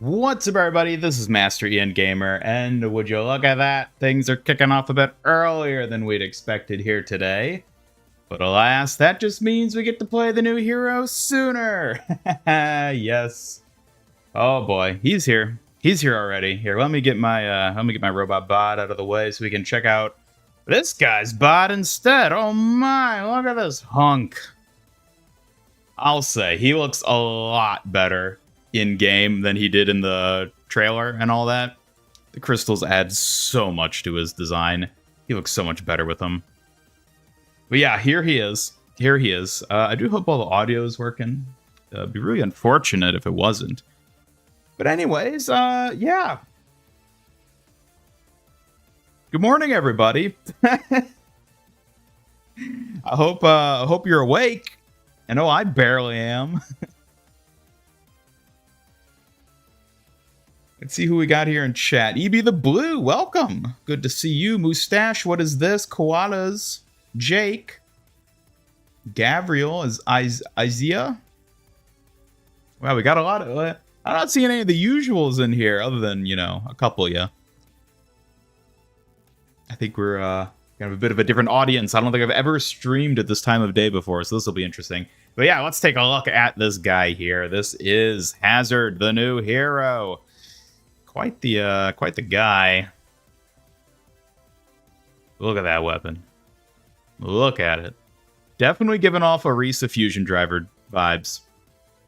What's up, everybody? This is Master Ian Gamer, and would you look at that? Things are kicking off a bit earlier than we'd expected here today. But alas, that just means we get to play the new hero sooner. Yes. Oh boy, he's here. He's here already. Here, let me get my robot bot out of the way so we can check out this guy's bot instead. Oh my, look at this hunk. I'll say he looks a lot better in-game than he did in the trailer and all that. The crystals add so much to his design. He looks so much better with them. But yeah, here he is. Here he is. I do hope all the audio is working. It'd be really unfortunate if it wasn't. But anyways, yeah. Good morning, everybody. I hope you're awake. I know I barely am. Let's see who we got here in chat. EB the Blue, welcome. Good to see you. Mustache, what is this? Koalas, Jake, Gabriel, is Isaiah. Wow, we got a lot of... I'm not seeing any of the usuals in here, other than, you know, a couple, yeah. I think we're kind of a bit of a different audience. I don't think I've ever streamed at this time of day before, so this will be interesting. But yeah, let's take a look at this guy here. This is Hazard, the new hero. Quite the guy. Look at that weapon. Look at it. Definitely giving off a Risa Fusion Driver vibes.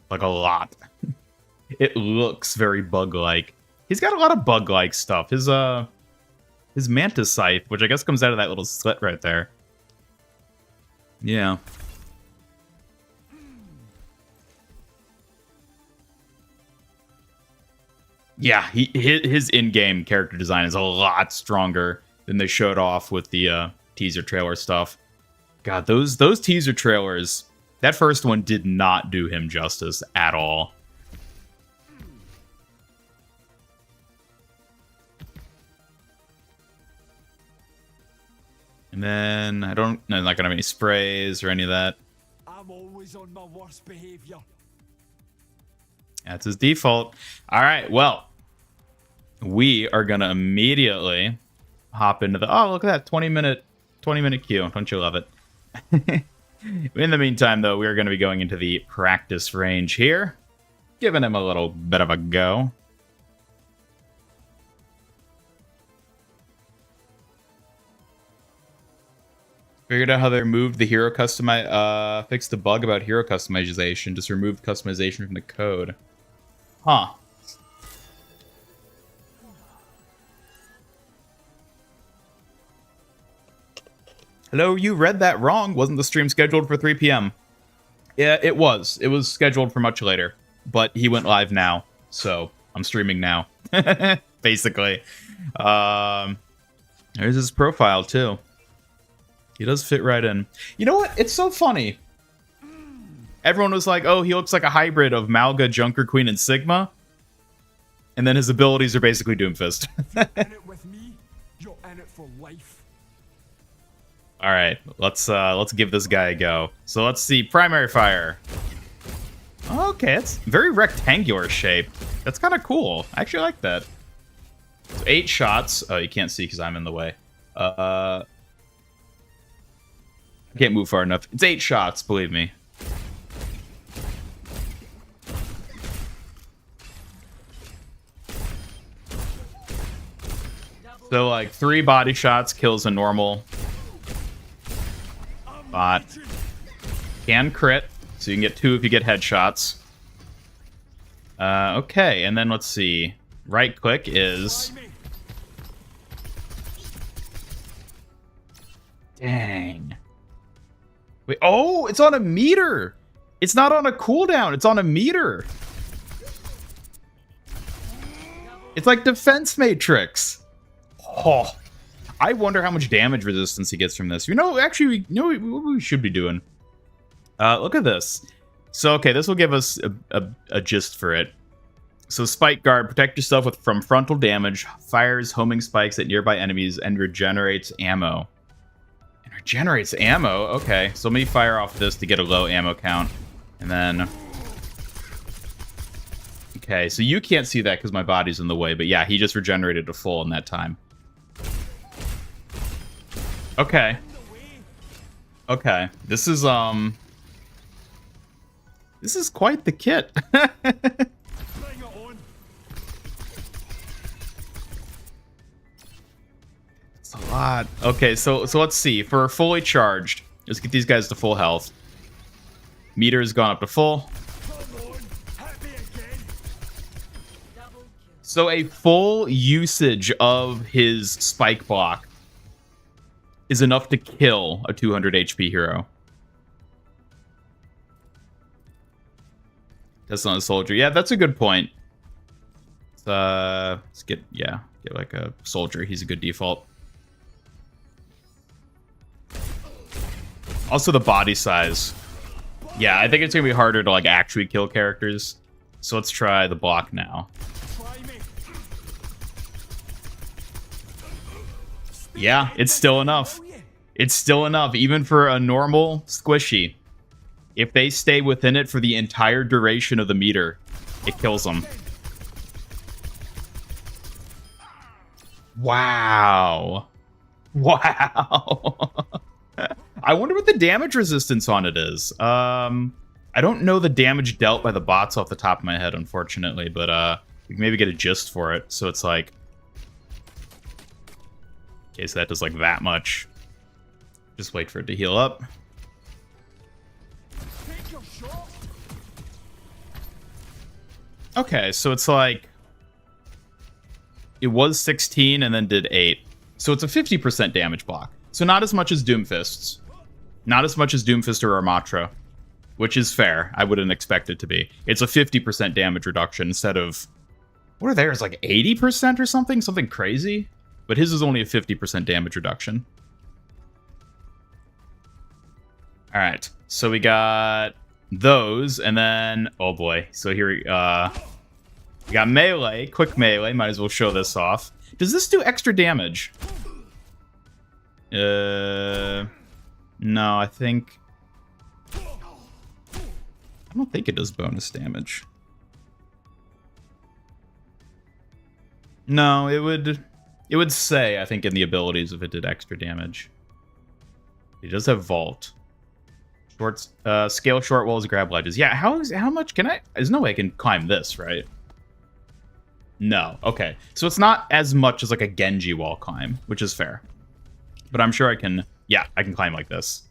Like a lot. It looks very bug-like. He's got a lot of bug-like stuff. His Mantis Scythe, which I guess comes out of that little slit right there. Yeah. Yeah, his in-game character design is a lot stronger than they showed off with the teaser trailer stuff. God, those teaser trailers, that first one did not do him justice at all. And then I'm not gonna have any sprays or any of that. I'm always on my worst behavior. That's his default. All right, well, we are gonna immediately hop into the... Oh, look at that 20-minute queue. Don't you love it? In the meantime, though, we are going to be going into the practice range here, giving him a little bit of a go. Figured out how they removed the hero customize, fixed the bug about hero customization. Just removed customization from the code. Huh. Hello, you read that wrong. Wasn't the stream scheduled for 3 p.m.? Yeah, it was. It was scheduled for much later. But he went live now, so I'm streaming now. Basically. There's his profile, too. He does fit right in. You know what? It's so funny. Everyone was like, oh, he looks like a hybrid of Malga, Junker Queen, and Sigma. And then his abilities are basically Doomfist. In it with me, you're in it for life. Alright, let's give this guy a go. So let's see, primary fire. Okay, it's very rectangular shape. That's kind of cool. I actually like that. So 8 shots. Oh, you can't see because I'm in the way. I can't move far enough. It's 8 shots, believe me. So, like, 3 body shots kills a normal bot. Can crit, so you can get 2 if you get headshots. Okay, and then let's see. Right click is... Dang. Wait, oh, it's on a meter! It's not on a cooldown, it's on a meter! It's like Defense Matrix! Oh, I wonder how much damage resistance he gets from this. You know, actually, you know what we should be doing? Look at this. So, okay, this will give us a gist for it. So, Spike Guard, protect yourself from frontal damage, fires homing spikes at nearby enemies, and regenerates ammo. And regenerates ammo? Okay, so let me fire off this to get a low ammo count. And then... Okay, so you can't see that because my body's in the way, but yeah, he just regenerated to full in that time. Okay. Okay. This is quite the kit. Bring it on. It's a lot. Okay, so let's see. For fully charged, let's get these guys to full health. Meter has gone up to full. Come on. Hit me again. So a full usage of his spike block is enough to kill a 200 HP hero. That's not a soldier. Yeah, that's a good point. Let's get like a soldier. He's a good default. Also the body size. Yeah, I think it's gonna be harder to like actually kill characters. So let's try the block now. Try me. Yeah, it's still enough. It's still enough, even for a normal squishy. If they stay within it for the entire duration of the meter, it kills them. Wow. Wow. I wonder what the damage resistance on it is. I don't know the damage dealt by the bots off the top of my head, unfortunately, but we can maybe get a gist for it. So it's like... Okay, so that does like that much. Just wait for it to heal up. Take your shot. Okay, so it's like... It was 16 and then did 8. So it's a 50% damage block. So not as much as Doomfists. Not as much as Doomfist or Armatra. Which is fair. I wouldn't expect it to be. It's a 50% damage reduction instead of... What are theirs? Like 80% or something? Something crazy? But his is only a 50% damage reduction. Alright. So we got those. And then... Oh boy. So here we got melee. Quick melee. Might as well show this off. Does this do extra damage? No, I think... I don't think it does bonus damage. No, it would say, I think, in the abilities if it did extra damage. It does have vault. Short, scale short walls, grab ledges. Yeah, how much can I... There's no way I can climb this, right? No. Okay. So it's not as much as like a Genji wall climb, which is fair. But I'm sure I can... Yeah, I can climb like this.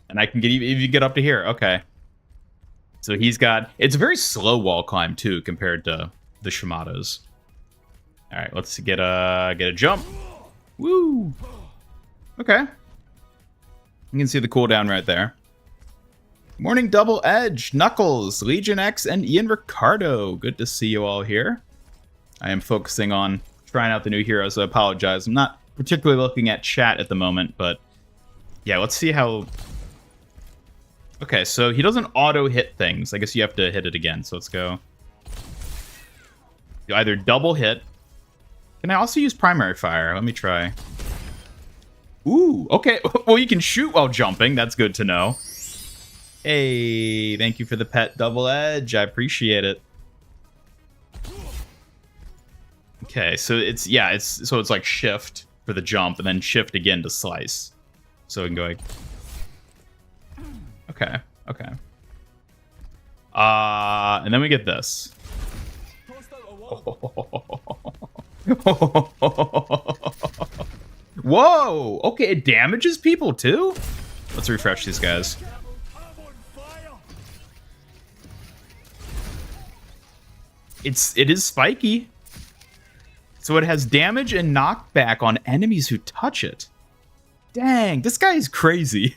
And I can get even get up to here. Okay. So he's got... It's a very slow wall climb, too, compared to the Shimados. All right, let's get a jump. Woo! Okay. You can see the cooldown right there. Morning Double Edge, Knuckles, Legion X, and Ian Ricardo. Good to see you all here. I am focusing on trying out the new heroes, so I apologize. I'm not particularly looking at chat at the moment, but yeah, let's see how... Okay, so he doesn't auto-hit things. I guess you have to hit it again, so let's go. You either double hit. Can I also use primary fire? Let me try. Ooh, okay. Well, you can shoot while jumping. That's good to know. Hey, thank you for the pet Double Edge. I appreciate it. Okay, so it's like shift for the jump and then shift again to slice. So we can go like... Okay, okay. And then we get this. Whoa! Okay, it damages people too? Let's refresh these guys. It is spiky. So it has damage and knockback on enemies who touch it. Dang, this guy is crazy.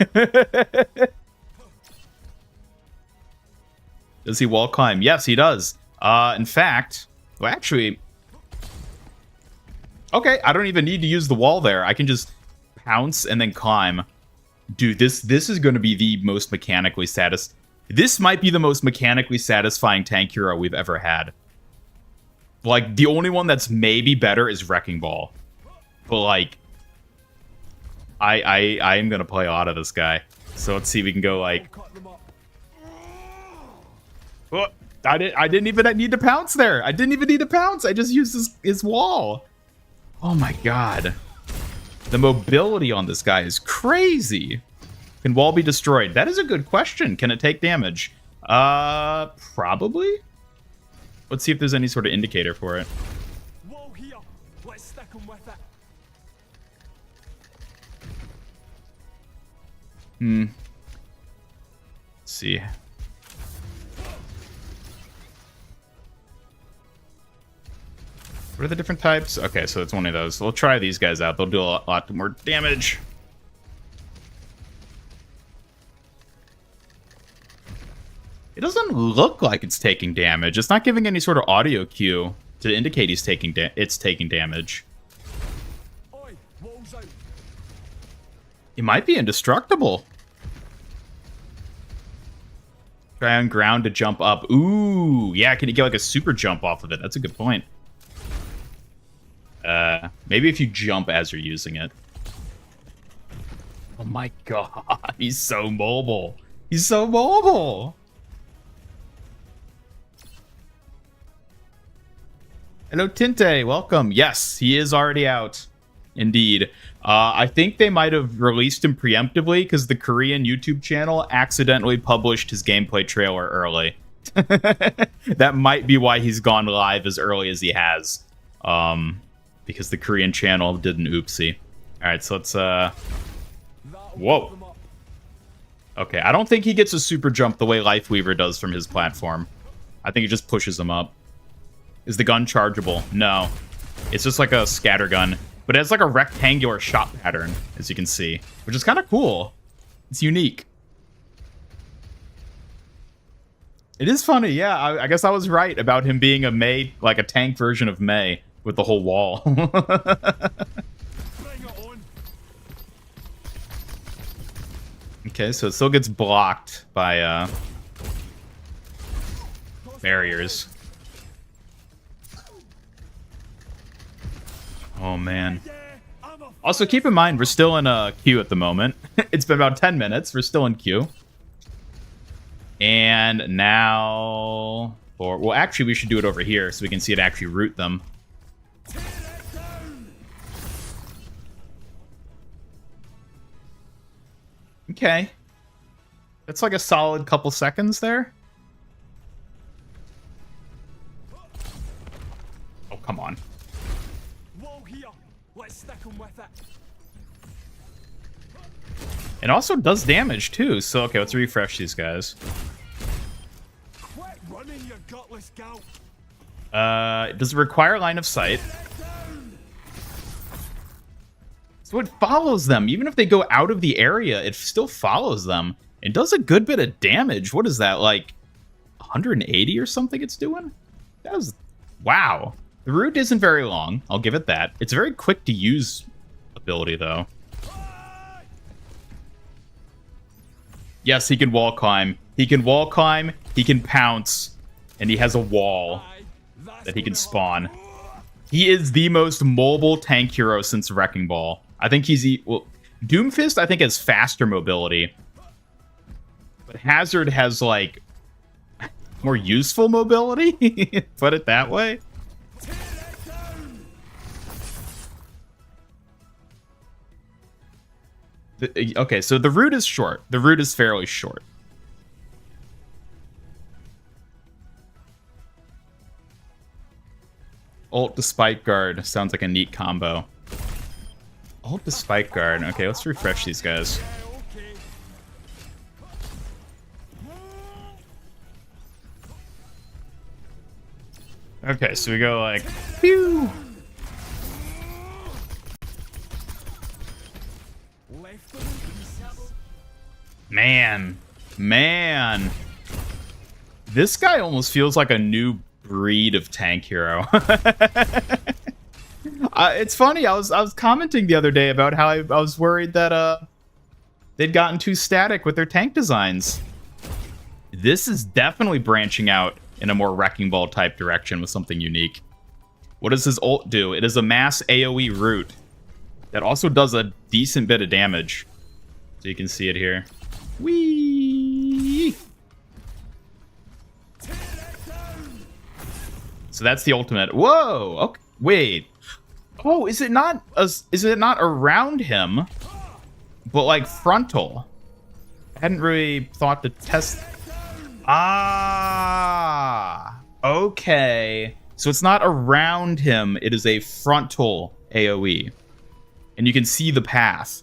Does he wall climb? Yes, he does. In fact, well, actually... Okay, I don't even need to use the wall there. I can just pounce and then climb. Dude, this is going to be the most mechanically satisfying... This might be the most mechanically satisfying tank hero we've ever had. Like, the only one that's maybe better is Wrecking Ball. But, like... I am going to play a lot of this guy. So let's see if we can go, like... Oh, I didn't even need to pounce there. I didn't even need to pounce. I just used his wall. Oh my god. The mobility on this guy is crazy. Can wall be destroyed? That is a good question. Can it take damage? Probably. Let's see if there's any sort of indicator for it. Wall here. Let's stick 'em with it. Let's see. What are the different types? Okay, so it's one of those. We'll try these guys out. They'll do a lot more damage. It doesn't look like it's taking damage. It's not giving any sort of audio cue to indicate it's taking damage. Oi, wall's out. It might be indestructible. Try on ground to jump up. Ooh, yeah, can you get like a super jump off of it? That's a good point. Maybe if you jump as you're using it. Oh my god, he's so mobile. He's so mobile. Hello, Tinte. Welcome. Yes, he is already out. Indeed. I think they might have released him preemptively because the Korean YouTube channel accidentally published his gameplay trailer early. That might be why he's gone live as early as he has. Because the Korean channel did an oopsie. Alright, so let's, whoa. Okay, I don't think he gets a super jump the way Lifeweaver does from his platform. I think it just pushes him up. Is the gun chargeable? No. It's just like a scatter gun. But it has like a rectangular shot pattern, as you can see. Which is kind of cool. It's unique. It is funny, yeah. I guess I was right about him being a Mei, like a tank version of Mei, with the whole wall. Bring it on. Okay, so it still gets blocked by barriers. Oh man. Yeah, I'm a Also, keep in mind, we're still in a queue at the moment. It's been about 10 minutes. We're still in queue. And now... well, actually, we should do it over here so we can see it actually root them. tear it down. Okay. That's like a solid couple seconds there. Oh, come on. Wall here. Let's stick 'em with it. It also does damage, too. So, okay, let's refresh these guys. Quit running, you gutless gout. Does it require line of sight? So it follows them. Even if they go out of the area, it still follows them. It does a good bit of damage. What is that, like 180 or something it's doing? That was... wow. The root isn't very long. I'll give it that. It's a very quick to use ability, though. Yes, he can wall climb. He can wall climb, he can pounce, and he has a wall that he can spawn. He is the most mobile tank hero since Wrecking Ball. I think he's... well, Doomfist, I think, has faster mobility. But Hazard has, like, more useful mobility? Put it that way. Okay, so the root is short. The root is fairly short. Ult to Spike Guard sounds like a neat combo. Ult to Spike Guard. Okay, let's refresh these guys. Okay, so we go like, pew! Man. This guy almost feels like a new breed of tank hero. It's funny, I was commenting the other day about how I was worried that they'd gotten too static with their tank designs. This is definitely branching out in a more Wrecking Ball type direction with something unique. What does his ult do? It is a mass AoE root that also does a decent bit of damage. So you can see it here. Whee! So that's the ultimate. Whoa. Okay. Wait. Oh, is it not around him, but like frontal? I hadn't really thought to test. Ah. Okay. So it's not around him. It is a frontal AoE. And you can see the path.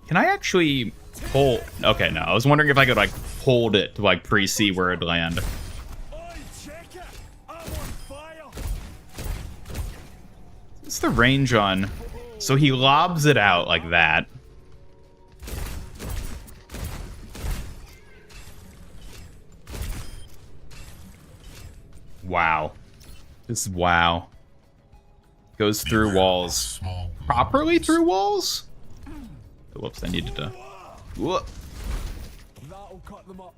Can I actually hold? Okay, no. I was wondering if I could like hold it to like pre-see where it'd land. What's the range on? So he lobs it out like that. Wow. This is wow. Goes through walls. Properly through walls? Whoops, I needed to. Whoop. That'll cut them up.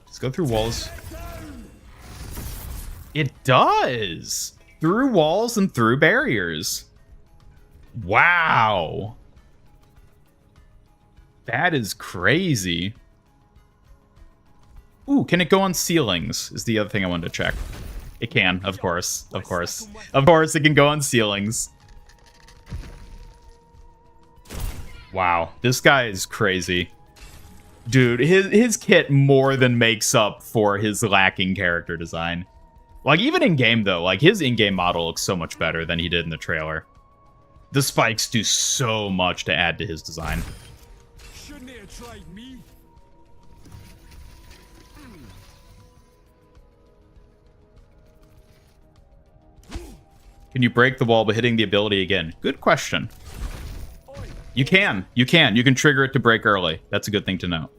Let's go through walls. It does! Through walls and through barriers. Wow. That is crazy. Ooh, can it go on ceilings? Is the other thing I wanted to check. It can, of course. Of course. Of course, it can go on ceilings. Wow, this guy is crazy. Dude, his kit more than makes up for his lacking character design. Like, even in-game, though, like, his in-game model looks so much better than he did in the trailer. The spikes do so much to add to his design. Shouldn't he have tried me? Can you break the wall by hitting the ability again? Good question. You can. You can. You can trigger it to break early. That's a good thing to know.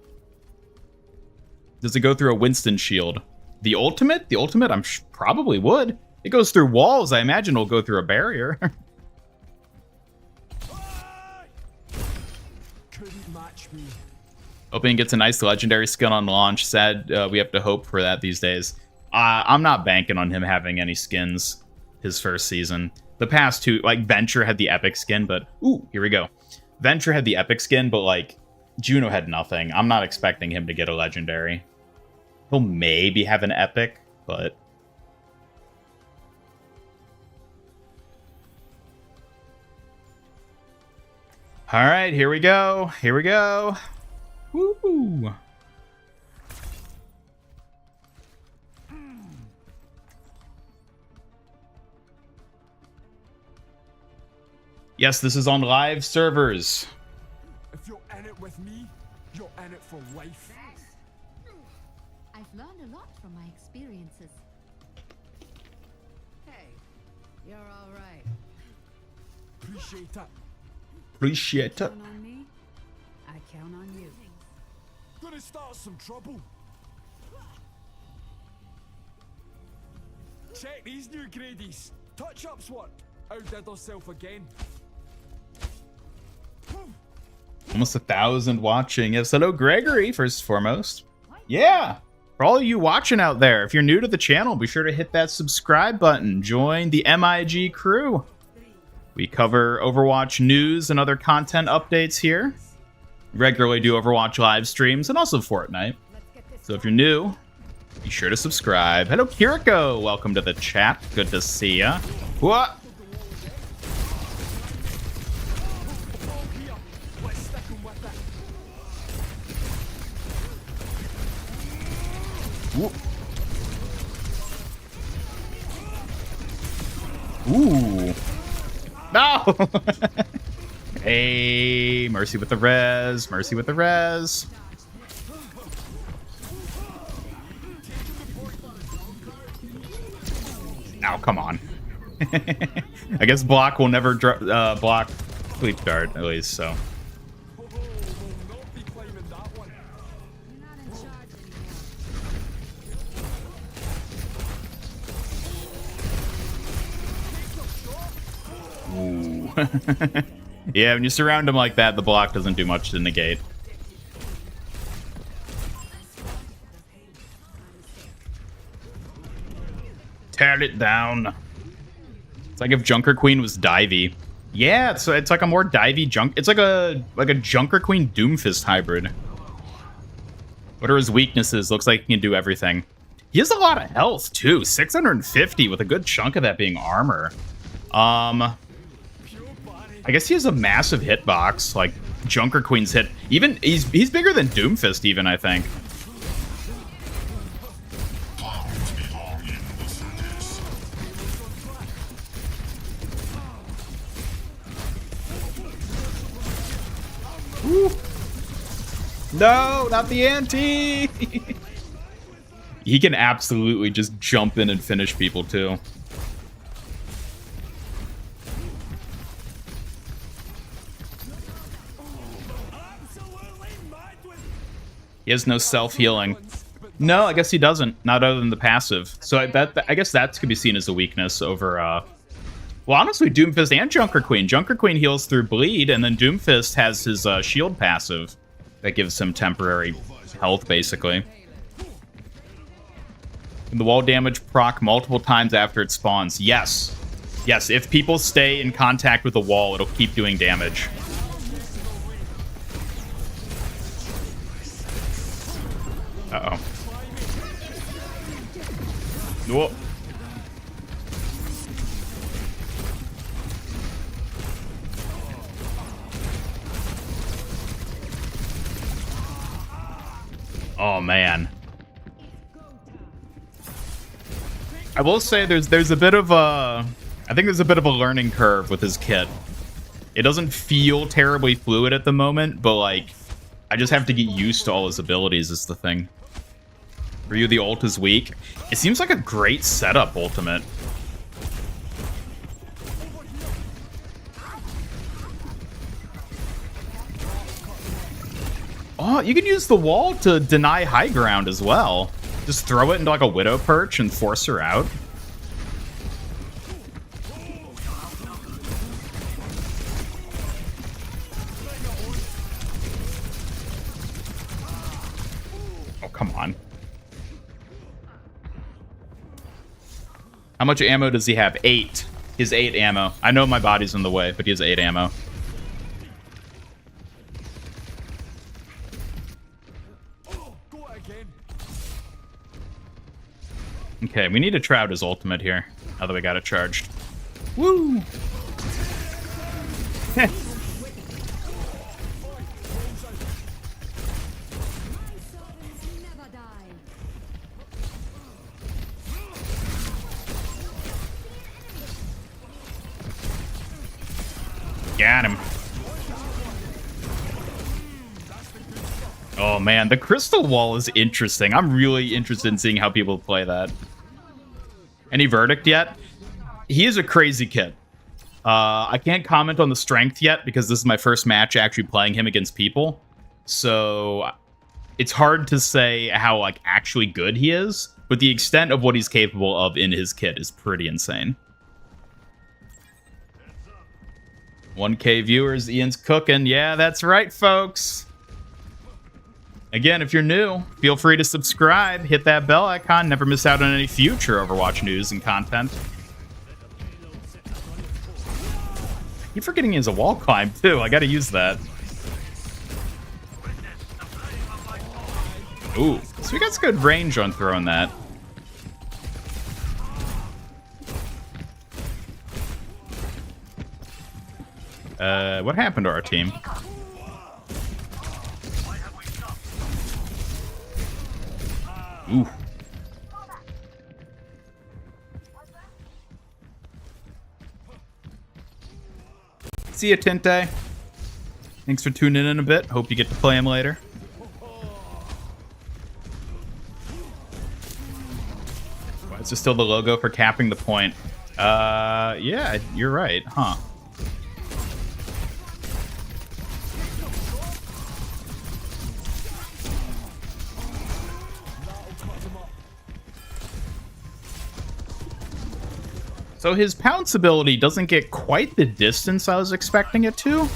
Does it go through a Winston shield? The ultimate? The ultimate, probably would. It goes through walls. I imagine it'll go through a barrier. Couldn't match me. Hoping gets a nice legendary skin on launch. Sad we have to hope for that these days. I'm not banking on him having any skins his first season. The past two, like, Venture had the epic skin, but... Ooh, here we go. Venture had the epic skin, but, like, Juno had nothing. I'm not expecting him to get a legendary. He'll maybe have an epic, but... Alright, here we go. Here we go. Woo! Yes, this is on live servers. If you're in it with me, you're in it for life. I've learned a lot from my experiences. Hey, you're all right. Appreciate it. Appreciate it. Count on me. I count on you. Gonna start some trouble. Check these new gradies. Touch-ups work. Outdid herself again. Almost 1,000 watching. Yes, hello, Gregory, first and foremost. Yeah, for all of you watching out there, if you're new to the channel, be sure to hit that subscribe button. Join the MIG crew. We cover Overwatch news and other content updates here. Regularly do Overwatch live streams and also Fortnite. So if you're new, be sure to subscribe. Hello, Kiriko. Welcome to the chat. Good to see ya. What? Ooh. No! Hey, mercy with the res. Mercy with the res. Now, come on. I guess block will never block sleep dart, at least, so. Ooh. Yeah, when you surround him like that, the block doesn't do much to negate. Tear it down. It's like if Junker Queen was divey. Yeah, it's like a more divey junk. It's like a Junker Queen Doomfist hybrid. What are his weaknesses? Looks like he can do everything. He has a lot of health, too. 650, with a good chunk of that being armor. I guess he has a massive hitbox, like Junker Queen's hit. Even he's bigger than Doomfist, even, I think. Woo. No, not the ante. He can absolutely just jump in and finish people, too. He has no self-healing. No, I guess he doesn't. Not other than the passive. So I guess that could be seen as a weakness over... Well, honestly, Doomfist and Junker Queen. Junker Queen heals through bleed, and then Doomfist has his shield passive that gives him temporary health, basically. Can the wall damage proc multiple times after it spawns? Yes. Yes, if people stay in contact with the wall, it'll keep doing damage. Uh-oh. Whoa. Oh, man. I will say there's a bit of a... I think there's a bit of a learning curve with his kit. It doesn't feel terribly fluid at the moment, but, like, I just have to get used to all his abilities is the thing. For you, the ult is weak. It seems like a great setup, ultimate. Oh, you can use the wall to deny high ground as well. Just throw it into like a widow perch and force her out. Oh, come on. How much ammo does he have? 8. He has 8 ammo. I know my body's in the way, but he has 8 ammo. Okay, we need to try out his ultimate here, now that we got it charged. Woo! Got him. Oh man, the crystal wall is interesting. I'm really interested in seeing how people play that. Any verdict yet? He is a crazy kid. I can't comment on the strength yet because this is my first match actually playing him against people. So it's hard to say how like actually good he is, but the extent of what he's capable of in his kit is pretty insane. 1K viewers, Ian's cooking. Yeah, that's right, folks. Again, if you're new, feel free to subscribe, hit that bell icon, never miss out on any future Overwatch news and content. Keep forgetting he has a wall climb, too. I gotta use that. Ooh, so we got some good range on throwing that. What happened to our team? Ooh. See ya, Tinte. Thanks for tuning in a bit. Hope you get to play him later. Why is this still the logo for capping the point? Yeah, you're right, huh? So his pounce ability doesn't get quite the distance I was expecting it to.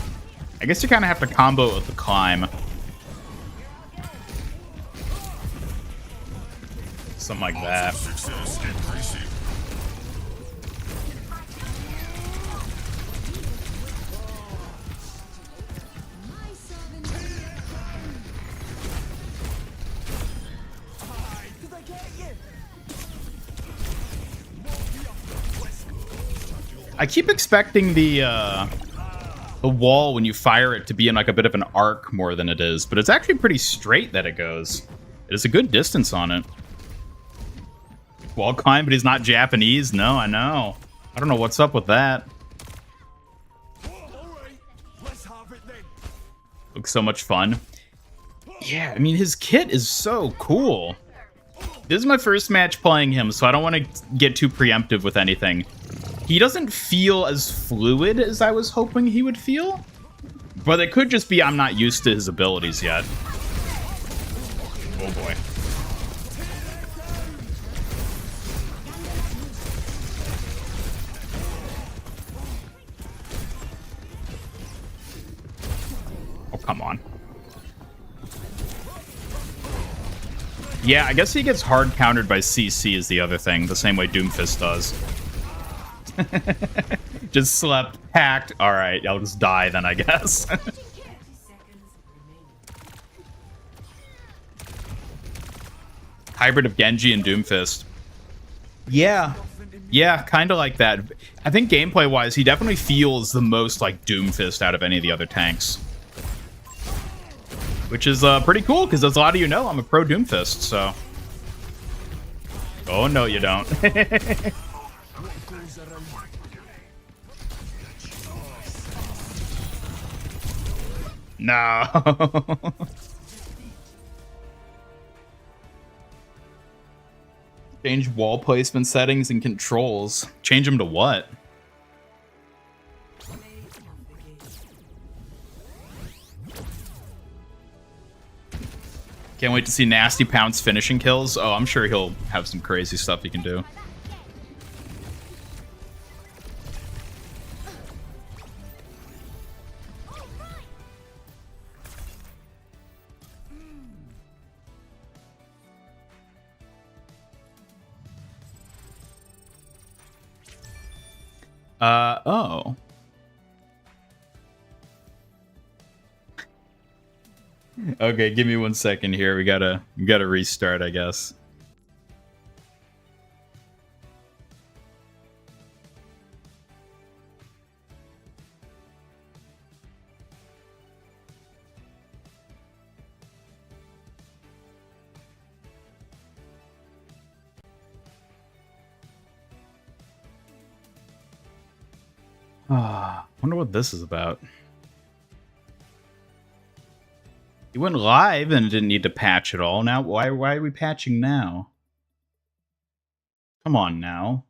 I guess you kind of have to combo it with the climb. Something like that. I keep expecting the wall when you fire it to be in like a bit of an arc more than it is, but it's actually pretty straight that it goes. It is a good distance on it. Wall climb, but he's not Japanese? No, I know. I don't know what's up with that. Looks so much fun. Yeah, I mean, his kit is so cool. This is my first match playing him, so I don't want to get too preemptive with anything. He doesn't feel as fluid as I was hoping he would feel, but it could just be I'm not used to his abilities yet. Oh boy. Oh, come on. Yeah, I guess he gets hard countered by CC is the other thing, the same way Doomfist does. Just slept, hacked. Alright, I'll just die then, I guess. Hybrid of Genji and Doomfist. Yeah. Yeah, kind of like that. I think gameplay-wise, he definitely feels the most like Doomfist out of any of the other tanks. Which is pretty cool, because as a lot of you know, I'm a pro Doomfist, so... Oh, no, you don't. No. Change wall placement settings and controls. Change them to what? Can't wait to see Nasty Pounce finishing kills. Oh, I'm sure he'll have some crazy stuff he can do. Oh. Okay, give me 1 second here. We gotta restart, I guess. Wonder what this is about. He went live and didn't need to patch at all. Now, why are we patching now? Come on now.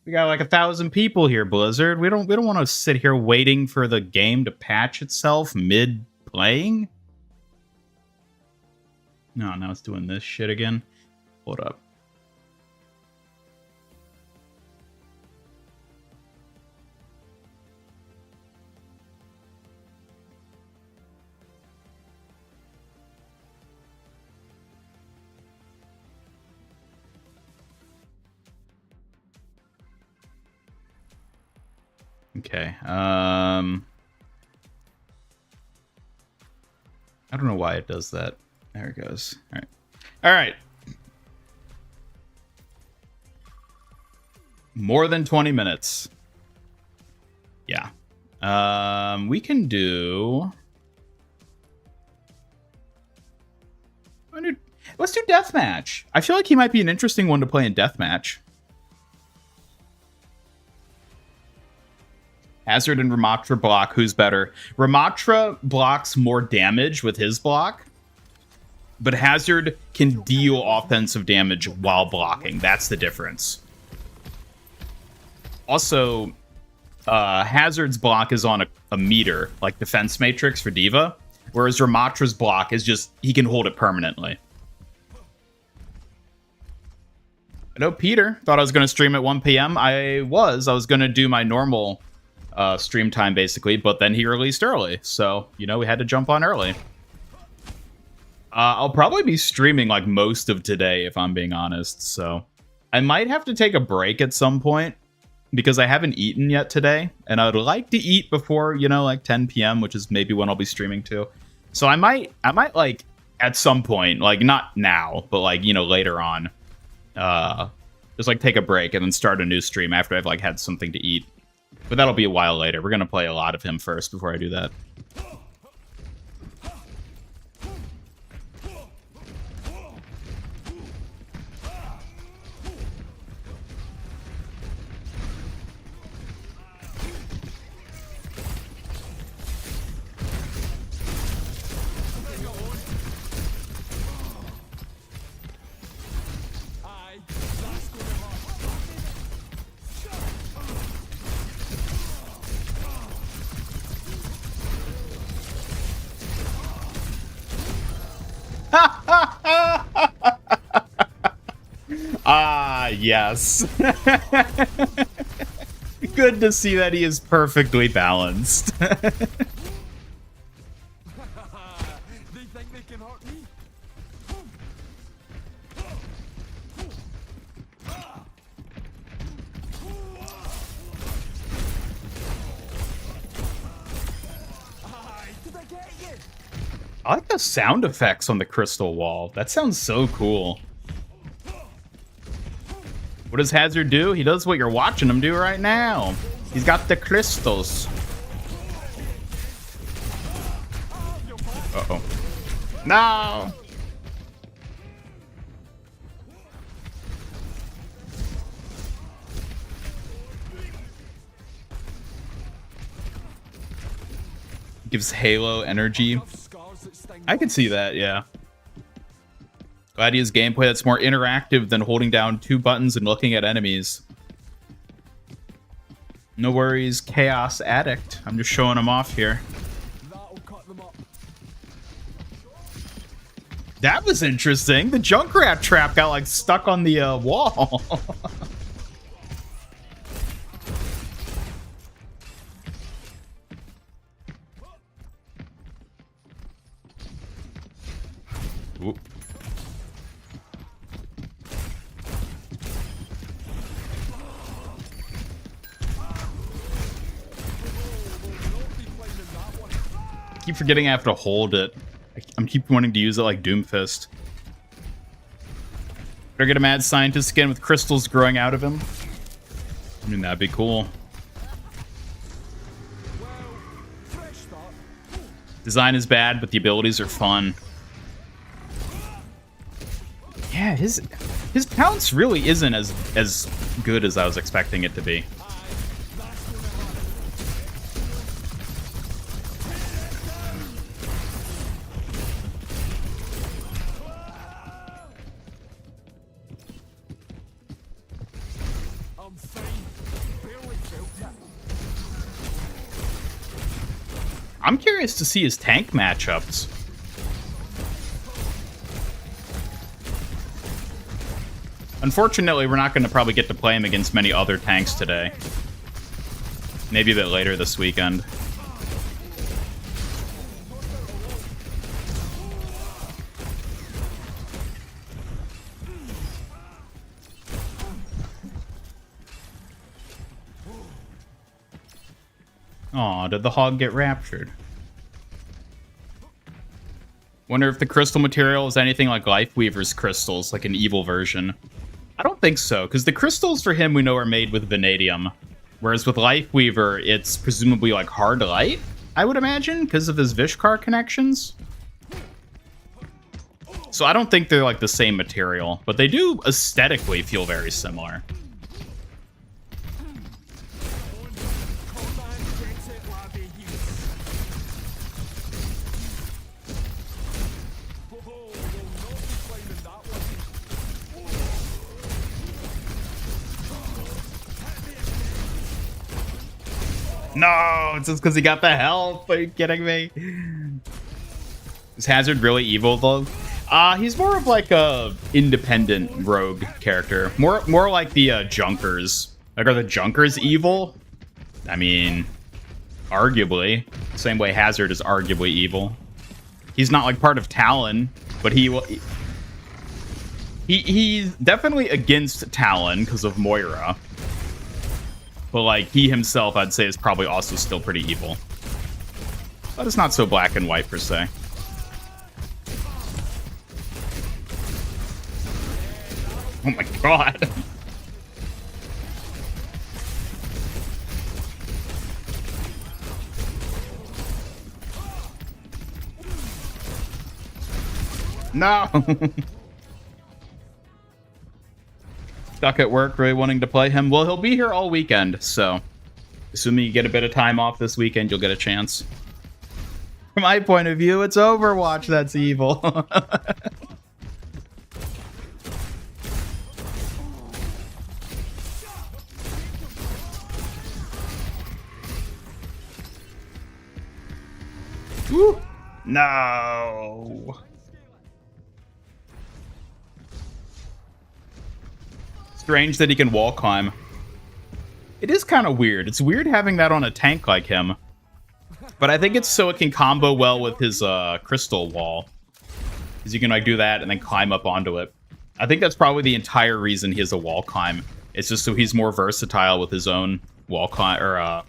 We got like 1,000 people here, Blizzard. We don't want to sit here waiting for the game to patch itself mid-playing. No, now it's doing this shit again. Hold up. Okay. I don't know why it does that. There it goes. All right. All right. More than 20 minutes. Yeah. We can do... Let's do Deathmatch. I feel like he might be an interesting one to play in Deathmatch. Hazard and Ramatra block. Who's better? Ramatra blocks more damage with his block, but Hazard can deal offensive damage while blocking. That's the difference. Also, Hazard's block is on a meter, like Defense Matrix for Diva, whereas Ramatra's block is just, he can hold it permanently. I know Peter thought I was going to stream at 1 p.m. I was going to do my normal stream time, basically, but then he released early, so, you know, we had to jump on early. I'll probably be streaming, like, most of today, if I'm being honest, so... I might have to take a break at some point, because I haven't eaten yet today, and I would like to eat before, you know, like 10 p.m., which is maybe when I'll be streaming too. So I might, like, at some point, like, not now, but, like, you know, later on, just, like, take a break and then start a new stream after I've, like, had something to eat. But that'll be a while later. We're going to play a lot of him first before I do that. Ah, yes. Good to see that he is perfectly balanced. They think they can hurt me? Did I get you? I like the sound effects on the crystal wall. That sounds so cool. What does Hazard do? He does what you're watching him do right now. He's got the crystals. Uh-oh. No! Gives Halo energy. I could see that, yeah. Glad he has gameplay that's more interactive than holding down 2 buttons and looking at enemies. No worries, Chaos Addict. I'm just showing him off here. That'll cut them up. That was interesting. The Junkrat trap got, like, stuck on the wall. Oop. Keep forgetting I have to hold it. I'm keep wanting to use it like Doomfist. Better get a mad scientist again with crystals growing out of him. I mean, that'd be cool. Design is bad, but the abilities are fun. Yeah, his pounce really isn't as good as I was expecting it to be. I'm curious to see his tank matchups. Unfortunately, we're not going to probably get to play him against many other tanks today. Maybe a bit later this weekend. Aw, did the hog get raptured? Wonder if the crystal material is anything like Lifeweaver's crystals, like an evil version. I don't think so, because the crystals for him we know are made with vanadium. Whereas with Lifeweaver, it's presumably like hard light, I would imagine, because of his Vishkar connections. So I don't think they're like the same material, but they do aesthetically feel very similar. No, it's just because he got the health. Are you kidding me? Is Hazard really evil, though? He's more of like a independent rogue character. More like the Junkers. Like, are the Junkers evil? I mean, arguably. Same way Hazard is arguably evil. He's not like part of Talon, but he's definitely against Talon because of Moira. But, like, he himself, I'd say, is probably also still pretty evil. But it's not so black and white, per se. Oh my god. No! Stuck at work, really wanting to play him. Well, he'll be here all weekend, so assuming you get a bit of time off this weekend, you'll get a chance. From my point of view, it's Overwatch that's evil. Woo! No! Strange that he can wall climb. It is kind of weird. It's weird having that on a tank like him. But I think it's so it can combo well with his crystal wall. Because you can like do that and then climb up onto it. I think that's probably the entire reason he has a wall climb. It's just so he's more versatile with his own wall climb, or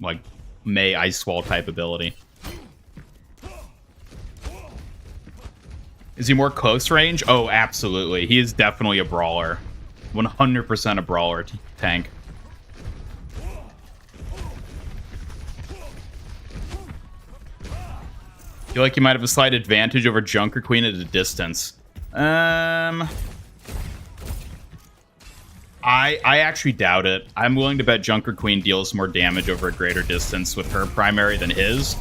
like Mei ice wall type ability. Is he more close range? Oh, absolutely. He is definitely a brawler. 100% a brawler tank. I feel like he might have a slight advantage over Junker Queen at a distance. I actually doubt it. I'm willing to bet Junker Queen deals more damage over a greater distance with her primary than his.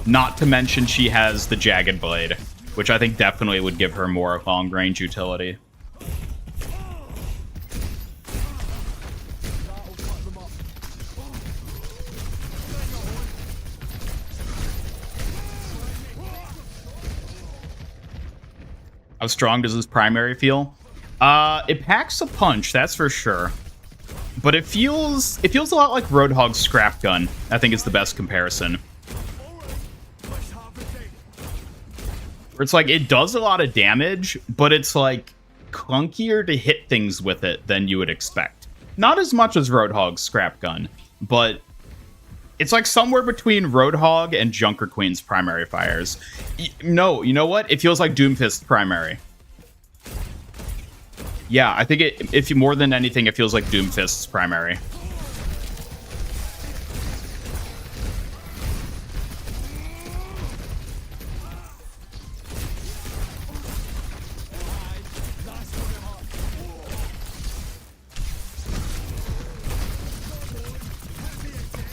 Not to mention she has the Jagged Blade, which I think definitely would give her more long-range utility. How strong does his primary feel? It packs a punch, that's for sure. But it feels a lot like Roadhog's scrap gun, I think is the best comparison. Where it's like, it does a lot of damage, but it's like clunkier to hit things with it than you would expect. Not as much as Roadhog's scrap gun, but it's like somewhere between Roadhog and Junker Queen's primary fires. No, you know what? It feels like Doomfist's primary. Yeah, I think if more than anything, it feels like Doomfist's primary.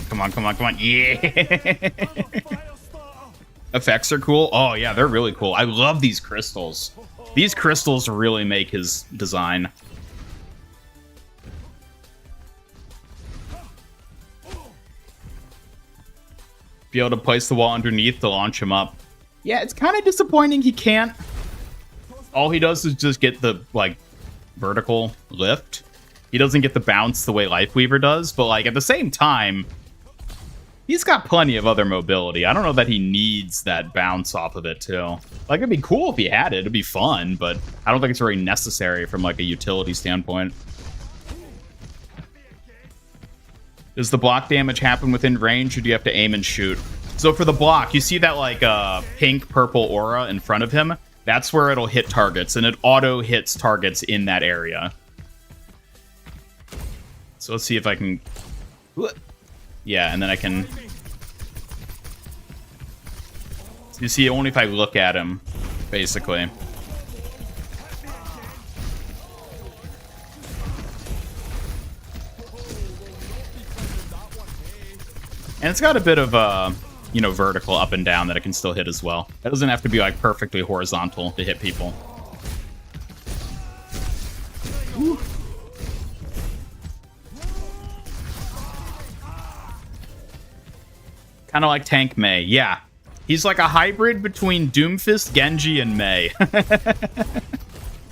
Come on, come on, come on. Yeah! Effects are cool. Oh, yeah, they're really cool. I love these crystals. These crystals really make his design. Be able to place the wall underneath to launch him up. Yeah, it's kind of disappointing he can't. All he does is just get the, like, vertical lift. He doesn't get the bounce the way Lifeweaver does, but, like, at the same time, he's got plenty of other mobility. I don't know that he needs that bounce off of it, too. Like, it'd be cool if he had it. It'd be fun, but I don't think it's very necessary from, like, a utility standpoint. Does the block damage happen within range, or do you have to aim and shoot? So for the block, you see that, like, pink-purple aura in front of him? That's where it'll hit targets, and it auto-hits targets in that area. So let's see if I can... Yeah, and then I can... You see, only if I look at him, basically. And it's got a bit of, you know, vertical up and down that it can still hit as well. It doesn't have to be, like, perfectly horizontal to hit people. Ooh. Kind of like Tank Mei. Yeah. He's like a hybrid between Doomfist, Genji, and Mei.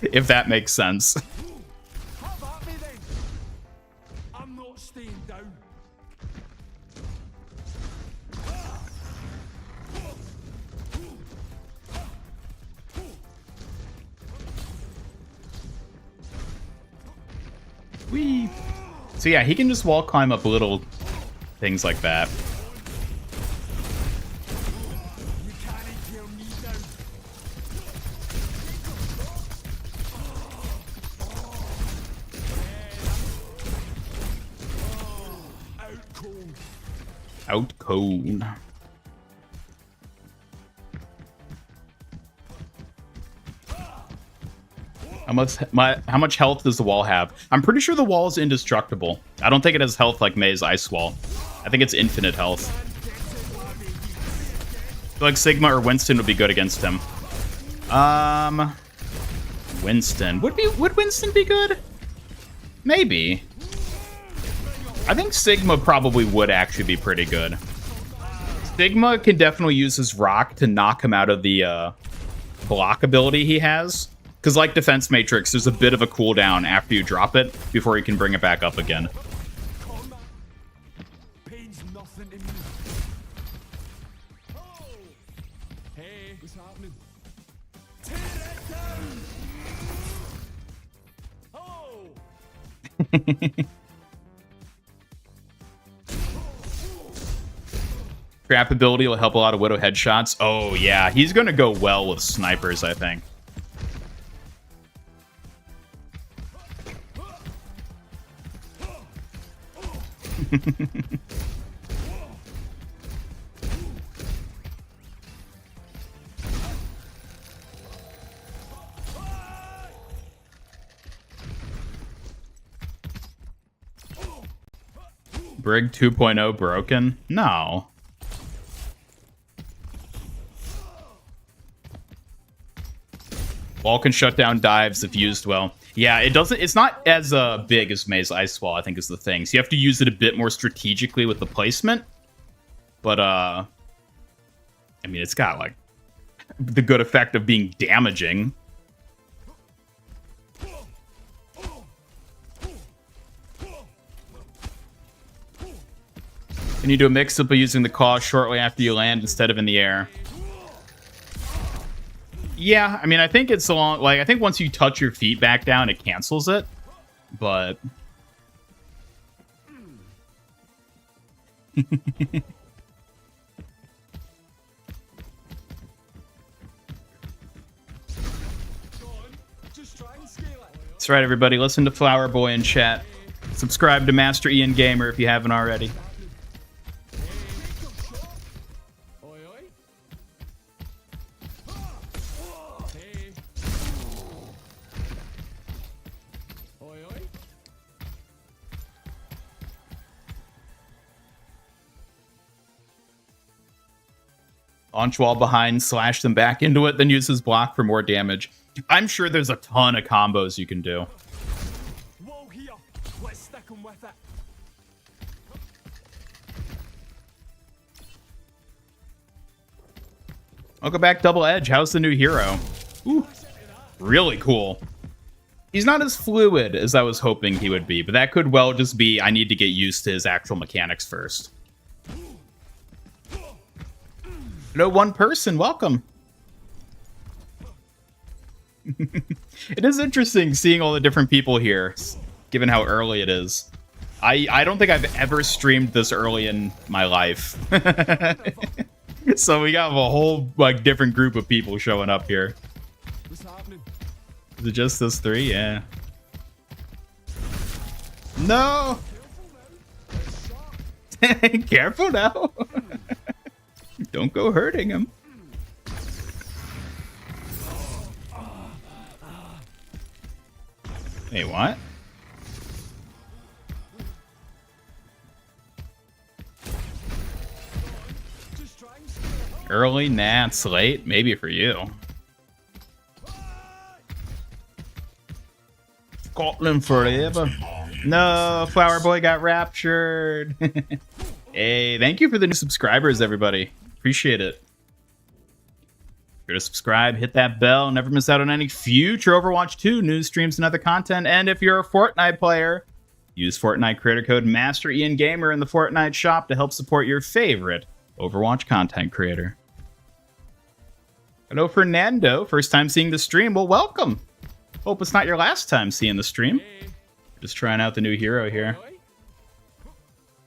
If that makes sense. Have at me then. I'm not staying down. Whee! So yeah, he can just wall climb up little things like that. You can't kill me down. Out cold. Out cold. How much health does the wall have? I'm pretty sure the wall is indestructible. I don't think it has health like May's ice wall. I think it's infinite health. I feel like Sigma or Winston would be good against him. Winston. Would Winston be good? Maybe. I think Sigma probably would actually be pretty good. Sigma can definitely use his rock to knock him out of the block ability he has. Because like Defense Matrix, there's a bit of a cooldown after you drop it before you can bring it back up again. Pain's nothing to me. Oh! Hey, what's happening? Tear it down! Oh! Trap ability will help a lot of Widow headshots. Oh yeah, he's gonna go well with snipers, I think. Brig 2.0 broken? No. Wall can shut down dives if used well. Yeah, it doesn't. It's not as big as May's Ice Wall, I think, is the thing. So you have to use it a bit more strategically with the placement. But, I mean, it's got, like, the good effect of being damaging. Can you do a mix-up by using the claw shortly after you land instead of in the air? Yeah, I mean, I think it's along, like, I think once you touch your feet back down, it cancels it. But... That's right, everybody. Listen to Flower Boy in chat. Subscribe to Master Ian Gamer if you haven't already. Launch wall behind, slash them back into it, then use his block for more damage. I'm sure there's a ton of combos you can do. Whoa, here. Let's stick 'em with it. Welcome back, Double Edge. How's the new hero? Ooh, really cool. He's not as fluid as I was hoping he would be, but that could well just be I need to get used to his actual mechanics first. Hello, one person. Welcome. It is interesting seeing all the different people here, given how early it is. I don't think I've ever streamed this early in my life. So we got a whole like different group of people showing up here. What's happening? Is it just us three? Yeah. No! Careful now. Don't go hurting him. Hey, what? Early? Nah, it's late. Maybe for you. Scotland forever. No, Flower Boy got raptured. Hey, thank you for the new subscribers, everybody. Appreciate it. Sure to subscribe, hit that bell, never miss out on any future Overwatch 2 news, streams, and other content. And if you're a Fortnite player, use Fortnite creator code Master Ian Gamer in the Fortnite shop to help support your favorite Overwatch content creator. Hello, Fernando. First time seeing the stream. Well, welcome. Hope it's not your last time seeing the stream. Just trying out the new hero here.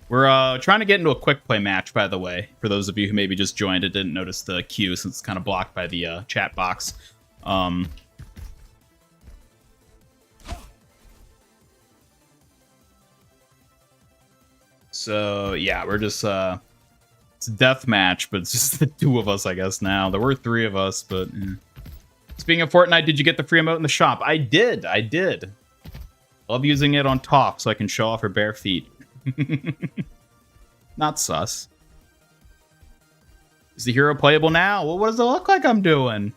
We're trying to get into a quick play match, by the way. For those of you who maybe just joined and didn't notice the queue, since it's kind of blocked by the chat box. So, yeah, we're just... it's a death match, but it's just the two of us, I guess, now. There were three of us, but... Speaking of Fortnite, did you get the free emote in the shop? I did. Love using it on top so I can show off her bare feet. Not sus. Is the hero playable now? Well, what does it look like I'm doing?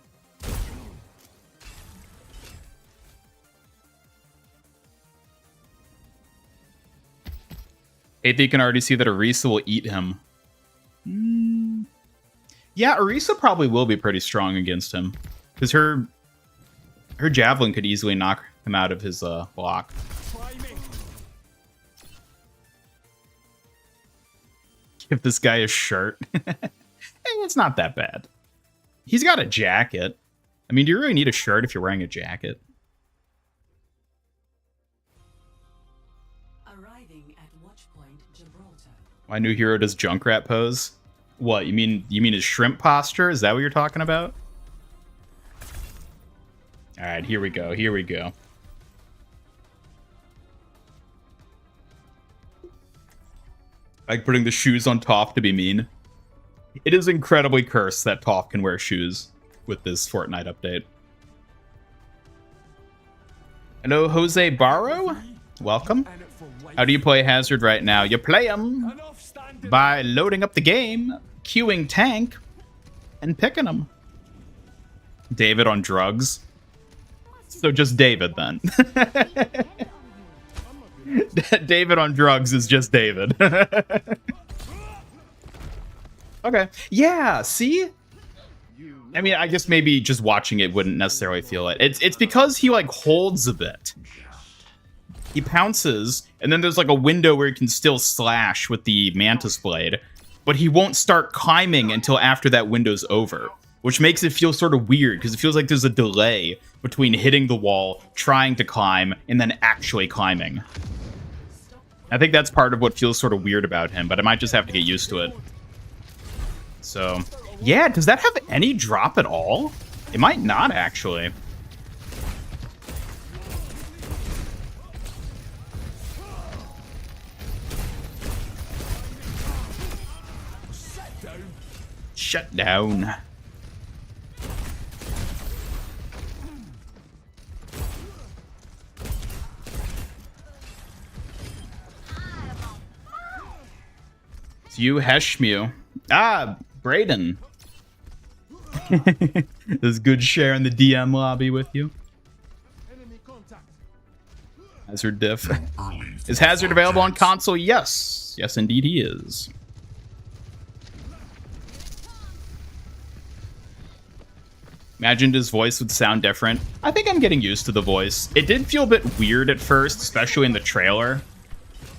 Hate that you can already see that Orisa will eat him. Yeah, Orisa probably will be pretty strong against him. Because her javelin could easily knock him out of his block. Give this guy a shirt. It's not that bad. He's got a jacket. I mean, do you really need a shirt if you're wearing a jacket? Arriving at Watchpoint Gibraltar. My new hero does Junkrat pose. What, you mean his shrimp posture? Is that what you're talking about? Alright, here we go. Like putting the shoes on Toph to be mean. It is incredibly cursed that Toph can wear shoes with this Fortnite update. Hello, Jose Barro. Welcome. How do you play Hazard right now? You play him by loading up the game, queuing Tank, and picking him. David on drugs. So just David then. David on drugs is just David. Okay. Yeah, see? I mean, I guess maybe just watching it wouldn't necessarily feel it. It's because he, like, holds a bit. He pounces, and then there's, like, a window where he can still slash with the Mantis Blade, but he won't start climbing until after that window's over, which makes it feel sort of weird, because it feels like there's a delay between hitting the wall, trying to climb, and then actually climbing. I think that's part of what feels sort of weird about him, but I might just have to get used to it. So, yeah, does that have any drop at all? It might not, actually. Shut down. It's you, Heshmew. Ah, Brayden. There's good share in the DM lobby with you. Hazard diff. Is Hazard available on console? Yes. Yes, indeed he is. Imagined his voice would sound different. I think I'm getting used to the voice. It did feel a bit weird at first, especially in the trailer.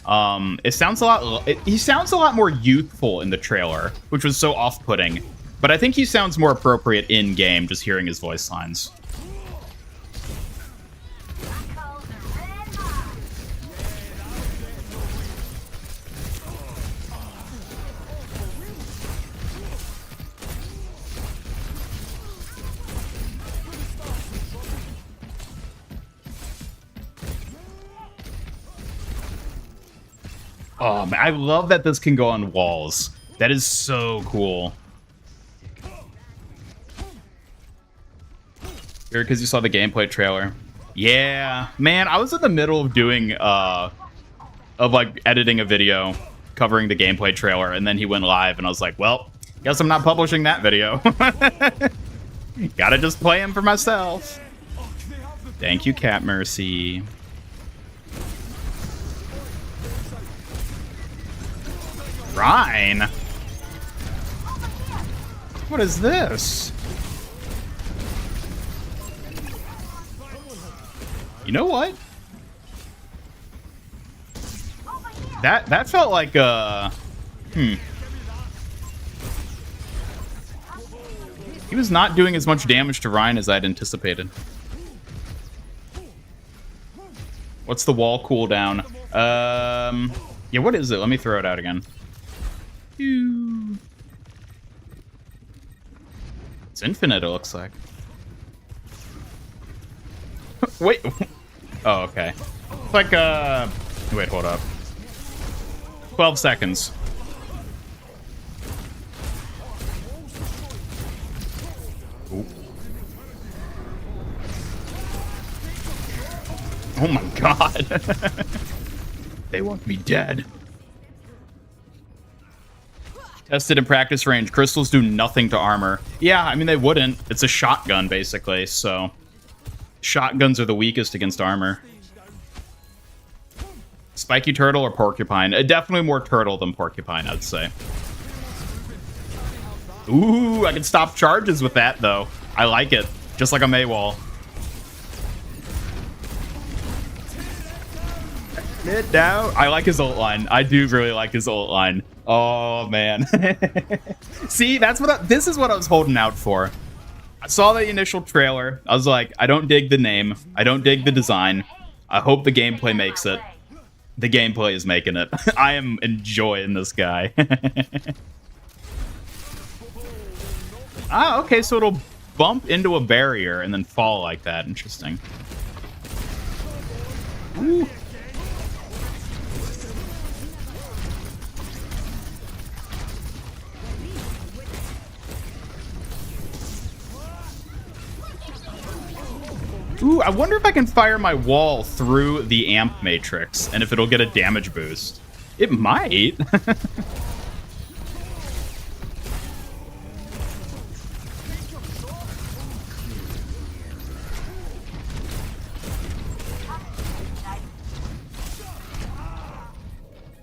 It sounds a lot. He sounds a lot more youthful in the trailer, which was so off-putting. But I think he sounds more appropriate in game, just hearing his voice lines. Oh, man, I love that this can go on walls. That is so cool. Here, because you saw the gameplay trailer. Yeah, man, I was in the middle of doing, like, editing a video covering the gameplay trailer, and then he went live, and I was like, well, guess I'm not publishing that video. Gotta just play him for myself. Thank you, Cat Mercy. Rhine? What is this? You know what? That felt like He was not doing as much damage to Rhine as I'd anticipated. What's the wall cooldown? Yeah, what is it? Let me throw it out again. It's infinite, it looks like. Wait. Oh, okay. It's like, wait, hold up. 12 seconds. Ooh. Oh my god. They want me dead. Tested in practice range. Crystals do nothing to armor. Yeah, I mean, they wouldn't. It's a shotgun, basically, so... Shotguns are the weakest against armor. Spiky turtle or porcupine? Definitely more turtle than porcupine, I'd say. Ooh, I can stop charges with that, though. I like it. Just like a Maywall. It down. I like his ult line. I do really like his ult line. Oh, man. See, this is what I was holding out for. I saw the initial trailer. I was like, I don't dig the name. I don't dig the design. I hope the gameplay makes it. The gameplay is making it. I am enjoying this guy. Ah, okay, so it'll bump into a barrier and then fall like that. Interesting. Ooh. Ooh, I wonder if I can fire my wall through the amp matrix and if it'll get a damage boost. It might.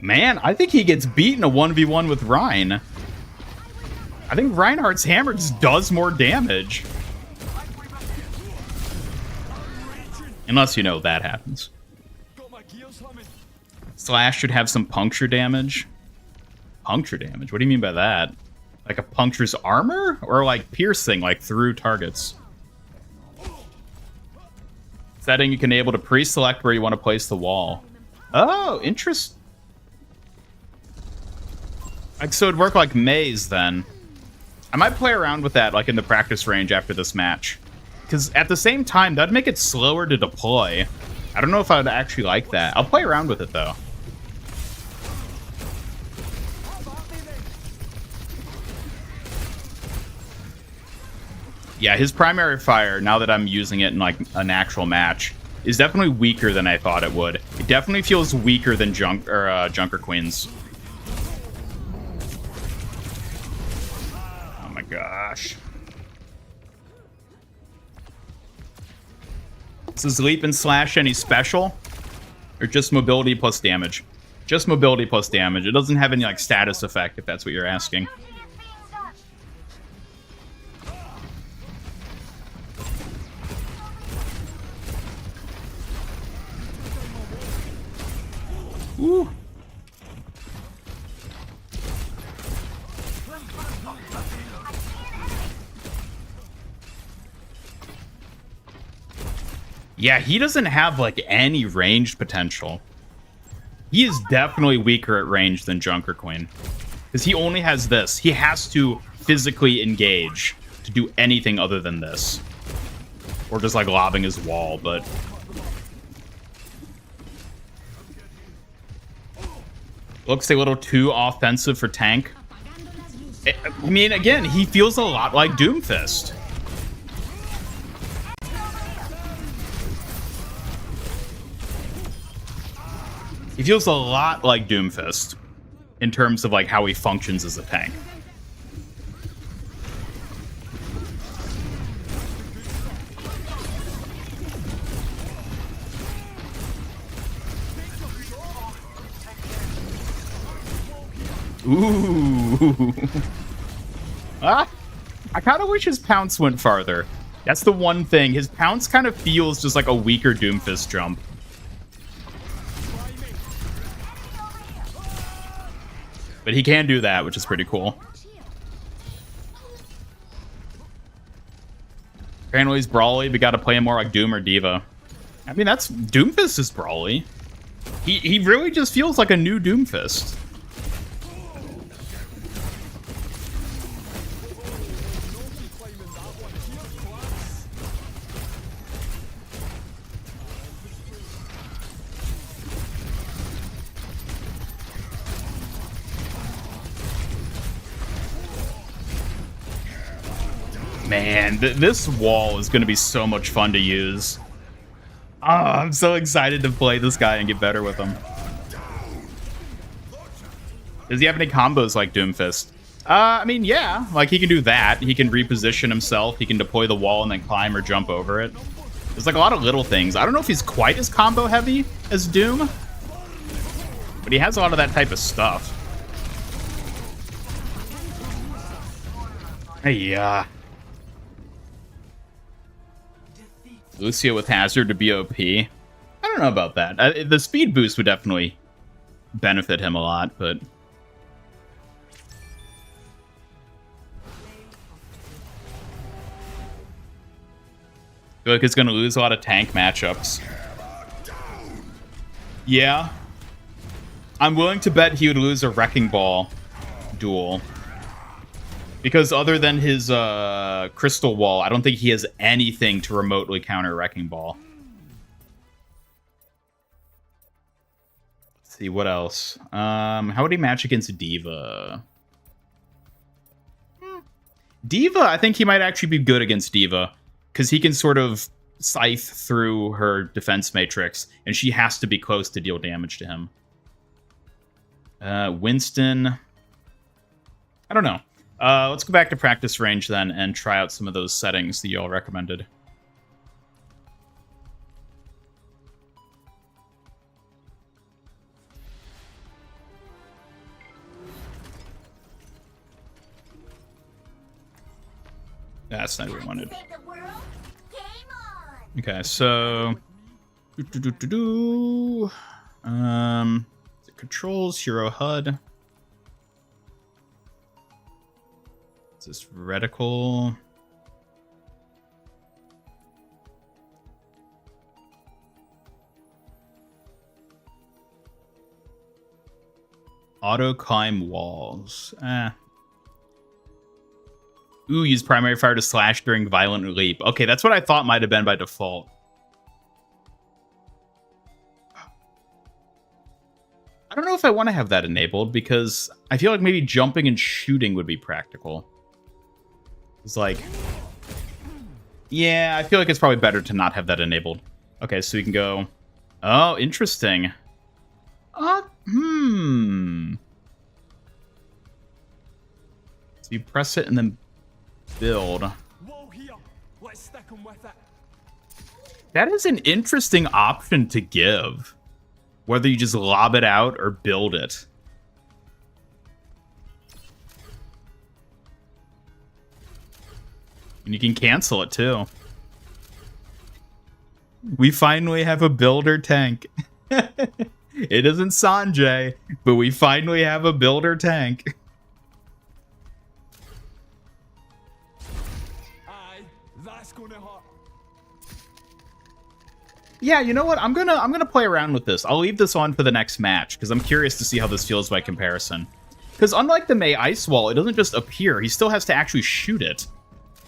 Man, I think he gets beaten a 1v1 with Rein. I think Reinhardt's hammer just does more damage. Unless, you know, that happens. Slash should have some puncture damage. Puncture damage? What do you mean by that? Like a punctures armor? Or like piercing, like through targets? Setting, you can be able to pre-select where you want to place the wall. Oh, interesting. Like, so it'd work like maze then. I might play around with that, like in the practice range after this match. Because at the same time, that'd make it slower to deploy. I don't know if I would actually like that. I'll play around with it, though. Yeah, his primary fire, now that I'm using it in, like, an actual match, is definitely weaker than I thought it would. It definitely feels weaker than Junker Queen's. Oh my gosh. Does leap and slash any special? Or just mobility plus damage? Just mobility plus damage. It doesn't have any like status effect, if that's what you're asking. Ooh. Yeah, he doesn't have, like, any ranged potential. He is definitely weaker at range than Junker Queen. Because he only has this. He has to physically engage to do anything other than this. Or just, like, lobbing his wall, but... Looks a little too offensive for tank. I mean, again, he feels a lot like Doomfist. He feels a lot like Doomfist in terms of like how he functions as a tank. Ooh. Ah, I kind of wish his pounce went farther. That's the one thing. His pounce kind of feels just like a weaker Doomfist jump. But he can do that, which is pretty cool. Apparently he's brawly, we gotta play him more like Doom or Diva. I mean, that's... Doomfist is brawly. He really just feels like a new Doomfist. Man, this wall is going to be so much fun to use. Oh, I'm so excited to play this guy and get better with him. Does he have any combos like Doomfist? I mean, yeah. Like, he can do that. He can reposition himself. He can deploy the wall and then climb or jump over it. There's like a lot of little things. I don't know if he's quite as combo heavy as Doom, but he has a lot of that type of stuff. Hey, Lucio with Hazard to BOP. I don't know about that. The speed boost would definitely benefit him a lot, but... I feel like it's going to lose a lot of tank matchups. Yeah. I'm willing to bet he would lose a Wrecking Ball duel. Because other than his Crystal Wall, I don't think he has anything to remotely counter Wrecking Ball. Let's see, what else? How would he match against D.Va? D.Va, I think he might actually be good against D.Va. Because he can sort of scythe through her defense matrix, and she has to be close to deal damage to him. Winston... I don't know. Let's go back to practice range then and try out some of those settings that you all recommended. That's not what we wanted. Okay, so... Controls, Hero HUD. Is this reticle? Auto climb walls. Ooh, use primary fire to slash during violent leap. Okay, that's what I thought might have been by default. I don't know if I want to have that enabled, because I feel like maybe jumping and shooting would be practical. It's like... Yeah, I feel like it's probably better to not have that enabled. Okay, so we can go... Oh, interesting. So you press it and then build. That is an interesting option to give. Whether you just lob it out or build it. And you can cancel it too. We finally have a builder tank. It isn't Sanjay, but we finally have a builder tank. Yeah, you know what? I'm gonna play around with this. I'll leave this on for the next match because I'm curious to see how this feels by comparison. Because unlike the Mei Ice Wall, it doesn't just appear. He still has to actually shoot it.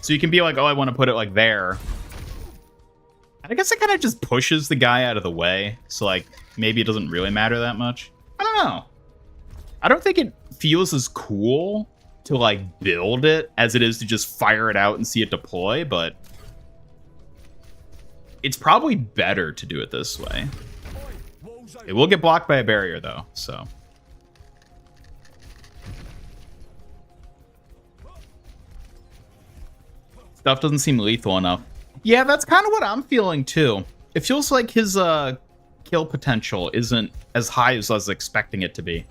So you can be like, oh, I want to put it like there. And I guess it kind of just pushes the guy out of the way. So like maybe it doesn't really matter that much. I don't know. I don't think it feels as cool to like build it as it is to just fire it out and see it deploy, but it's probably better to do it this way. It will get blocked by a barrier, though, so. Stuff doesn't seem lethal enough. Yeah, that's kind of what I'm feeling, too. It feels like his kill potential isn't as high as I was expecting it to be.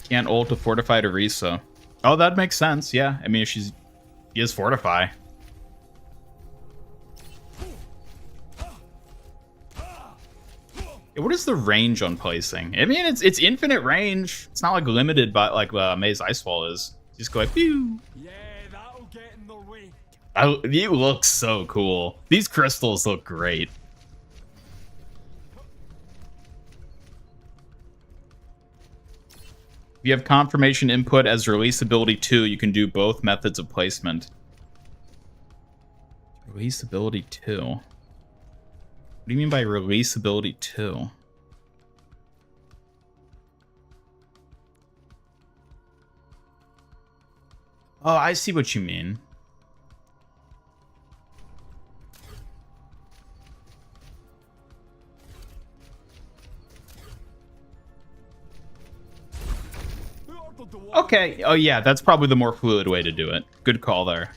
Can't ult to fortify to Risa. Oh, that makes sense. Yeah, I mean, if she is fortify. What is the range on placing? I mean, it's infinite range. It's not like limited by like Mei's Ice Wall is. You just go like, pew. Yeah, that'll get in the way. It looks so cool. These crystals look great. If you have confirmation input as release ability 2, you can do both methods of placement. Release ability 2. What do you mean by release ability 2? Oh, I see what you mean. Hold the wall. Okay. Oh, yeah, that's probably the more fluid way to do it. Good call there.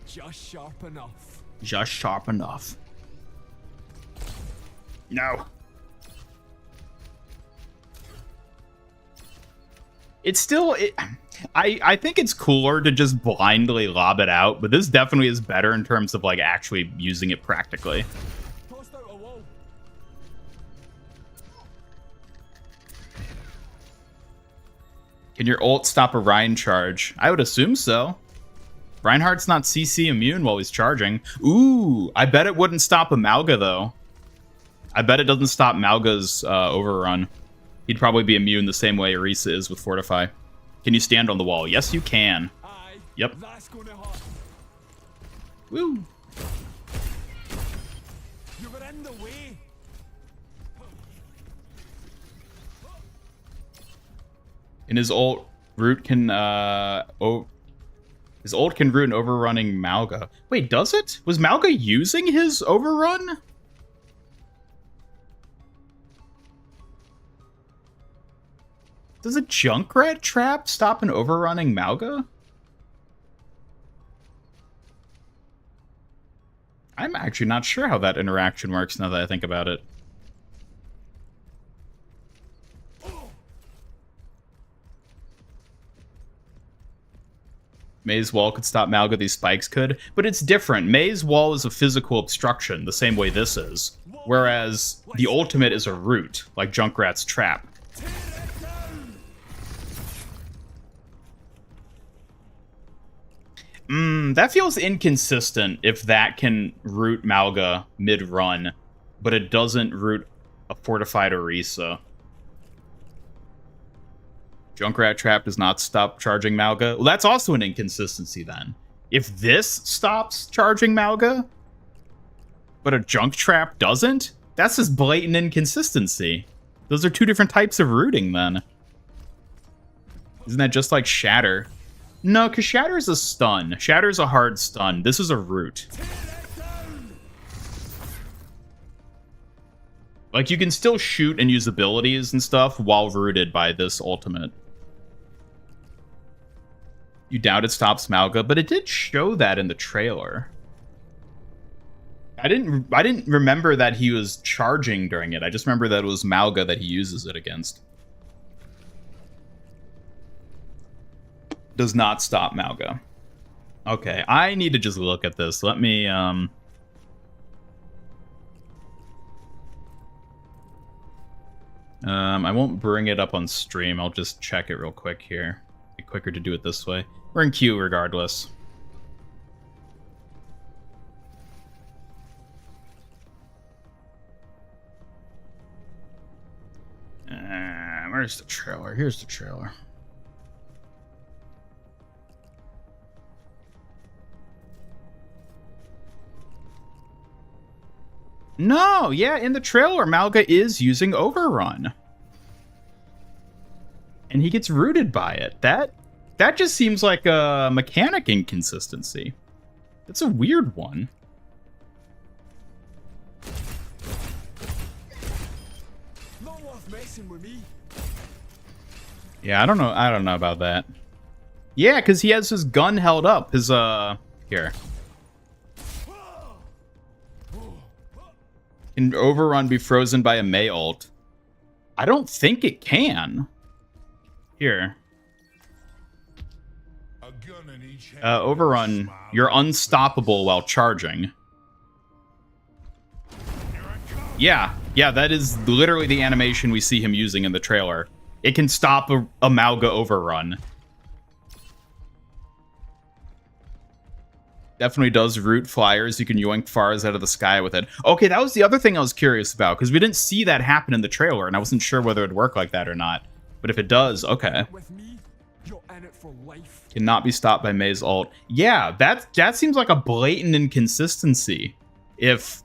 Just sharp enough. Just sharp enough. No. It's still... I think it's cooler to just blindly lob it out, but this definitely is better in terms of, like, actually using it practically. Tossed out a wall. Can your ult stop a Ryan charge? I would assume so. Reinhardt's not CC immune while he's charging. Ooh, I bet it wouldn't stop a Malga, though. I bet it doesn't stop Malga's overrun. He'd probably be immune the same way Orisa is with Fortify. Can you stand on the wall? Yes, you can. Aye. Yep. That's gonna hurt. Woo. You were in the way. And his ult root can his ult can root an overrunning Malga. Wait, does it? Was Malga using his overrun? Does a Junkrat trap stop an overrunning Malga? I'm actually not sure how that interaction works now that I think about it. Mei's wall could stop Malga, these spikes could, but it's different. Mei's wall is a physical obstruction, the same way this is, whereas the ultimate is a root, like Junkrat's trap. That feels inconsistent if that can root Malga mid-run, but it doesn't root a fortified Orisa. Junkrat trap does not stop charging Malga. Well, that's also an inconsistency then. If this stops charging Malga, but a Junk trap doesn't, that's just blatant inconsistency. Those are two different types of rooting then. Isn't that just like Shatter? No, because Shatter's a stun. Shatter's a hard stun. This is a root. Like, you can still shoot and use abilities and stuff while rooted by this ultimate. You doubt it stops Malga, but it did show that in the trailer. I didn't remember that he was charging during it. I just remember that it was Malga that he uses it against. Does not stop Malga. Okay, I need to just look at this. Let me, I won't bring it up on stream. I'll just check it real quick here. Be quicker to do it this way. We're in queue regardless. Where's the trailer? Here's the trailer. No, yeah, in the trailer, Malga is using Overrun. And he gets rooted by it. That just seems like a mechanic inconsistency. That's a weird one. Not worth messing with me. Yeah, I don't know about that. Yeah, because he has his gun held up. His, here. Can Overrun be frozen by a Mei ult? I don't think it can. Here. Overrun, you're unstoppable while charging. Yeah, that is literally the animation we see him using in the trailer. It can stop a Malga Overrun. Definitely does root flyers. You can yoink fars out of the sky with it. Okay, that was the other thing I was curious about, because we didn't see that happen in the trailer, and I wasn't sure whether it'd work like that or not. But if it does, okay. With me, you're in it for life. Cannot be stopped by Mei's ult. Yeah, that seems like a blatant inconsistency. If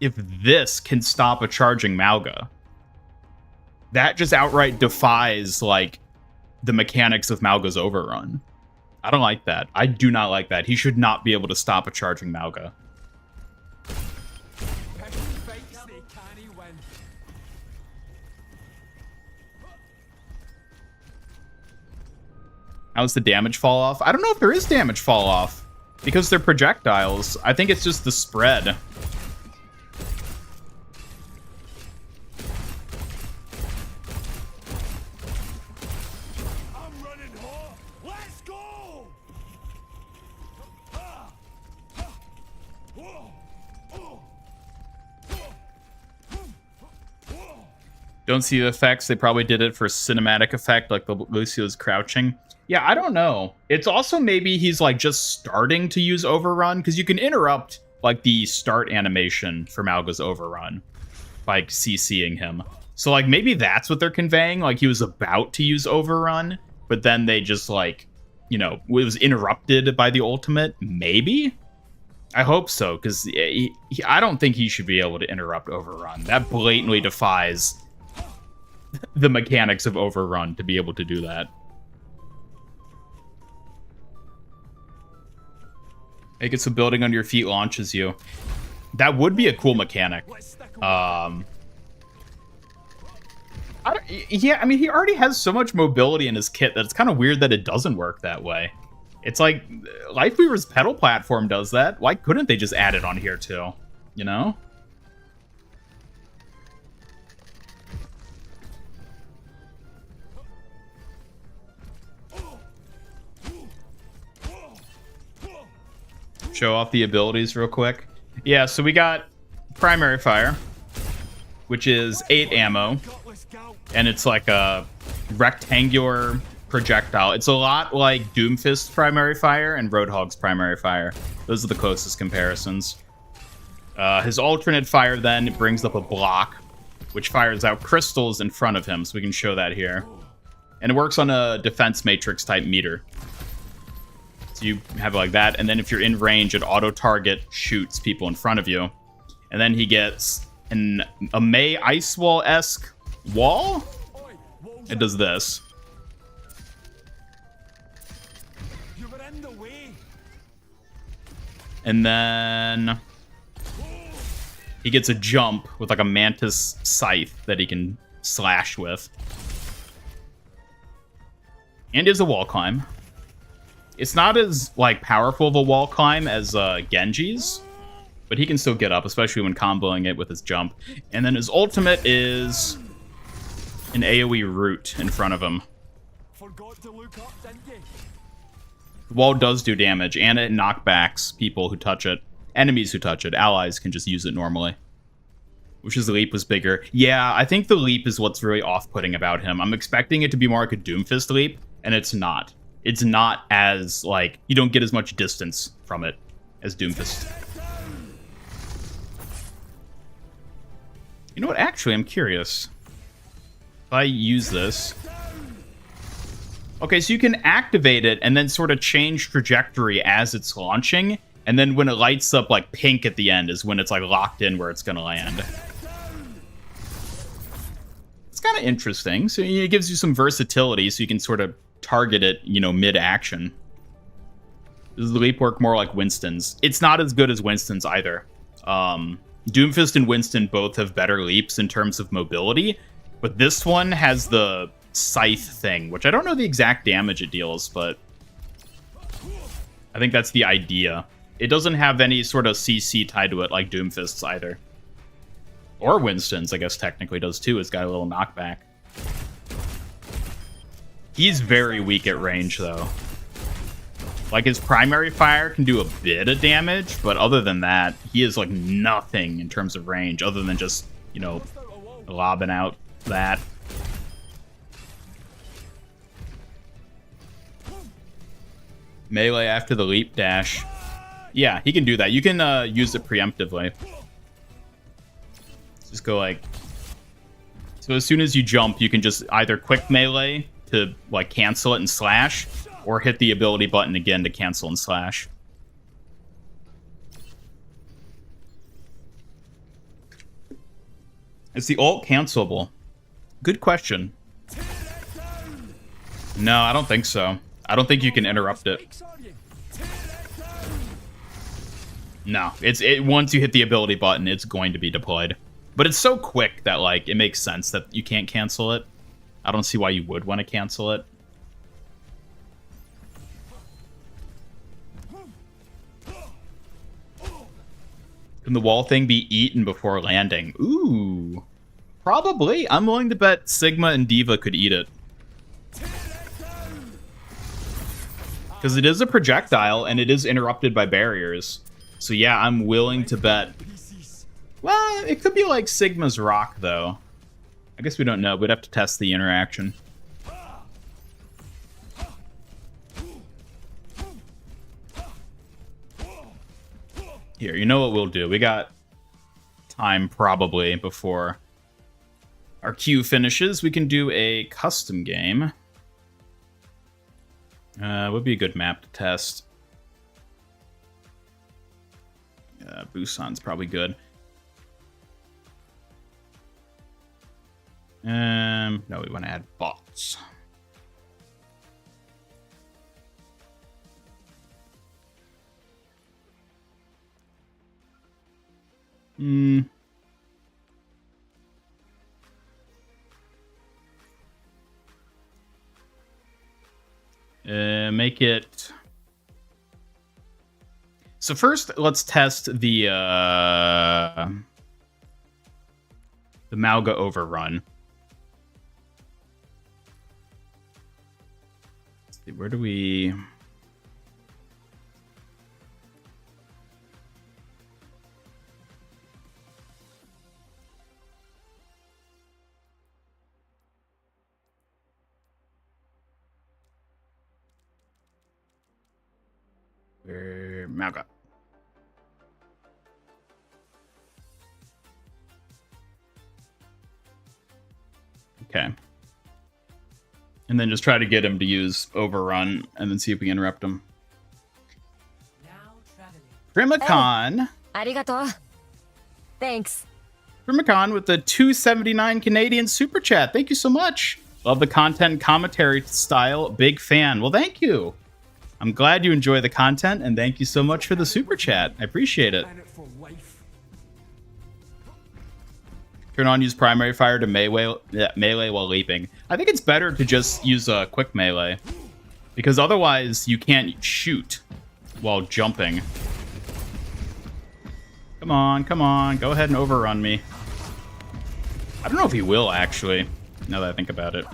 this can stop a charging Malga, that just outright defies, like, the mechanics of Malga's Overrun. I don't like that. I do not like that. He should not be able to stop a charging Malga. How's the damage fall off? I don't know if there is damage fall off because they're projectiles. I think it's just the spread. I'm running hot. Let's go. Don't see the effects. They probably did it for cinematic effect, like the Lucio's crouching. Yeah, I don't know. It's also maybe he's like just starting to use overrun, because you can interrupt like the start animation for Malga's overrun by CCing him. So like maybe that's what they're conveying. Like he was about to use overrun, but then they just like, you know, it was interrupted by the ultimate. Maybe? I hope so, because I don't think he should be able to interrupt overrun. That blatantly defies the mechanics of overrun to be able to do that. Make it so building on your feet launches you. That would be a cool mechanic. Yeah, I mean, he already has so much mobility in his kit that it's kind of weird that it doesn't work that way. It's like, Lifeweaver's pedal platform does that. Why couldn't they just add it on here too? You know? Show off the abilities real quick. Yeah, so we got Primary Fire, which is 8 ammo, and it's like a rectangular projectile. It's a lot like Doomfist's Primary Fire and Roadhog's Primary Fire. Those are the closest comparisons. His alternate fire then brings up a block, which fires out crystals in front of him, so we can show that here. And it works on a defense matrix type meter. So you have it like that, and then if you're in range, it auto-target shoots people in front of you. And then he gets a May Ice Wall-esque wall? It does this. And then he gets a jump with like a Mantis Scythe that he can slash with. And he has a wall climb. It's not as like powerful of a wall climb as Genji's, but he can still get up, especially when comboing it with his jump. And then his ultimate is an AoE root in front of him. Forgot to look up, didn't you? The wall does do damage, and it knockbacks people who touch it. Enemies who touch it. Allies can just use it normally. Which is the leap was bigger. Yeah, I think the leap is what's really off-putting about him. I'm expecting it to be more like a Doomfist leap, and it's not. It's not as, like, you don't get as much distance from it as Doomfist. You know what? Actually, I'm curious. If I use this... Okay, so you can activate it and then sort of change trajectory as it's launching, and then when it lights up, like, pink at the end is when it's, like, locked in where it's gonna land. It's kind of interesting. So it gives you some versatility, so you can sort of target it, you know, mid-action. Does the leap work more like Winston's? It's not as good as Winston's either. Doomfist and Winston both have better leaps in terms of mobility, but this one has the scythe thing, which I don't know the exact damage it deals, but I think that's the idea. It doesn't have any sort of CC tied to it like Doomfist's either. Or Winston's, I guess technically does too. It's got a little knockback. He's very weak at range, though. Like, his primary fire can do a bit of damage, but other than that, he is, like, nothing in terms of range, other than just, you know, lobbing out that. Melee after the leap dash. Yeah, he can do that. You can use it preemptively. Just go, like... So as soon as you jump, you can just either quick melee to, like, cancel it and slash, or hit the ability button again to cancel and slash. Is the ult cancelable? Good question. No, I don't think so. I don't think you can interrupt it. No, once you hit the ability button, it's going to be deployed. But it's so quick that, like, it makes sense that you can't cancel it. I don't see why you would want to cancel it. Can the wall thing be eaten before landing? Ooh. Probably. I'm willing to bet Sigma and Diva could eat it. Because it is a projectile, and it is interrupted by barriers. So yeah, I'm willing to bet. Well, it could be like Sigma's rock, though. I guess we don't know. We'd have to test the interaction. Here, you know what we'll do? We got time probably before our queue finishes. We can do a custom game. Would be a good map to test. Busan's probably good. No, we want to add bots. Make it. So first, let's test the Mauga overrun. Let's see, where do we? Mauga. Okay. And then just try to get him to use overrun and then see if we can interrupt him. Now traveling. Primacon. Arigato. Thanks. Primacon with the 279 Canadian super chat. Thank you so much. Love the content commentary style. Big fan. Well, thank you. I'm glad you enjoy the content, and thank you so much for the super chat. I appreciate it. Turn on, use primary fire to melee while leaping. I think it's better to just use a quick melee, because otherwise you can't shoot while jumping. Come on, come on. Go ahead and overrun me. I don't know if he will, actually, now that I think about it.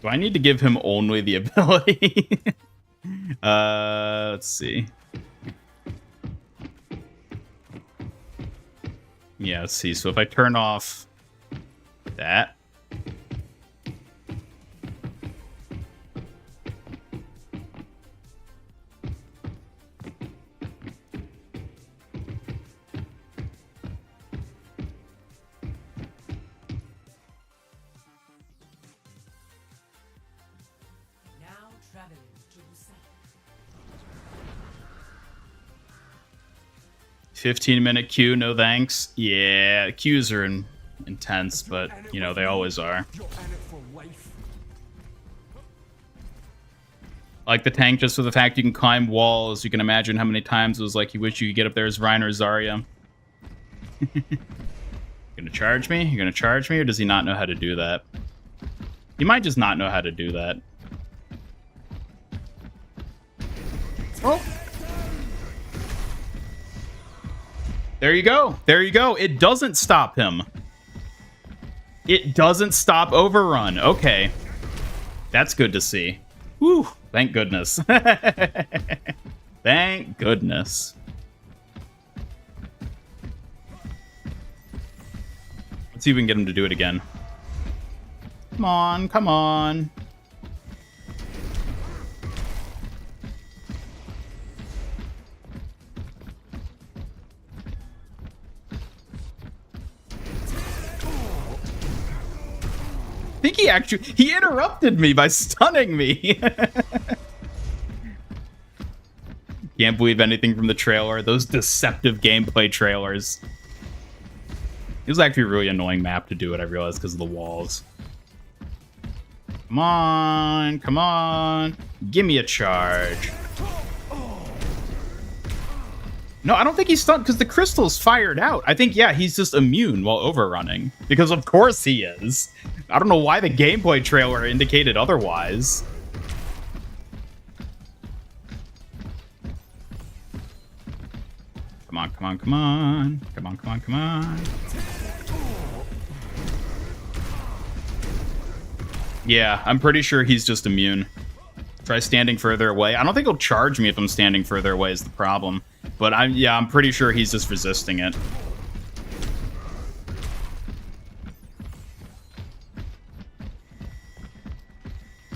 Do I need to give him only the ability? Let's see. Yeah, let's see. So if I turn off that. Now traveling to Busan. 15-minute queue, no thanks. Yeah, queues are intense, but, you know, they always are. Like the tank, just for the fact you can climb walls, you can imagine how many times it was like you wish you could get up there as Ryan or Zarya. Gonna charge me? You're gonna charge me, or does he not know how to do that? He might just not know how to do that. Oh. There you go. There you go. It doesn't stop him. It doesn't stop overrun. Okay. That's good to see. Whew. Thank goodness. Thank goodness. Let's see if we can get him to do it again. Come on. Come on. I think he interrupted me by stunning me. Can't believe anything from the trailer. Those deceptive gameplay trailers. It was actually a really annoying map to do it, I realized, because of the walls. Come on, come on. Give me a charge. No, I don't think he's stunned because the crystal's fired out. I think, yeah, he's just immune while overrunning. Because of course he is. I don't know why the gameplay trailer indicated otherwise. Come on, come on, come on. Come on, come on, come on. Yeah, I'm pretty sure he's just immune. Try standing further away. I don't think he'll charge me if I'm standing further away is the problem. But I'm pretty sure he's just resisting it.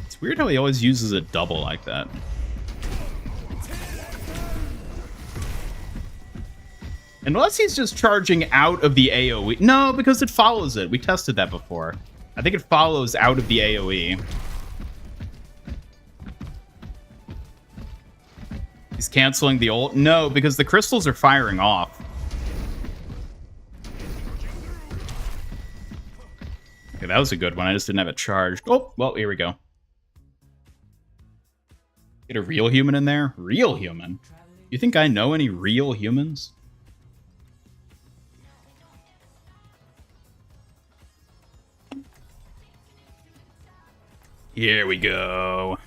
It's weird how he always uses a double like that. Unless he's just charging out of the AoE. No, because it follows it. We tested that before. I think it follows out of the AoE. He's canceling the ult? No, because the crystals are firing off. Okay, that was a good one. I just didn't have it charged. Oh, well, here we go. Get a real human in there? Real human? You think I know any real humans? Here we go.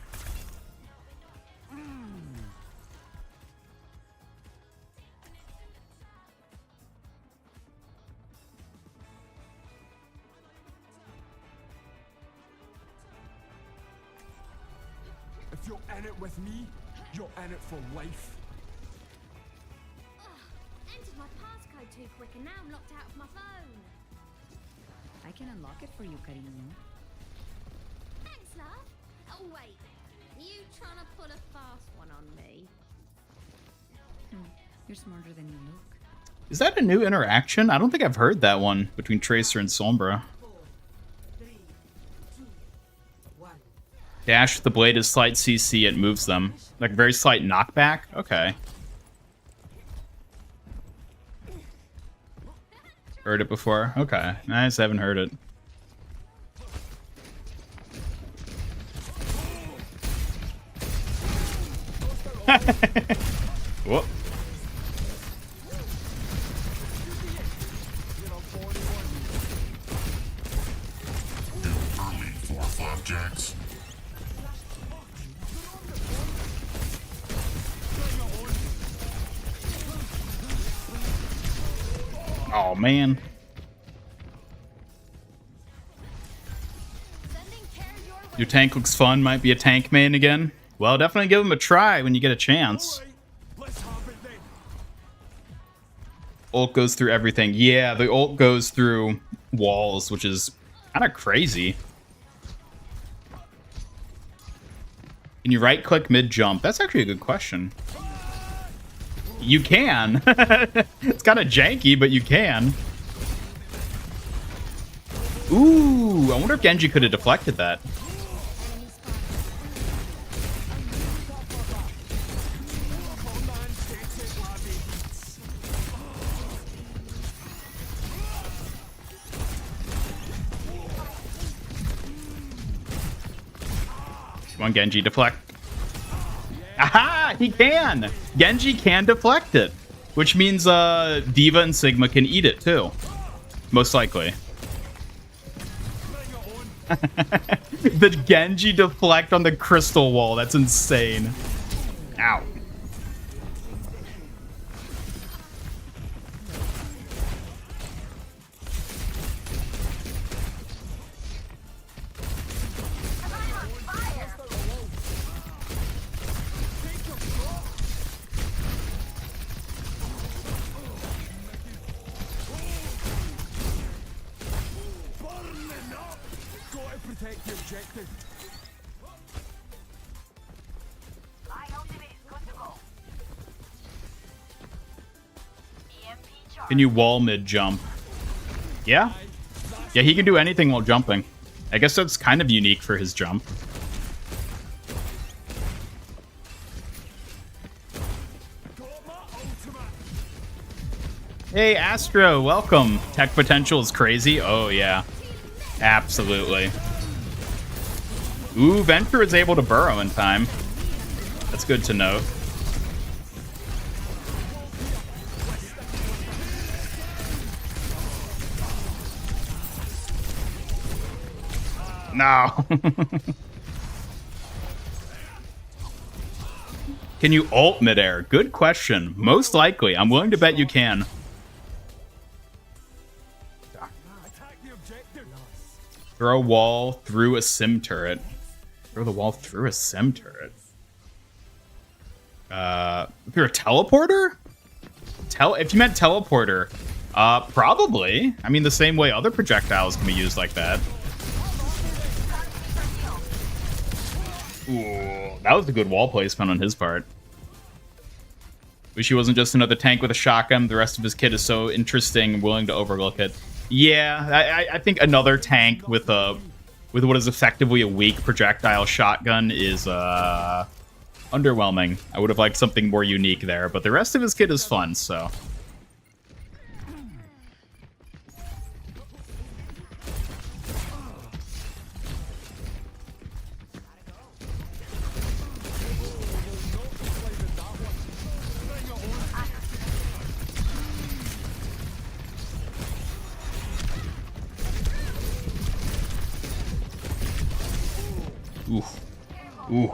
If you're in it with me, you're in it for life. Entered my passcode too quick and now I'm locked out of my phone. I can unlock it for you, Karim. Thanks, love. Oh, wait. You trying to pull a fast one on me? You're smarter than you look. Is that a new interaction? I don't think I've heard that one between Tracer and Sombra. 4, 3, 2, 1. Dash with the blade is slight CC, it moves them. Like very slight knockback? Okay. Heard it before? Okay. Nice, I haven't heard it. Whoop. Early 4-5 jacks. Oh man. Your tank looks fun. Might be a tank main again. Well, definitely give him a try when you get a chance. Alright, let's have it then. Ult goes through everything. Yeah, the ult goes through walls, which is kind of crazy. Can you right click mid jump? That's actually a good question. You can. It's kind of janky, but you can. Ooh, I wonder if Genji could have deflected that. Come on, Genji, deflect. Aha! He can! Genji can deflect it. Which means Diva and Sigma can eat it, too. Most likely. The Genji deflect on the crystal wall. That's insane. Ow. Gotta protect the objective. Can you wall mid jump? Yeah? Yeah, he can do anything while jumping. I guess that's kind of unique for his jump. Got my ultimate. Hey, Astro, welcome. Tech potential is crazy. Oh, yeah. Absolutely. Ooh, Venture is able to burrow in time. That's good to note. No. Can you ult midair? Good question. Most likely. I'm willing to bet you can. Attack the objective. Throw a wall through a sim turret. Throw the wall through a sim turret. If you're a teleporter? If you meant teleporter, probably. I mean, the same way other projectiles can be used like that. Ooh, that was a good wall placement on his part. Wish he wasn't just another tank with a shotgun. The rest of his kit is so interesting and willing to overlook it. Yeah, I think another tank with what is effectively a weak projectile shotgun is underwhelming. I would have liked something more unique there, but the rest of his kit is fun, so. Ooh. Ooh.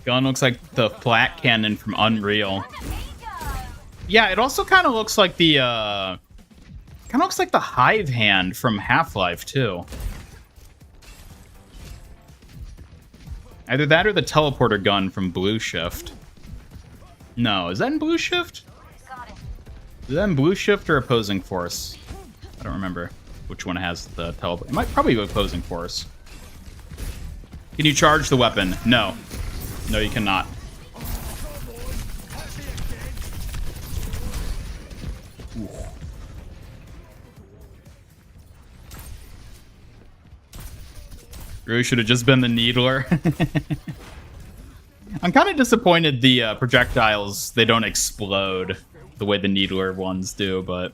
Gun looks like the flat cannon from Unreal. Yeah, it also kind of looks like the hive hand from Half-Life too. Either that or the teleporter gun from Blue Shift. No, is that in Blue Shift? Is that in Blue Shift or Opposing Force? I don't remember which one has the teleport. It might probably be Opposing Force. Can you charge the weapon? No. No, you cannot. Ooh. Really should have just been the Needler. I'm kind of disappointed the projectiles, they don't explode the way the Needler ones do, but...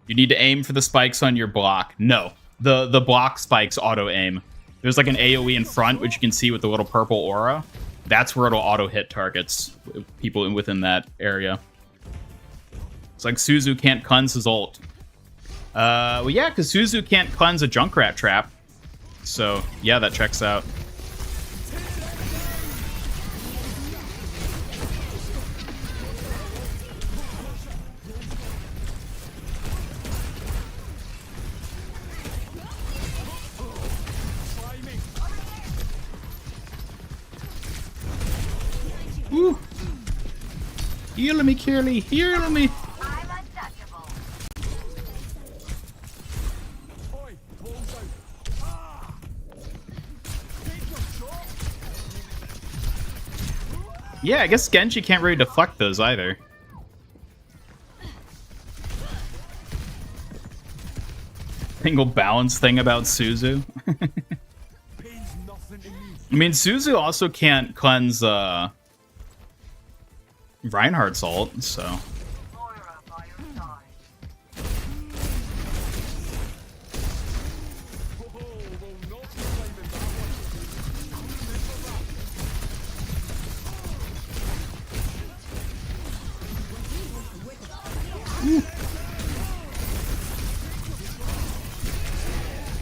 You need to aim for the spikes on your block. No. The block spikes auto-aim. There's like an AoE in front, which you can see with the little purple aura. That's where it'll auto-hit targets, people within that area. It's like Suzu can't cleanse his ult. Well, yeah, because Suzu can't cleanse a Junkrat trap. So, yeah, that checks out. Ooh. Heal me, Curly. Heal me. Yeah, I guess Genji can't really deflect those either. Single balance thing about Suzu. I mean, Suzu also can't cleanse Reinhardt's ult, so...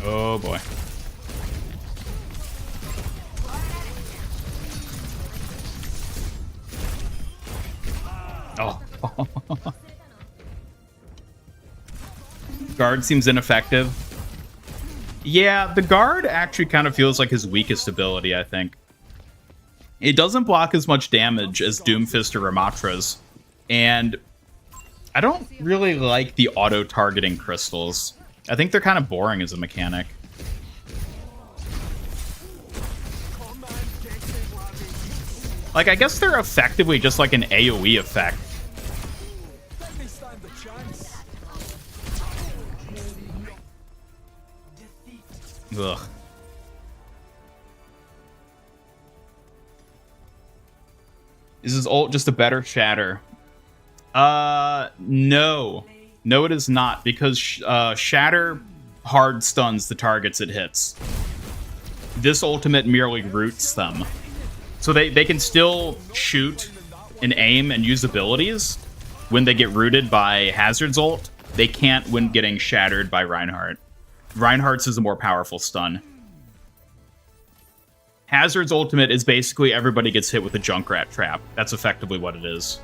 Oh boy. Oh. Guard seems ineffective. Yeah, the guard actually kind of feels like his weakest ability, I think. It doesn't block as much damage as Doomfist or Ramatra's. And I don't really like the auto-targeting crystals. I think they're kind of boring as a mechanic. Like, I guess they're effectively just like an AoE effect. Ugh. Is his ult just a better Shatter? No. No, it is not, because Shatter hard stuns the targets it hits. This ultimate merely roots them. So they can still shoot in aim and use abilities, when they get rooted by Hazard's ult, they can't when getting shattered by Reinhardt. Reinhardt's is a more powerful stun. Hazard's ultimate is basically everybody gets hit with a Junkrat trap. That's effectively what it is.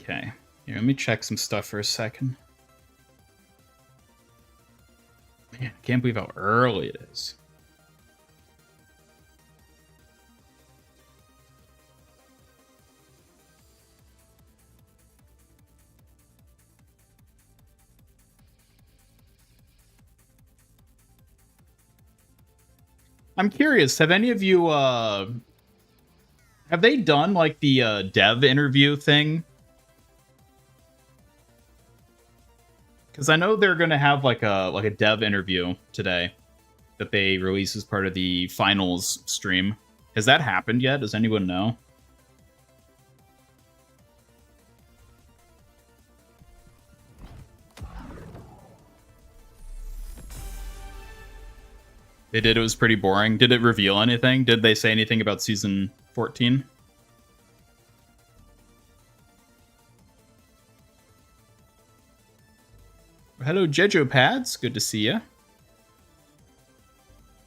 Okay. Here, let me check some stuff for a second. Man, I can't believe how early it is. I'm curious, have any of you, have they done, like, the dev interview thing? Because I know they're going to have like a dev interview today that they release as part of the finals stream. Has that happened yet? Does anyone know? They did. It was pretty boring. Did it reveal anything? Did they say anything about season 14? Hello, Jejo Pads. Good to see you.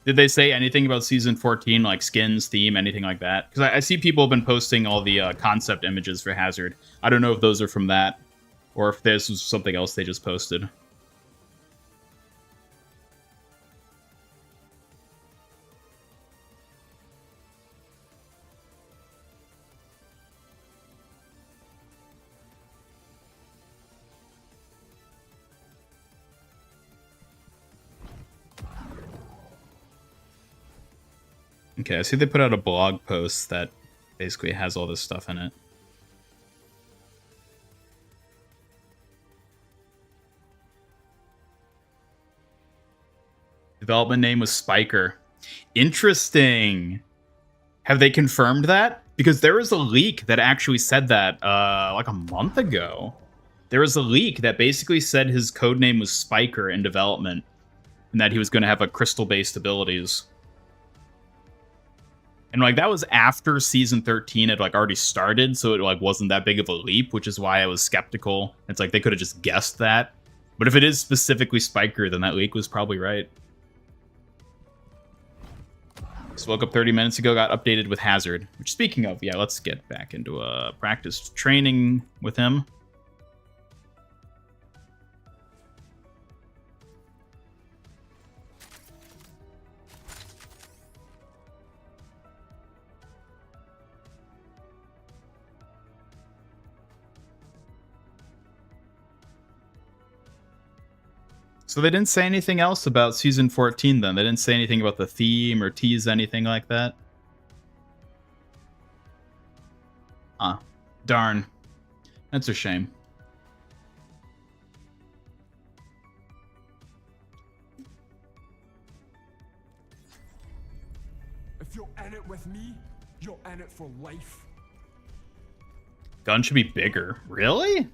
Did they say anything about season 14, like skins, theme, anything like that? Because I see people have been posting all the concept images for Hazard. I don't know if those are from that, or if this was something else they just posted. Okay, I see they put out a blog post that basically has all this stuff in it. Development name was Spiker. Interesting. Have they confirmed that? Because there was a leak that actually said that like a month ago. There was a leak that basically said his codename was Spiker in development, and that he was going to have a crystal-based abilities. And like that was after season 13 had like already started, so it like wasn't that big of a leap, which is why I was skeptical. It's like they could have just guessed that. But if it is specifically Spiker, then that leak was probably right. Just woke up 30 minutes ago, got updated with Hazard. Which, speaking of, yeah, let's get back into practice training with him. So they didn't say anything else about season 14 then? They didn't say anything about the theme or tease anything like that? Ah, darn. That's a shame. If you're in it with me, you're in it for life. Gun should be bigger. Really?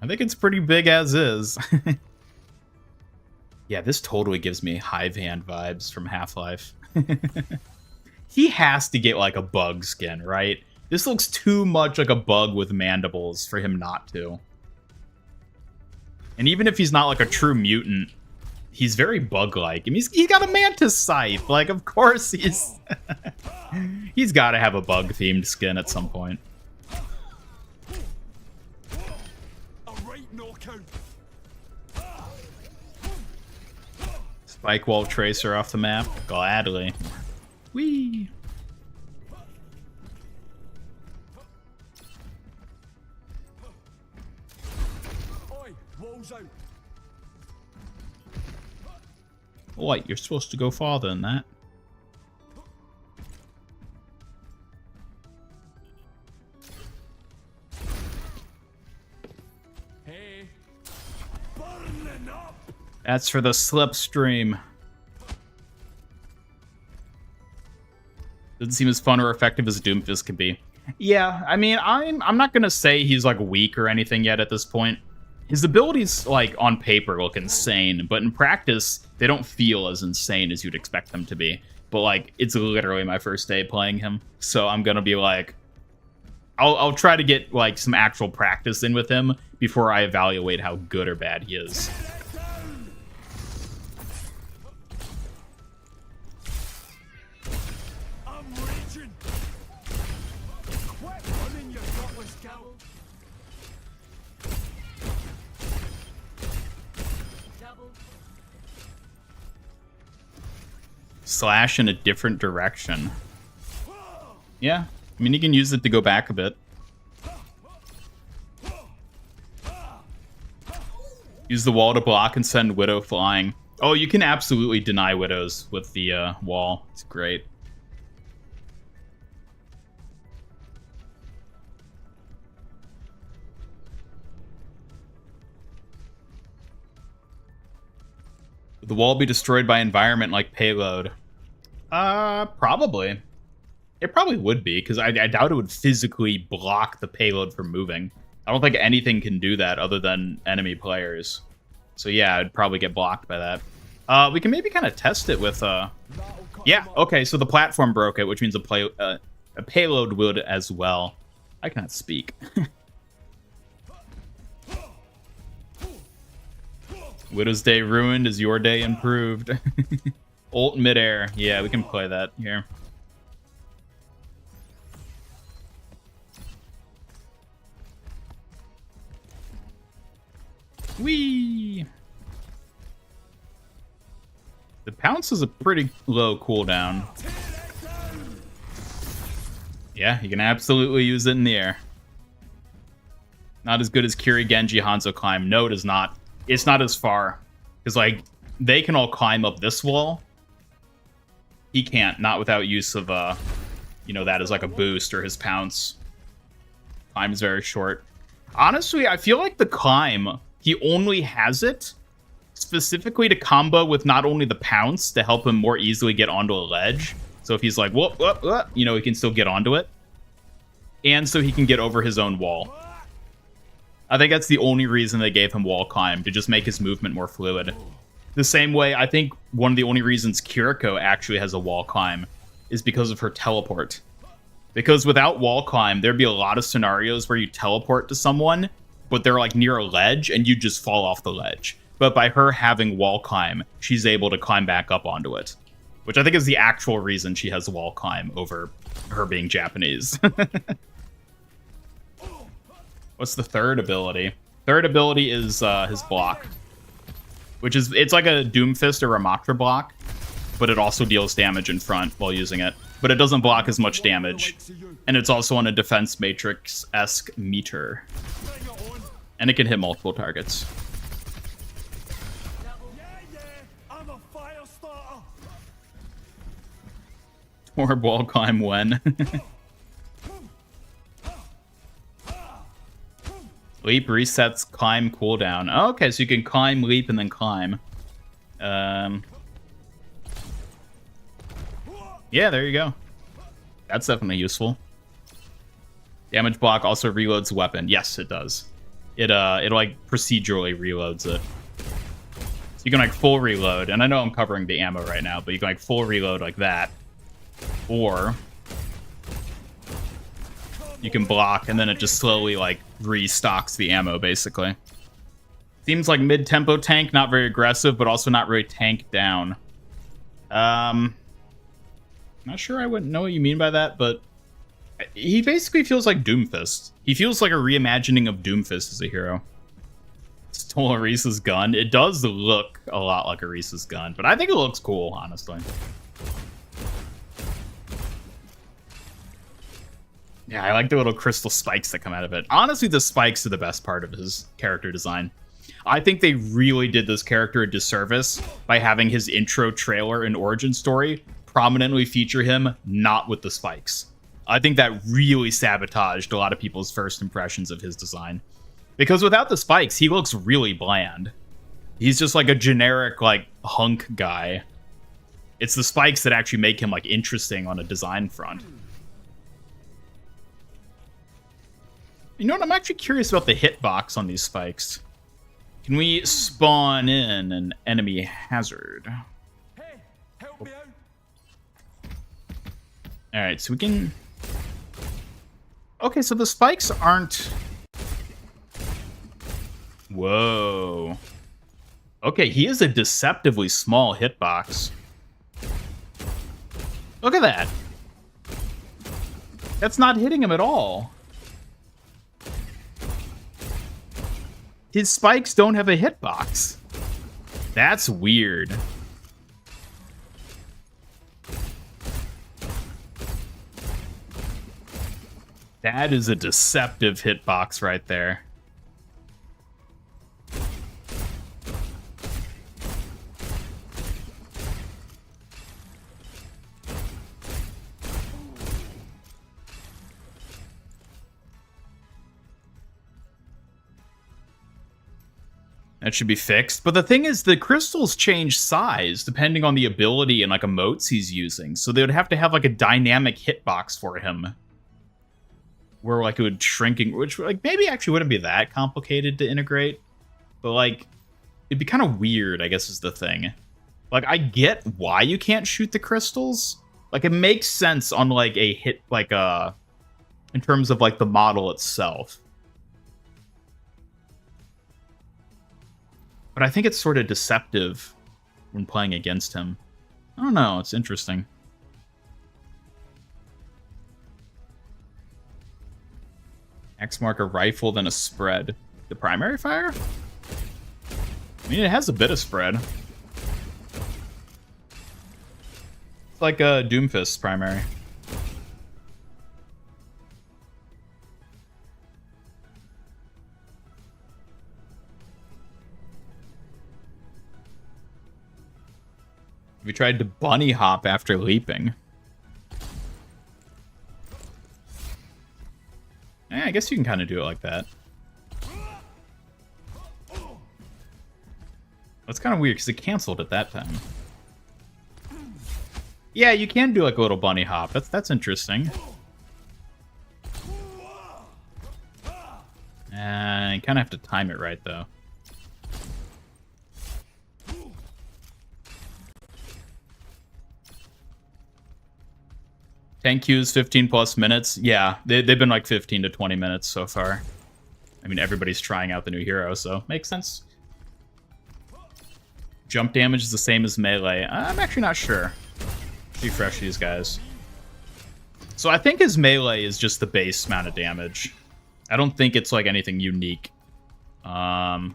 I think it's pretty big as is. Yeah, this totally gives me Hive Hand vibes from Half-Life. He has to get like a bug skin, right? This looks too much like a bug with mandibles for him not to. And even if he's not like a true mutant, he's very bug-like. I mean, he's got a mantis scythe. Like, of course he's... He's got to have a bug-themed skin at some point. Spike wall tracer off the map. Gladly. Whee! Oi, walls out. What? You're supposed to go farther than that. Hey. That's for the slipstream. Doesn't seem as fun or effective as Doomfist could be. Yeah, I mean, I'm not gonna say he's like weak or anything yet at this point. His abilities, like, on paper look insane, but in practice, they don't feel as insane as you'd expect them to be. But, like, it's literally my first day playing him, so I'm gonna be like... I'll try to get, like, some actual practice in with him before I evaluate how good or bad he is. I'm reaching. Quick, I'm in your gutless cowl. Double. Slash in a different direction. Yeah, I mean, you can use it to go back a bit. Use the wall to block and send Widow flying. Oh, you can absolutely deny Widows with the wall. It's great. Would the wall be destroyed by environment like payload? Probably. It probably would be, because I doubt it would physically block the payload from moving. I don't think anything can do that other than enemy players. So yeah, it'd probably get blocked by that. We can maybe kind of test it with... Yeah, okay, so the platform broke it, which means a payload would as well. I cannot speak. Widow's Day ruined is your day improved. Ult midair. Yeah, we can play that here. Whee! The pounce is a pretty low cooldown. Yeah, you can absolutely use it in the air. Not as good as Kiri, Genji, Hanzo climb. No, it is not. It's not as far. Because, like, they can all climb up this wall. He can't, not without use of, you know, that as like a boost or his pounce. Climb is very short. Honestly, I feel like the climb... He only has it specifically to combo with not only the pounce to help him more easily get onto a ledge. So if he's like, whoop, whoop, whoop, you know, he can still get onto it. And so he can get over his own wall. I think that's the only reason they gave him wall climb, to just make his movement more fluid. The same way, I think one of the only reasons Kiriko actually has a wall climb is because of her teleport. Because without wall climb, there'd be a lot of scenarios where you teleport to someone, but they're like near a ledge and you just fall off the ledge. But by her having wall climb, she's able to climb back up onto it, which I think is the actual reason she has wall climb over her being Japanese. What's the third ability? Third ability is his block, which is, it's like a Doomfist or a Ramatra block, but it also deals damage in front while using it. But it doesn't block as much damage, and it's also on a defense matrix-esque meter. And it can hit multiple targets. I'm a fire starter. Or wall climb when. Leap resets climb cooldown. Oh, okay, so you can climb, leap, and then climb. Yeah, there you go. That's definitely useful. Damage block also reloads weapon. Yes, it does. It like procedurally reloads it. So you can like full reload, and I know I'm covering the ammo right now, but you can like full reload like that. Or you can block, and then it just slowly like restocks the ammo, basically. Seems like mid-tempo tank, not very aggressive, but also not really tank down. Not sure I wouldn't know what you mean by that, but he basically feels like Doomfist. He feels like a reimagining of Doomfist as a hero. Stole Arisa's gun. It does look a lot like Arisa's gun, but I think it looks cool, honestly. Yeah, I like the little crystal spikes that come out of it. Honestly, the spikes are the best part of his character design. I think they really did this character a disservice by having his intro trailer and origin story prominently feature him not with the spikes. I think that really sabotaged a lot of people's first impressions of his design. Because without the spikes, he looks really bland. He's just like a generic, like, hunk guy. It's the spikes that actually make him, like, interesting on a design front. You know what? I'm actually curious about the hitbox on these spikes. Can we spawn in an enemy hazard? Hey, help me out. Alright, so we can... Okay, so the spikes aren't... Whoa. Okay, he is a deceptively small hitbox. Look at that. That's not hitting him at all. His spikes don't have a hitbox. That's weird. That is a deceptive hitbox right there. That should be fixed. But the thing is, the crystals change size depending on the ability and like emotes he's using. So they would have to have like a dynamic hitbox for him. Where like it would shrinking, which like maybe actually wouldn't be that complicated to integrate. But like, it'd be kind of weird, I guess is the thing. Like I get why you can't shoot the crystals. Like it makes sense on like a hit, like in terms of like the model itself. But I think it's sort of deceptive when playing against him. I don't know, it's interesting. X mark a rifle, then a spread. The primary fire? I mean, it has a bit of spread. It's like a Doomfist primary. We tried to bunny hop after leaping. I guess you can kind of do it like that. That's kind of weird because it canceled at that time. Yeah, you can do like a little bunny hop. That's interesting. You kind of have to time it right though. Tank queues 15 plus minutes. Yeah, they've been like 15 to 20 minutes so far. I mean, everybody's trying out the new hero, so makes sense. Jump damage is the same as melee. I'm actually not sure. Refresh these guys. So I think his melee is just the base amount of damage. I don't think it's like anything unique. That's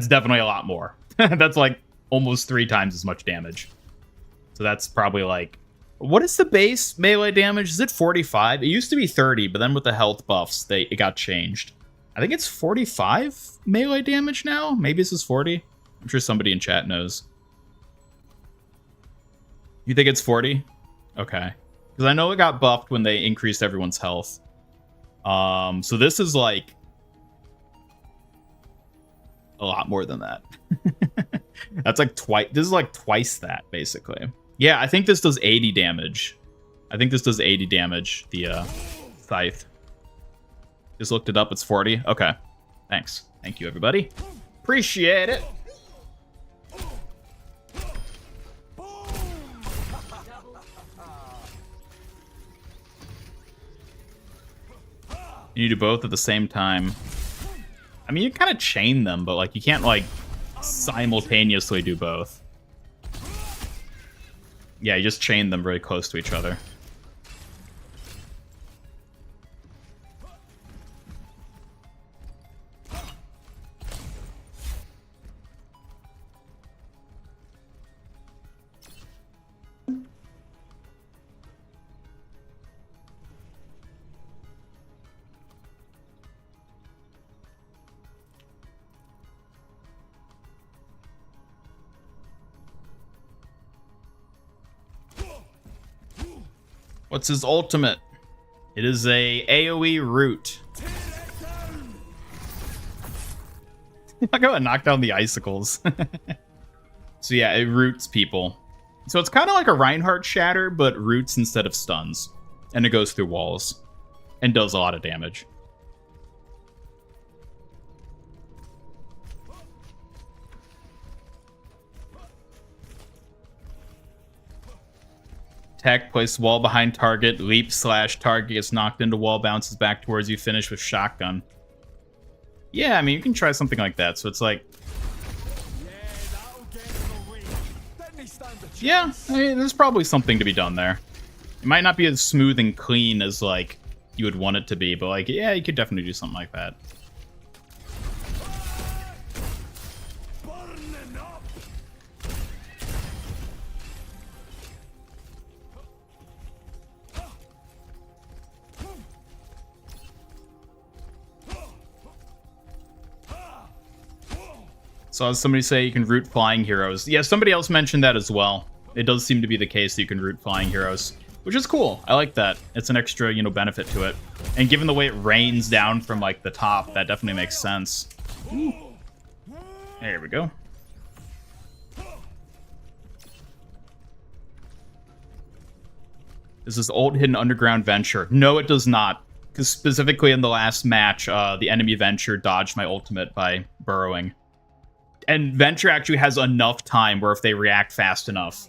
definitely a lot more. That's like almost 3 times as much damage. So that's probably like... What is the base melee damage? Is it 45? It used to be 30, but then with the health buffs, it got changed. I think it's 45 melee damage now? Maybe this is 40? I'm sure somebody in chat knows. You think it's 40? Okay. Because I know it got buffed when they increased everyone's health. So this is like... a lot more than that. That's like twice... This is like twice that, basically. Yeah, I think this does 80 damage. I think this does 80 damage, the scythe. Just looked it up, it's 40. Okay. Thanks. Thank you, everybody. Appreciate it. You do both at the same time. I mean, you kind of chain them, but like you can't like simultaneously do both. Yeah, you just chain them very close to each other. What's his ultimate? It is a AoE root. Look how it knocked down the icicles. So yeah, it roots people. So it's kind of like a Reinhardt shatter, but roots instead of stuns. And it goes through walls. And does a lot of damage. Tech, place wall behind target, leap / target gets knocked into wall, bounces back towards you, finish with shotgun. Yeah, I mean, you can try something like that. So it's like... Yeah, I mean, there's probably something to be done there. It might not be as smooth and clean as, like, you would want it to be, but, like, yeah, you could definitely do something like that. Saw somebody say you can root flying heroes. Yeah, somebody else mentioned that as well. It does seem to be the case that you can root flying heroes, which is cool. I like that. It's an extra, you know, benefit to it. And given the way it rains down from, like, the top, that definitely makes sense. Ooh. There we go. This is old hidden underground Venture. No, it does not. Because specifically in the last match, the enemy Venture dodged my ultimate by burrowing. And Venture actually has enough time where if they react fast enough,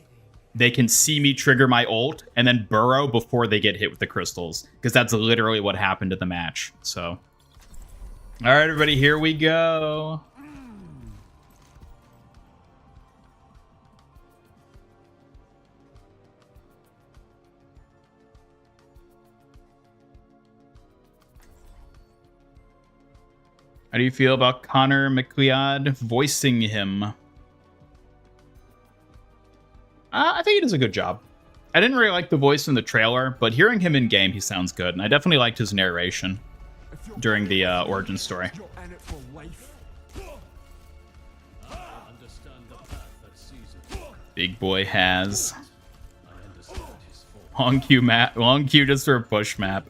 they can see me trigger my ult and then burrow before they get hit with the crystals. Because that's literally what happened in the match. So, all right, everybody, here we go. How do you feel about Connor McLeod voicing him? I think he does a good job. I didn't really like the voice in the trailer, but hearing him in game, he sounds good. And I definitely liked his narration during the origin story. Big boy has long queue just for a push map.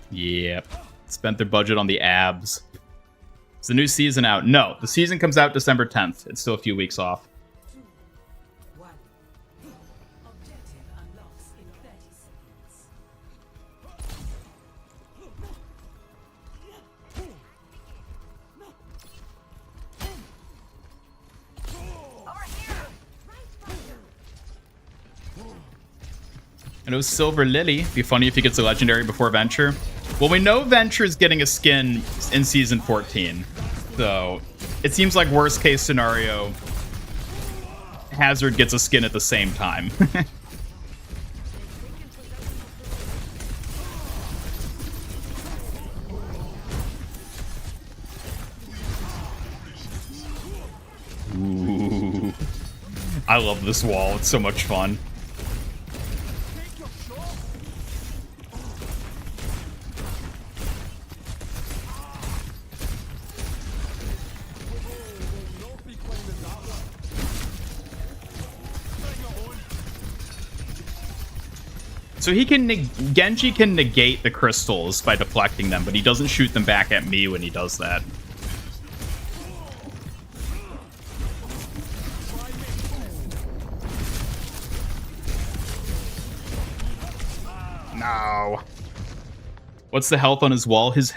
Yep. Spent their budget on the abs. Is the new season out? No, the season comes out December 10th. It's still a few weeks off. 2, 1. Objective unlocks in 30 seconds. And it was Silver Lily. Be funny if he gets a legendary before Venture. Well, we know Venture is getting a skin in Season 14. So, it seems like worst case scenario, Hazard gets a skin at the same time. Ooh. I love this wall. It's so much fun. So he can Genji can negate the crystals by deflecting them, but he doesn't shoot them back at me when he does that. No. What's the health on his wall? His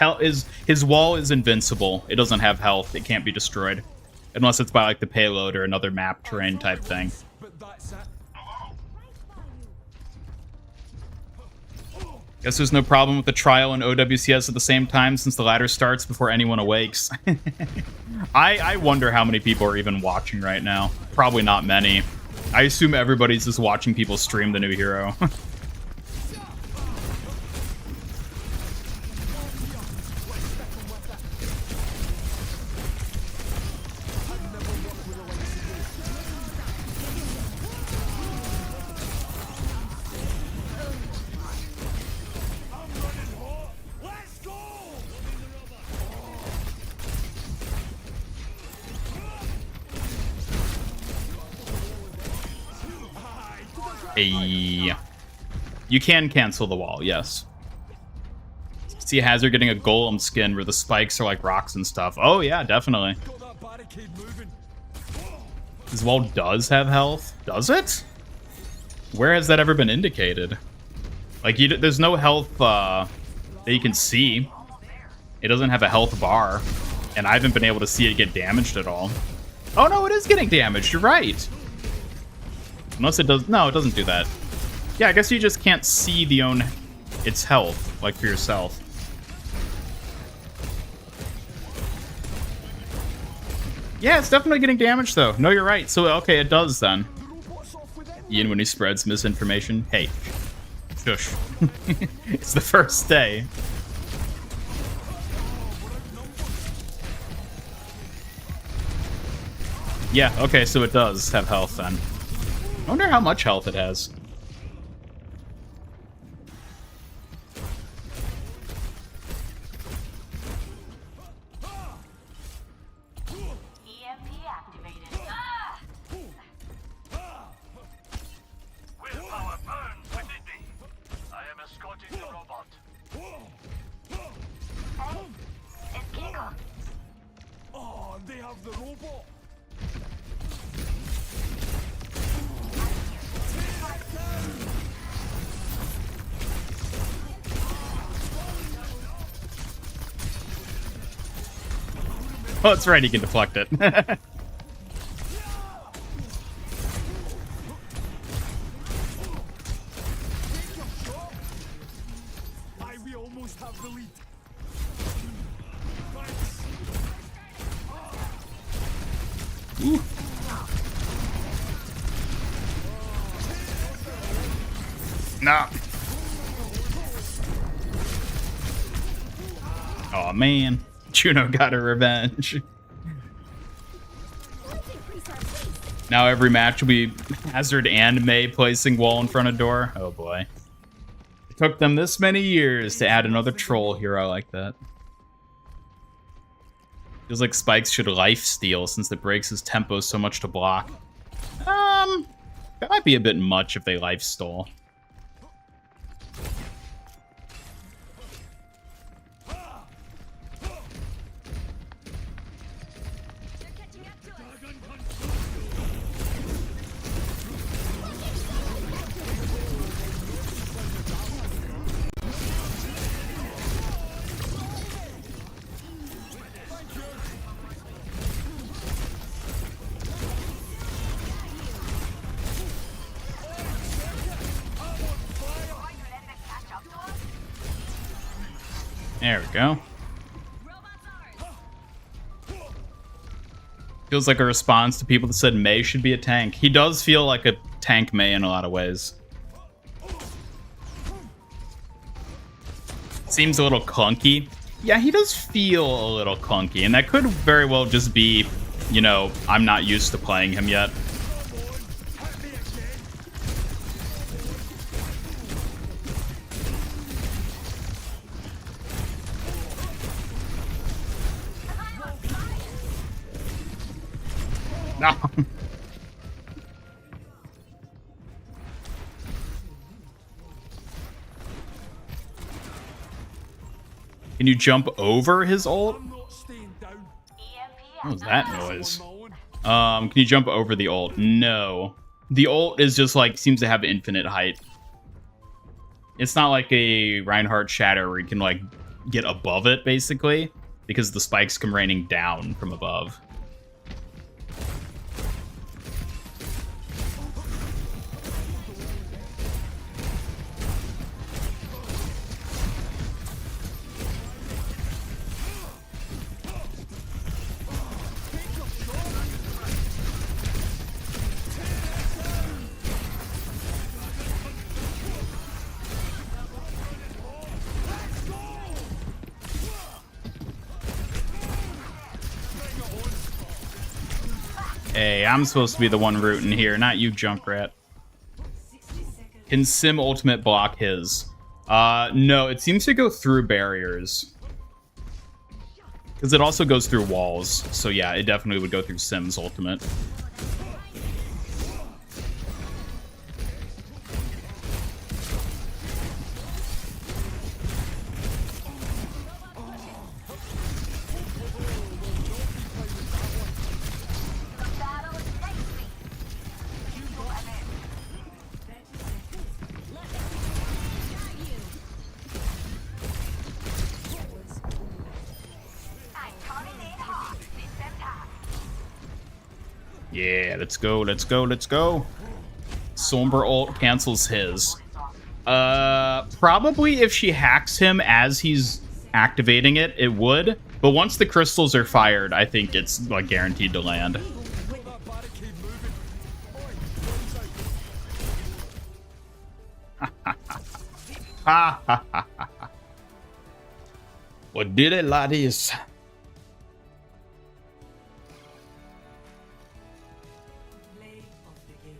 wall is invincible. It doesn't have health. It can't be destroyed. Unless it's by like the payload or another map terrain type thing. Guess there's no problem with the trial and OWCS at the same time since the ladder starts before anyone awakes. I wonder how many people are even watching right now. Probably not many. I assume everybody's just watching people stream the new hero. You can cancel the wall, yes. See Hazard getting a golem skin where the spikes are like rocks and stuff. Oh yeah, definitely. Got that barricade moving. This wall does have health. Does it? Where has that ever been indicated? Like, there's no health that you can see. It doesn't have a health bar. And I haven't been able to see it get damaged at all. Oh no, it is getting damaged. You're right. Unless it does. No, it doesn't do that. Yeah, I guess you just can't see its health, like for yourself. Yeah, it's definitely getting damaged, though. No, you're right. So, okay, it does, then. Ian, when he spreads misinformation. Hey. Shush. It's the first day. Yeah, okay, so it does have health, then. I wonder how much health it has. Oh, they have the robot. Oh, that's right, he can deflect it. We almost have the lead. Ooh. Nah. Oh man, Juno got her revenge. Now every match will be Hazard and May placing wall in front of door. Oh boy. It took them this many years to add another troll hero like that. Feels like Spikes should lifesteal since it breaks his tempo so much to block. That might be a bit much if they lifestole. There we go. Feels like a response to people that said May should be a tank. He does feel like a tank May in a lot of ways. Seems a little clunky. Yeah, he does feel a little clunky, and that could very well just be, you know, I'm not used to playing him yet. No. Can you jump over his ult? I'm not staying down. What was that noise? Can you jump over the ult? No. The ult is just like, seems to have infinite height. It's not like a Reinhardt Shadow where you can like get above it basically, because the spikes come raining down from above. Hey, I'm supposed to be the one rooting here, not you, Junkrat. Can Sim ultimate block his? No, it seems to go through barriers. Because it also goes through walls. So yeah, it definitely would go through Sim's ultimate. let's go, let's go, let's go. Somber ult cancels his. Probably if she hacks him as he's activating it, it would. But once the crystals are fired, I think it's like guaranteed to land. That barricade moving. Ha ha ha ha. What did it, laddies? Play of the game.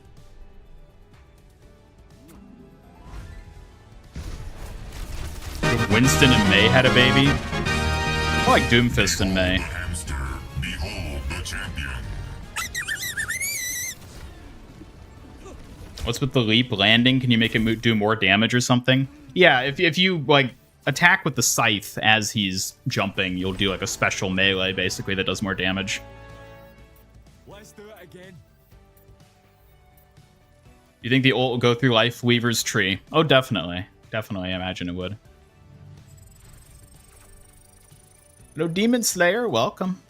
Winston and May had a baby. I like Doomfist and May. Hamster, behold the champion. What's with the leap landing? Can you make it do more damage or something? Yeah, if you like attack with the scythe as he's jumping, you'll do like a special melee basically that does more damage. Let's do it again. You think the ult will go through Life Weaver's tree? Oh, definitely. Definitely, I imagine it would. Hello, Demon Slayer. Welcome.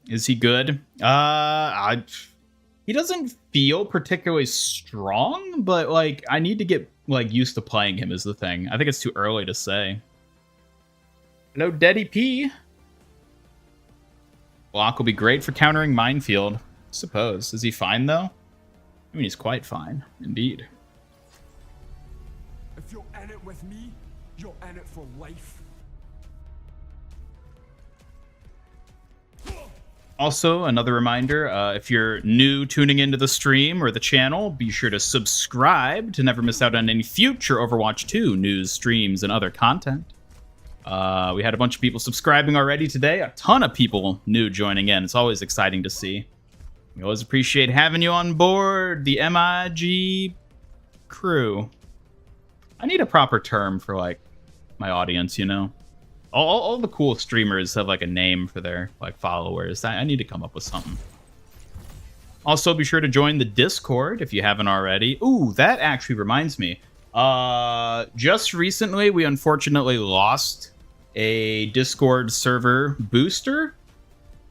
Is he good? He doesn't feel particularly strong, but like I need to get like used to playing him is the thing. I think it's too early to say. Hello, Deddy P. Block will be great for countering Minefield. I suppose. Is he fine though? I mean, he's quite fine, indeed. If you're in it with me, you're in it for life. Also, another reminder, if you're new tuning into the stream or the channel, be sure to subscribe to never miss out on any future Overwatch 2 news, streams, and other content. We had a bunch of people subscribing already today. A ton of people new joining in. It's always exciting to see. We always appreciate having you on board, the MIG crew. I need a proper term for, like, my audience, you know? All the cool streamers have, like, a name for their, like, followers. I need to come up with something. Also, be sure to join the Discord if you haven't already. Ooh, that actually reminds me. Just recently, we unfortunately lost a Discord server booster.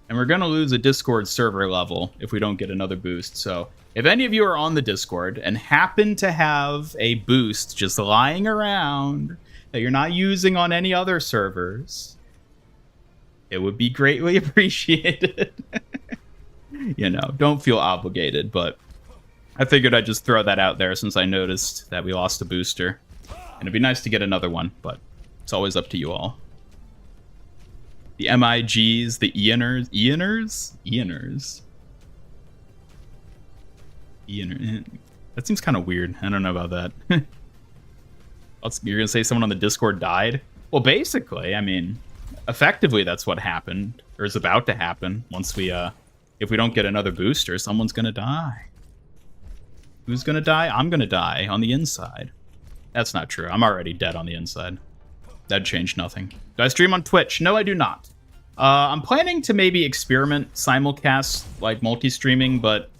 And we're going to lose a Discord server level if we don't get another boost. So if any of you are on the Discord and happen to have a boost just lying around that you're not using on any other servers, it would be greatly appreciated. You know, don't feel obligated, but I figured I'd just throw that out there since I noticed that we lost a booster. And it'd be nice to get another one, but it's always up to you all. The MIGs, the Ianers? That seems kind of weird. I don't know about that. You're going to say someone on the Discord died? Well, basically, I mean, effectively that's what happened, or is about to happen once we, if we don't get another booster, someone's going to die. Who's going to die? I'm going to die on the inside. That's not true. I'm already dead on the inside. That'd change nothing. Do I stream on Twitch? No, I do not. I'm planning to maybe experiment simulcast, like multi-streaming, but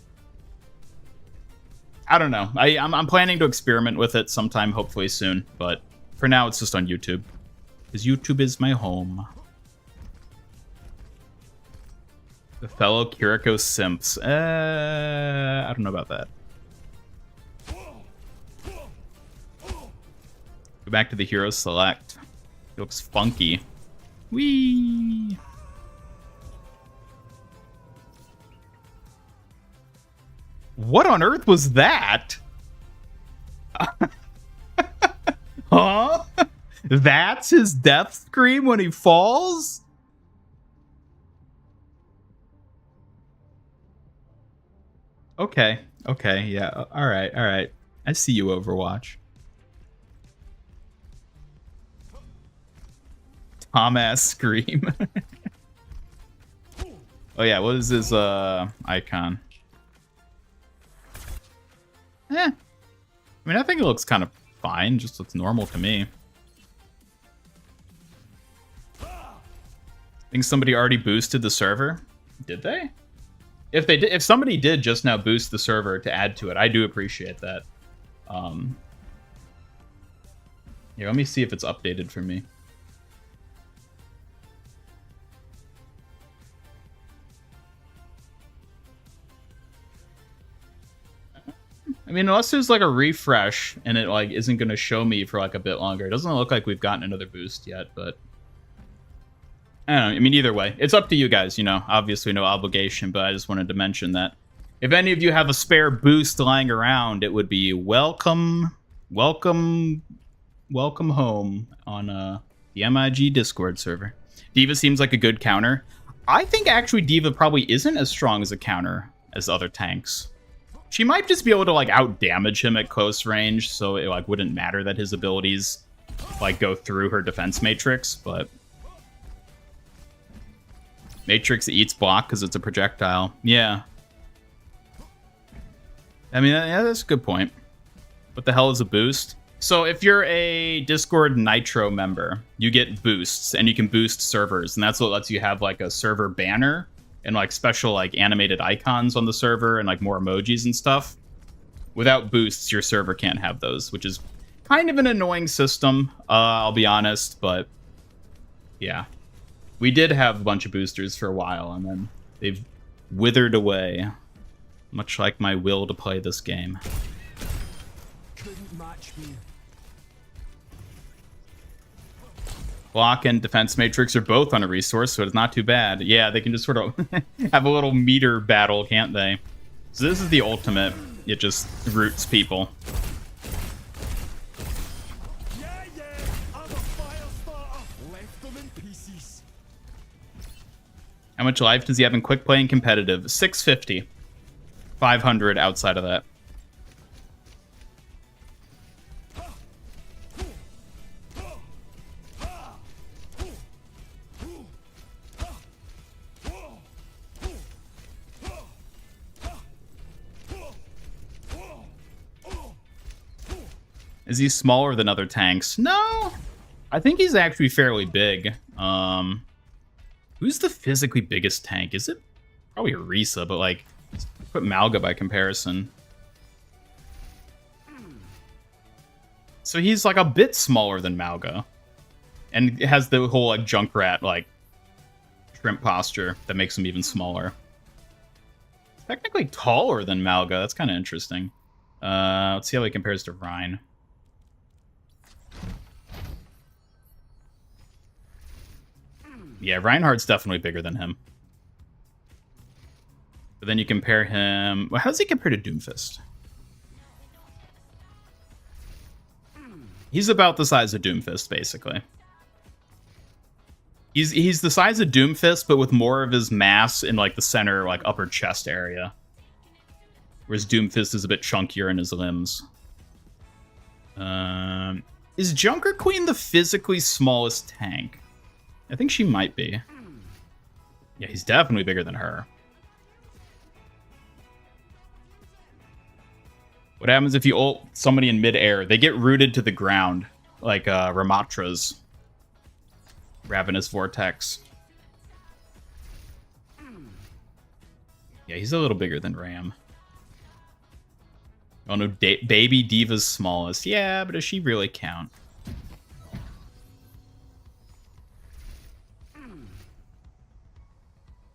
I don't know. I'm planning to experiment with it sometime, hopefully soon. But for now, it's just on YouTube, because YouTube is my home. The fellow Kiriko simps. I don't know about that. Go back to the hero select. It looks funky. Whee! What on earth was that? Huh? That's his death scream when he falls? Okay. Okay, yeah. Alright, alright. I see you, Overwatch. Tom-ass scream. Oh yeah, what is his icon? I mean, I think it looks kind of fine. Just looks normal to me. Think somebody already boosted the server? Did they? If they did, if somebody did just now boost the server to add to it, I do appreciate that. Here, let me see if it's updated for me. I mean, unless there's like a refresh and it like isn't going to show me for like a bit longer. It doesn't look like we've gotten another boost yet, but I don't know. I mean, either way, it's up to you guys, you know, obviously no obligation, but I just wanted to mention that if any of you have a spare boost lying around, it would be welcome home on the MIG Discord server. Diva seems like a good counter. I think actually Diva probably isn't as strong as a counter as other tanks. She might just be able to like out damage him at close range, so it like wouldn't matter that his abilities like go through her defense matrix, but Matrix eats block because it's a projectile. Yeah. I mean, yeah, that's a good point. What the hell is a boost? So if you're a Discord Nitro member, you get boosts, and you can boost servers, and that's what lets you have like a server banner and like special like animated icons on the server and like more emojis and stuff. Without boosts, your server can't have those, which is kind of an annoying system, I'll be honest, but yeah. We did have a bunch of boosters for a while, and then they've withered away, much like my will to play this game. Couldn't match me. Block and defense matrix are both on a resource, so it's not too bad. Yeah, they can just sort of have a little meter battle, can't they? So this is the ultimate. It just roots people. Yeah, I'm a fire starter. Left them in pieces. How much life does he have in quick play and competitive? 650. 500 outside of that. Is he smaller than other tanks? No, I think he's actually fairly big. Who's the physically biggest tank? Is it probably Orisa, but like, put Malga by comparison. So he's like a bit smaller than Malga, and it has the whole like Junkrat like shrimp posture that makes him even smaller. Technically taller than Malga. That's kind of interesting. Let's see how he compares to Rhine. Yeah, Reinhardt's definitely bigger than him. But then you compare him... Well, how does he compare to Doomfist? He's about the size of Doomfist, basically. He's the size of Doomfist, but with more of his mass in like the center, like upper chest area. Whereas Doomfist is a bit chunkier in his limbs. Is Junker Queen the physically smallest tank? I think she might be. Yeah, he's definitely bigger than her. What happens if you ult somebody in midair? They get rooted to the ground, like Ramatra's Ravenous Vortex. Yeah, he's a little bigger than Ram. Oh no, Baby Diva's smallest. Yeah, but does she really count?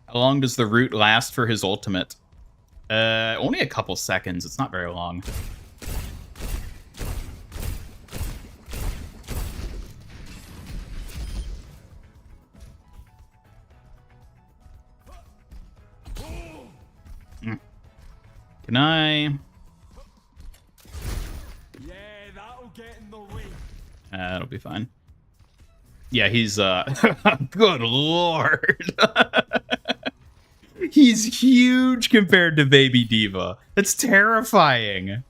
How long does the root last for his ultimate? Only a couple seconds. It's not very long. Can I? Yeah, that'll get in the way. That'll be fine. Yeah, he's good lord. He's huge compared to Baby Diva. That's terrifying.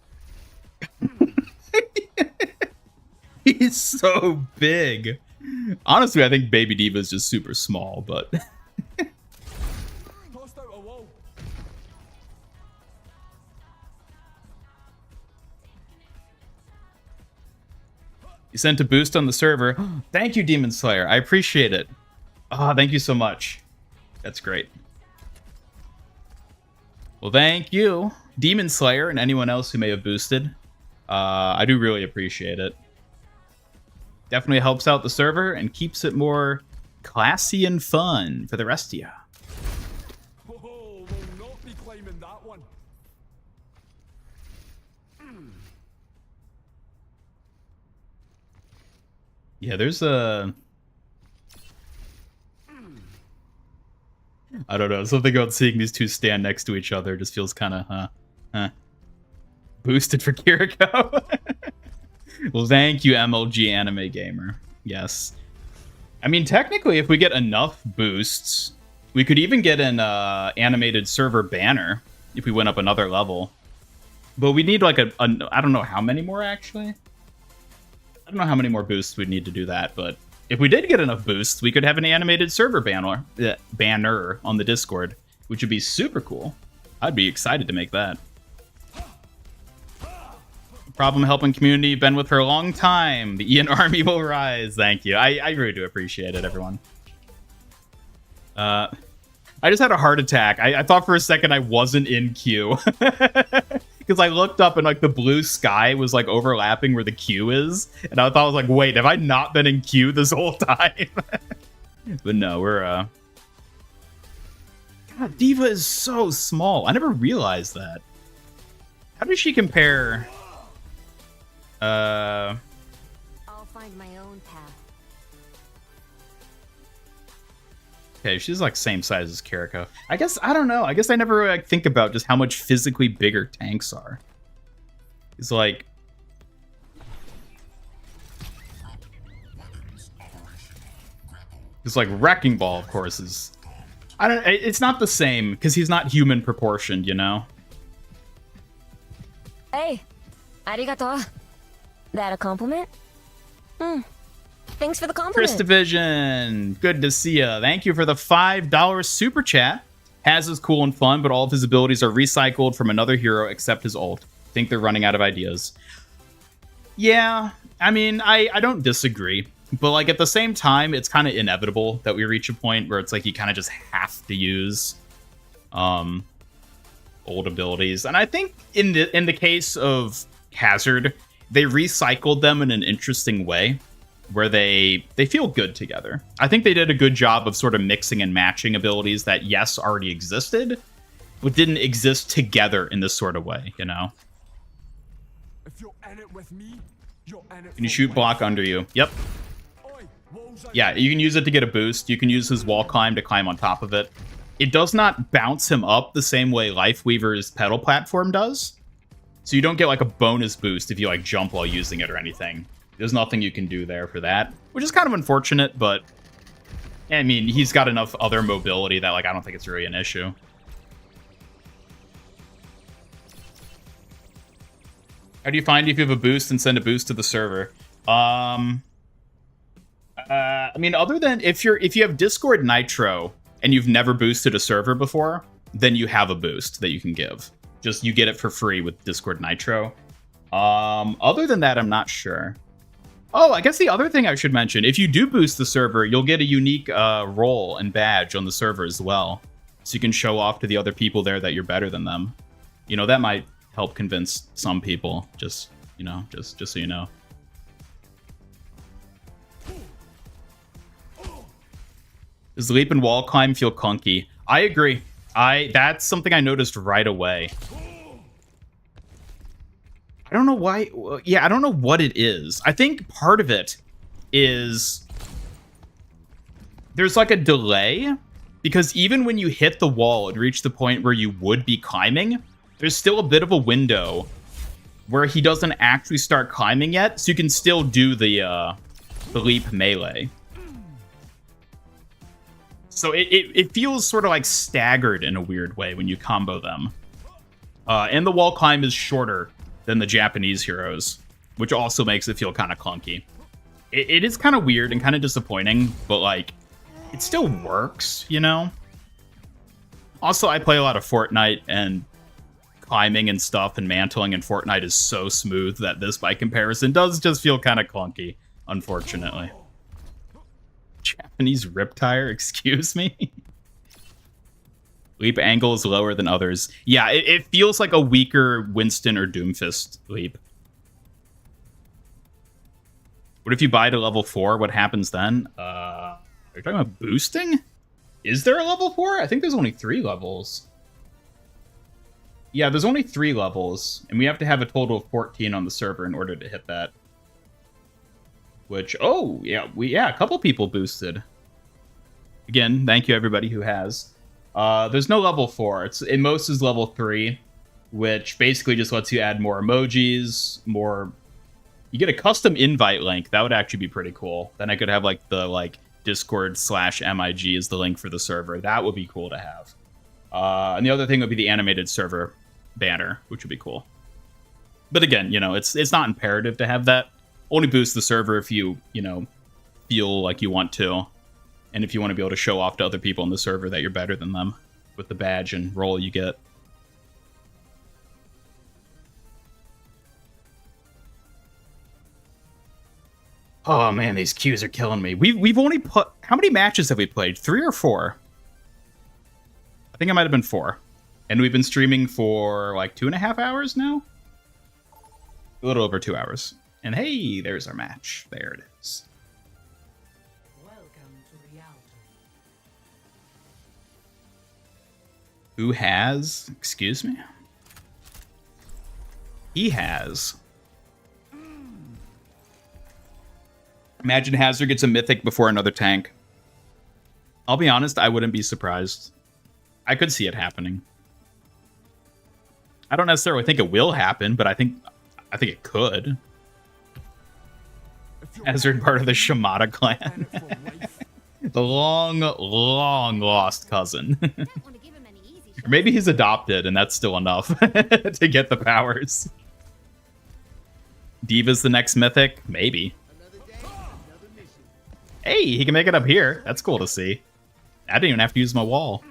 He's so big. Honestly, I think Baby Diva is just super small, but Tossed out a wall. you sent a boost on the server. Thank you, Demon Slayer. I appreciate it. Oh, thank you so much. That's great. Well, thank you, Demon Slayer, and anyone else who may have boosted. I do really appreciate it. Definitely helps out the server and keeps it more classy and fun for the rest of you. Oh, we'll not be climbing that one. Yeah, there's a... I don't know, something about seeing these two stand next to each other just feels kind of, boosted for Kiriko. Well, thank you, MLG Anime Gamer. Yes. I mean, technically, if we get enough boosts, we could even get an animated server banner if we went up another level. But we need like I don't know how many more, actually. I don't know how many more boosts we'd need to do that, but if we did get enough boosts, we could have an animated server banner on the Discord, which would be super cool. I'd be excited to make that. Problem helping community, been with her a long time. The Ian army will rise. Thank you. I really do appreciate it, everyone. I just had a heart attack. I thought for a second I wasn't in queue. Because I looked up and like the blue sky was like overlapping where the queue is. And I thought, I was like, wait, have I not been in queue this whole time? But no, we're God, Diva is so small. I never realized that. How does she compare? I'll find my own path. Okay, she's like same size as Kiriko. I guess, I don't know. I guess I never really like, think about just how much physically bigger tanks are. It's like... It's like Wrecking Ball, of course, is... I don't. It's not the same, because he's not human proportioned, you know? Hey, arigato. That a compliment? Thanks for the compliment. Chris Division, good to see ya. Thank you for the $5 super chat. Haz is cool and fun, but all of his abilities are recycled from another hero except his ult. Think they're running out of ideas. Yeah, I mean, I don't disagree. But like at the same time, it's kind of inevitable that we reach a point where it's like you kind of just have to use old abilities. And I think in the case of Hazard, they recycled them in an interesting way where they feel good together. I think they did a good job of sort of mixing and matching abilities that, yes, already existed, but didn't exist together in this sort of way, you know? If you're in it with me, you're in it. Can you shoot block under you? Yep. Yeah, you can use it to get a boost. You can use his wall climb to climb on top of it. It does not bounce him up the same way Lifeweaver's pedal platform does. So you don't get like a bonus boost if you like jump while using it or anything. There's nothing you can do there for that, which is kind of unfortunate, but I mean, he's got enough other mobility that like I don't think it's really an issue. How do you find if you have a boost and send a boost to the server? I mean, other than if you have Discord Nitro and you've never boosted a server before, then you have a boost that you can give. Just you get it for free with Discord Nitro. Other than that, I'm not sure. Oh, I guess the other thing I should mention, if you do boost the server, you'll get a unique role and badge on the server as well. So you can show off to the other people there that you're better than them. You know, that might help convince some people, just, you know, just so you know. Does leap and wall climb feel clunky? I agree. That's something I noticed right away. I don't know why. Yeah, I don't know what it is. I think part of it is there's like a delay, because even when you hit the wall and reach the point where you would be climbing, there's still a bit of a window where he doesn't actually start climbing yet, so you can still do the leap melee. So it feels sort of like staggered in a weird way when you combo them. And the wall climb is shorter than the Japanese heroes, which also makes it feel kind of clunky. It is kind of weird and kind of disappointing, but like, it still works, you know? Also, I play a lot of Fortnite, and climbing and stuff and mantling in Fortnite is so smooth that this, by comparison, does just feel kind of clunky, unfortunately. Japanese riptire, excuse me? Leap angle is lower than others. Yeah, it feels like a weaker Winston or Doomfist leap. What if you buy to level 4? What happens then? Are you talking about boosting? Is there a level 4? I think there's only 3 levels. Yeah, there's only 3 levels, and we have to have a total of 14 on the server in order to hit that. Which, oh, yeah, a couple people boosted. Again, thank you everybody who has. There's no level 4. Most is level 3, which basically just lets you add more emojis, more... You get a custom invite link. That would actually be pretty cool. Then I could have like the Discord/MIG is the link for the server. That would be cool to have. And the other thing would be the animated server banner, which would be cool. But again, it's not imperative to have that. Only boost the server if you feel like you want to. And if you want to be able to show off to other people in the server that you're better than them with the badge and role you get. Oh man, these queues are killing me. We've only put... How many matches have we played? 3 or 4? I think it might have been 4. And we've been streaming for like 2.5 hours now? A little over 2 hours. And hey, there's our match. There it is. Welcome to reality. Who has... Excuse me? He has... Imagine Hazard gets a mythic before another tank. I'll be honest, I wouldn't be surprised. I could see it happening. I don't necessarily think it will happen, but I think it could. Hazard part of the Shimada clan. The long, long lost cousin. Don't want to give him any easy Or maybe he's adopted and that's still enough to get the powers. Diva's the next mythic? Maybe. Hey, he can make it up here. That's cool to see. I didn't even have to use my wall.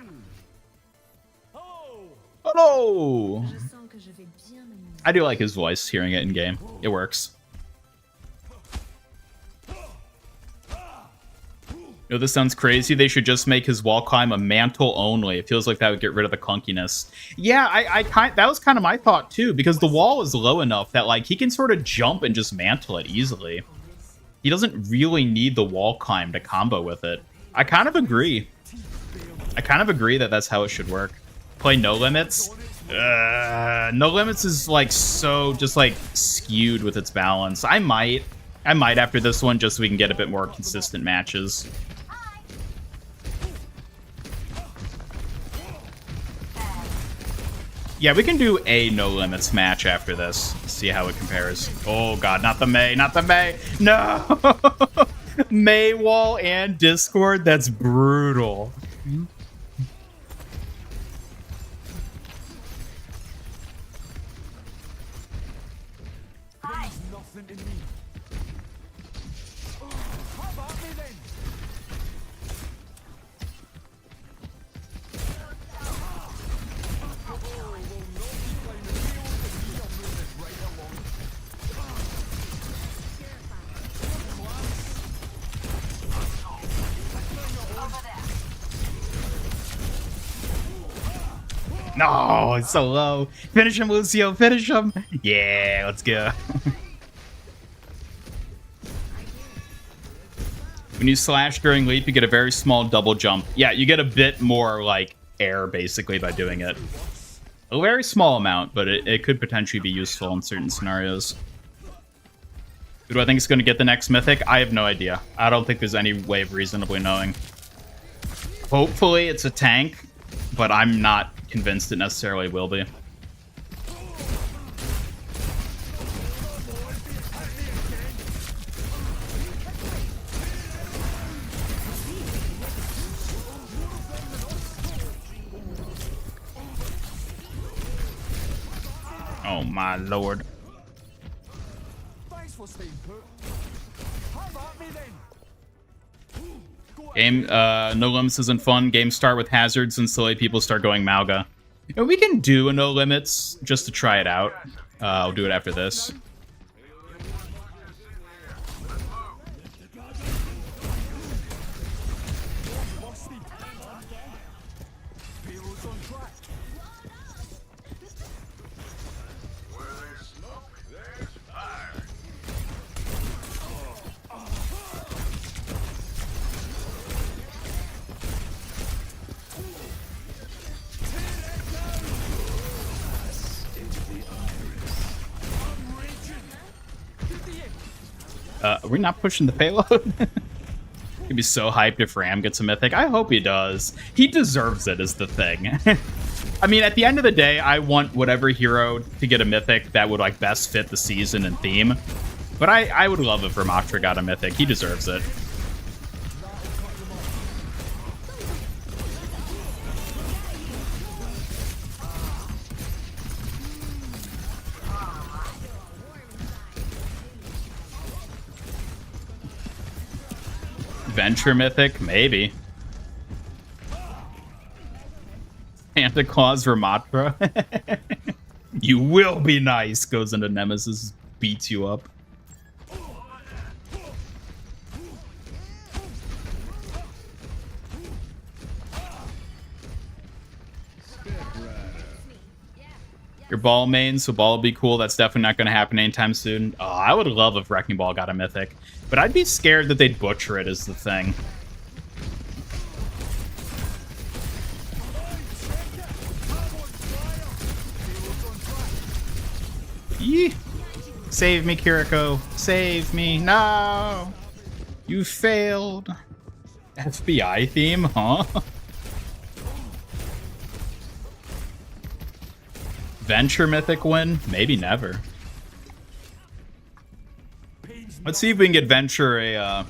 Oh no! Je sens que je vais bien m'amuser. I do like his voice, hearing it in game. It works. This sounds crazy. They should just make his wall climb a mantle only. It feels like that would get rid of the clunkiness. Yeah, that was kind of my thought too, because the wall is low enough that like he can sort of jump and just mantle it easily. He doesn't really need the wall climb to combo with it. I kind of agree. I kind of agree that that's how it should work. Play No Limits. No Limits is like so just like skewed with its balance. I might after this one just so we can get a bit more consistent matches. Yeah, we can do a No Limits match after this. See how it compares. Oh god, not the Mei, not the Mei. No! Mei wall and Discord? That's brutal. There's nothing in me. How about me then? No, it's so low. Finish him, Lucio. Finish him. Yeah, let's go. When you slash during leap, you get a very small double jump. Yeah, you get a bit more, like, air, basically, by doing it. A very small amount, but it could potentially be useful in certain scenarios. Who do I think is going to get the next mythic? I have no idea. I don't think there's any way of reasonably knowing. Hopefully it's a tank, but I'm not convinced it necessarily will be. Oh my lord. Thanks for staying put. How about me then? Game, No Limits isn't fun. Games start with hazards and slowly people start going Malga. And we can do a No Limits just to try it out. I'll do it after this. Payload's on track. Are we not pushing the payload? He'd be so hyped if Ram gets a mythic. I hope he does. He deserves it is the thing. I mean, at the end of the day, I want whatever hero to get a mythic that would like best fit the season and theme. But I would love if Ramatra got a mythic. He deserves it. Venture mythic? Maybe. Santa Claus Ramatra? You will be nice. Goes into Nemesis, beats you up. Your ball main, so ball will be cool. That's definitely not going to happen anytime soon. Oh, I would love if Wrecking Ball got a mythic. But I'd be scared that they'd butcher it is the thing. Yee. Save me, Kiriko. Save me. No. You failed. FBI theme, huh? Venture mythic win? Maybe never. Let's see if we can get Venture a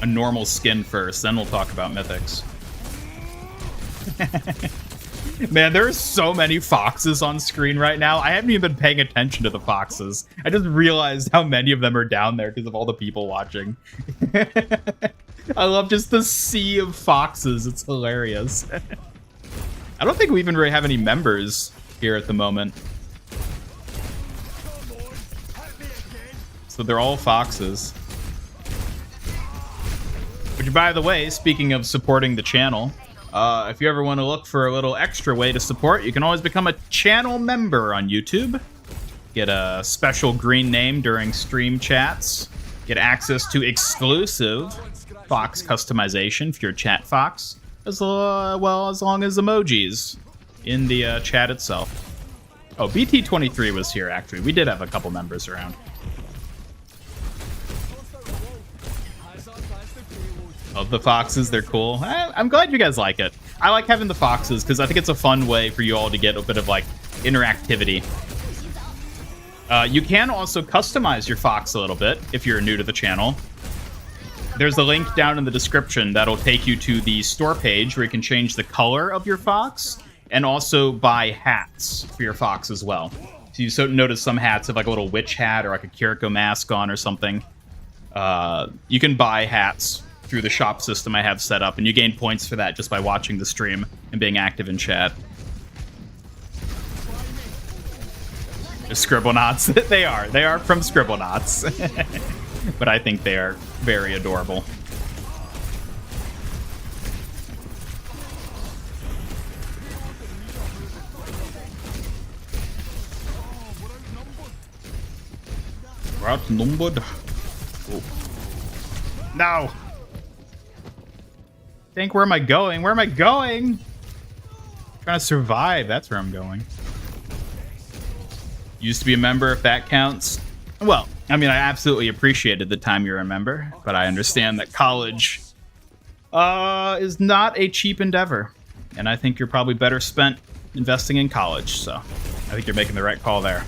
normal skin first, then we'll talk about mythics. Man, there are so many foxes on screen right now. I haven't even been paying attention to the foxes. I just realized how many of them are down there because of all the people watching. I love just the sea of foxes. It's hilarious. I don't think we even really have any members here at the moment. So they're all foxes. Which, by the way, speaking of supporting the channel, if you ever want to look for a little extra way to support, you can always become a channel member on YouTube. Get a special green name during stream chats. Get access to exclusive fox customization for your chat fox, as well as long as emojis in the chat itself. Oh, BT23 was here, actually. We did have a couple members around. Love the foxes, they're cool. I'm glad you guys like it. I like having the foxes because I think it's a fun way for you all to get a bit of like interactivity. You can also customize your fox a little bit if you're new to the channel. There's a link down in the description that'll take you to the store page where you can change the color of your fox and also buy hats for your fox as well. So you notice some hats have like a little witch hat or like a Kiriko mask on or something. You can buy hats through the shop system I have set up, and you gain points for that just by watching the stream and being active in chat. Scribblenauts. They are from Scribblenauts. But I think they are very adorable. We're outnumbered. Oh. No! Think, where am I going? Where am I going? Trying to survive. That's where I'm going. Used to be a member, if that counts. Well, I mean, I absolutely appreciated the time you're a member, but I understand that college is not a cheap endeavor. And I think you're probably better spent investing in college, so I think you're making the right call there.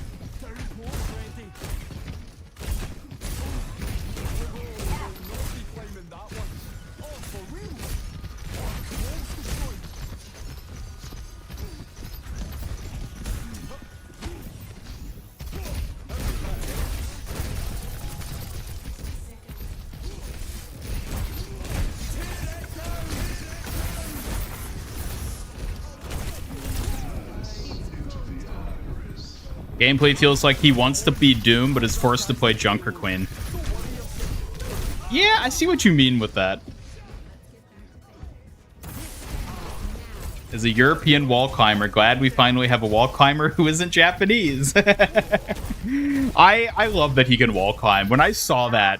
Gameplay feels like he wants to be Doom, but is forced to play Junker Queen. Yeah, I see what you mean with that. As a European wall climber, glad we finally have a wall climber who isn't Japanese. I love that he can wall climb. When I saw that,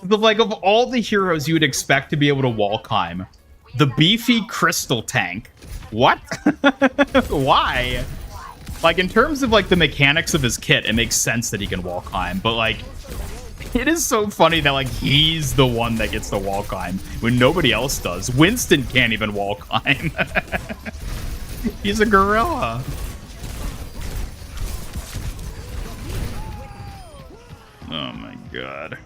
of all the heroes you would expect to be able to wall climb, the beefy crystal tank. What? Why? Like, in terms of, like, the mechanics of his kit, it makes sense that he can wall climb, but, like, It is so funny that like he's the one that gets the wall climb when nobody else does. Winston can't even wall climb. He's a gorilla. Oh my god.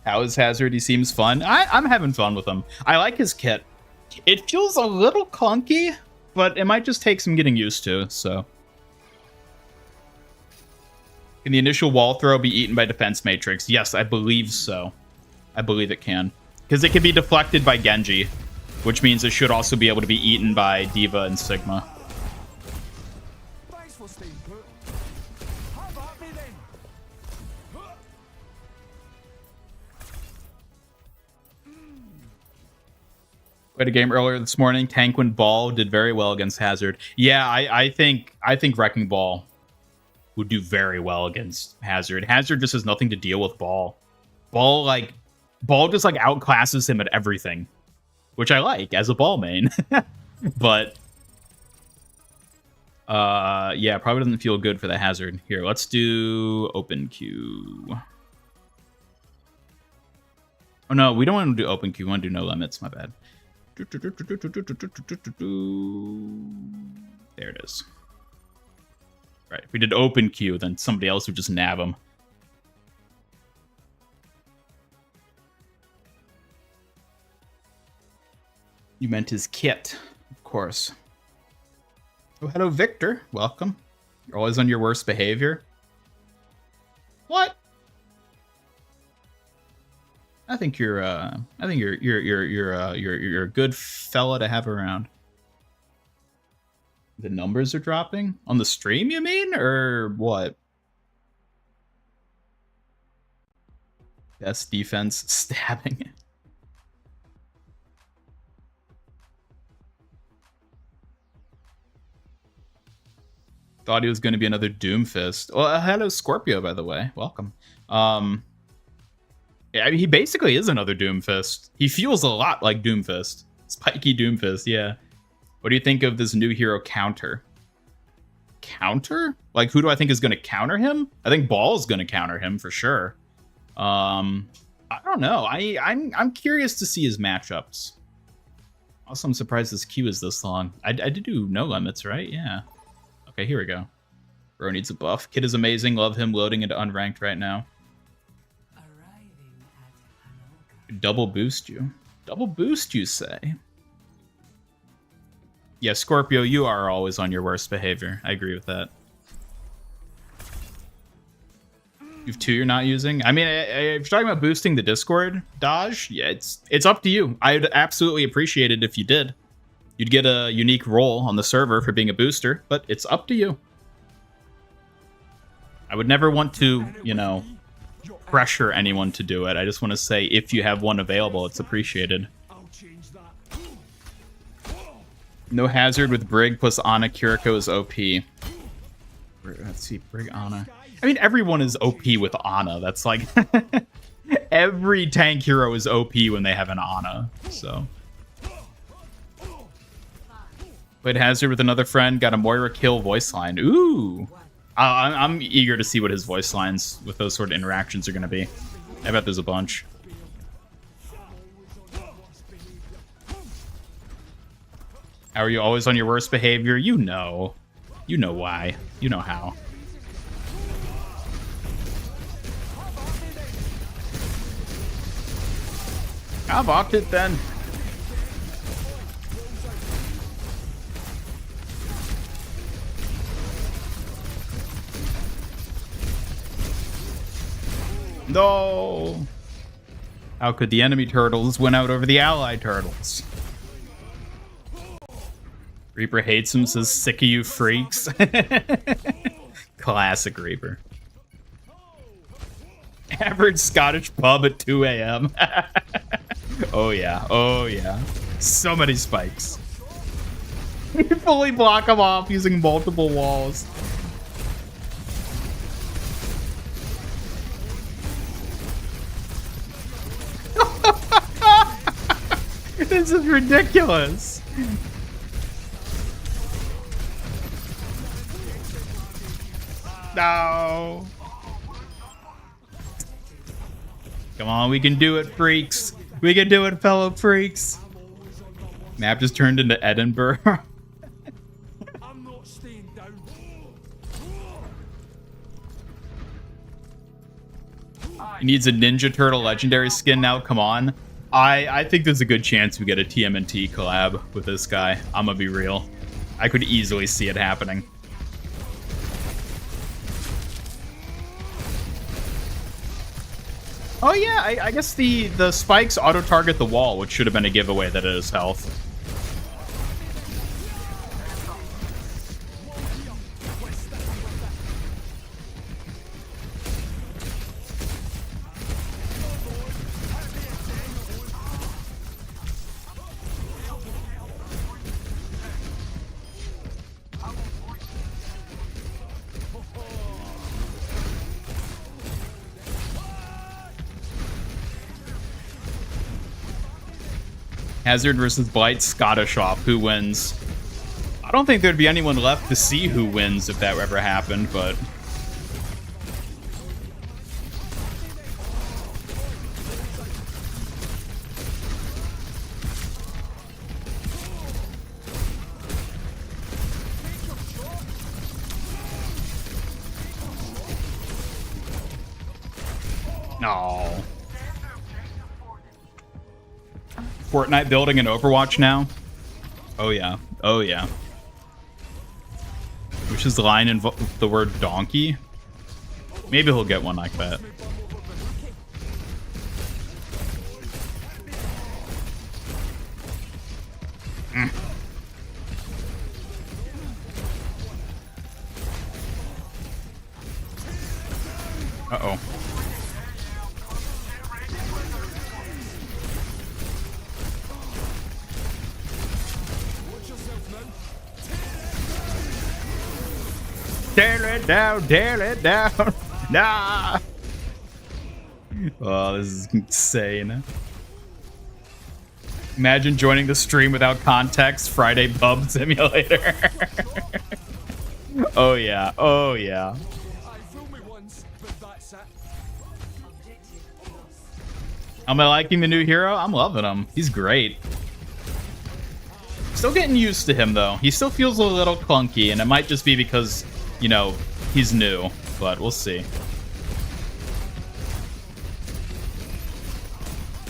How is Hazard? He seems fun. I'm having fun with him. I like his kit. It feels a little clunky, but it might just take some getting used to, so. Can the initial wall throw be eaten by defense matrix? Yes, I believe so. I believe it can. Because it can be deflected by Genji, which means it should also be able to be eaten by D.Va and Sigma. Thanks for staying put. Have at me then. Played a game earlier this morning. Tank when Ball did very well against Hazard. Yeah, I think Wrecking Ball would do very well against Hazard. Hazard just has nothing to deal with Ball. Ball just like outclasses him at everything, which I like as a Ball main. But yeah, probably doesn't feel good for the Hazard. Here, let's do open queue. Oh no, we don't want to do open queue. We want to do no limits. My bad. There it is. Right, if we did open queue, then somebody else would just nab him. You meant his kit, of course. Oh, hello, Victor. Welcome. You're always on your worst behavior. What? I think you're a good fella to have around. The numbers are dropping on the stream, you mean, or what? Best defense, stabbing. Thought he was going to be another Doomfist. Well, hello, Scorpio, by the way. Welcome. Yeah, I mean, he basically is another Doomfist. He feels a lot like Doomfist. Spiky Doomfist, yeah. What do you think of this new hero counter? Counter? Like, who do I think is going to counter him? I think Ball's going to counter him for sure. I don't know. I'm curious to see his matchups. Also, I'm surprised this queue is this long. I did do no limits, right? Yeah. Okay, here we go. Bro needs a buff. Kid is amazing. Love him. Loading into unranked right now. Double boost you. Double boost, you say? Yeah, Scorpio, you are always on your worst behavior. I agree with that. You have two you're not using? I mean, if you're talking about boosting the Discord dodge, yeah, it's up to you. I'd absolutely appreciate it if you did. You'd get a unique role on the server for being a booster, but it's up to you. I would never want to, you know, pressure anyone to do it. I just want to say if you have one available, it's appreciated. I'll change that. No Hazard with Brig plus Ana Kiriko is OP. Let's see, Brig Ana. I mean, everyone is OP with Ana. That's like every tank hero is OP when they have an Ana. So played Hazard with another friend. Got a Moira kill voice line. Ooh. I'm eager to see what his voice lines with those sort of interactions are going to be. I bet there's a bunch. How are you always on your worst behavior? You know. You know why. You know how. How about it then? No! How could the enemy turtles win out over the allied turtles? Reaper hates him, says, sick of you freaks. Classic Reaper. Average Scottish pub at 2 a.m. Oh yeah, oh yeah. So many spikes. You fully block them off using multiple walls. This is ridiculous. No. Come on, we can do it, freaks. We can do it, fellow freaks. Map just turned into Edinburgh. I'm not staying down. He needs a Ninja Turtle legendary skin now. Come on. I think there's a good chance we get a TMNT collab with this guy. I'm gonna be real. I could easily see it happening. Oh yeah, I guess the spikes auto-target the wall, which should have been a giveaway that it is health. Hazard versus Blight Scottish off. Who wins? I don't think there'd be anyone left to see who wins if that ever happened, but... No. Fortnite building an Overwatch now? Oh yeah. Oh yeah. Which is the line in the word donkey? Maybe he'll get one like that. Uh-oh. Tear it down, tear it down. Nah. Oh, this is insane. Imagine joining the stream without context. Friday Pub Simulator. Oh yeah, oh yeah. I fooled me once, but that's it. Am I liking the new hero? I'm loving him. He's great. Still getting used to him though. He still feels a little clunky, and it might just be because, you know, he's new, but we'll see.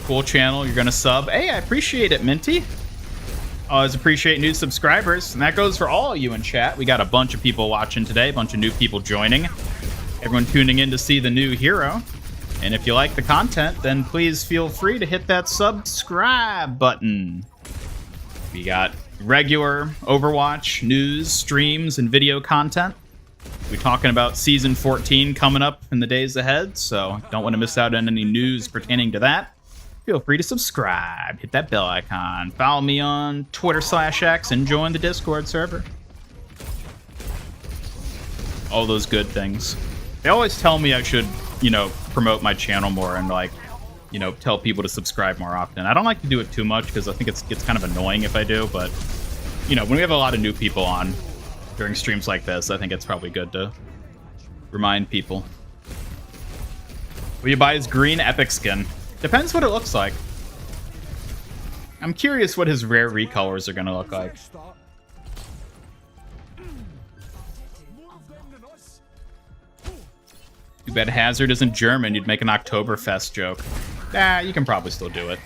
Cool channel, you're gonna sub. Hey, I appreciate it, Minty. Always appreciate new subscribers, and that goes for all of you in chat. We got a bunch of people watching today, a bunch of new people joining. Everyone tuning in to see the new hero. And if you like the content, then please feel free to hit that subscribe button. We got regular Overwatch news, streams, and video content. We're talking about Season 14 coming up in the days ahead, so don't want to miss out on any news pertaining to that. Feel free to subscribe, hit that bell icon, follow me on Twitter/X, and join the Discord server. All those good things. They always tell me I should, you know, promote my channel more and, like, you know, tell people to subscribe more often. I don't like to do it too much because I think it's kind of annoying if I do, but, you know, when we have a lot of new people on during streams like this, I think it's probably good to remind people. Will you buy his green epic skin? Depends what it looks like. I'm curious what his rare recolors are gonna look like. Start. More of them than us. Too bad Hazard isn't German. You'd make an Oktoberfest joke. Ah, you can probably still do it.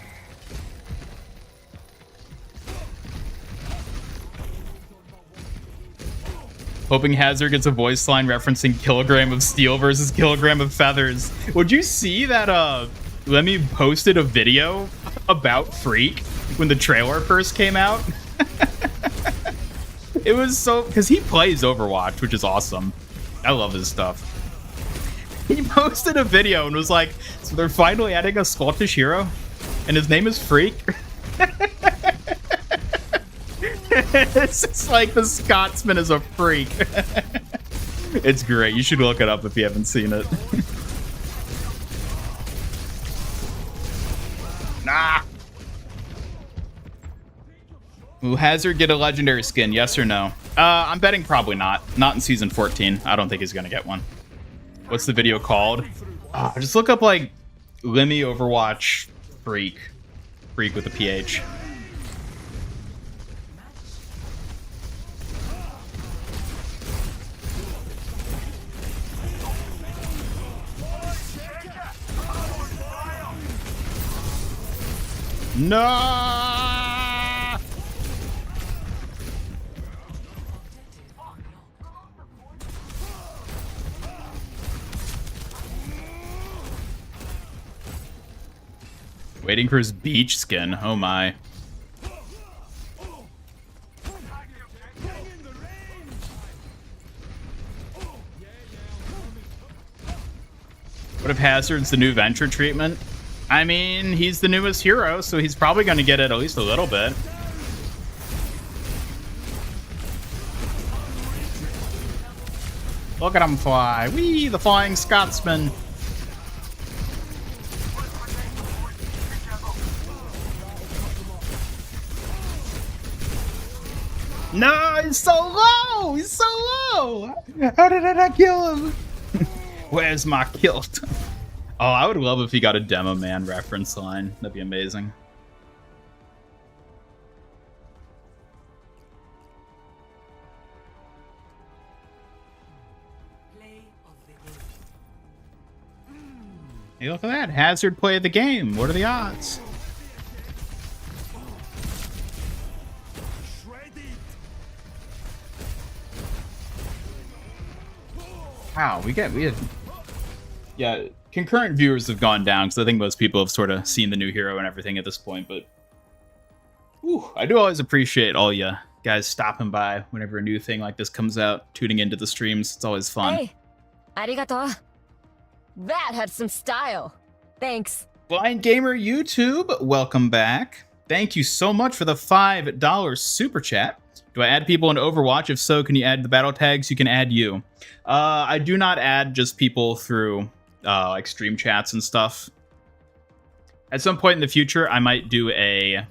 Hoping Hazard gets a voice line referencing kilogram of steel versus kilogram of feathers. Would you see that, Lemmy posted a video about Freak when the trailer first came out? It was so... because he plays Overwatch, which is awesome. I love his stuff. He posted a video and was like, so they're finally adding a Scottish hero? And his name is Freak? It's just like the Scotsman is a freak. It's great. You should look it up if you haven't seen it. Nah. Will Hazard get a legendary skin? Yes or no? I'm betting probably not. Not in Season 14. I don't think he's gonna get one. What's the video called? Just look up, like, Limmy Overwatch freak. Freak with a PH. No! Waiting for his beach skin. Oh my. What if Hazard's the new Venture treatment? I mean, he's the newest hero, so he's probably going to get it at least a little bit. Look at him fly. Whee, the Flying Scotsman. No, he's so low! He's so low! How did I not kill him? Where's my kilt? Oh, I would love if he got a Demo Man reference line. That'd be amazing. Play of the game. Hey, look at that. Hazard play of the game. What are the odds? Wow, we had... Yeah, concurrent viewers have gone down, because I think most people have sort of seen the new hero and everything at this point, but... Whew, I do always appreciate all you guys stopping by whenever a new thing like this comes out, tuning into the streams. It's always fun. Hey, arigato. That had some style. Thanks. Blind Gamer YouTube, welcome back. Thank you so much for the $5 super chat. Do I add people into Overwatch? If so, can you add the battle tags? You can add you. I do not add just people through like stream chats and stuff. At some point in the future, I might do a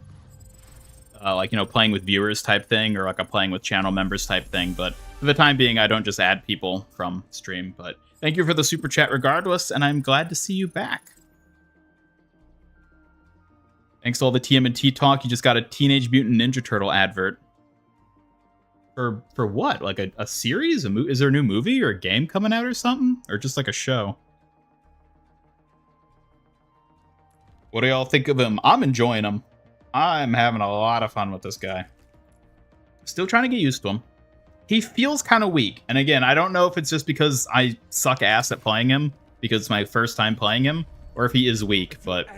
like, you know, playing with viewers type thing, or like a playing with channel members type thing. But for the time being, I don't just add people from stream. But thank you for the super chat regardless, and I'm glad to see you back. Thanks to all the TMNT talk. You just got a Teenage Mutant Ninja Turtle advert. For what? Like a series? Is there a new movie or a game coming out or something? Or just like a show? What do y'all think of him? I'm enjoying him. I'm having a lot of fun with this guy. Still trying to get used to him. He feels kind of weak. And again, I don't know if it's just because I suck ass at playing him, because it's my first time playing him, or if he is weak, but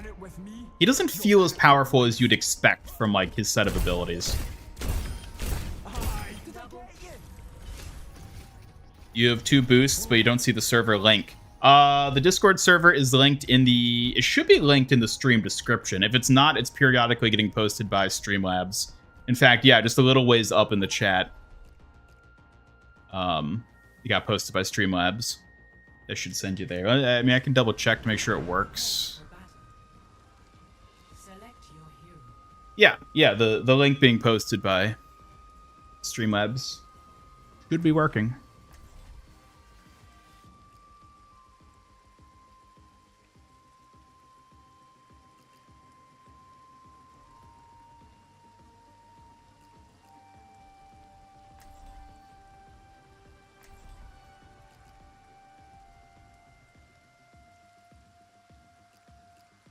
he doesn't feel as powerful as you'd expect from like his set of abilities. You have 2 boosts, but you don't see the server link. The Discord server is linked in the... It should be linked in the stream description. If it's not, it's periodically getting posted by Streamlabs. In fact, yeah, just a little ways up in the chat. You got posted by Streamlabs. They should send you there. I mean, I can double check to make sure it works. Yeah, the link being posted by Streamlabs should be working.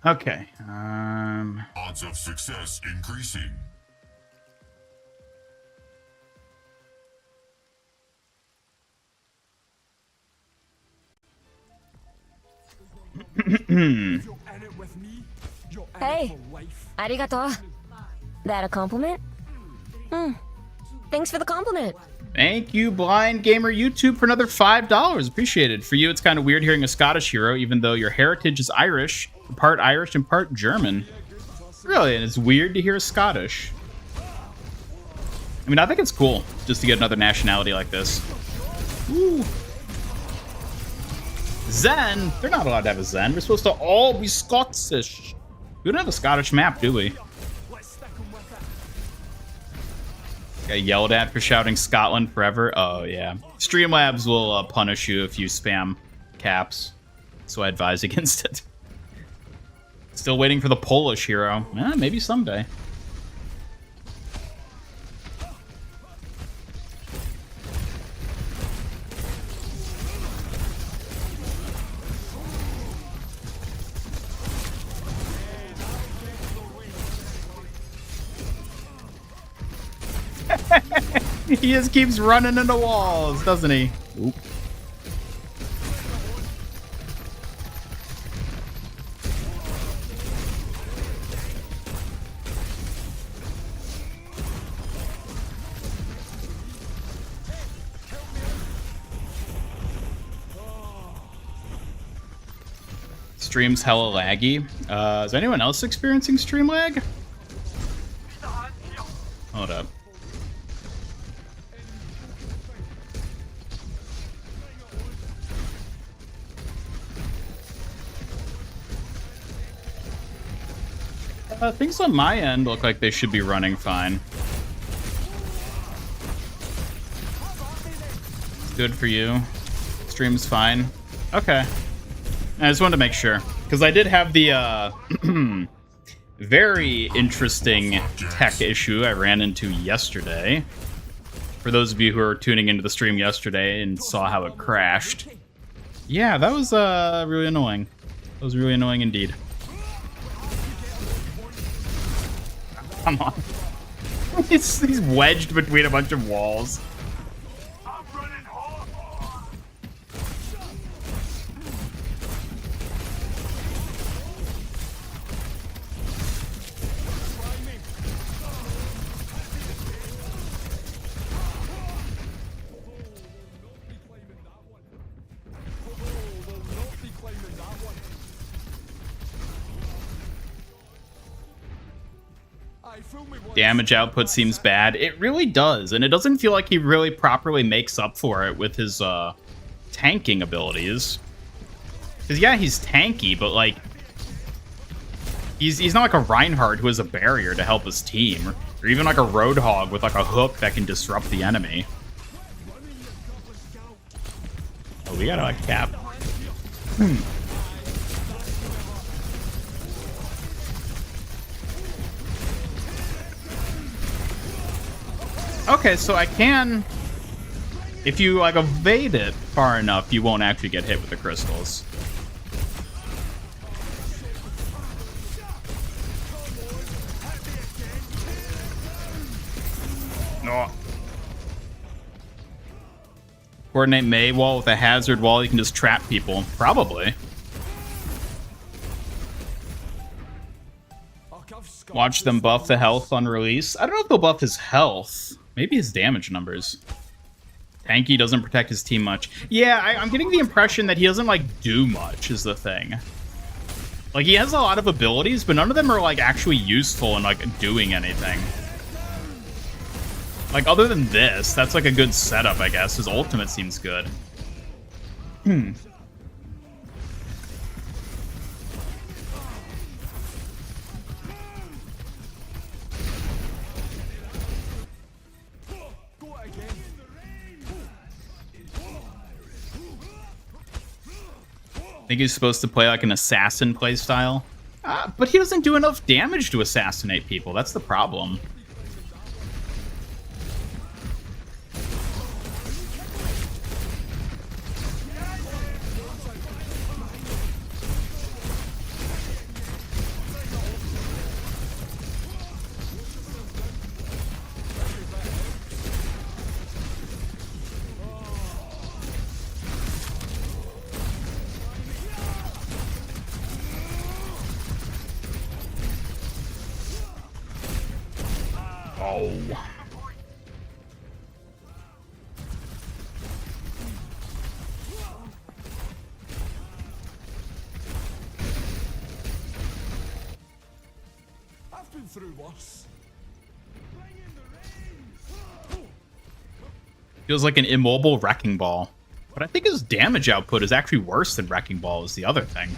Okay. Odds of success increasing. Hey, arigato. That a compliment? Thanks for the compliment. Thank you, Blind Gamer YouTube, for another $5. Appreciated. For you, it's kind of weird hearing a Scottish hero, even though your heritage is Irish and part German. Really, and it's weird to hear Scottish. I mean, I think it's cool just to get another nationality like this. Woo. Zen? They're not allowed to have a Zen. We're supposed to all be Scottish. We don't have a Scottish map, do we? Got yelled at for shouting Scotland forever. Oh, yeah. Streamlabs will punish you if you spam caps, so I advise against it. Still waiting for the Polish hero. Maybe someday. He just keeps running into walls, doesn't he? Oop. Stream's hella laggy. Is anyone else experiencing stream lag? Hold up. Things on my end look like they should be running fine. It's good for you. Stream's fine. Okay. I just wanted to make sure. Because I did have the very interesting tech issue I ran into yesterday. For those of you who are tuning into the stream yesterday and saw how it crashed. Yeah, that was really annoying. That was really annoying indeed. Come on. He's wedged between a bunch of walls. Damage output seems bad. It really does, and it doesn't feel like he really properly makes up for it with his tanking abilities. Because yeah, he's tanky, but like he's not like a Reinhardt who has a barrier to help his team, or even like a Roadhog with like a hook that can disrupt the enemy. Oh, we gotta like cap. Okay, so I can... If you, like, evade it far enough, you won't actually get hit with the crystals. No. Coordinate May wall with a hazard wall, you can just trap people. Probably. Watch them buff the health on release. I don't know if they'll buff his health. Maybe his damage numbers. Tanky doesn't protect his team much. Yeah, I'm getting the impression that he doesn't, like, do much is the thing. Like, he has a lot of abilities, but none of them are, like, actually useful in, like, doing anything. Like, other than this, that's, like, a good setup, I guess. His ultimate seems good. I think he's supposed to play like an assassin playstyle. But he doesn't do enough damage to assassinate people. That's the problem. Feels like an immobile Wrecking Ball. But I think his damage output is actually worse than Wrecking Ball is the other thing.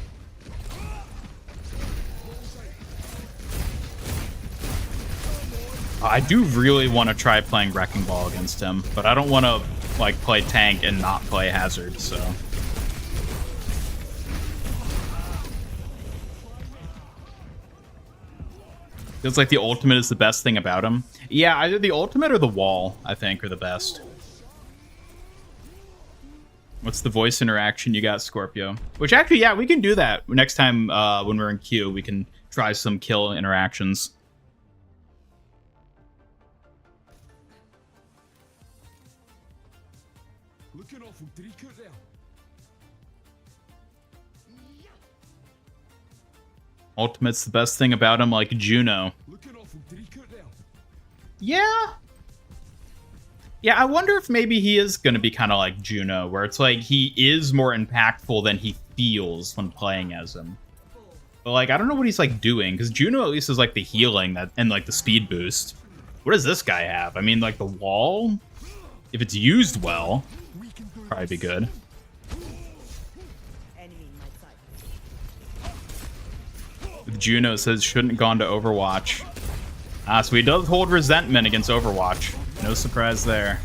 I do really want to try playing Wrecking Ball against him, but I don't want to like play tank and not play Hazard, so... Feels like the ultimate is the best thing about him. Yeah, either the ultimate or the wall, I think, are the best. What's the voice interaction you got, Scorpio? Which actually, yeah, we can do that next time when we're in queue. We can try some kill interactions. Looking awful dreaker there. Ultimate's the best thing about him, like Juno. Looking awful dreaker there. Yeah. Yeah, I wonder if maybe he is going to be kind of like Juno, where it's like he is more impactful than he feels when playing as him. But like, I don't know what he's like doing, because Juno at least is like the healing that and like the speed boost. What does this guy have? I mean, like the wall, if it's used well, probably be good. With Juno says shouldn't have gone to Overwatch. Ah, so he does hold resentment against Overwatch. No surprise there.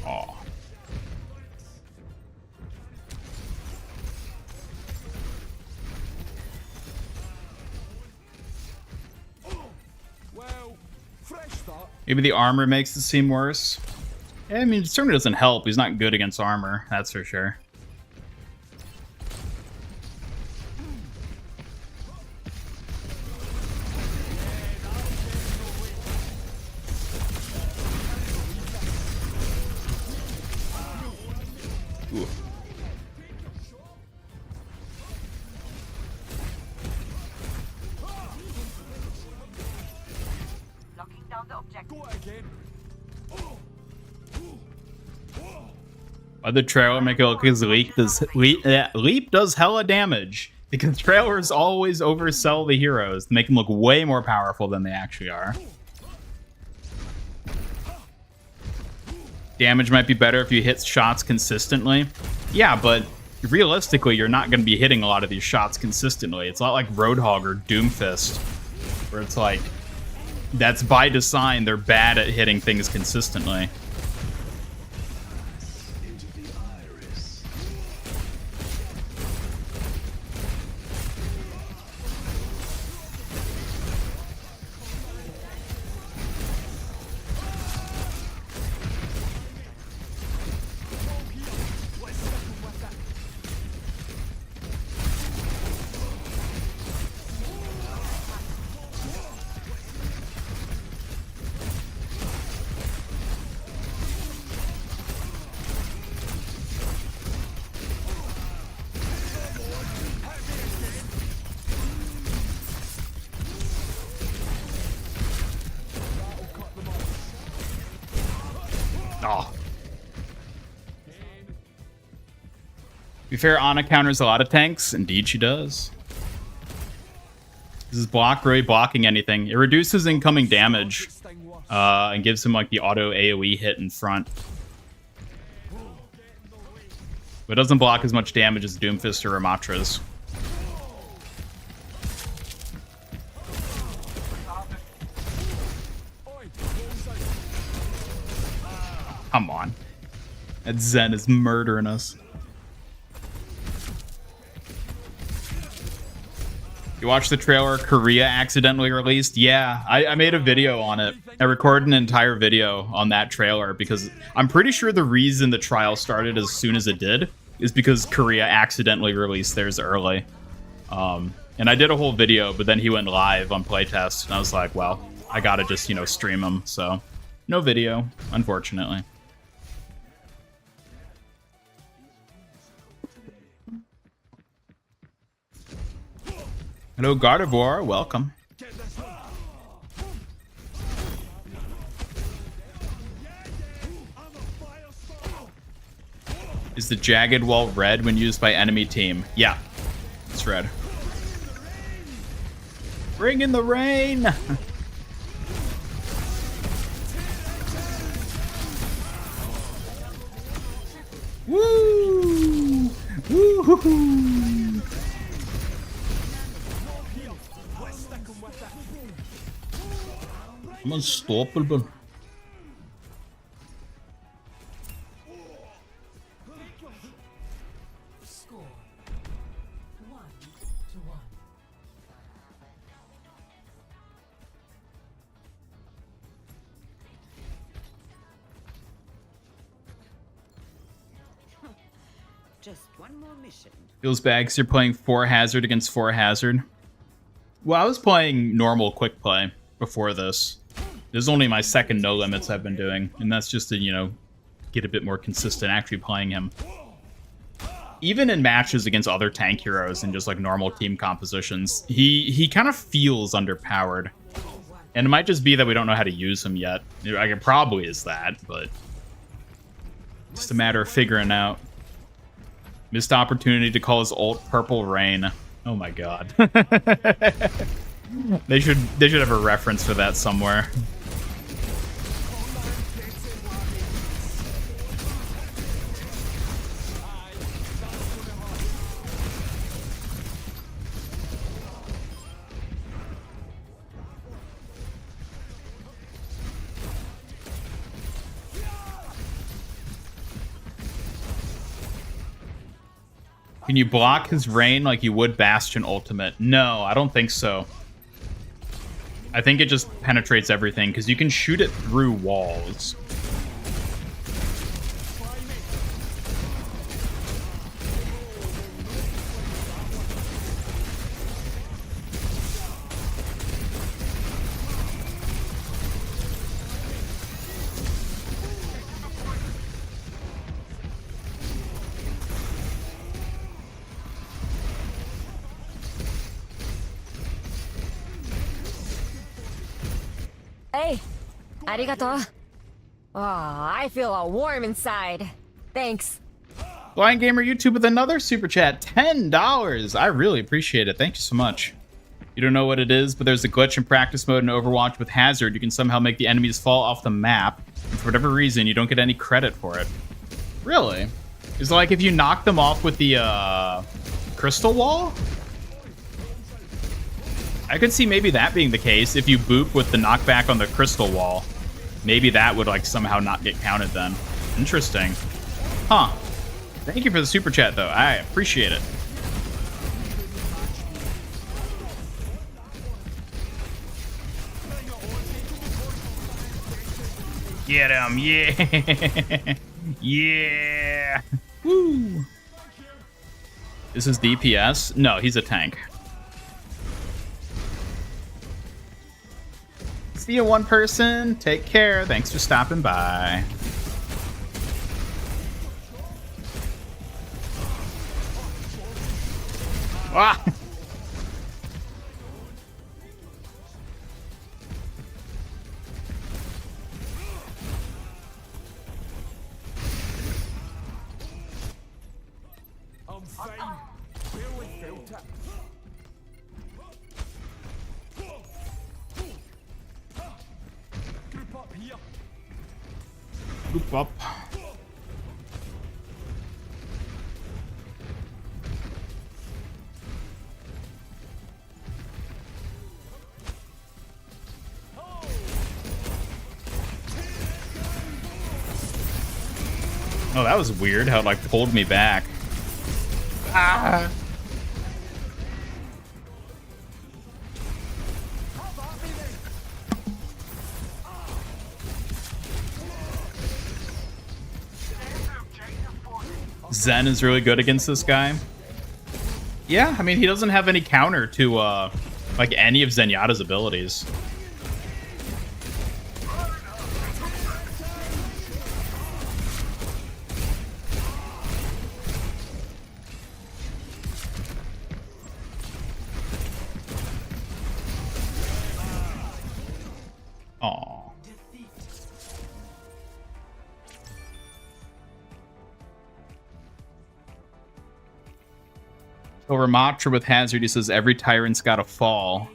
Aw. Well, fresh start. Maybe the armor makes it seem worse. Yeah, I mean, it certainly doesn't help. He's not good against armor, that's for sure. Ooh. Go again. Other trailer make it look as Leap does hella damage because trailers always oversell the heroes, make them look way more powerful than they actually are. Damage might be better if you hit shots consistently. Yeah, but realistically, you're not going to be hitting a lot of these shots consistently. It's a lot like Roadhog or Doomfist, where it's like, that's by design, they're bad at hitting things consistently. Oh. To be fair, Ana counters a lot of tanks. Indeed, she does. This is block really blocking anything. It reduces incoming damage and gives him like the auto AoE hit in front. But it doesn't block as much damage as Doomfist or Ramatra's. Come on. That Zen is murdering us. You watched the trailer Korea accidentally released? Yeah, I made a video on it. I recorded an entire video on that trailer because I'm pretty sure the reason the trial started as soon as it did is because Korea accidentally released theirs early. And I did a whole video, but then he went live on playtest, and I was like, well, I gotta just, you know, stream him. So, no video, unfortunately. Hello, Gardevoir. Welcome. Is the jagged wall red when used by enemy team? Yeah, it's red. Bring in the rain! Woo! Woo-hoo-hoo! I'm unstoppable. Score 1-1. Just one more mission. Feels bad because you're playing 4 hazard against 4 hazard. Well, I was playing normal quick play before this. This is only my second no limits I've been doing, and that's just to, you know, get a bit more consistent actually playing him. Even in matches against other tank heroes and just like normal team compositions, he kind of feels underpowered. And it might just be that we don't know how to use him yet. It probably is that, but just a matter of figuring out. Missed opportunity to call his ult Purple Rain. Oh my god. They should have a reference for that somewhere. Can you block his rain like you would Bastion ultimate? No, I don't think so. I think it just penetrates everything because you can shoot it through walls. Hey, arigato. Oh, I feel all warm inside. Thanks. Blind Gamer YouTube with another super chat, $10. I really appreciate it. Thank you so much. You don't know what it is, but there's a glitch in practice mode in Overwatch with Hazard. You can somehow make the enemies fall off the map, and for whatever reason, you don't get any credit for it. Really? Is it like if you knock them off with the crystal wall? I could see maybe that being the case. If you boop with the knockback on the crystal wall, maybe that would like somehow not get counted then. Interesting. Huh. Thank you for the super chat though. I appreciate it. Get him, yeah. Yeah. Woo. This is DPS? No, he's a tank. See you, one person. Take care. Thanks for stopping by. Ah! I'm fine. Barely felt it. Group up here. Group up. Oh, that was weird how it like pulled me back. Ah. Zen is really good against this guy. Yeah, I mean, he doesn't have any counter to like any of Zenyatta's abilities. Aww. Over Matra with Hazard, he says every tyrant's got to fall.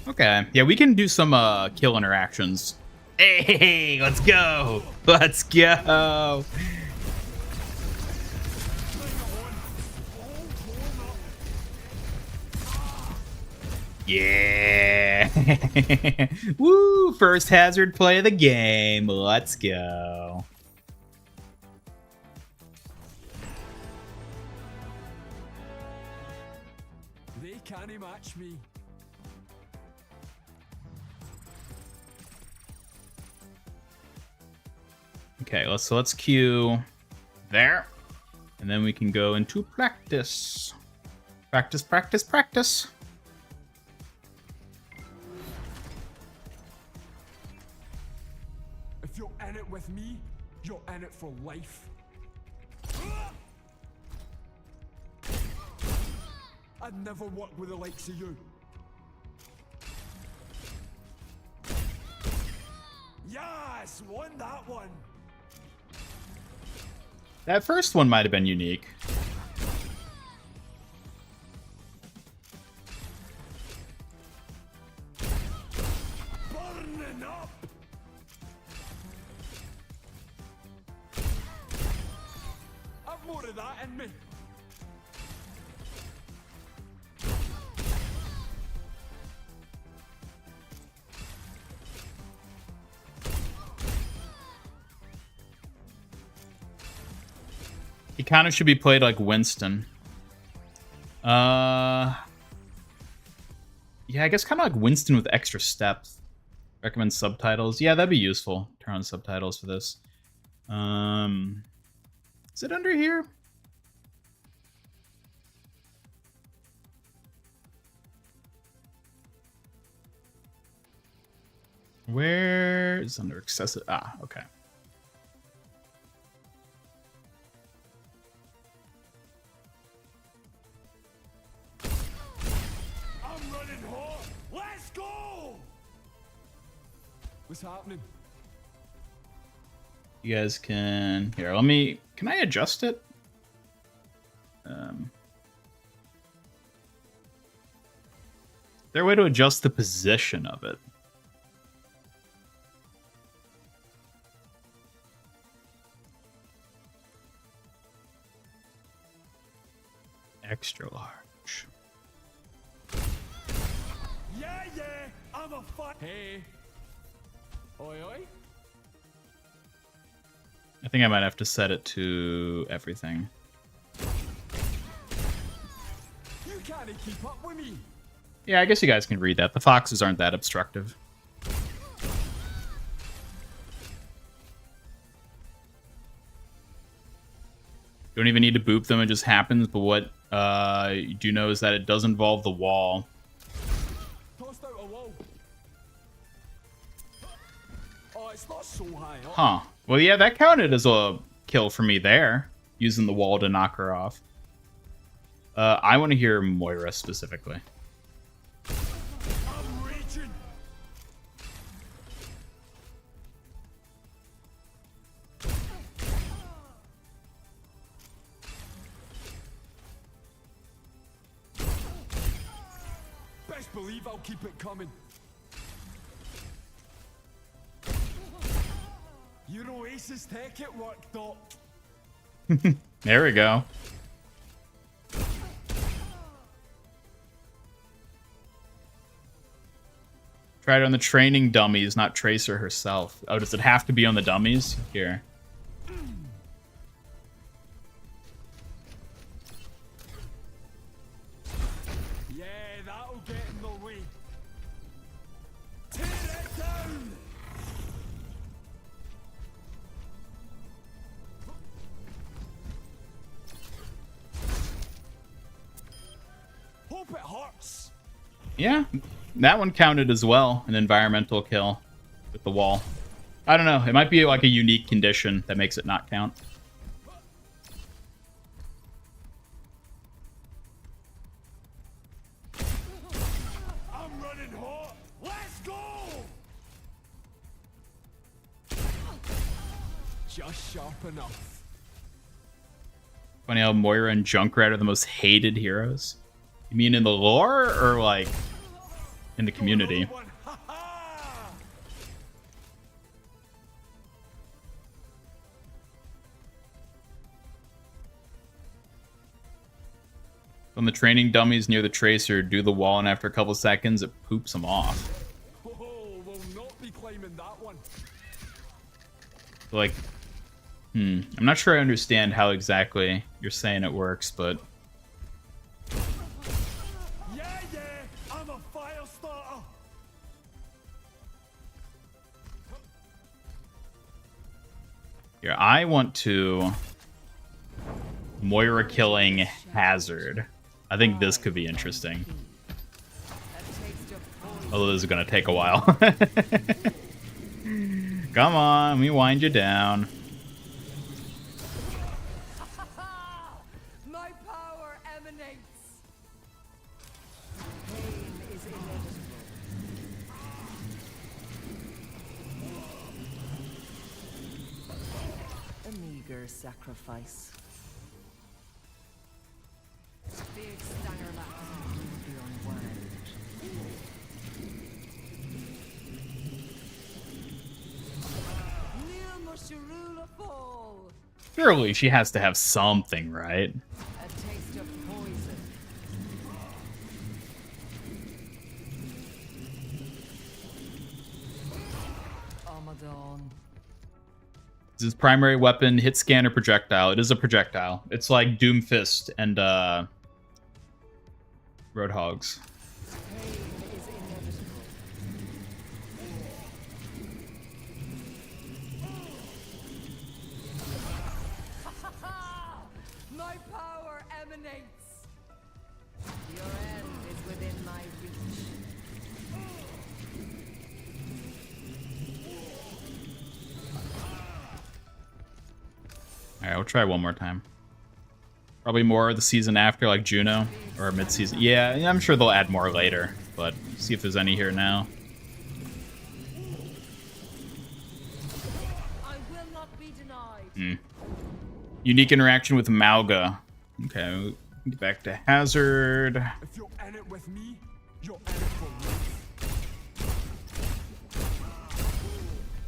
Okay, yeah, we can do some kill interactions. Hey, let's go! Let's go! Yeah. Woo! First hazard play of the game. Let's go. They can't match me. Okay, let's queue there. And then we can go into practice. Practice, practice, practice. If you're in it with me, you're in it for life. I'd never work with the likes of you. Yes, won that one. That first one might have been unique. Burning up. I've more of that in me. He kind of should be played like Winston. Yeah, I guess kind of like Winston with extra steps. Recommend subtitles. Yeah, that'd be useful. Turn on subtitles for this. Is it under here? Where is under excessive? Ah, okay. I'm running hot. Let's go. What's happening? You guys can here. Let me. Can I adjust it? Is there a way to adjust the position of it? Extra large. Yeah, I'm a fuck. Hey. Oi, oi. I think I might have to set it to everything. You can't keep up with me. Yeah, I guess you guys can read that. The foxes aren't that obstructive. You don't even need to boop them, it just happens, but what you do know is that it does involve the wall. Tossed out a wall. Oh, it's not so high up. Huh. Well, yeah, that counted as a kill for me there, using the wall to knock her off. I want to hear Moira specifically. I'm raging. Best believe I'll keep it coming. Your Oasis Tech at work, Doc. There we go. Tried on the training dummies, not Tracer herself. Oh, does it have to be on the dummies? Here. Yeah, that'll get in the way. Tear it down! Hope it hurts. Yeah, that one counted as well. An environmental kill with the wall. I don't know. It might be like a unique condition that makes it not count. I'm running hot. Let's go! Just sharp enough. Funny how Moira and Junkrat are the most hated heroes. You mean in the lore or like in the community? One. Ha ha! When the training dummies near the tracer do the wall, and after a couple seconds, it poops them off. Oh, we'll not be climbing that one. Like, I'm not sure I understand how exactly you're saying it works, but Yeah, I'm a fire starter. here, I want to Moira killing Hazard. I think this could be interesting. Although this is going to take a while. Come on, let me wind you down. My power emanates. Pain is inevitable. A meager sacrifice. Big stanger laps will be unwound. Neil Musharula fall. Surely she has to have something, right? A taste of poison. Amadon. Is his primary weapon hit scan or projectile? It is a projectile. It's like Doomfist and Roadhogs. Pain is inevitable. My power emanates. Your end is within my reach. Alright, we'll try one more time. Probably more the season after, like Juno, or mid-season. Yeah, I'm sure they'll add more later, but see if there's any here now. I will not be denied. Unique interaction with Malga. Okay, we'll get back to Hazard. If you're in it with me, you're in it for life.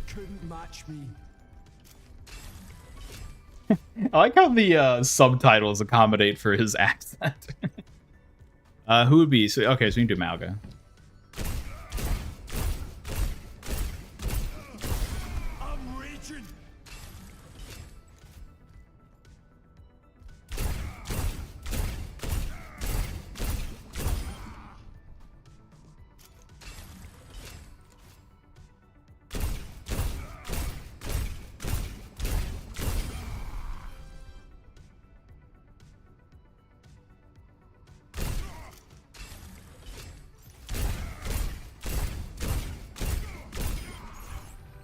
Couldn't match me. I like how the subtitles accommodate for his accent. Who would be? So, okay, so we can do Malga. I'm raging.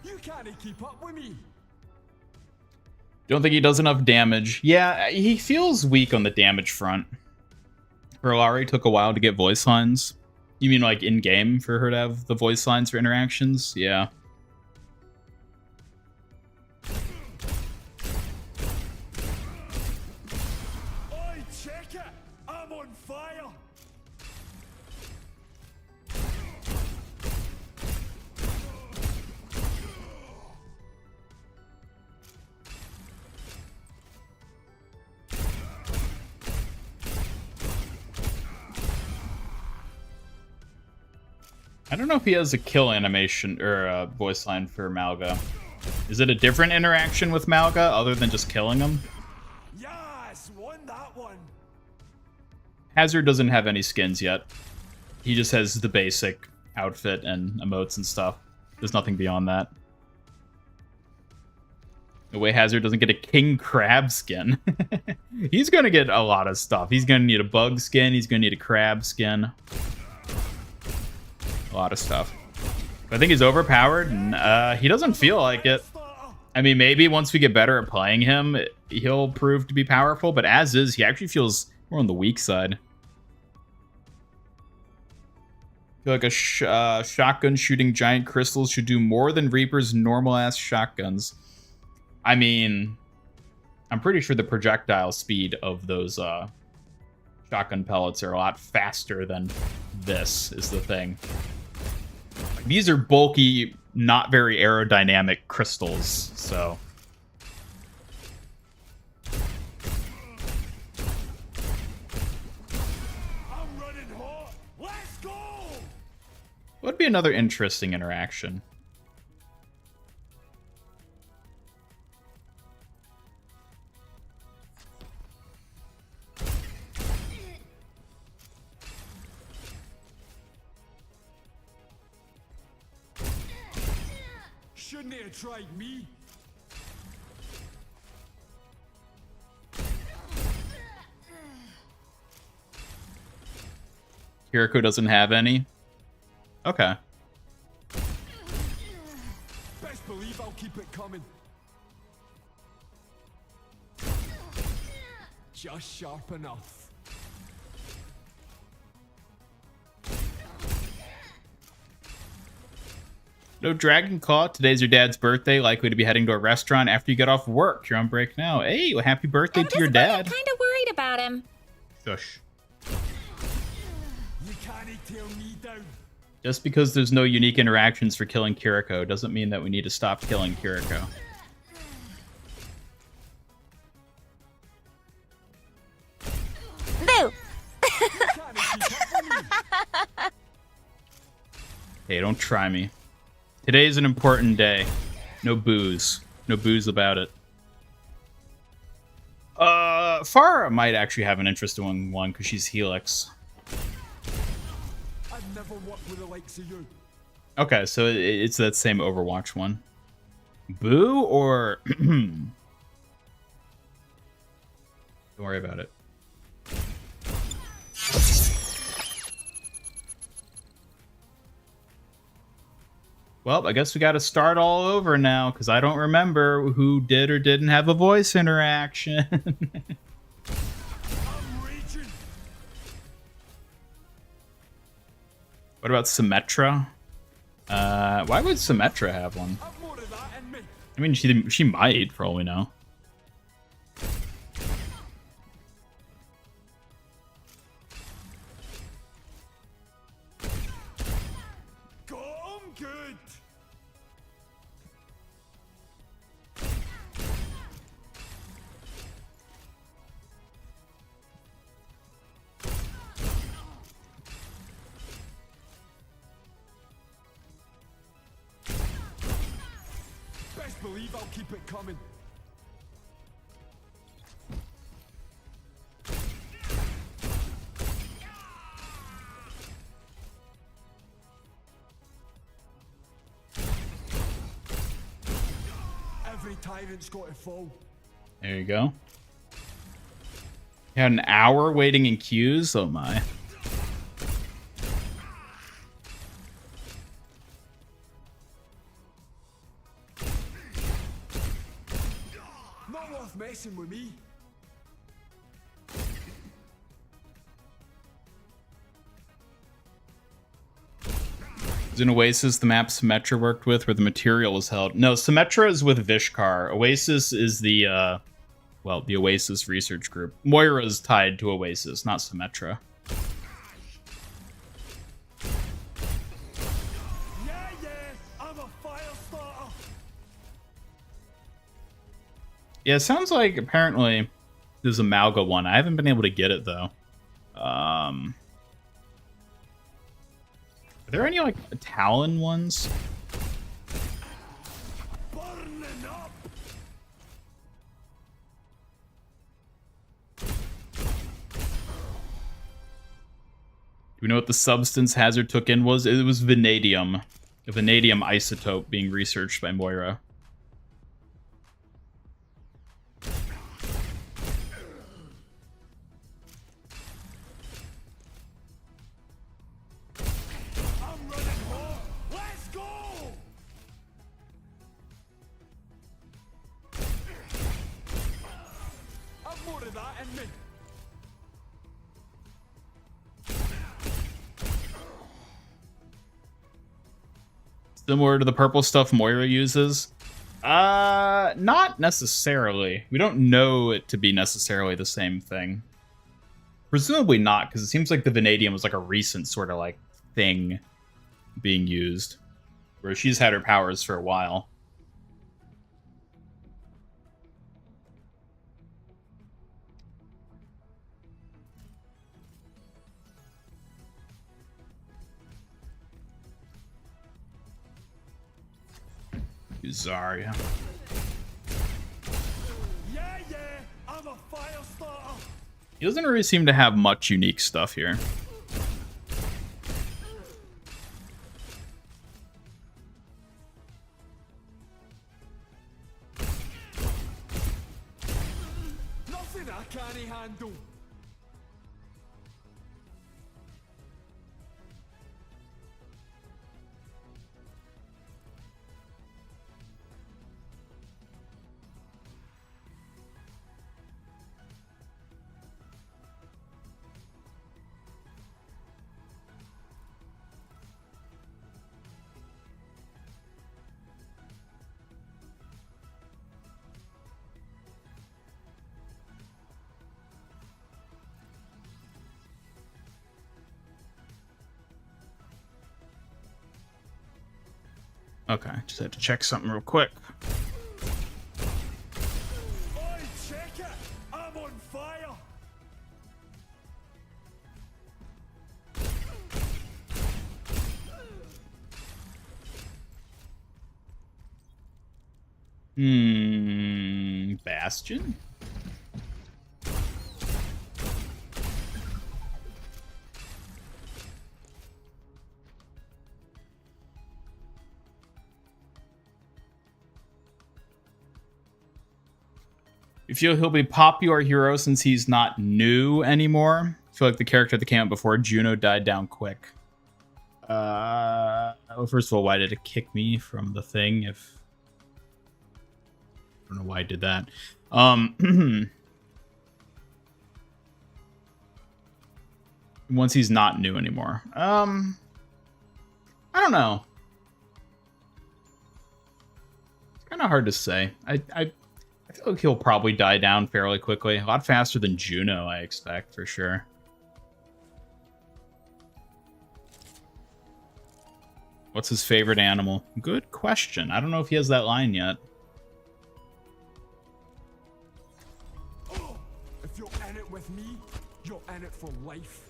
You can't keep up with me. Don't think he does enough damage. Yeah, he feels weak on the damage front. Ferlari took a while to get voice lines. You mean like in-game for her to have the voice lines for interactions? Yeah. Oi, check it! I'm on fire! I don't know if he has a kill animation or a voice line for Malga. Is it a different interaction with Malga other than just killing him? Yes, won that one. Hazard doesn't have any skins yet. He just has the basic outfit and emotes and stuff. There's nothing beyond that. The way Hazard doesn't get a King Crab skin. He's gonna get a lot of stuff. He's gonna need a bug skin. He's gonna need a crab skin. A lot of stuff. But I think he's overpowered, and he doesn't feel like it. I mean, maybe once we get better at playing him, he'll prove to be powerful, but as is, he actually feels more on the weak side. I feel like a shotgun shooting giant crystals should do more than Reaper's normal-ass shotguns. I mean, I'm pretty sure the projectile speed of those shotgun pellets are a lot faster than this, is the thing. These are bulky, not very aerodynamic crystals, so... Would be another interesting interaction. Shouldn't he have tried me? Kiriko doesn't have any. Okay. Best believe I'll keep it coming. Just sharp enough. No Dragon Claw. Today's your dad's birthday. Likely to be heading to a restaurant after you get off work. You're on break now. Hey, well, happy birthday to your dad. I'm kind of worried about him. Shush. You can't tear me down. Just because there's no unique interactions for killing Kiriko doesn't mean that we need to stop killing Kiriko. Boo! Hey, don't try me. Today's an important day. No booze. No booze about it. Farah might actually have an interesting one because she's Helix. I've never worked with the likes of you. Okay, so it's that same Overwatch one. Boo or... Don't worry about it. Well, I guess we got to start all over now, because I don't remember who did or didn't have a voice interaction. I'm raging. What about Symmetra? Why would Symmetra have one? I've more of that in me. I mean, she might, for all we know. Got 'em good. Best believe I'll keep it coming. Every tyrant's got to fall. There you go. You had an hour waiting in queues? Oh my. Not worth messing with me. Is in Oasis the map Symmetra worked with where the material is held? No, Symmetra is with Vishkar. Oasis is the, well, the Oasis research group. Moira is tied to Oasis, not Symmetra. Yeah, I'm a fire starter. Yeah, it sounds like apparently there's a Malga one. I haven't been able to get it though. Are there any like Talon ones? Burning up. Do we know what the substance Hazard took in was? It was vanadium. A vanadium isotope being researched by Moira. I'm running home. Let's go. I've more of that in me. Similar to the purple stuff Moira uses? Not necessarily. We don't know it to be necessarily the same thing. Presumably not, because it seems like the vanadium was like a recent sort of like thing being used. Where she's had her powers for a while. Use Zarya. Yeah, I'm a fire starter. He doesn't really seem to have much unique stuff here. Nothing I can't handle. Okay, just had to check something real quick. Oi, check it. I'm on fire. Bastion? You feel he'll be popular hero since he's not new anymore? I feel like the character that came out before Juno died down quick. Well, first of all, why did it kick me from the thing? If I don't know why I did that. Once he's not new anymore. I don't know. It's kind of hard to say. I feel like he'll probably die down fairly quickly. A lot faster than Juno, I expect, for sure. What's his favorite animal? Good question. I don't know if he has that line yet. Oh, if you're in it with me, you're in it for life.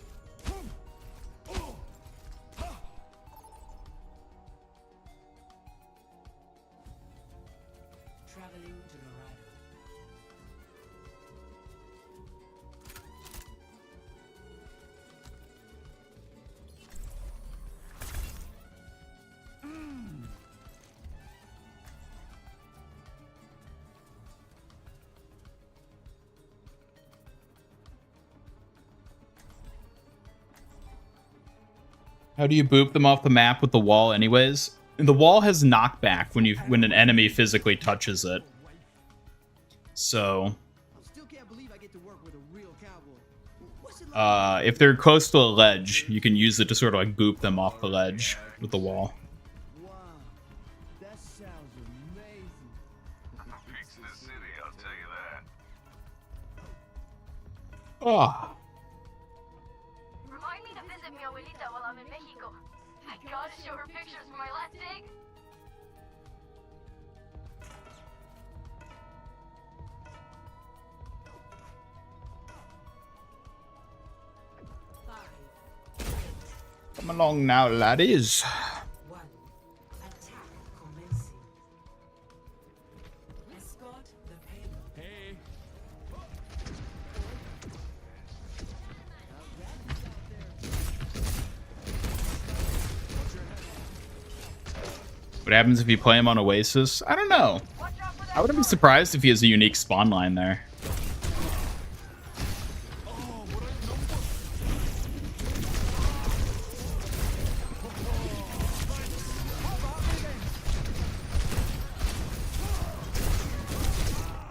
Oh. Traveling to Laredo. How do you boop them off the map with the wall anyways? The wall has knockback when an enemy physically touches it. So if they're close to a ledge, you can use it to sort of like boop them off the ledge with the wall. Wow, that sounds amazing. Fix this city, I'll tell you that. Oh. Remind me to visit mi abuelita while I'm in Mexico. I gotta show her pictures from my last dig. Come along now, laddies. One. Attack commencing. Escort the payload. Hey. What happens if you play him on Oasis? I don't know. I wouldn't be surprised if he has a unique spawn line there.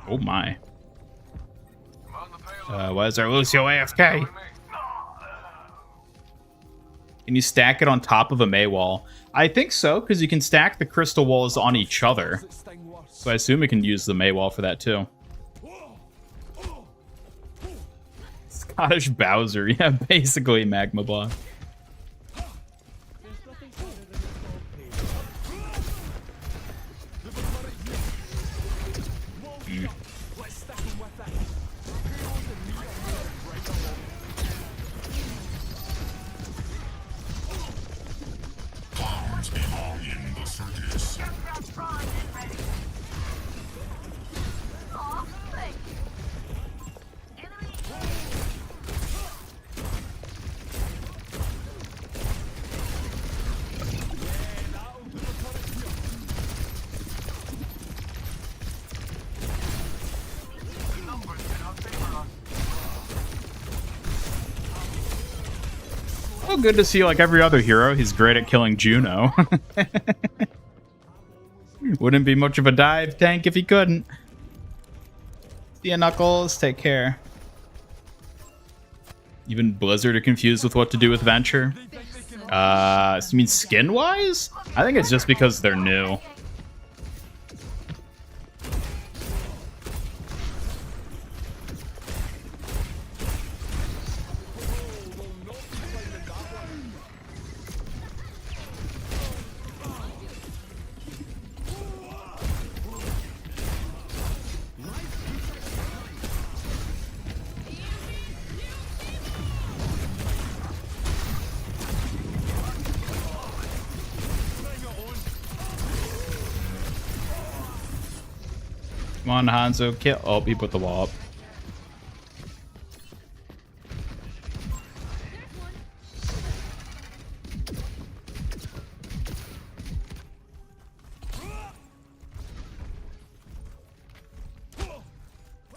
Oh my. Why is our Lucio AFK? Can you stack it on top of a Mei wall? I think so, because you can stack the crystal walls on each other. So I assume we can use the Mei wall for that too. Scottish Bowser, yeah, basically Magma Block. Clowns belong in the circus. Oh, good to see like every other hero. He's great at killing Juno. Wouldn't be much of a dive tank if he couldn't. See ya, Knuckles. Take care. Even Blizzard are confused with what to do with Venture. You mean skin-wise? I think it's just because they're new. Come on, Hanzo, kill. Oh, he put the wall up.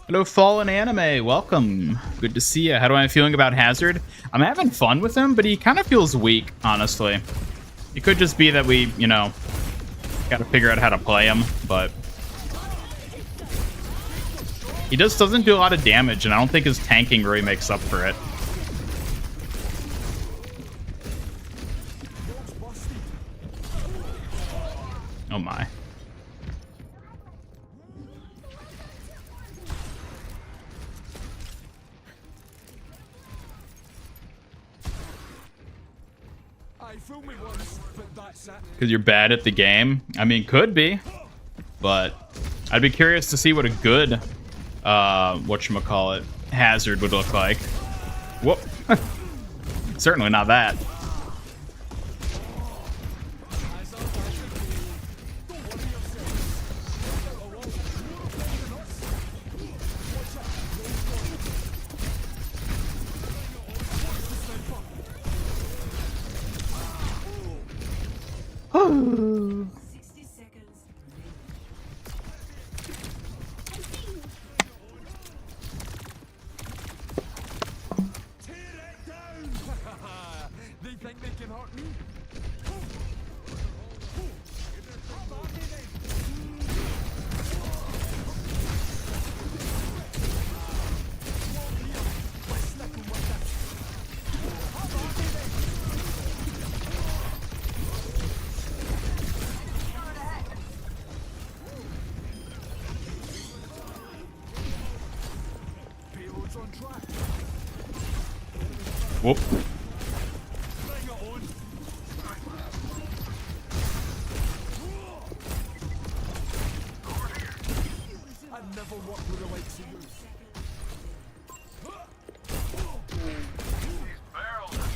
Hello, Fallen Anime. Welcome. Good to see you. How am I feeling about Hazard? I'm having fun with him, but he kind of feels weak, honestly. It could just be that we, you know, got to figure out how to play him, but he just doesn't do a lot of damage, and I don't think his tanking really makes up for it. Oh my. Because you're bad at the game? I mean, could be. But I'd be curious to see what a good whatchamacallit, Hazard would look like. Whoop. Certainly not that. Oh. 60 seconds. They think they can hurt me? Payload's on track. Whoop. Bring it on. I never worked with the likes of you. These barrels are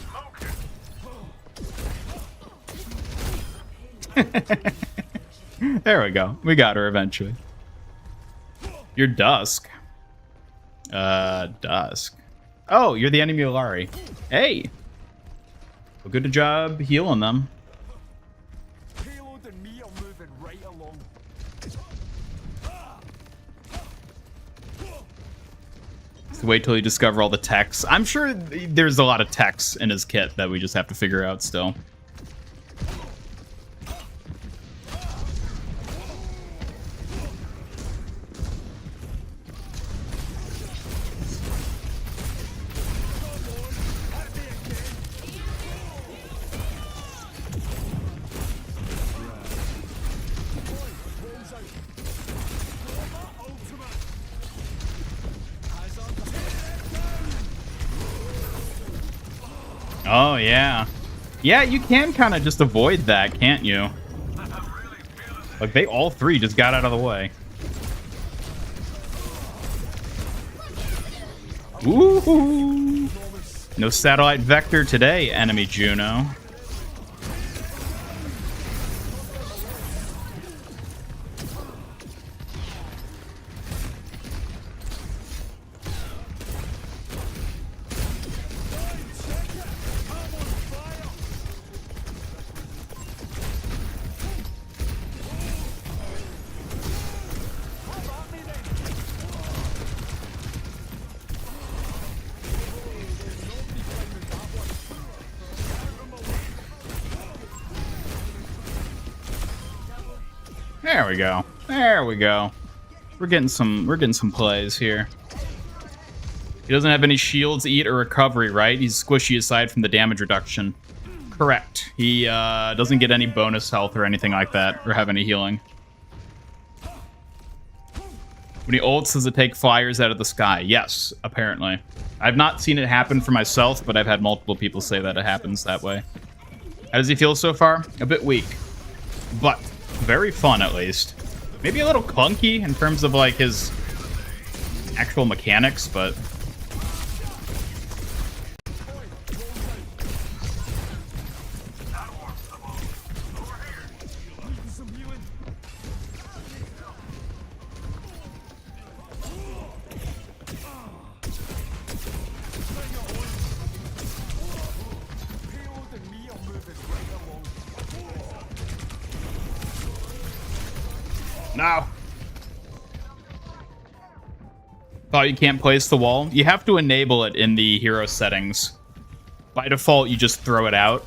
smoking. There we go. We got her eventually. You're Dusk. Dusk. Oh, you're the enemy Olari. Hey! Well, good job healing them. Payload and me are moving right along. Just wait till you discover all the techs. I'm sure there's a lot of techs in his kit that we just have to figure out still. Oh, yeah. Yeah, you can kind of just avoid that, can't you? Like, they all three just got out of the way. Ooh. No satellite vector today, enemy Juno. There we go. There we go. We're getting some plays here. He doesn't have any shields, eat, or recovery, right? He's squishy aside from the damage reduction. Correct. He doesn't get any bonus health or anything like that, or have any healing. When he ults, does it take flyers out of the sky? Yes, apparently. I've not seen it happen for myself, but I've had multiple people say that it happens that way. How does he feel so far? A bit weak, but very fun at least. Maybe a little clunky in terms of like his actual mechanics, but no. Oh, you can't place the wall? You have to enable it in the hero settings. By default, you just throw it out.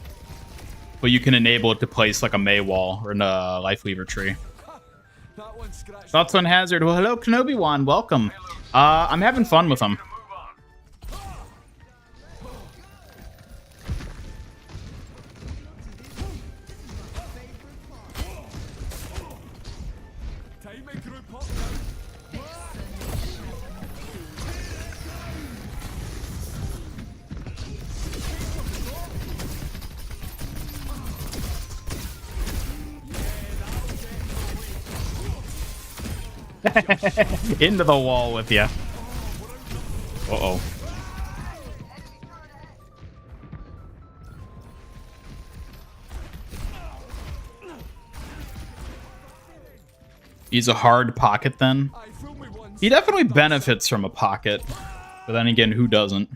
But you can enable it to place like a May wall or a life lever tree. Thoughts on Hazard? Well, hello, Kenobi-wan. Welcome. I'm having fun with him. Into the wall with you. Uh-oh. He's a hard pocket then? He definitely benefits from a pocket. But then again, who doesn't?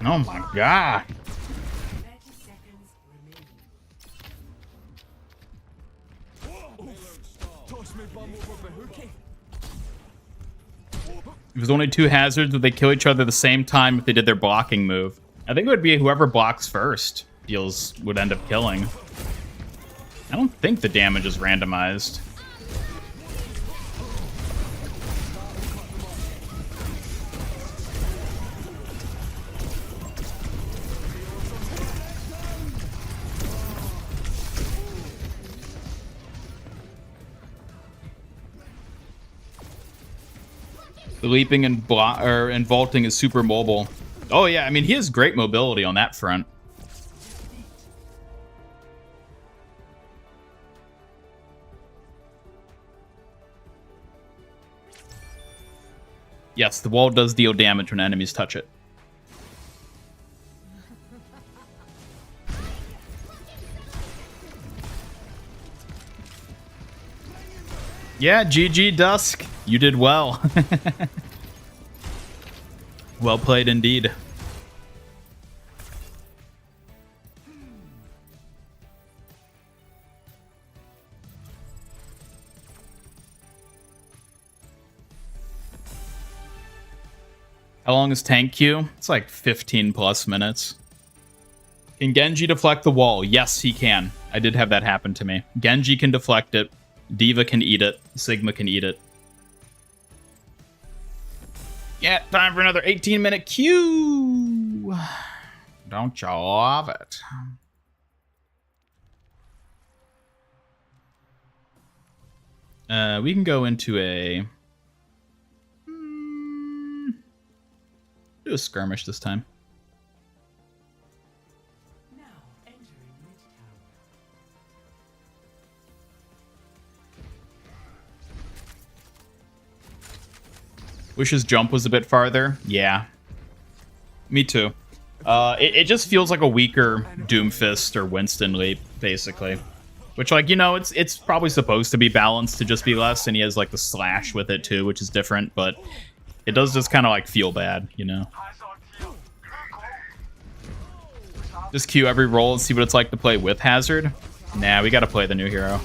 Oh my god. 30 seconds remaining. If there's only two hazards, would they kill each other at the same time if they did their blocking move? I think it would be whoever blocks first would end up killing. I don't think the damage is randomized. The leaping and vaulting is super mobile. Oh yeah, I mean he has great mobility on that front. Yes, the wall does deal damage when enemies touch it. Yeah, GG Dusk. You did well. Well played indeed. How long is tank queue? It's like 15 plus minutes. Can Genji deflect the wall? Yes, he can. I did have that happen to me. Genji can deflect it. Diva can eat it. Sigma can eat it. Yeah, time for another 18-minute queue. Don't you love it? We can go into a... do a skirmish this time. Now entering mid tower. Wish his jump was a bit farther. Yeah. Me too. It just feels like a weaker Doomfist or Winston leap, basically. Which, like, you know, it's probably supposed to be balanced to just be less, and he has, like, the slash with it, too, which is different, but it does just kind of, like, feel bad, you know? Eyes on kill. Just queue every roll and see what it's like to play with Hazard. Nah, we gotta play the new hero.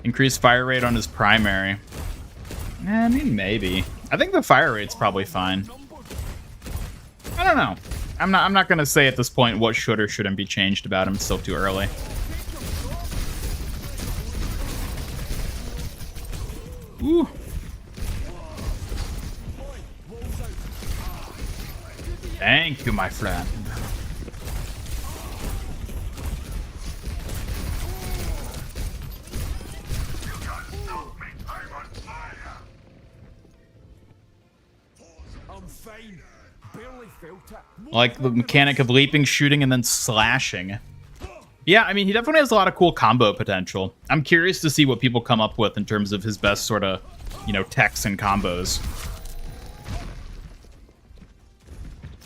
Increase fire rate on his primary. I mean, maybe. I think the fire rate's probably fine. I don't know. I'm not gonna say at this point what should or shouldn't be changed about him. It's still too early. Ooh. Thank you, my friend. Like the mechanic of leaping, shooting, and then slashing. Yeah, I mean, he definitely has a lot of cool combo potential. I'm curious to see what people come up with in terms of his best sort of, you know, techs and combos.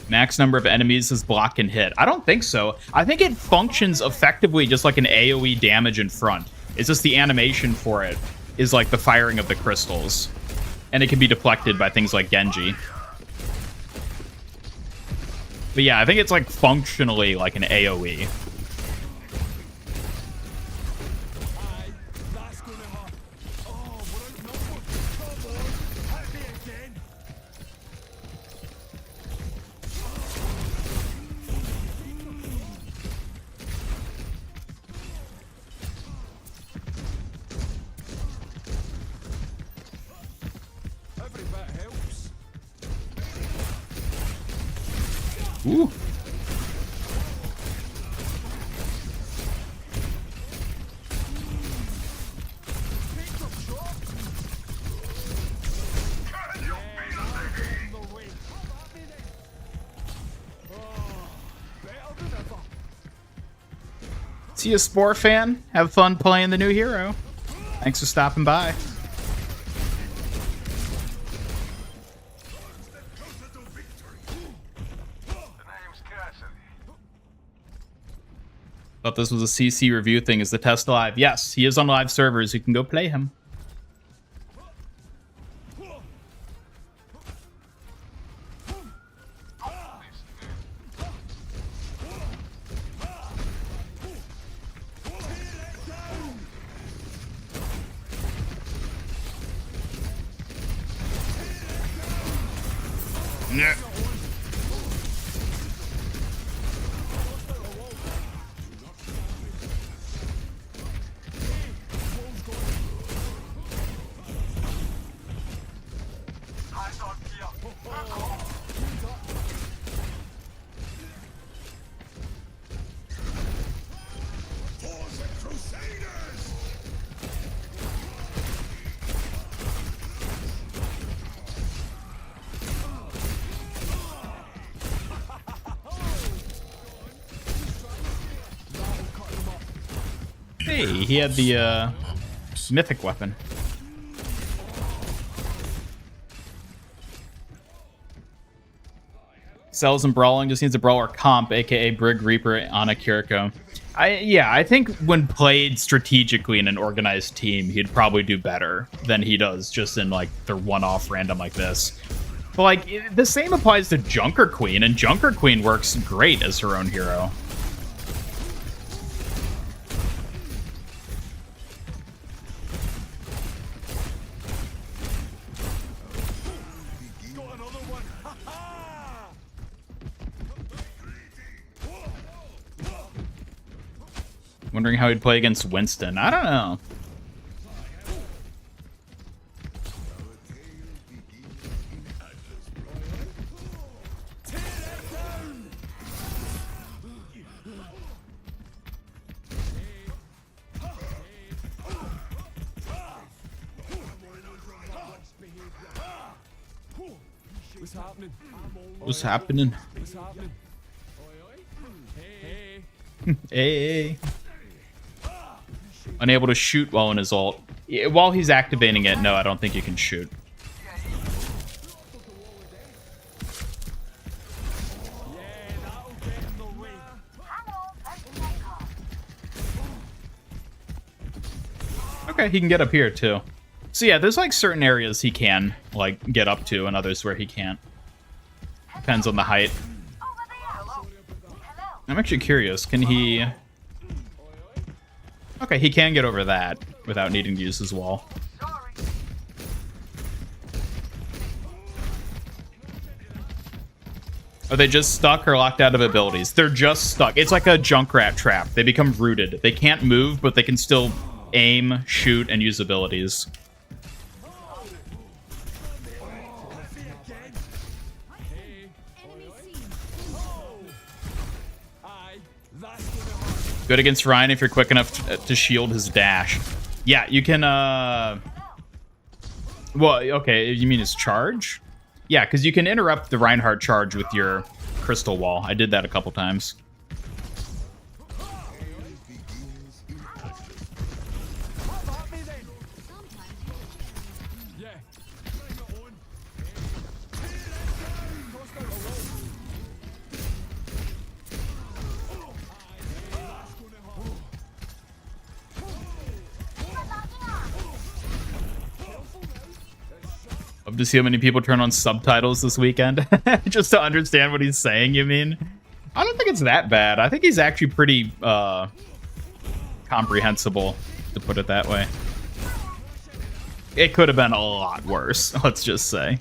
Max number of enemies is block and hit. I don't think so. I think it functions effectively just like an AoE damage in front. It's just the animation for it is like the firing of the crystals. And it can be deflected by things like Genji. But yeah, I think it's like functionally like an AoE. Ooh. See you, Spore fan. Have fun playing the new hero. Thanks for stopping by. Thought this was a CC review thing. Is the test live? Yes, he is on live servers. You can go play him. No. Hey, he had the mythic weapon. Cells and brawling, just needs a brawler comp, aka Brig Reaper on a Kiriko. I think when played strategically in an organized team, he'd probably do better than he does just in like the one-off random like this. But like the same applies to Junker Queen, and Junker Queen works great as her own hero. Wondering how he'd play against Winston. I don't know. What's happening? Hey. Unable to shoot while in his ult. While he's activating it, no, I don't think you can shoot. Okay, he can get up here too. So yeah, there's like certain areas he can like get up to and others where he can't. Depends on the height. I'm actually curious, can he... Okay, he can get over that without needing to use his wall. Are they just stuck or locked out of abilities? They're just stuck. It's like a Junkrat trap. They become rooted. They can't move, but they can still aim, shoot, and use abilities. Good against Ryan if you're quick enough to shield his dash. Yeah, you can, well, okay, you mean his charge? Yeah, because you can interrupt the Reinhardt charge with your crystal wall. I did that a couple times. Love to see how many people turn on subtitles this weekend just to understand what he's saying, you mean? I don't think it's that bad. I think he's actually pretty comprehensible, to put it that way. It could have been a lot worse, let's just say.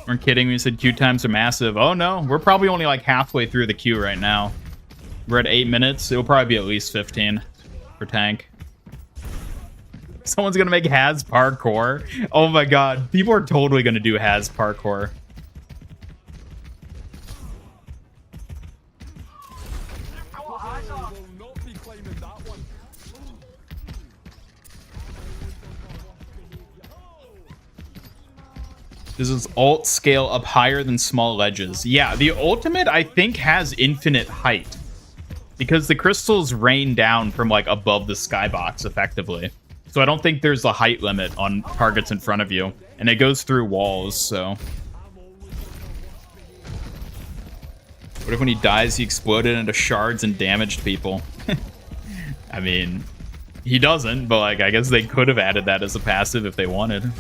We're kidding when you said queue times are massive. Oh no, we're probably only like halfway through the queue right now. We're at 8 minutes. It'll probably be at least 15 for tank. Someone's gonna make Haz parkour. Oh my god, people are totally gonna do Haz parkour. Does his ult scale up higher than small ledges? Yeah, the ultimate I think has infinite height because the crystals rain down from like above the skybox effectively. So I don't think there's a height limit on targets in front of you. And it goes through walls, so... What if when he dies, he exploded into shards and damaged people? I mean, he doesn't, but like, I guess they could have added that as a passive if they wanted.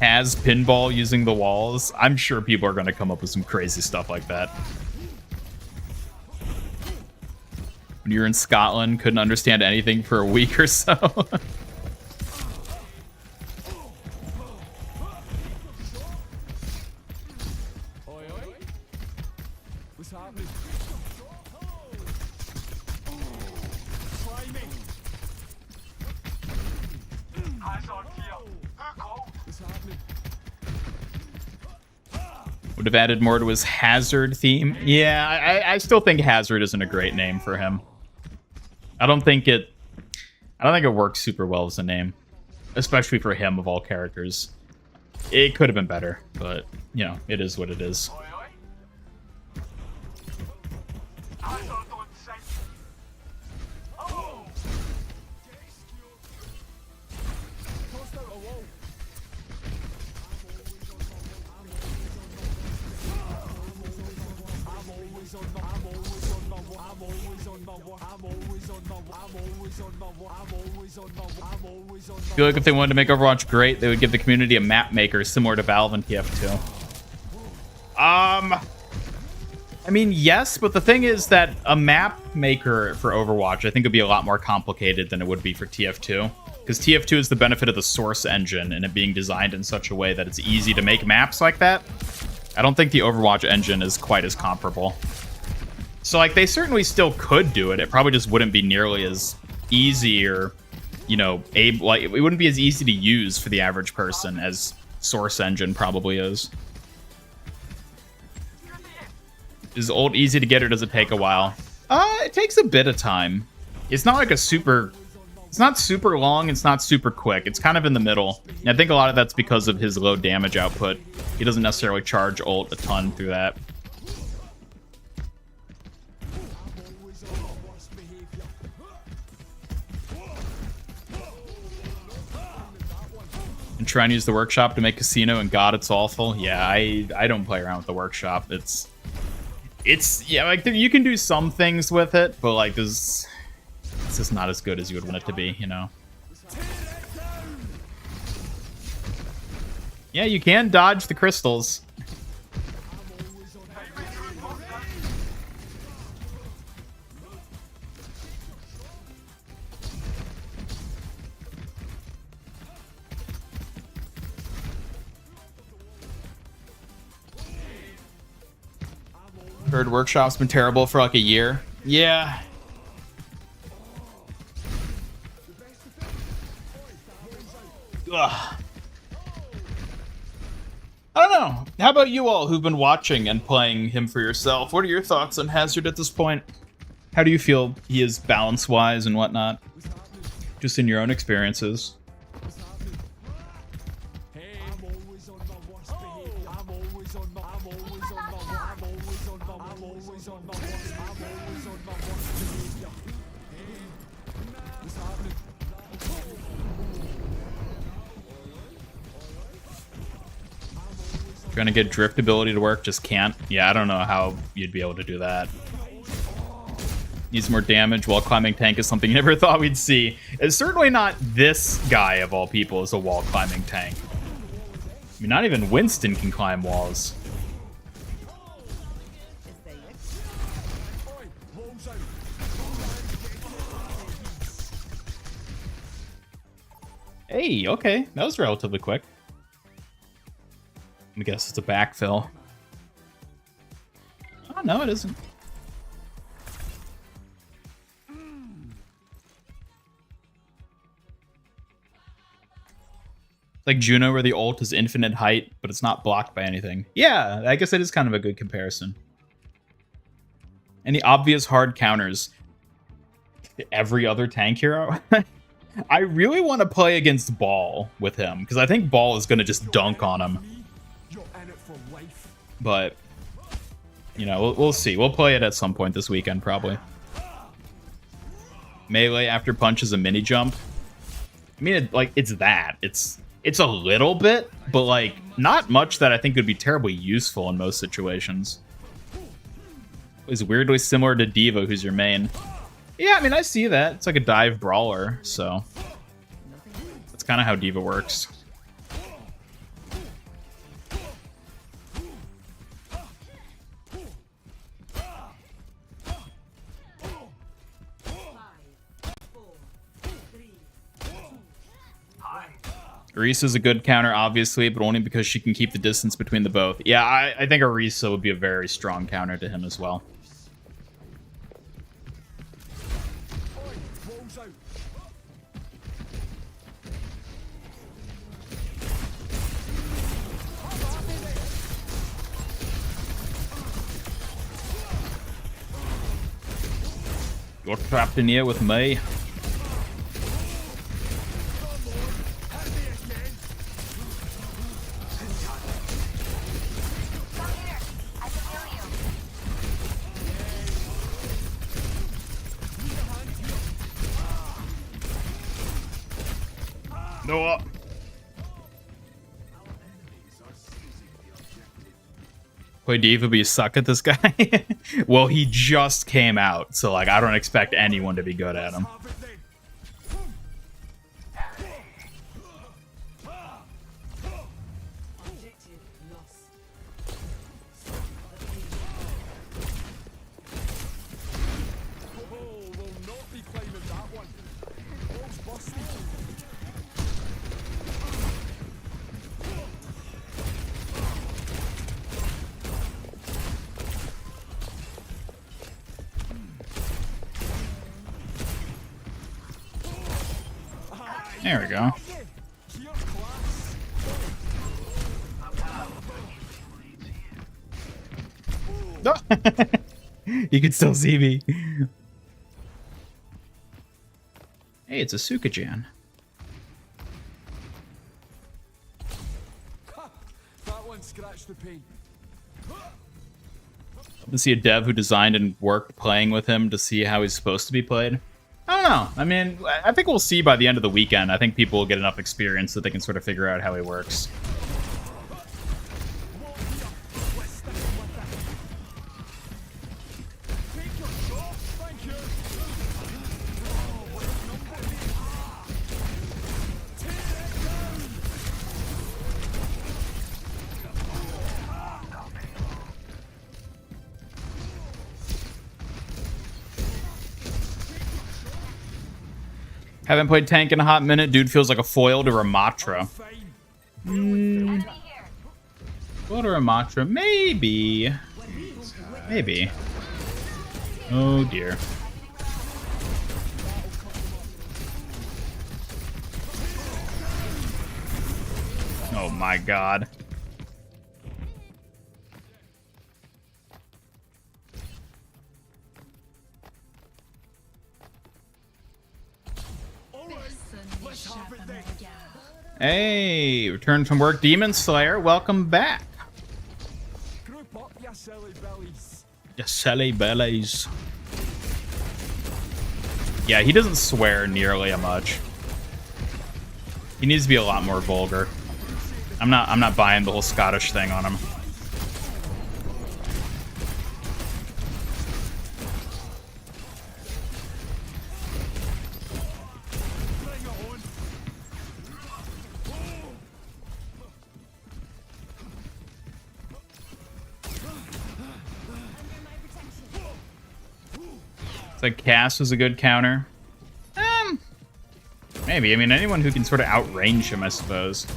Has pinball using the walls? I'm sure people are going to come up with some crazy stuff like that. When you were in Scotland, couldn't understand anything for a week or so. What's happening? Would have added more to his Hazard theme. Yeah, I still think Hazard isn't a great name for him. I don't think it works super well as a name, especially for him of all characters. It could have been better, but you know, it is what it is. I feel like if they wanted to make Overwatch great, they would give the community a map maker similar to Valve and TF2. I mean, yes, but the thing is that a map maker for Overwatch, I think, would be a lot more complicated than it would be for TF2. Because TF2 is the benefit of the source engine and it being designed in such a way that it's easy to make maps like that. I don't think the Overwatch engine is quite as comparable. So, like, they certainly still could do it. It probably just wouldn't be nearly as easy or, you know, like, it wouldn't be as easy to use for the average person as Source Engine probably is. Is ult easy to get or does it take a while? It takes a bit of time. It's not like a super It's not super long, it's not super quick. It's kind of in the middle. And I think a lot of that's because of his low damage output. He doesn't necessarily charge ult a ton through that. And try and use the workshop to make casino, and god, it's awful. Yeah, I don't play around with the workshop. It's yeah, like you can do some things with it, but like this it's just not as good as you would want it to be, you know. Yeah, you can dodge the crystals. Heard workshop's been terrible for like a year. Yeah. Ugh. I don't know. How about you all who've been watching and playing him for yourself? What are your thoughts on Hazard at this point? How do you feel he is balance-wise and whatnot? Just in your own experiences. Trying to get drift ability to work, just can't. Yeah, I don't know how you'd be able to do that. Needs more damage. Wall climbing tank is something you never thought we'd see. It's certainly not this guy of all people as a wall climbing tank. I mean, not even Winston can climb walls. Hey, okay. That was relatively quick. I guess it's a backfill. Oh, no, it isn't. Like Juno, where the ult is infinite height, but it's not blocked by anything. Yeah, I guess that is kind of a good comparison. Any obvious hard counters? Every other tank hero? I really want to play against Ball with him, because I think Ball is going to just dunk on him. But, you know, we'll see. We'll play it at some point this weekend, probably. Melee after punch is a mini jump. I mean, it's that. It's a little bit, but, like, not much that I think would be terribly useful in most situations. It's weirdly similar to D.Va, who's your main. Yeah, I mean, I see that. It's like a dive brawler, so that's kind of how D.Va works. Orisa's a good counter, obviously, but only because she can keep the distance between the both. Yeah, I think Orisa would be a very strong counter to him as well. You're trapped in here with me. No. Play D.Va, but you suck at this guy? Well, he just came out, so like I don't expect anyone to be good at him. There we go. You can still see me. Hey, it's a Sukajan. That one scratched the paint. To see a dev who designed and worked playing with him to see how he's supposed to be played. I don't know. I mean, I think we'll see by the end of the weekend. I think people will get enough experience that they can sort of figure out how he works. Haven't played Tank in a hot minute. Dude feels like a foil to Ramatra. Enemy here. Foil to Ramatra? Maybe. Maybe. Oh dear. Oh my god. Hey, returned from work, Demon Slayer. Welcome back. Group up, ya silly bellies. Ya silly bellies. Yeah, he doesn't swear nearly as much. He needs to be a lot more vulgar. I'm not buying the whole Scottish thing on him. It's like Cass was a good counter. Maybe. I mean, anyone who can sort of outrange him, I suppose.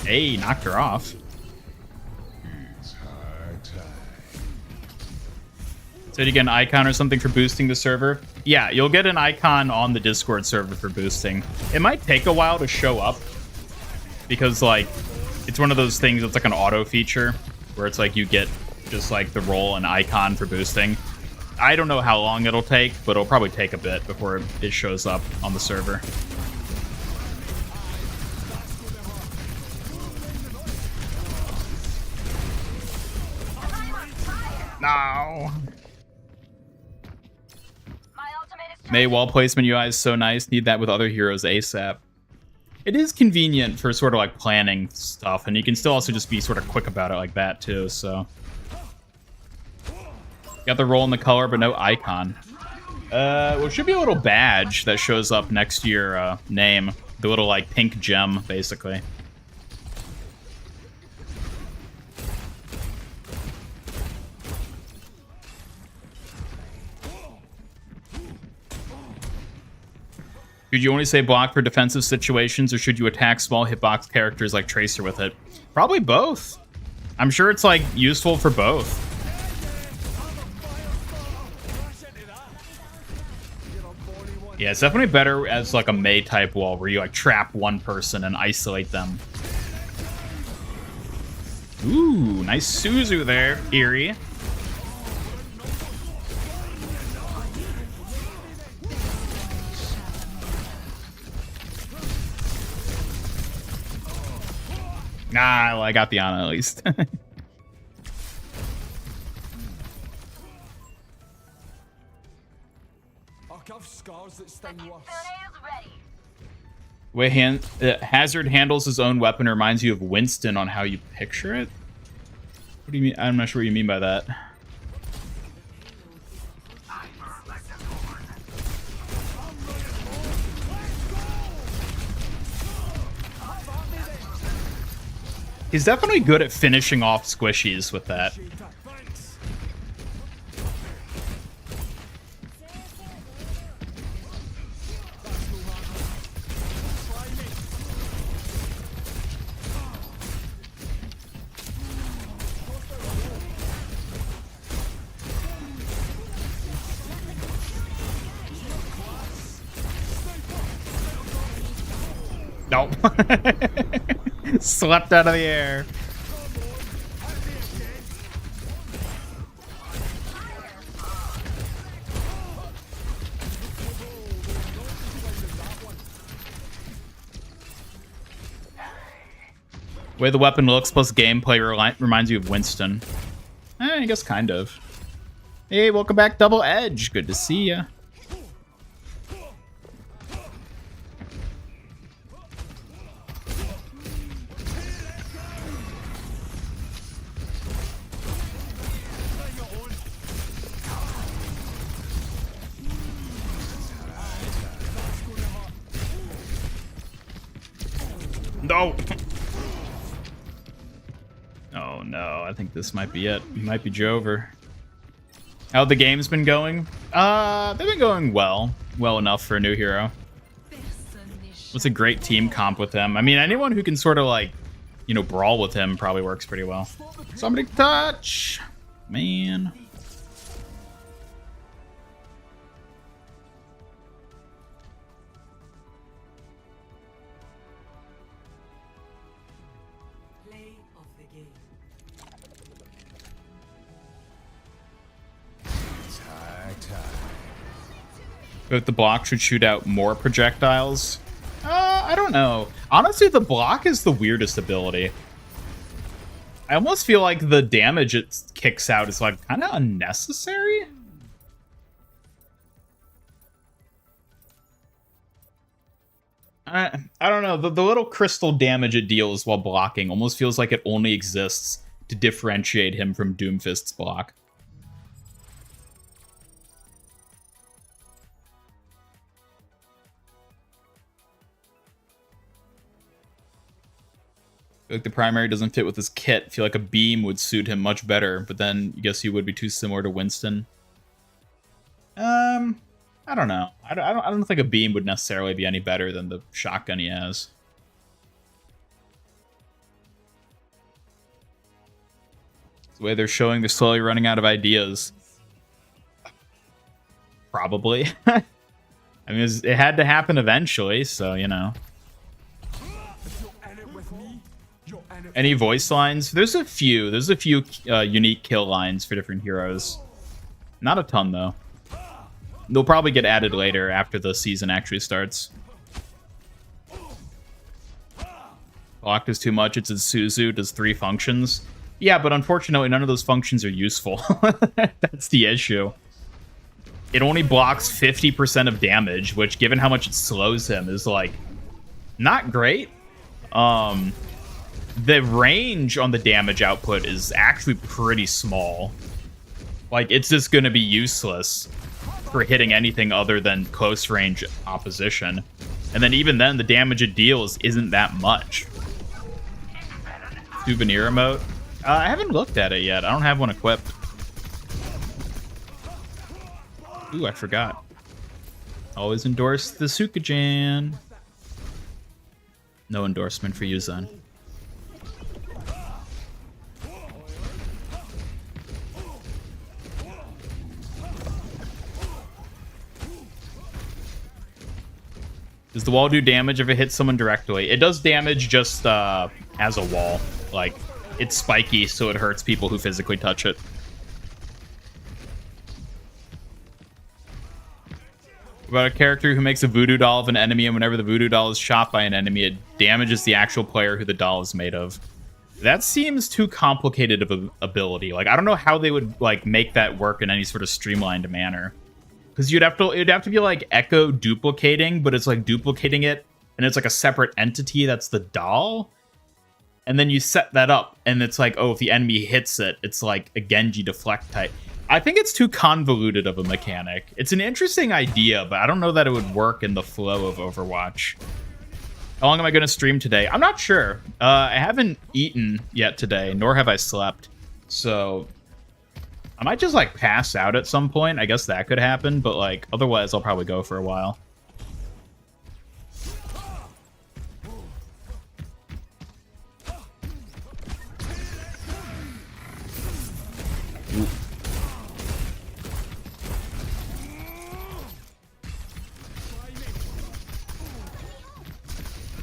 Hey, knocked her off. So you get an icon or something for boosting the server? Yeah, you'll get an icon on the Discord server for boosting. It might take a while to show up because, like, it's one of those things that's like an auto feature where it's like you get just like the role and icon for boosting. I don't know how long it'll take, but it'll probably take a bit before it shows up on the server. No. My ultimate is May wall placement UI is so nice. Need that with other heroes ASAP. It is convenient for sort of like planning stuff, and you can still also just be sort of quick about it like that too, so. Got the role and the color, but no icon. Well, it should be a little badge that shows up next to your name. The little, like, pink gem, basically. Should you only say block for defensive situations, or should you attack small hitbox characters like Tracer with it? Probably both. I'm sure it's, like, useful for both. Yeah, it's definitely better as like a Mei type wall where you like trap one person and isolate them. Ooh, nice Suzu there, Eerie. Nah, well, I got the Ana at least. Scars that sting worse. ready. Way Hazard handles his own weapon reminds you of Winston on how you picture it. What do you mean? I'm not sure what you mean by that. He's definitely good at finishing off squishies with that. Nope. Slept out of the air. The way the weapon looks plus gameplay reminds you of Winston. I guess kind of. Hey, welcome back, Double Edge. Good to see ya. No. Oh no, I think this might be it. It might be Jover. How the game's been going? They've been going well. Well enough for a new hero. What's a great team comp with him? I mean, anyone who can sort of like, you know, brawl with him probably works pretty well. Somebody touch! Man. Play of the game. But the block should shoot out more projectiles. I don't know. Honestly, the block is the weirdest ability. I almost feel like the damage it kicks out is like kind of unnecessary. I don't know. The little crystal damage it deals while blocking almost feels like it only exists to differentiate him from Doomfist's block. I feel like the primary doesn't fit with his kit. I feel like a beam would suit him much better, but then I guess he would be too similar to Winston. I don't know. I don't think a beam would necessarily be any better than the shotgun he has. The way they're showing, they're slowly running out of ideas. Probably. I mean, it had to happen eventually, so, you know. Any voice lines? There's a few. There's a few unique kill lines for different heroes. Not a ton, though. They'll probably get added later after the season actually starts. Blocked is too much. It's a Suzu. Does 3 functions. Yeah, but unfortunately, none of those functions are useful. That's the issue. It only blocks 50% of damage, which, given how much it slows him, is, like, not great. The range on the damage output is actually pretty small. Like, it's just going to be useless for hitting anything other than close range opposition. And then even then, the damage it deals isn't that much. Souvenir emote? I haven't looked at it yet. I don't have one equipped. Ooh, I forgot. Always endorse the Sukajan. No endorsement for you, Zen. Does the wall do damage if it hits someone directly? It does damage just as a wall. Like, it's spiky, so it hurts people who physically touch it. What about a character who makes a voodoo doll of an enemy, and whenever the voodoo doll is shot by an enemy, it damages the actual player who the doll is made of? That seems too complicated of an ability. Like, I don't know how they would like make that work in any sort of streamlined manner. Because it'd have to be like Echo duplicating, but it's like duplicating it, and it's like a separate entity that's the doll. And then you set that up, and it's like, oh, if the enemy hits it, it's like a Genji deflect type. I think it's too convoluted of a mechanic. It's an interesting idea, but I don't know that it would work in the flow of Overwatch. How long am I going to stream today? I'm not sure. I haven't eaten yet today, nor have I slept. So I might just like pass out at some point. I guess that could happen, but like otherwise I'll probably go for a while.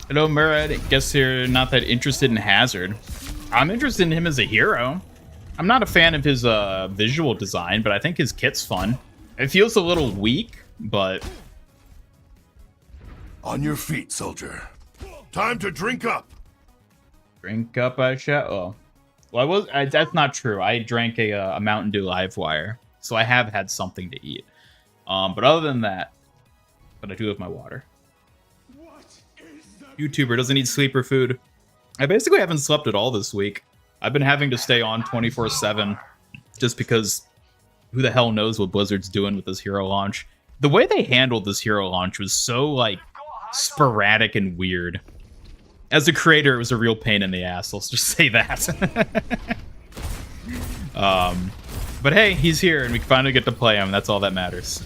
Hello, Murad. Guess you're not that interested in Hazard. I'm interested in him as a hero. I'm not a fan of his visual design, but I think his kit's fun. It feels a little weak, but... On your feet, soldier. Time to drink up. Drink up a shot. Oh, well, that's not true. I drank a Mountain Dew Livewire, so I have had something to eat. But other than that, but I do have my water. YouTuber doesn't need sleep or food. I basically haven't slept at all this week. I've been having to stay on 24/7 just because who the hell knows what Blizzard's doing with this hero launch. The way they handled this hero launch was so, like, sporadic and weird. As a creator, it was a real pain in the ass. Let's just say that. But hey, he's here, and we finally get to play him. That's all that matters.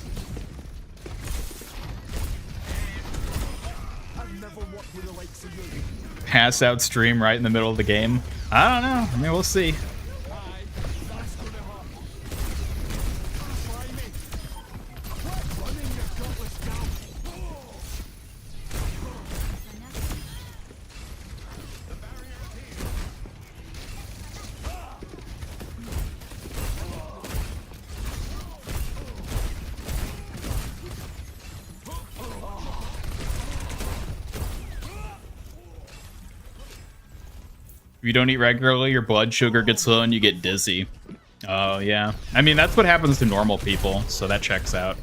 Pass out stream right in the middle of the game. I don't know. I mean, we'll see. If you don't eat regularly, your blood sugar gets low and you get dizzy. Oh, yeah. I mean, that's what happens to normal people, so that checks out.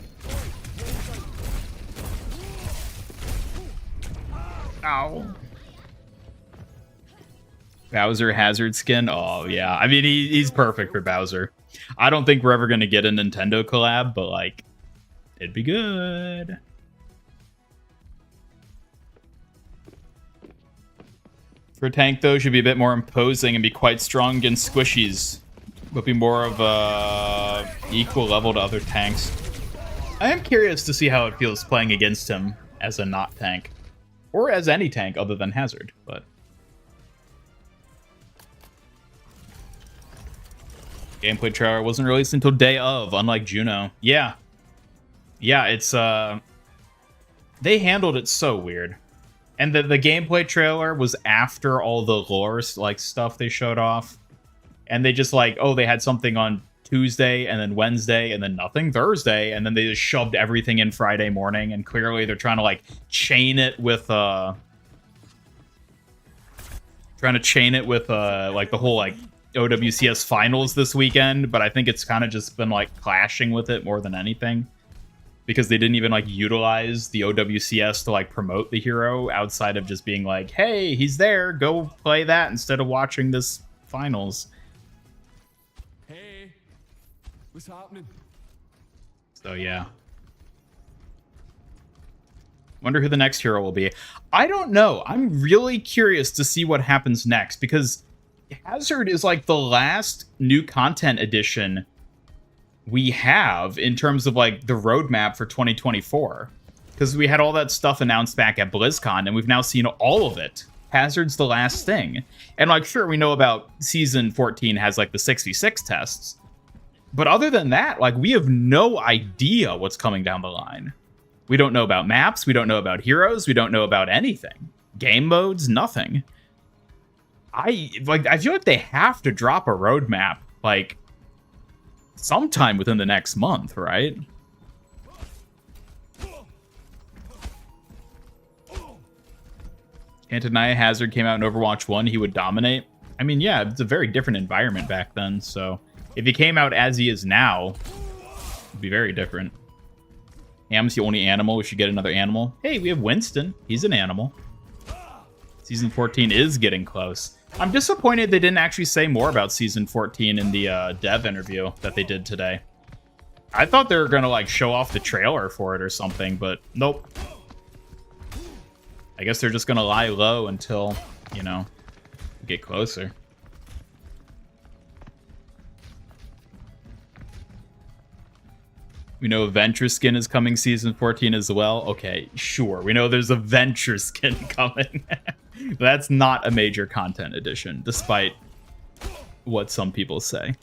Ow. Bowser Hazard skin? Oh, yeah. I mean, he's perfect for Bowser. I don't think we're ever going to get a Nintendo collab, but, like, it'd be good. For a tank, though, should be a bit more imposing and be quite strong against squishies, but be more of a equal level to other tanks. I am curious to see how it feels playing against him as a not tank, or as any tank other than Hazard, but... Gameplay trailer wasn't released until day of, unlike Juno. Yeah. Yeah, it's, they handled it so weird. And the gameplay trailer was after all the lore, like, stuff they showed off. And they just, like, oh, they had something on Tuesday, and then Wednesday, and then nothing Thursday, and then they just shoved everything in Friday morning, and clearly they're trying to, like, chain it with, like, the whole, like, OWCS finals this weekend, but I think it's kind of just been, like, clashing with it more than anything. Because they didn't even, like, utilize the OWCS to, like, promote the hero outside of just being like, hey, he's there, go play that instead of watching this finals. Hey, what's happening? So, yeah. Wonder who the next hero will be. I don't know. I'm really curious to see what happens next, because Hazard is, like, the last new content edition we have in terms of, like, the roadmap for 2024, because we had all that stuff announced back at BlizzCon, and we've now seen all of it. Hazard's the last thing, and, like, sure, we know about Season 14 has, like, the 66 tests, but other than that, like, we have no idea what's coming down the line. We don't know about maps, we don't know about heroes, we don't know about anything. Game modes, nothing. I feel like they have to drop a roadmap, like, sometime within the next month, right? Can't deny Hazard came out in Overwatch 1, he would dominate. I mean, yeah, it's a very different environment back then, so if he came out as he is now, it'd be very different. Ham's the only animal, we should get another animal. Hey, we have Winston, he's an animal. Season 14 is getting close. I'm disappointed they didn't actually say more about Season 14 in the dev interview that they did today. I thought they were going to, like, show off the trailer for it or something, but nope. I guess they're just going to lie low until, you know, get closer. We know Venture skin is coming Season 14 as well. Okay, sure. We know there's a Venture skin coming. That's not a major content addition, despite what some people say.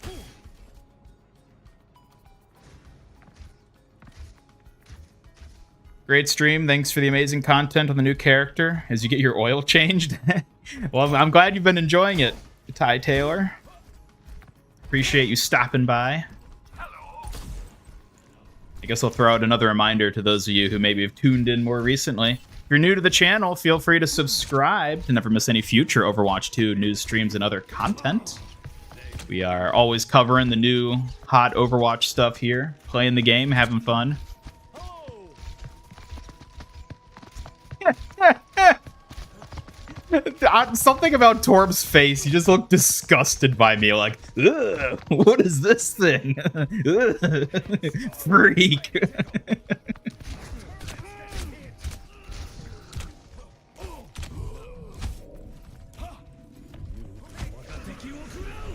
Great stream. Thanks for the amazing content on the new character as you get your oil changed. Well, I'm glad you've been enjoying it, Ty Taylor. Appreciate you stopping by. I guess I'll throw out another reminder to those of you who maybe have tuned in more recently. you're new to the channel, feel free to subscribe to never miss any future Overwatch 2 news streams and other content. We are always covering the new hot Overwatch stuff here, playing the game, having fun. Something about Torb's face, he just looked disgusted by me, like, ugh, what is this thing? Freak.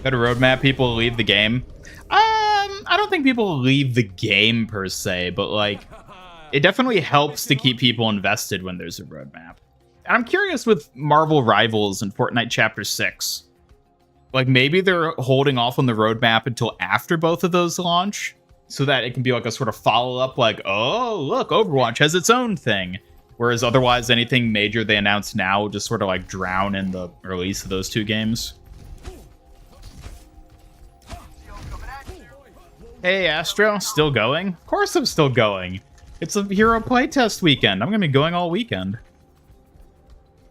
Better roadmap people leave the game. I don't think people leave the game per se, but like, it definitely helps to keep people invested when there's a roadmap. I'm curious with Marvel Rivals and Fortnite Chapter 6. Like, maybe they're holding off on the roadmap until after both of those launch, so that it can be like a sort of follow-up, like, oh, look, Overwatch has its own thing. Whereas otherwise, anything major they announce now will just sort of like drown in the release of those two games. Hey, Astro, still going? Of course I'm still going. It's a hero playtest weekend. I'm going to be going all weekend.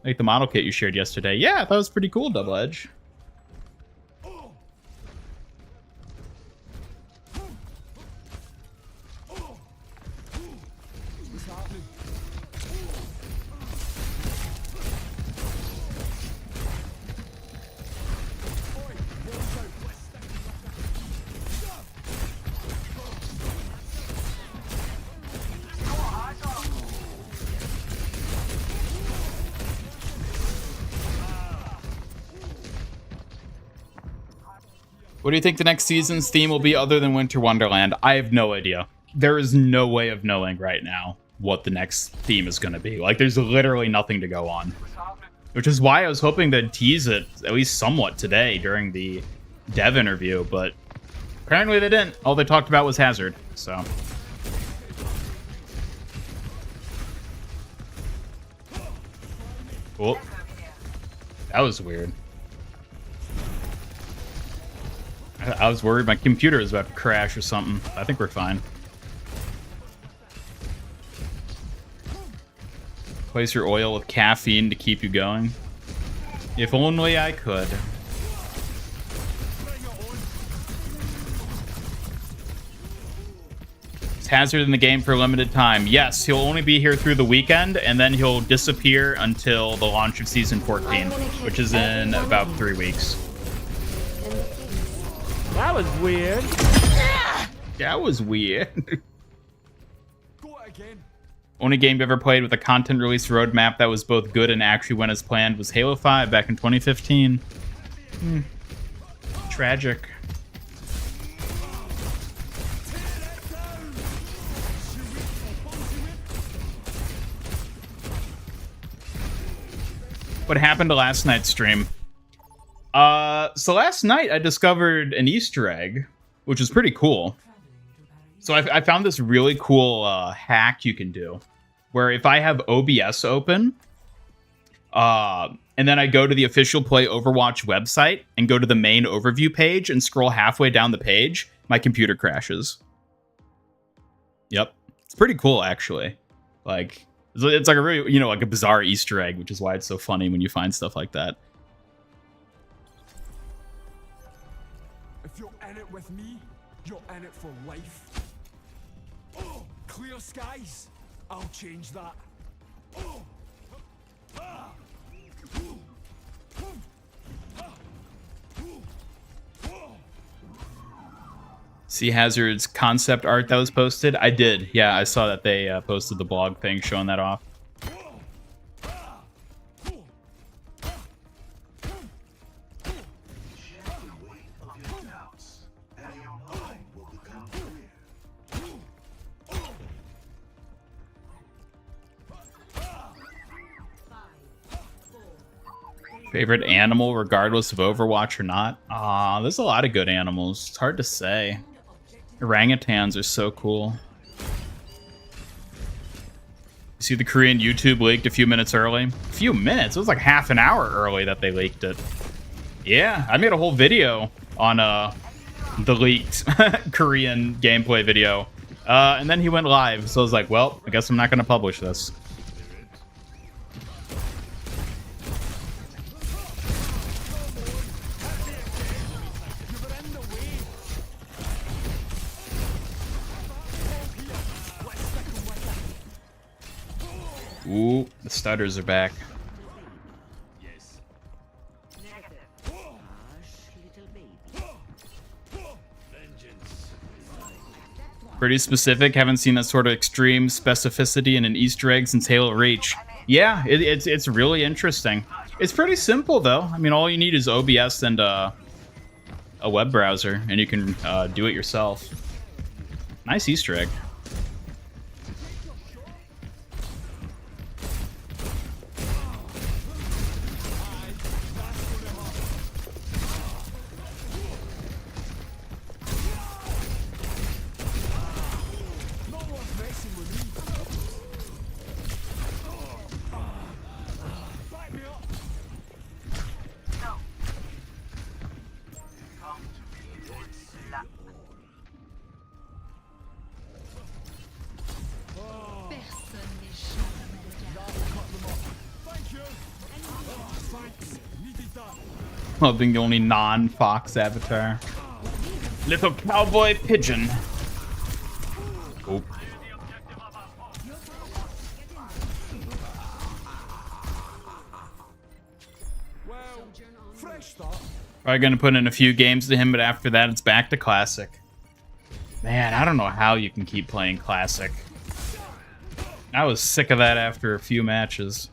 Like the model kit you shared yesterday. Yeah, that was pretty cool, Double Edge. What do you think the next season's theme will be other than Winter Wonderland? I have no idea. There is no way of knowing right now what the next theme is going to be. Like, there's literally nothing to go on. Which is why I was hoping to tease it at least somewhat today during the dev interview, but apparently they didn't. All they talked about was Hazard, so. Cool. That was weird. I was worried my computer was about to crash or something. I think we're fine. Place your oil with caffeine to keep you going. If only I could. Is Hazard in the game for a limited time? Yes, he'll only be here through the weekend, and then he'll disappear until the launch of Season 14, which is in about 3 weeks. That was weird. That was weird. Go it again. Only game ever played with a content release roadmap that was both good and actually went as planned was Halo 5 back in 2015. Tragic. What happened to last night's stream? So last night I discovered an Easter egg, which is pretty cool. So I found this really cool hack you can do, where if I have OBS open, and then I go to the official Play Overwatch website and go to the main overview page and scroll halfway down the page, my computer crashes. Yep. It's pretty cool, actually. Like, it's like a really, you know, like a bizarre Easter egg, which is why it's so funny when you find stuff like that. If you're in it with me, you're in it for life. Oh, clear skies. I'll change that. Oh. Ah. Ooh. Ah. Ooh. Oh. See Hazard's concept art that was posted? I did. Yeah, I saw that they posted the blog thing showing that off. Favorite animal, regardless of Overwatch or not? Aw, there's a lot of good animals. It's hard to say. Orangutans are so cool. See the Korean YouTube leaked a few minutes early? A few minutes? It was like half an hour early that they leaked it. Yeah, I made a whole video on the leaked Korean gameplay video. And then he went live, so I was like, well, I guess I'm not going to publish this. Ooh, the stutters are back. Pretty specific. Haven't seen that sort of extreme specificity in an Easter egg since Halo Reach. Yeah, it's really interesting. It's pretty simple though. I mean, all you need is OBS and a web browser, and you can do it yourself. Nice Easter egg. Well, being the only non-Fox avatar. Little cowboy pigeon. Oh. Well, fresh start. Probably gonna put in a few games to him, but after that, it's back to Classic. Man, I don't know how you can keep playing Classic. I was sick of that after a few matches.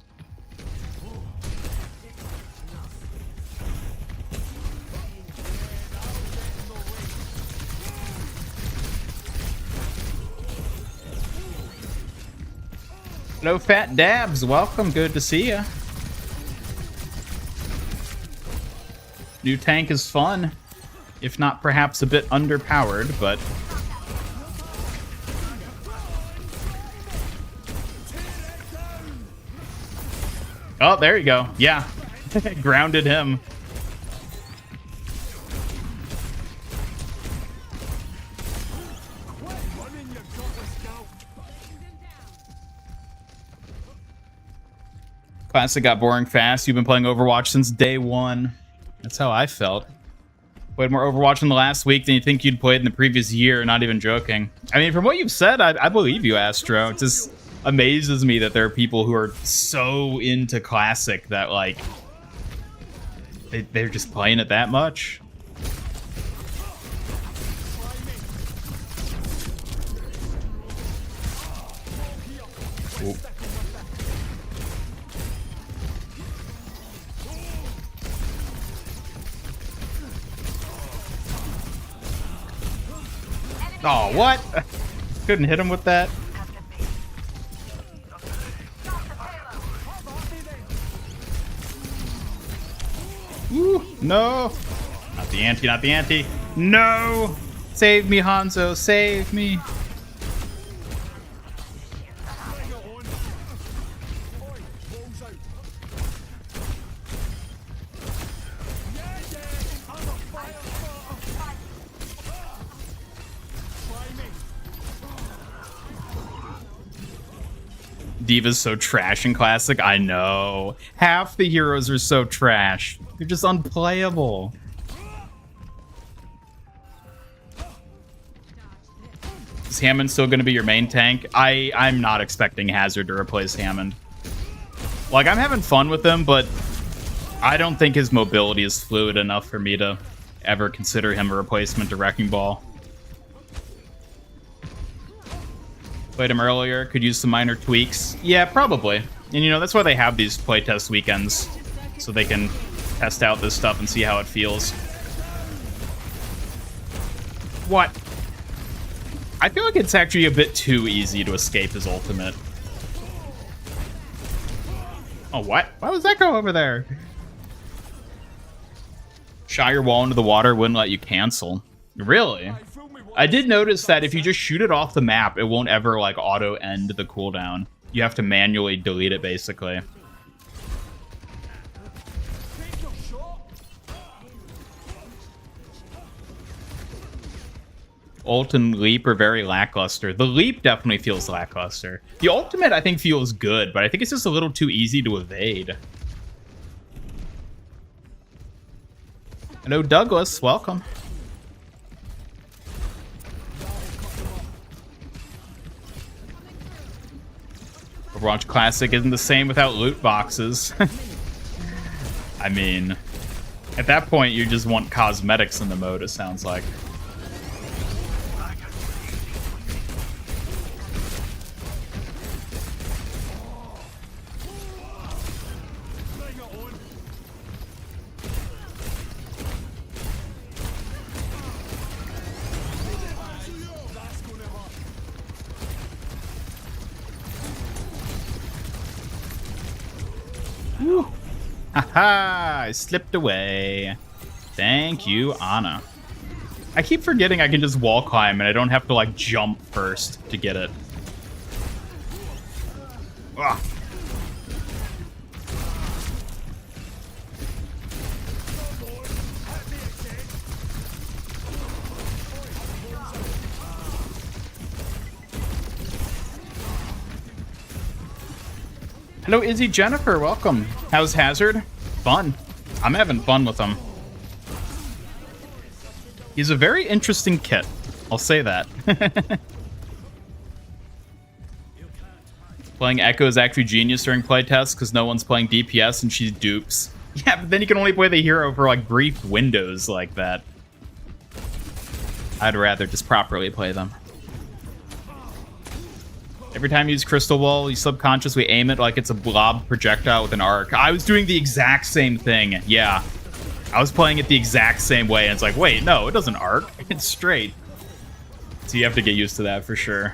Hello, Fat Dabs. Welcome. Good to see ya. New tank is fun, if not perhaps a bit underpowered, but... Oh, there you go. Yeah. Grounded him. Classic got boring fast. You've been playing Overwatch since day one. That's how I felt. Played more Overwatch in the last week than you think you'd played in the previous year, not even joking. I mean, from what you've said, I believe you, Astro. It just amazes me that there are people who are so into Classic that, like, they're just playing it that much. Ooh. Oh, what? Couldn't hit him with that. Ooh, no. Not the ante, not the ante. No! Save me, Hanzo, save me. Diva's so trash in Classic. I know. Half the heroes are so trash. They're just unplayable. Is Hammond still going to be your main tank? I'm not expecting Hazard to replace Hammond. Like, I'm having fun with him, but I don't think his mobility is fluid enough for me to ever consider him a replacement to Wrecking Ball. Played him earlier, could use some minor tweaks. Yeah, probably. And you know, that's why they have these playtest weekends, so they can test out this stuff and see how it feels. What? I feel like it's actually a bit too easy to escape his ultimate. Oh, what? Why was that go over there? Shot your wall into the water, wouldn't let you cancel. Really? I did notice that if you just shoot it off the map, it won't ever, like, auto-end the cooldown. You have to manually delete it, basically. Ult and Leap are very lackluster. The Leap definitely feels lackluster. The Ultimate, I think, feels good, but I think it's just a little too easy to evade. Hello, Douglas. Welcome. Overwatch Classic isn't the same without loot boxes. I mean, at that point, you just want cosmetics in the mode, it sounds like. Haha, I slipped away. Thank you, Anna. I keep forgetting I can just wall climb and I don't have to, like, jump first to get it. Ugh. Hello, Izzy Jennifer. Welcome. How's Hazard? Fun. I'm having fun with him. He's a very interesting kit. I'll say that. Playing Echo is actually genius during playtests because no one's playing DPS and she dupes. Yeah, but then you can only play the hero for like brief windows like that. I'd rather just properly play them. Every time you use Crystal Ball, you subconsciously aim it like it's a blob projectile with an arc. I was doing the exact same thing. Yeah. I was playing it the exact same way, and it's like, wait, no, it doesn't arc. It's straight. So you have to get used to that for sure.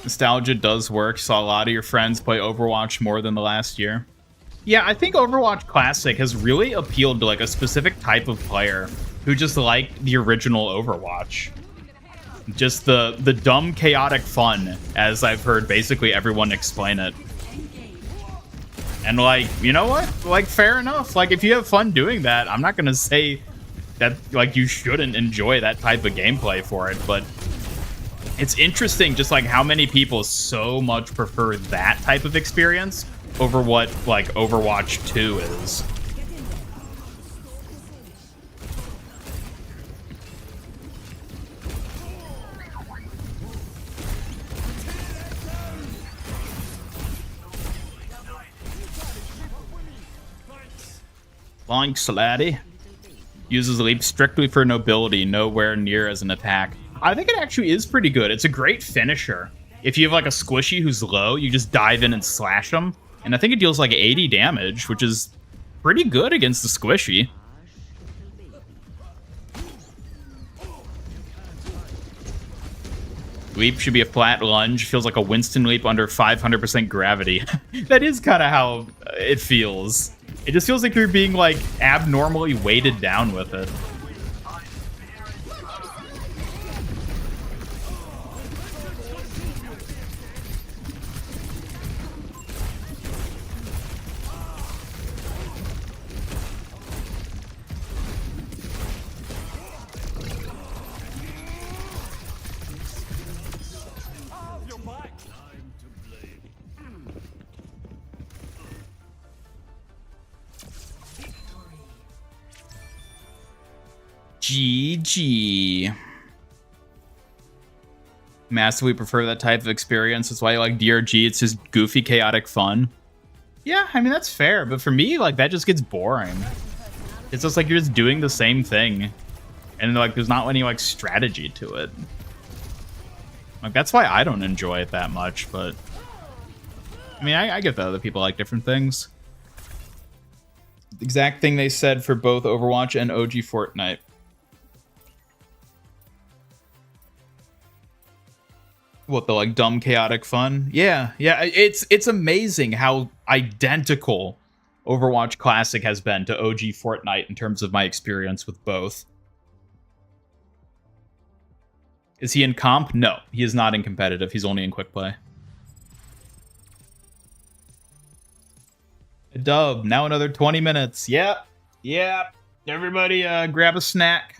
Nostalgia does work. Saw a lot of your friends play Overwatch more than the last year. Yeah, I think Overwatch Classic has really appealed to like a specific type of player who just liked the original Overwatch. Just the dumb, chaotic fun, as I've heard basically everyone explain it. And like, you know what? Like, fair enough. Like, if you have fun doing that, I'm not gonna say that like you shouldn't enjoy that type of gameplay for it, but it's interesting just like how many people so much prefer that type of experience over what like Overwatch 2 is. Thanks, laddie. Uses leap strictly for nobility, nowhere near as an attack. I think it actually is pretty good. It's a great finisher. If you have like a squishy who's low, you just dive in and slash them. And I think it deals like 80 damage, which is pretty good against the squishy. Leap should be a flat lunge. Feels like a Winston leap under 500% gravity. That is kind of how it feels. It just feels like you're being like abnormally weighted down with it. GG. Massively prefer that type of experience. That's why I like DRG. It's just goofy, chaotic fun. Yeah, I mean, that's fair. But for me, like, that just gets boring. It's just like you're just doing the same thing. And, like, there's not any, like, strategy to it. Like, that's why I don't enjoy it that much. But, I mean, I get that other people like different things. Exact thing they said for both Overwatch and OG Fortnite. What, the like dumb chaotic fun? Yeah, it's amazing how identical Overwatch Classic has been to OG Fortnite in terms of my experience with both. Is he in comp? No, he is not in competitive. He's only in quick play. A dub. Now another 20 minutes. Yep. Everybody grab a snack.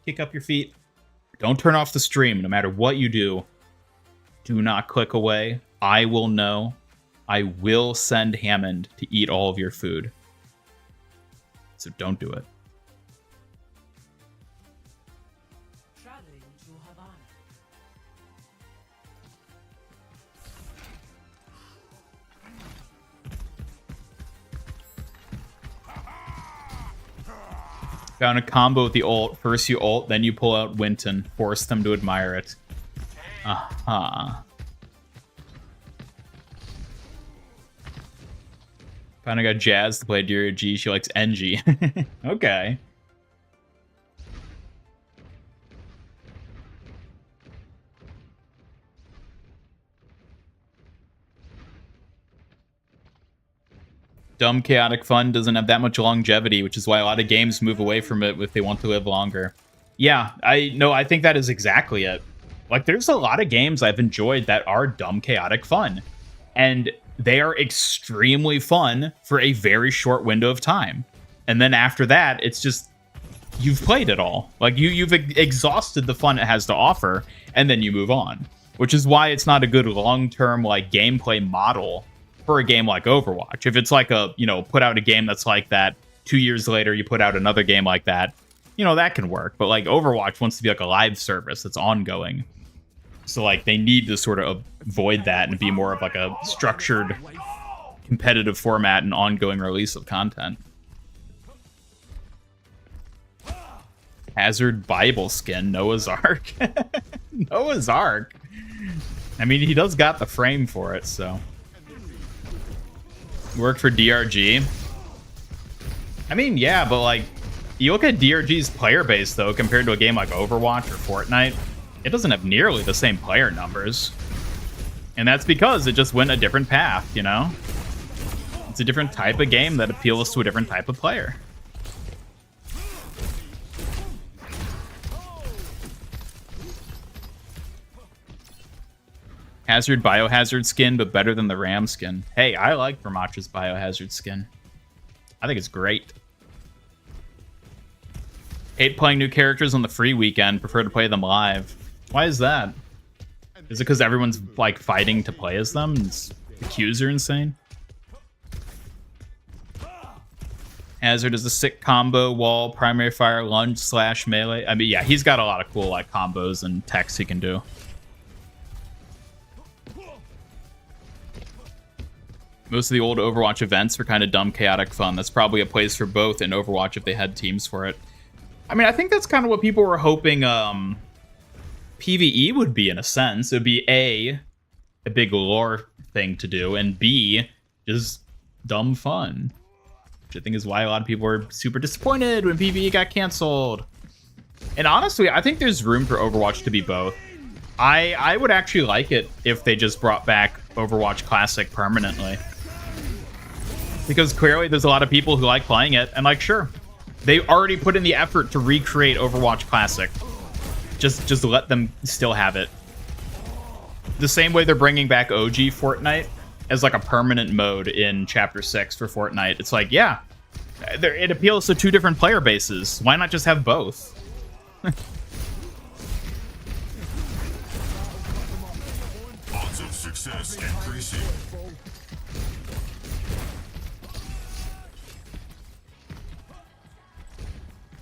Kick up your feet. Don't turn off the stream no matter what you do. Do not click away. I will know. I will send Hammond to eat all of your food. So don't do it. Traveling to Havana. Found a combo with the ult. First you ult, then you pull out Winton. Force them to admire it. Aha. Found I got Jazz to play DRG. She likes NG. Okay. Dumb chaotic fun doesn't have that much longevity, which is why a lot of games move away from it if they want to live longer. Yeah, I think that is exactly it. Like, there's a lot of games I've enjoyed that are dumb chaotic fun, and they are extremely fun for a very short window of time. And then after that, it's just, you've played it all. Like, you've exhausted the fun it has to offer, and then you move on. Which is why it's not a good long-term, like, gameplay model for a game like Overwatch. If it's like a, put out a game that's like that, 2 years later you put out another game like that, that can work. But like Overwatch wants to be like a live service that's ongoing. So like they need to sort of avoid that and be more of like a structured competitive format and ongoing release of content. Hazard Bible skin, Noah's Ark. Noah's Ark. I mean, he does got the frame for it, so. Worked for DRG. I mean, yeah, but like, you look at DRG's player base, though, compared to a game like Overwatch or Fortnite, it doesn't have nearly the same player numbers. And that's because it just went a different path, It's a different type of game that appeals to a different type of player. Hazard Biohazard skin, but better than the Ram skin. Hey, I like Vermatra's Biohazard skin. I think it's great. Hate playing new characters on the free weekend. Prefer to play them live. Why is that? Is it because everyone's like fighting to play as them? The queues are insane. Hazard is a sick combo, wall, primary fire, lunge, slash, melee. I mean, yeah, he's got a lot of cool like combos and techs he can do. Most of the old Overwatch events were kind of dumb, chaotic fun. That's probably a place for both in Overwatch if they had teams for it. I mean, I think that's kind of what people were hoping PvE would be, in a sense. It would be A, a big lore thing to do, and B, just dumb fun. Which I think is why a lot of people were super disappointed when PvE got canceled. And honestly, I think there's room for Overwatch to be both. I would actually like it if they just brought back Overwatch Classic permanently. Because clearly there's a lot of people who like playing it, and like, sure, they already put in the effort to recreate Overwatch Classic. Just let them still have it. The same way they're bringing back OG Fortnite as like a permanent mode in Chapter 6 for Fortnite. It's like, yeah, it appeals to two different player bases. Why not just have both? Odds of success increasing.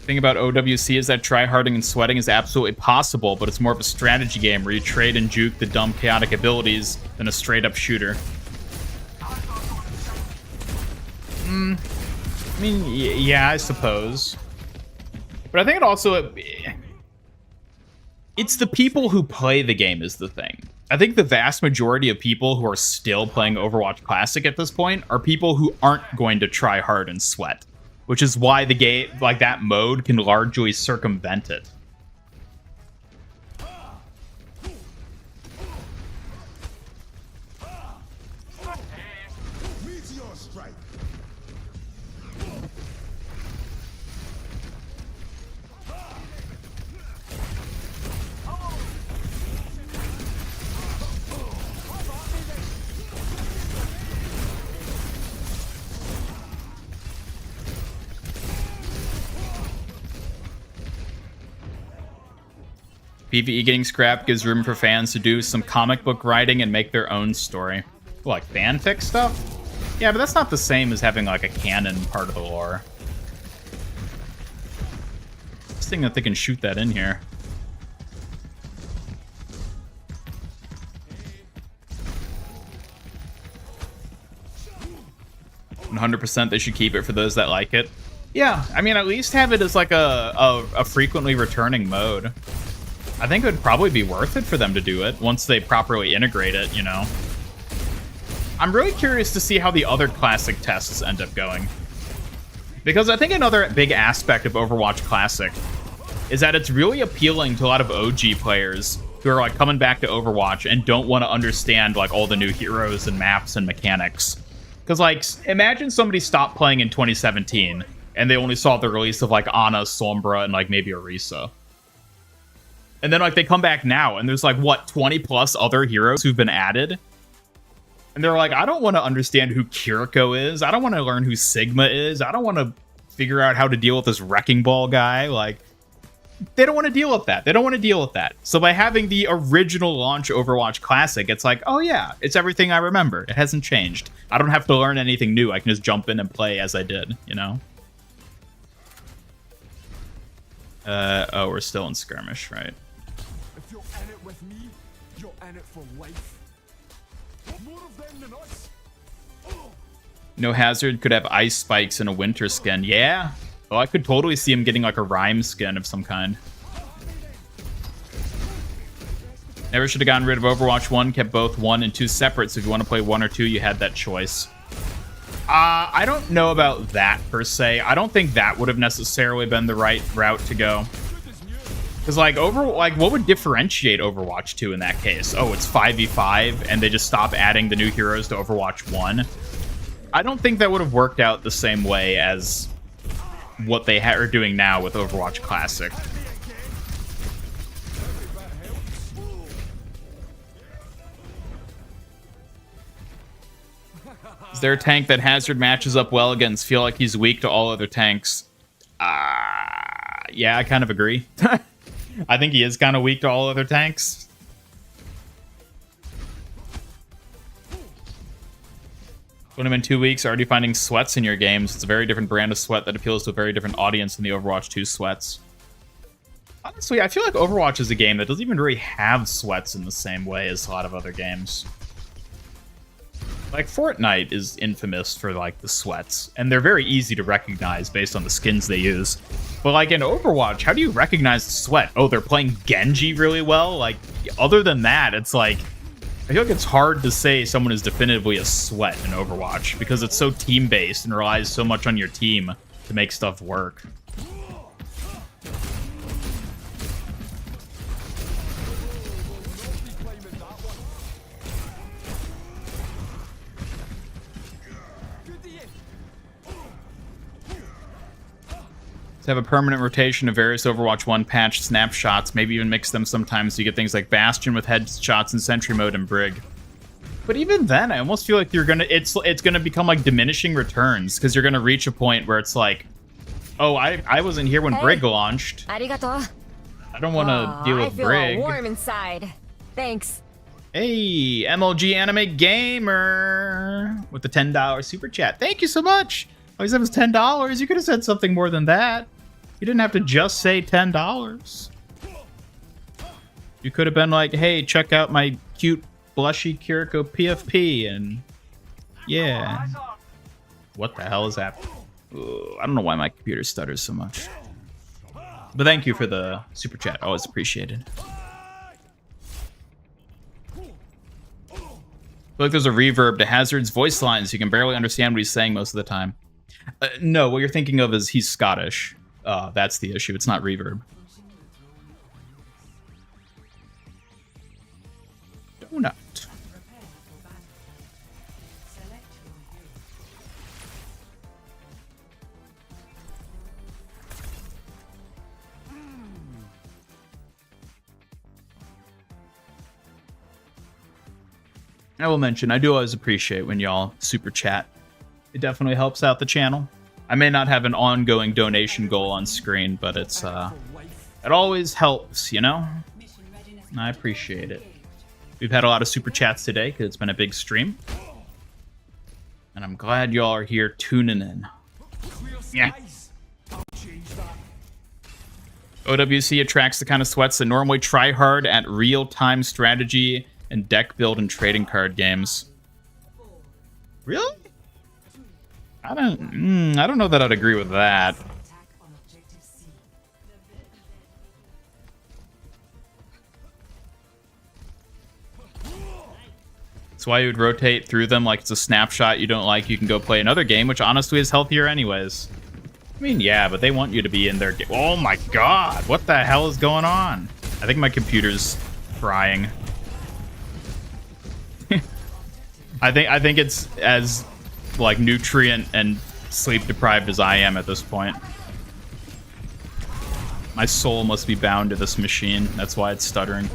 Thing about OWC is that tryharding and sweating is absolutely possible, but it's more of a strategy game where you trade and juke the dumb chaotic abilities than a straight up shooter. I mean, yeah, I suppose. But I think it also... It's the people who play the game is the thing. I think the vast majority of people who are still playing Overwatch Classic at this point are people who aren't going to try hard and sweat. Which is why the game, like that mode, can largely circumvent it. Meteor strike. PvE getting scrapped gives room for fans to do some comic book writing and make their own story. Like fanfic stuff? Yeah, but that's not the same as having like a canon part of the lore. interesting that they can shoot that in here. 100% they should keep it for those that like it. Yeah, I mean, at least have it as like a frequently returning mode. I think it would probably be worth it for them to do it once they properly integrate it, you know? I'm really curious to see how the other classic tests end up going. Because I think another big aspect of Overwatch Classic is that it's really appealing to a lot of OG players who are like coming back to Overwatch and don't want to understand like all the new heroes and maps and mechanics. Because like, imagine somebody stopped playing in 2017 and they only saw the release of like Ana, Sombra, and like maybe Orisa. And then like they come back now and there's like, what, 20 plus other heroes who've been added? And they're like, I don't want to understand who Kiriko is. I don't want to learn who Sigma is. I don't want to figure out how to deal with this Wrecking Ball guy. Like, they don't want to deal with that. They don't want to deal with that. So by having the original launch Overwatch Classic, it's like, oh yeah, it's everything I remember. It hasn't changed. I don't have to learn anything new. I can just jump in and play as I did, you know? Oh, we're still in skirmish, right? If you're in it with me, you're in it for life. More of them than us. No Hazard could have ice spikes and a winter skin. Yeah. Oh, I could totally see him getting like a rhyme skin of some kind. Never should have gotten rid of Overwatch 1, kept both 1 and 2 separate, so if you want to play 1 or 2, you had that choice. I don't know about that, per se. I don't think that would have necessarily been the right route to go. Because, like, what would differentiate Overwatch 2 in that case? Oh, it's 5v5, and they just stop adding the new heroes to Overwatch 1? I don't think that would have worked out the same way as what they are doing now with Overwatch Classic. Is there a tank that Hazard matches up well against? Feel like he's weak to all other tanks. Yeah, I kind of agree. I think he is kind of weak to all other tanks. When I'm in 2 weeks, already finding sweats in your games. It's a very different brand of sweat that appeals to a very different audience than the Overwatch 2 sweats. Honestly, I feel like Overwatch is a game that doesn't even really have sweats in the same way as a lot of other games. Like, Fortnite is infamous for, like, the sweats, and they're very easy to recognize based on the skins they use. But, like, in Overwatch, how do you recognize the sweat? Oh, they're playing Genji really well? Like, other than that, it's like, I feel like it's hard to say someone is definitively a sweat in Overwatch, because it's so team-based and relies so much on your team to make stuff work. To have a permanent rotation of various Overwatch 1 patched snapshots, maybe even mix them sometimes so you get things like Bastion with headshots and Sentry Mode and Brig. But even then, I almost feel like it's gonna become like diminishing returns, because you're gonna reach a point where it's like, oh, I wasn't here when Brig launched. Arigato. I don't want to deal with I feel Brig. all warm inside. Thanks. Hey, MLG Anime Gamer with the $10 super chat. Thank you so much. Oh, he said it was $10. You could have said something more than that. You didn't have to just say $10. You could have been like, hey, check out my cute, blushy Kiriko PFP, and yeah. What the hell is that? Ugh, I don't know why my computer stutters so much. But thank you for the super chat. Always appreciated. I feel like there's a reverb to Hazard's voice lines. You can barely understand what he's saying most of the time. No, what you're thinking of is he's Scottish. That's the issue. It's not reverb. Donut. I will mention, I do always appreciate when y'all super chat. It definitely helps out the channel. I may not have an ongoing donation goal on screen, but it's it always helps, you know? And I appreciate it. We've had a lot of super chats today because it's been a big stream. And I'm glad y'all are here tuning in. Yeah. OWC attracts the kind of sweats that normally try hard at real-time strategy and deck build and trading card games. Really? I don't know that I'd agree with that. Attack on objective C. That's why you would rotate through them like it's a snapshot you don't like. You can go play another game, which honestly is healthier anyways. I mean, yeah, but they want you to be in their game. Oh my god, what the hell is going on? I think my computer's frying. I think it's as like nutrient and sleep deprived as I am at this point. My soul must be bound to this machine. That's why it's stuttering.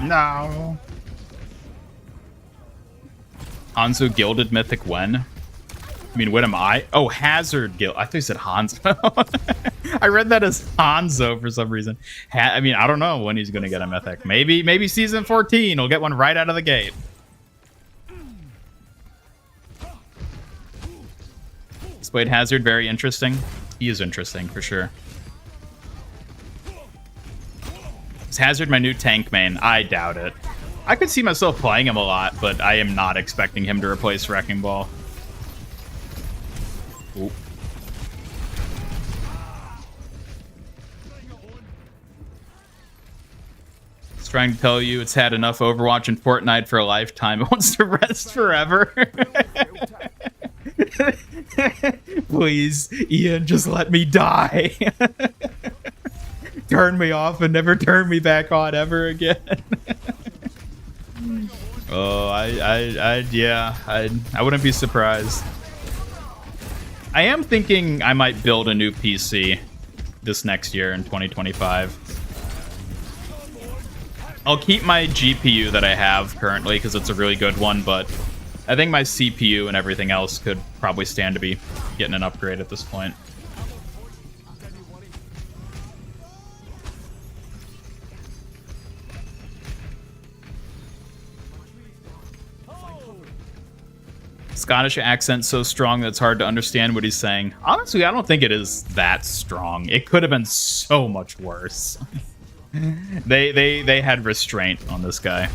No. Hanzo Gilded Mythic when? I mean, when am I? Oh, Hazard Guild. I thought you said Hanzo. I read that as Hanzo for some reason. I mean, I don't know when he's going to get a Mythic. Maybe season 14. He'll get one right out of the gate. Displayed Hazard, very interesting. He is interesting, for sure. Is Hazard my new tank main? I doubt it. I could see myself playing him a lot, but I am not expecting him to replace Wrecking Ball. Ooh. It's trying to tell you it's had enough Overwatch and Fortnite for a lifetime. It wants to rest forever. Please, Ian, just let me die. Turn me off and never turn me back on ever again. Oh, yeah, I wouldn't be surprised. I am thinking I might build a new PC this next year in 2025. I'll keep my GPU that I have currently because it's a really good one, but I think my CPU and everything else could probably stand to be getting an upgrade at this point. Scottish accent so strong that it's hard to understand what he's saying. Honestly, I don't think it is that strong. It could have been so much worse. They had restraint on this guy.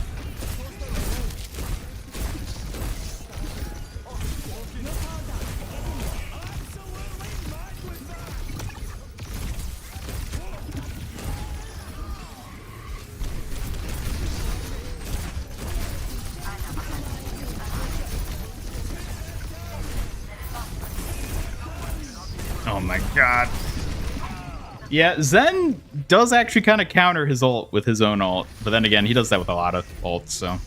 Oh my god. Yeah, Zen does actually kind of counter his ult with his own ult, but then again, he does that with a lot of ults, so.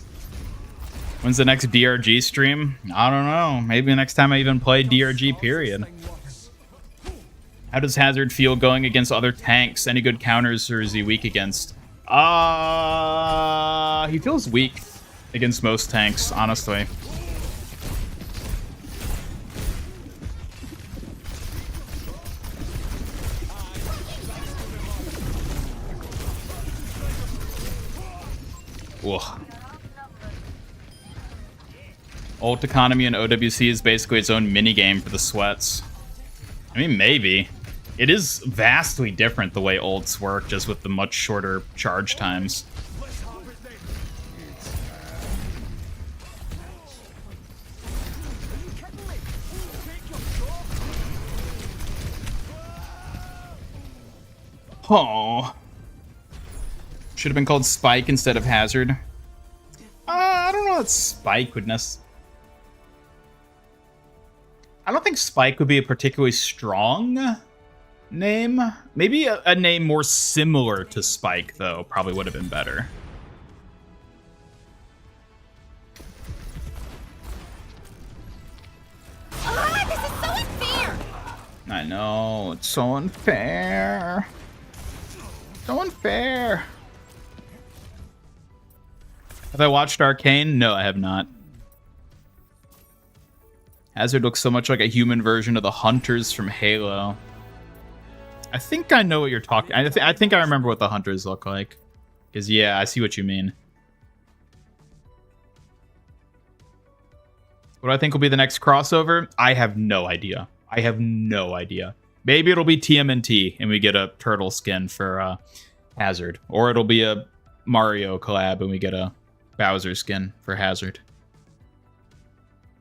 When's the next DRG stream? I don't know. Maybe next time I even play DRG, period. How does Hazard feel going against other tanks? Any good counters, or is he weak against? He feels weak against most tanks, honestly. Ugh. Ult economy in OWC is basically its own minigame for the sweats. I mean, maybe. It is vastly different the way ults work, just with the much shorter charge times. Oh. Should have been called Spike instead of Hazard. I don't know that Spike would necessarily... I don't think Spike would be a particularly strong name. Maybe a name more similar to Spike, though, probably would have been better. This is so unfair! I know, it's so unfair. So unfair. Have I watched Arcane? No, I have not. Hazard looks so much like a human version of the Hunters from Halo. I think I know what you're talking... I think I remember what the Hunters look like. Because, yeah, I see what you mean. What do I think will be the next crossover? I have no idea. I have no idea. Maybe it'll be TMNT and we get a turtle skin for Hazard. Or it'll be a Mario collab and we get a Bowser skin for Hazard.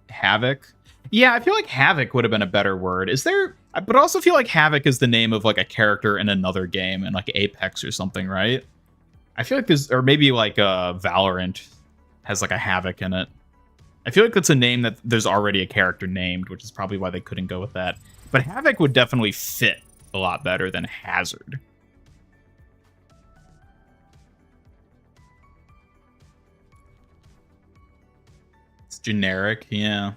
Havoc? Yeah, I feel like Havoc would have been a better word. Is there... But I also feel like Havoc is the name of like a character in another game, in like Apex or something, right? I feel like there's... Or maybe like Valorant has like a Havoc in it. I feel like that's a name that there's already a character named, which is probably why they couldn't go with that. But Havoc would definitely fit a lot better than Hazard. It's generic, yeah.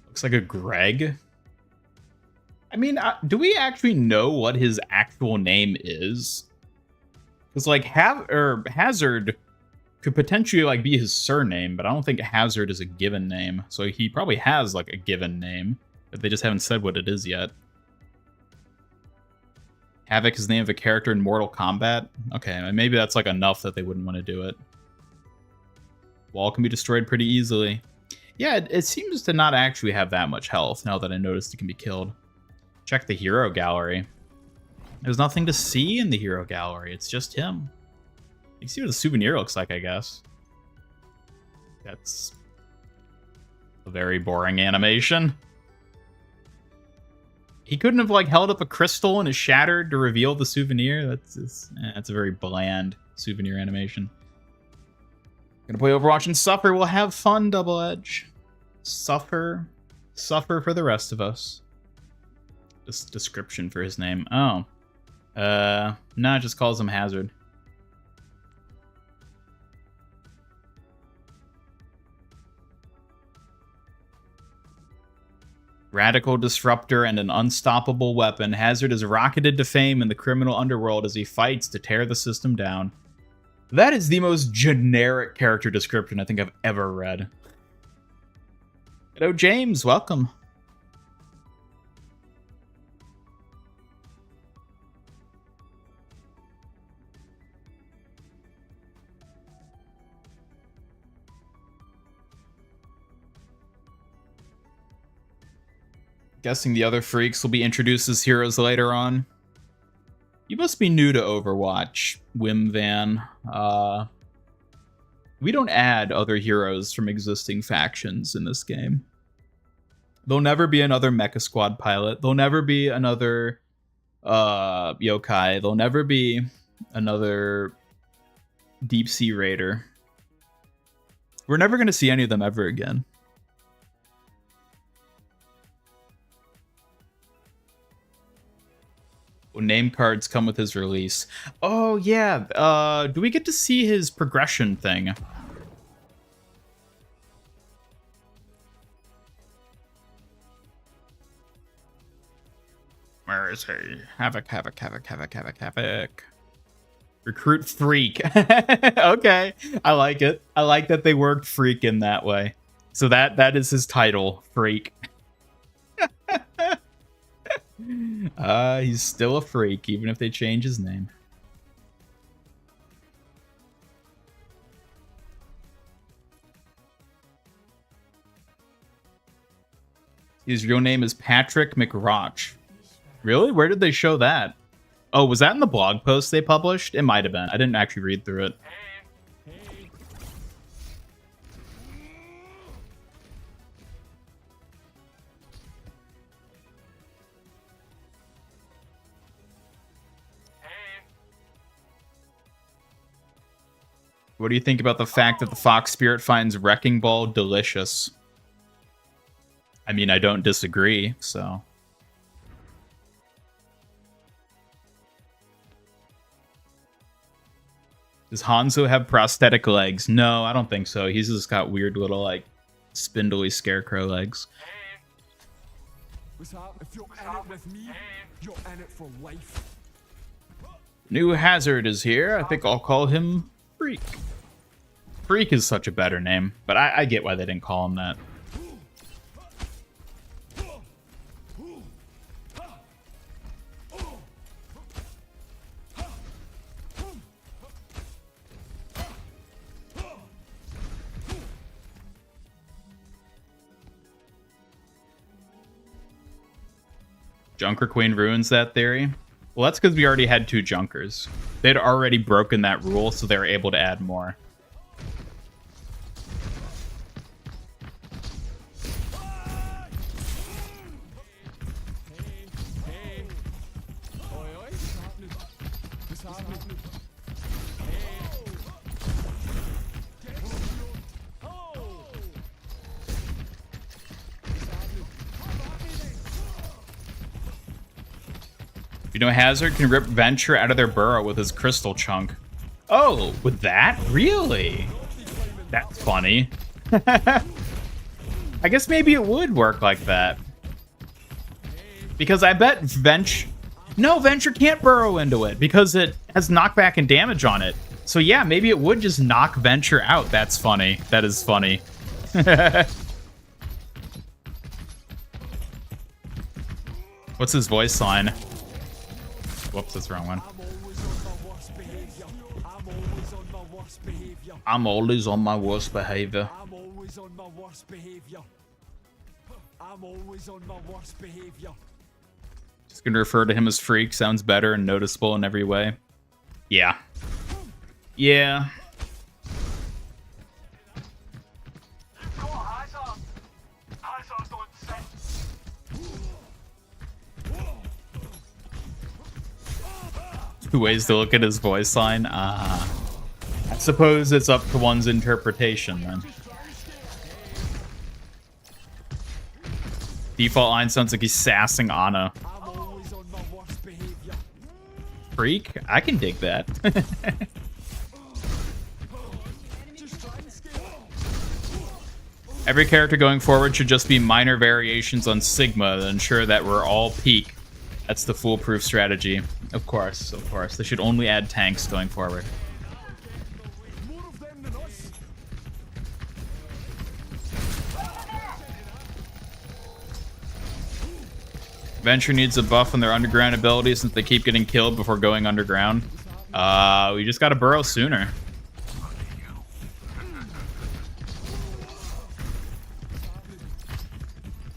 Looks like a Greg. I mean, do we actually know what his actual name is? Because like Hazard could potentially like be his surname, but I don't think Hazard is a given name. So he probably has like a given name, but they just haven't said what it is yet. Havoc is the name of a character in Mortal Kombat. Okay, maybe that's like enough that they wouldn't want to do it. Wall can be destroyed pretty easily. Yeah, it seems to not actually have that much health now that I noticed it can be killed. Check the hero gallery. There's nothing to see in the hero gallery. It's just him. You can see what the souvenir looks like, I guess. That's a very boring animation. He couldn't have like held up a crystal and is shattered to reveal the souvenir. That's a very bland souvenir animation. Gonna play Overwatch and suffer. We'll have fun, Double Edge. Suffer for the rest of us. This description for his name. Oh. No, it just calls him Hazard. Radical disruptor and an unstoppable weapon, Hazard is rocketed to fame in the criminal underworld as he fights to tear the system down. That is the most generic character description I think I've ever read. Hello, James. Welcome. Guessing the other freaks will be introduced as heroes later on. You must be new to Overwatch, Wim Van. We don't add other heroes from existing factions in this game. There'll never be another Mecha Squad pilot. There'll never be another yokai. There'll never be another Deep Sea Raider. We're never going to see any of them ever again. Name cards come with his release. Oh, yeah. Do we get to see his progression thing? Where is he? Havoc. Recruit Freak. Okay. I like it. I like that they worked Freak in that way. So that is his title, Freak. He's still a freak, even if they change his name. His real name is Patrick McRoch. Really? Where did they show that? Oh, was that in the blog post they published? It might have been. I didn't actually read through it. What do you think about the fact that the Fox Spirit finds Wrecking Ball delicious? I mean, I don't disagree, so... Does Hanzo have prosthetic legs? No, I don't think so. He's just got weird little, like, spindly scarecrow legs. What's up? If you're in it with me, you're in it for life. New Hazard is here. I think I'll call him Freak. Freak is such a better name, but I get why they didn't call him that. Junker Queen ruins that theory. Well, that's because we already had 2 Junkers. They'd already broken that rule, so they were able to add more. You know, Hazard can rip Venture out of their burrow with his crystal chunk. Oh, with that? Really? That's funny. I guess maybe it would work like that. Because I bet Venture... No, Venture can't burrow into it because it has knockback and damage on it. So yeah, maybe it would just knock Venture out. That's funny. That is funny. What's his voice line? Whoops, that's the wrong one. I'm always on my worst behavior. I'm always on my worst behavior. I'm always on my worst behavior. Just gonna refer to him as Freak. Sounds better and noticeable in every way. Yeah. Yeah. Go on, eyes up. Eyes up, don't set. Two ways to look at his voice line. I suppose it's up to one's interpretation then. Default line sounds like he's sassing Ana. I'm always on my worst behavior. Freak? I can dig that. Every character going forward should just be minor variations on Sigma to ensure that we're all peak. That's the foolproof strategy. Of course, of course. They should only add tanks going forward. More of them than us. Venture needs a buff on their underground abilities since they keep getting killed before going underground. We just gotta burrow sooner.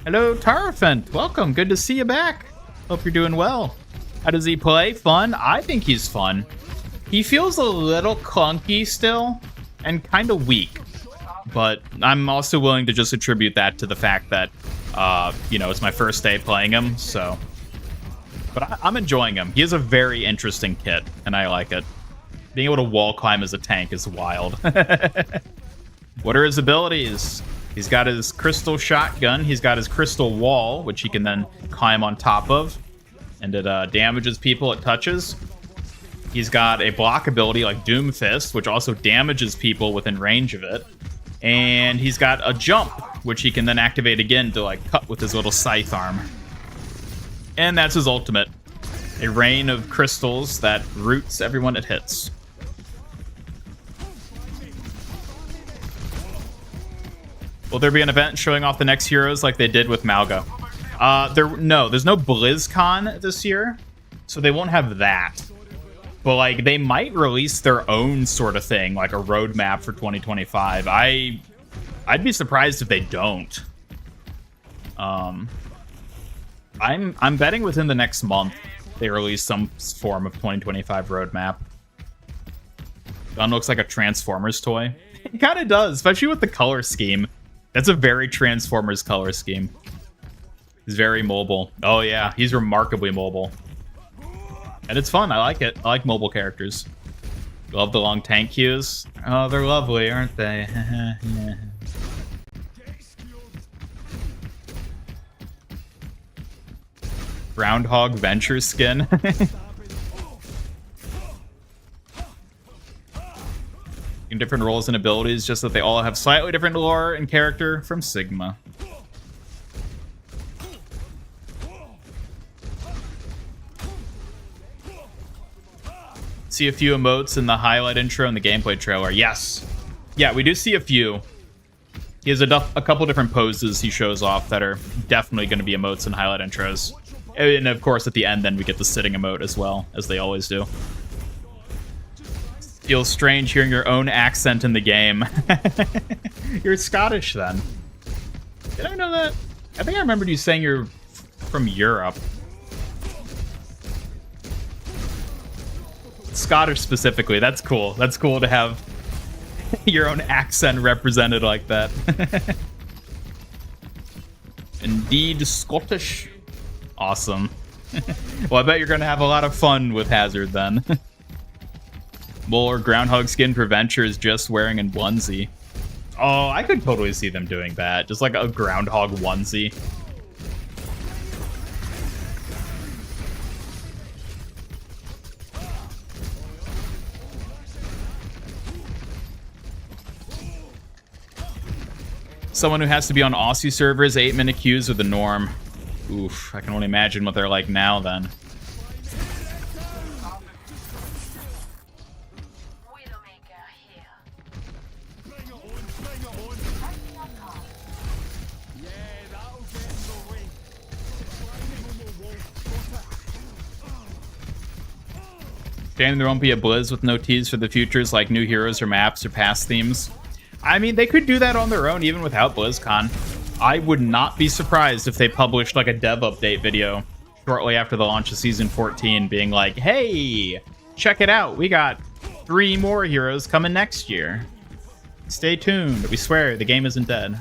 Hello, Tarafent. Welcome. Good to see you back. Hope you're doing well. How does he play? Fun? I think he's fun. He feels a little clunky still and kind of weak. But I'm also willing to just attribute that to the fact that, you know, it's my first day playing him, so... But I'm enjoying him. He has a very interesting kit, and I like it. Being able to wall climb as a tank is wild. What are his abilities? He's got his crystal shotgun. He's got his crystal wall, which he can then climb on top of. And it damages people it touches. He's got a block ability like Doom Fist, which also damages people within range of it. And he's got a jump, which he can then activate again to like cut with his little scythe arm. And that's his ultimate. A rain of crystals that roots everyone it hits. Will there be an event showing off the next heroes like they did with Malga? There's no BlizzCon this year, so they won't have that. But like they might release their own sort of thing, like a roadmap for 2025. I'd be surprised if they don't. I'm betting within the next month they release some form of 2025 roadmap. Gun looks like a Transformers toy. It kind of does, especially with the color scheme. That's a very Transformers color scheme. He's very mobile. Oh yeah, he's remarkably mobile. And it's fun, I like it. I like mobile characters. Love the long tank queues. Oh, they're lovely, aren't they? Yeah. Groundhog Venture skin. In different roles and abilities, just that they all have slightly different lore and character from Sigma. See a few emotes in the highlight intro and the gameplay trailer. Yes. Yeah, we do see a few. He has a couple different poses he shows off that are definitely going to be emotes and highlight intros. And of course, at the end, then we get the sitting emote as well, as they always do. Feels strange hearing your own accent in the game. You're Scottish, then. Did I know that? I think I remembered you saying you're from Europe. Scottish specifically. That's cool. That's cool to have your own accent represented like that. Indeed, Scottish. Awesome. Well, I bet you're going to have a lot of fun with Hazard then. Mole or groundhog skin for Venture is just wearing a onesie. Oh, I could totally see them doing that. Just like a groundhog onesie. Someone who has to be on Aussie servers, 8-minute queues are the norm. Oof, I can only imagine what they're like now then. Damn, there won't be a Blizz with no teas for the futures like new heroes or maps or past themes. I mean, they could do that on their own even without BlizzCon. I would not be surprised if they published like a dev update video shortly after the launch of Season 14 being like, hey, check it out. We got 3 more heroes coming next year. Stay tuned. We swear the game isn't dead.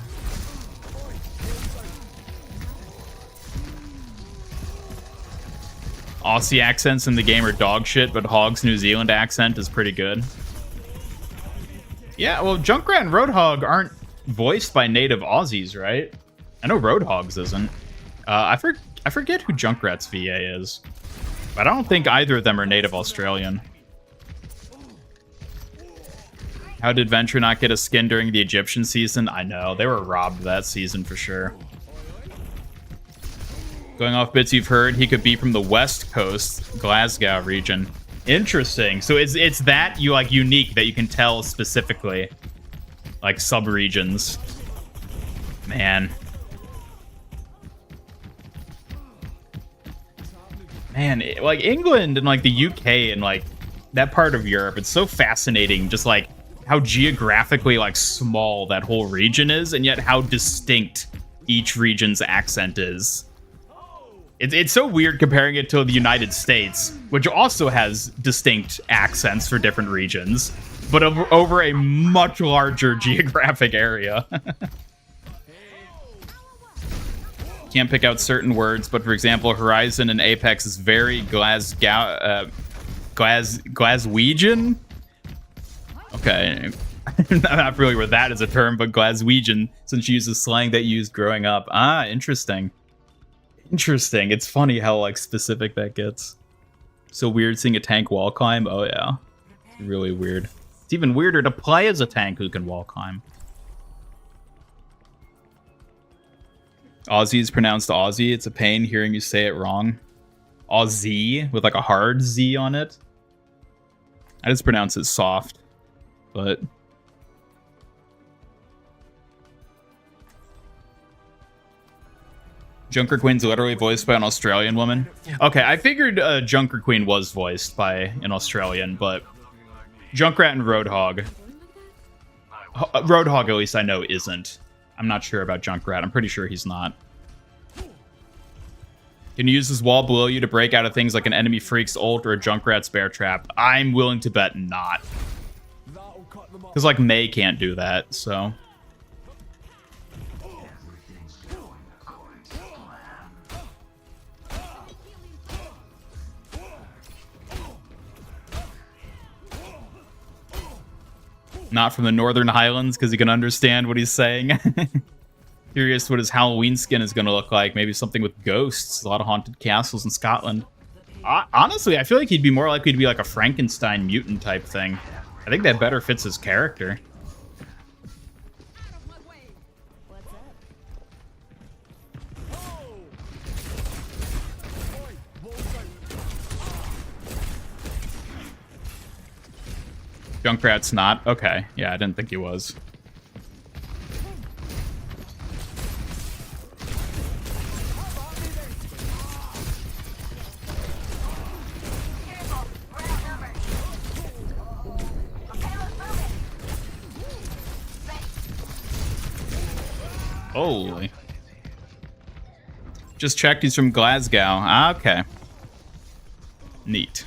Aussie accents in the game are dog shit, but Hog's New Zealand accent is pretty good. Yeah, well, Junkrat and Roadhog aren't voiced by native Aussies, right? I know Roadhog's isn't. I forget who Junkrat's VA is. But I don't think either of them are native Australian. How did Venture not get a skin during the Egyptian season? I know, they were robbed that season for sure. Going off bits you've heard, he could be from the West Coast, Glasgow region. Interesting. So it's that you like unique that you can tell specifically, like sub-regions. Man, like England and like the UK and like that part of Europe, it's so fascinating. Just like how geographically like small that whole region is, and yet how distinct each region's accent is. It's so weird comparing it to the United States, which also has distinct accents for different regions, but over a much larger geographic area. Can't pick out certain words, but for example, Horizon and Apex is very Glaswegian? Okay. I'm not familiar with that as a term, but Glaswegian, since she uses slang that you used growing up. Ah, interesting. Interesting. It's funny how like specific that gets. So weird seeing a tank wall climb. Oh yeah, it's really weird. It's even weirder to play as a tank who can wall climb. Aussie is pronounced Aussie. It's a pain hearing you say it wrong. Aussie with like a hard Z on it. I just pronounce it soft, but. Junker Queen's literally voiced by an Australian woman. Okay, I figured Junker Queen was voiced by an Australian, but Junkrat and Roadhog. Roadhog, at least I know, isn't. I'm not sure about Junkrat. I'm pretty sure he's not. Can you use this wall below you to break out of things like an enemy freak's ult or a Junkrat's bear trap? I'm willing to bet not. Because, like, Mei can't do that, so... Not from the Northern Highlands, because he can understand what he's saying. Curious what his Halloween skin is going to look like. Maybe something with ghosts. A lot of haunted castles in Scotland. Honestly, I feel like he'd be more likely to be like a Frankenstein mutant type thing. I think that better fits his character. Junkrat's not? Okay. Yeah, I didn't think he was. Holy. Just checked, he's from Glasgow. Ah, okay. Neat.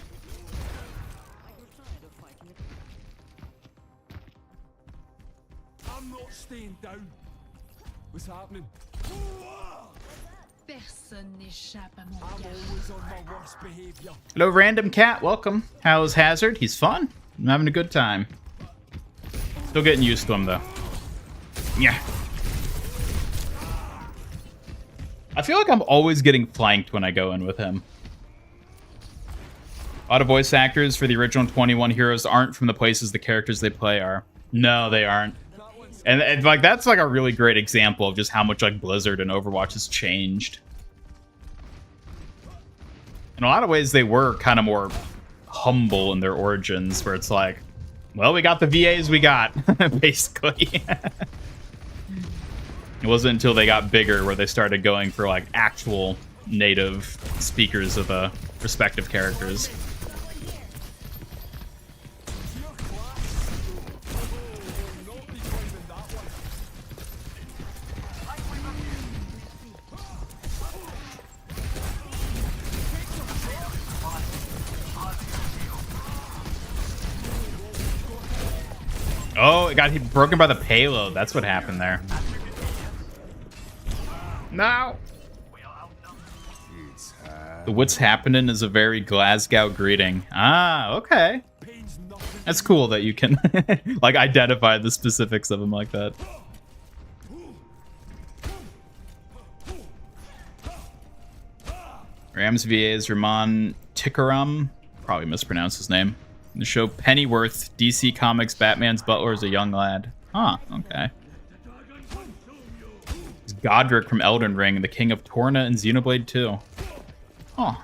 I'm not staying down. What's happening? Personne n'échappe à mon I'm regard. always on my worst behavior. Hello, Random Cat. Welcome. How's Hazard? He's fun. I'm having a good time. Still getting used to him, though. Yeah. I feel like I'm always getting flanked when I go in with him. A lot of voice actors for the original 21 heroes aren't from the places the characters they play are. No, they aren't. And like that's like a really great example of just how much like Blizzard and Overwatch has changed. In a lot of ways, they were kind of more humble in their origins, where it's like, well, we got the VAs we got, basically. It wasn't until they got bigger where they started going for like actual native speakers of the respective characters. Oh, it got broken by the payload. That's what happened there. No. The what's happening is a very Glasgow greeting. Ah, okay. That's cool that you can like identify the specifics of them like that. Rams VA is Ramon Tikaram. Probably mispronounced his name. In the show Pennyworth, DC Comics, Batman's butler is a young lad. Huh, okay. It's Godric from Elden Ring, the King of Torna and Xenoblade 2. Huh.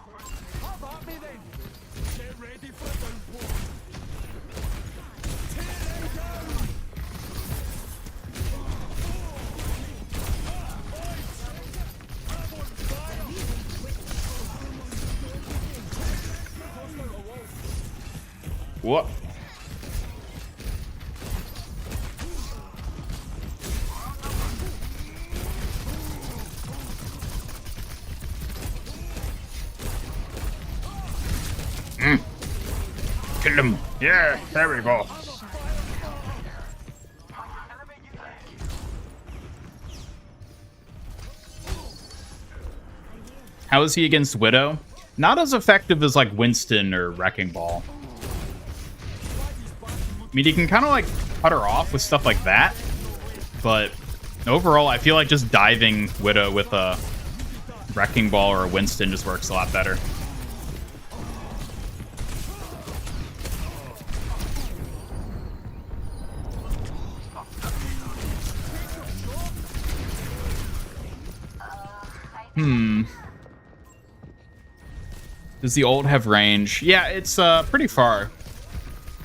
What? Kill him. Yeah, there we go. How is he against Widow? Not as effective as like Winston or Wrecking Ball. I mean, you can kind of like cut her off with stuff like that, but overall, I feel like just diving Widow with a Wrecking Ball or a Winston just works a lot better. Does the ult have range? Yeah, it's pretty far.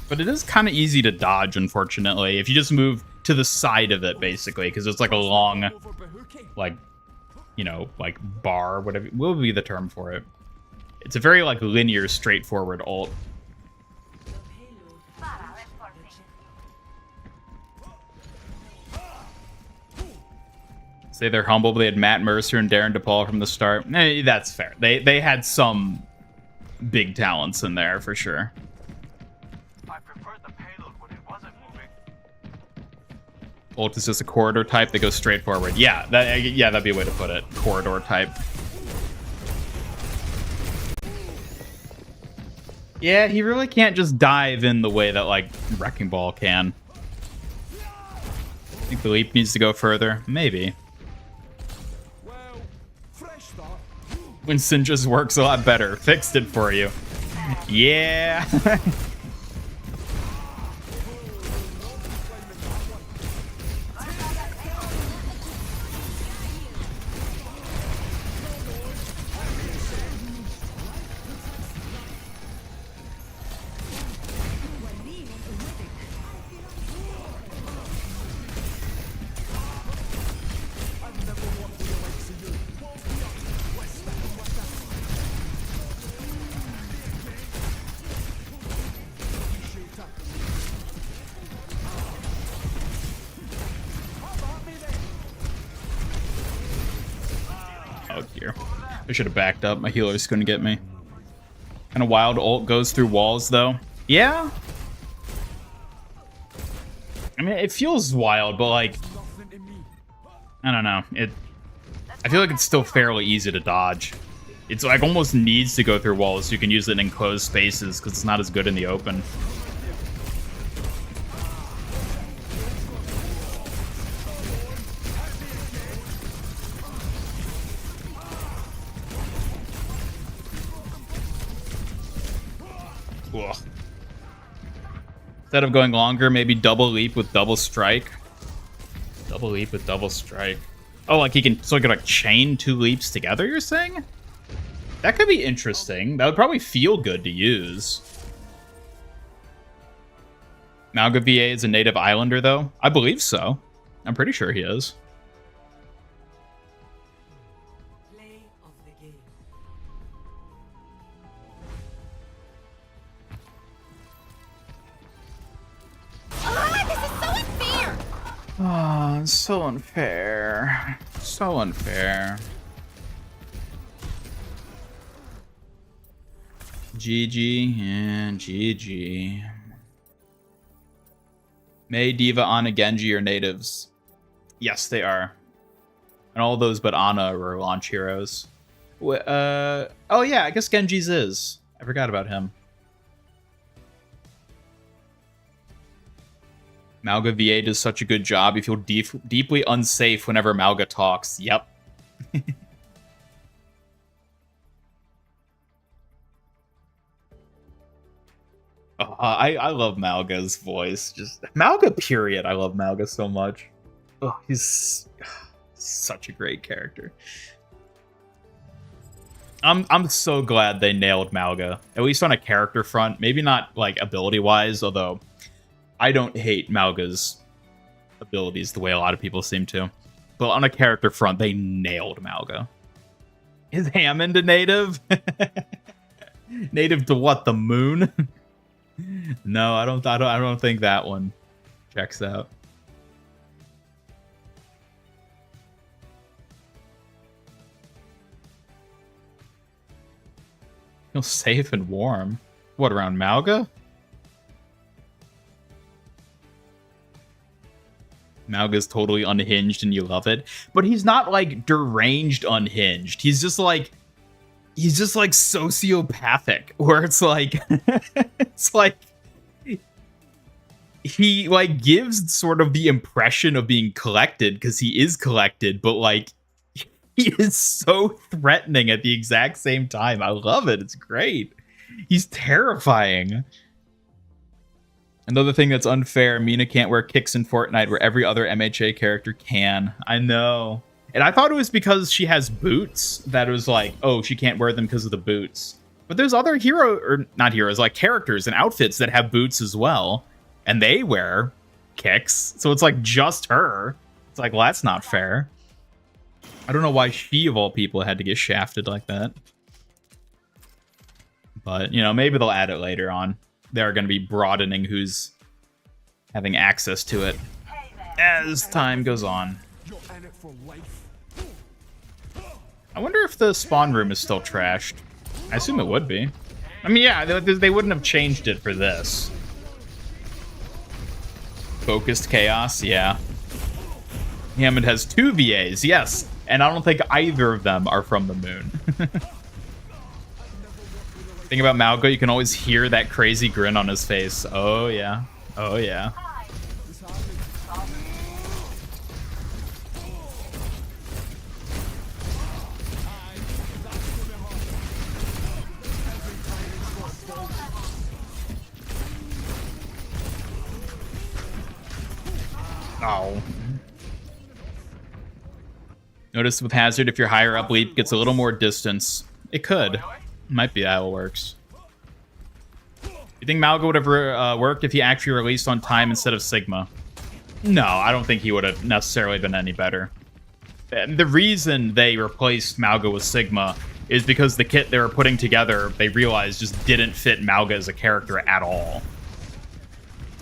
But it is kind of easy to dodge, unfortunately, if you just move to the side of it, basically, because it's like a long, like, you know, like bar, whatever will be the term for it. It's a very like linear, straightforward ult. Say they're humble, but they had Matt Mercer and Darren DePaul from the start. That's fair. They had some big talents in there for sure. Ult is just a corridor type that goes straight forward. Yeah, that'd be a way to put it. Corridor type. Yeah, he really can't just dive in the way that like Wrecking Ball can. I think the leap needs to go further. Maybe. Winston just works a lot better. Fixed it for you. Yeah. Oh dear. I should have backed up. My healer's gonna get me. Kind of wild ult goes through walls though. Yeah. I mean, it feels wild, but like, I don't know. I feel like it's still fairly easy to dodge. It's like almost needs to go through walls so you can use it in enclosed spaces because it's not as good in the open. Ugh. Instead of going longer, maybe double leap with double strike. Double leap with double strike. Oh, like he can like chain 2 leaps together, you're saying? That could be interesting. That would probably feel good to use. Malga VA is a native islander, though? I believe so. I'm pretty sure he is. Play of the game. Oh, so unfair. So unfair. GG and GG. Mei, Diva, Ana, Genji are natives. Yes, they are. And all those but Ana were launch heroes. Oh yeah, I guess Genji's is. I forgot about him. Malga VA does such a good job. You feel deeply unsafe whenever Malga talks. Yep. I love Malga's voice. Just Malga, period. I love Malga so much. Oh, he's such a great character. I'm so glad they nailed Malga, at least on a character front. Maybe not like ability wise, although I don't hate Malga's abilities the way a lot of people seem to. But on a character front, they nailed Malga. Is Hammond a native? Native to what? The moon? No, I don't think that one checks out. Feel safe and warm. What, around Malga? Malga's totally unhinged and you love it. But he's not like deranged unhinged. He's just like sociopathic, where it's like it's like he like gives sort of the impression of being collected because he is collected, but like he is so threatening at the exact same time. I love it. It's great. He's terrifying. Another thing that's unfair, Mina can't wear kicks in Fortnite where every other MHA character can. I know. And I thought it was because she has boots that it was like, oh, she can't wear them because of the boots. But there's other like characters and outfits that have boots as well. And they wear kicks. So it's like just her. It's like, well, that's not fair. I don't know why she, of all people, had to get shafted like that. But, you know, maybe they'll add it later on. They're going to be broadening who's having access to it as time goes on. I wonder if the spawn room is still trashed. I assume it would be. I mean, yeah, they wouldn't have changed it for this. Focused Chaos, yeah. Hammond has 2 VAs, yes. And I don't think either of them are from the moon. Thing about Malga, you can always hear that crazy grin on his face. Oh, yeah. Oh, yeah. Oh. Notice with Hazard, if you're higher up, leap gets a little more distance. It could. Might be how it works. You think Malga would have worked if he actually released on time instead of Sigma? No, I don't think he would have necessarily been any better. And the reason they replaced Malga with Sigma is because the kit they were putting together, they realized just didn't fit Malga as a character at all.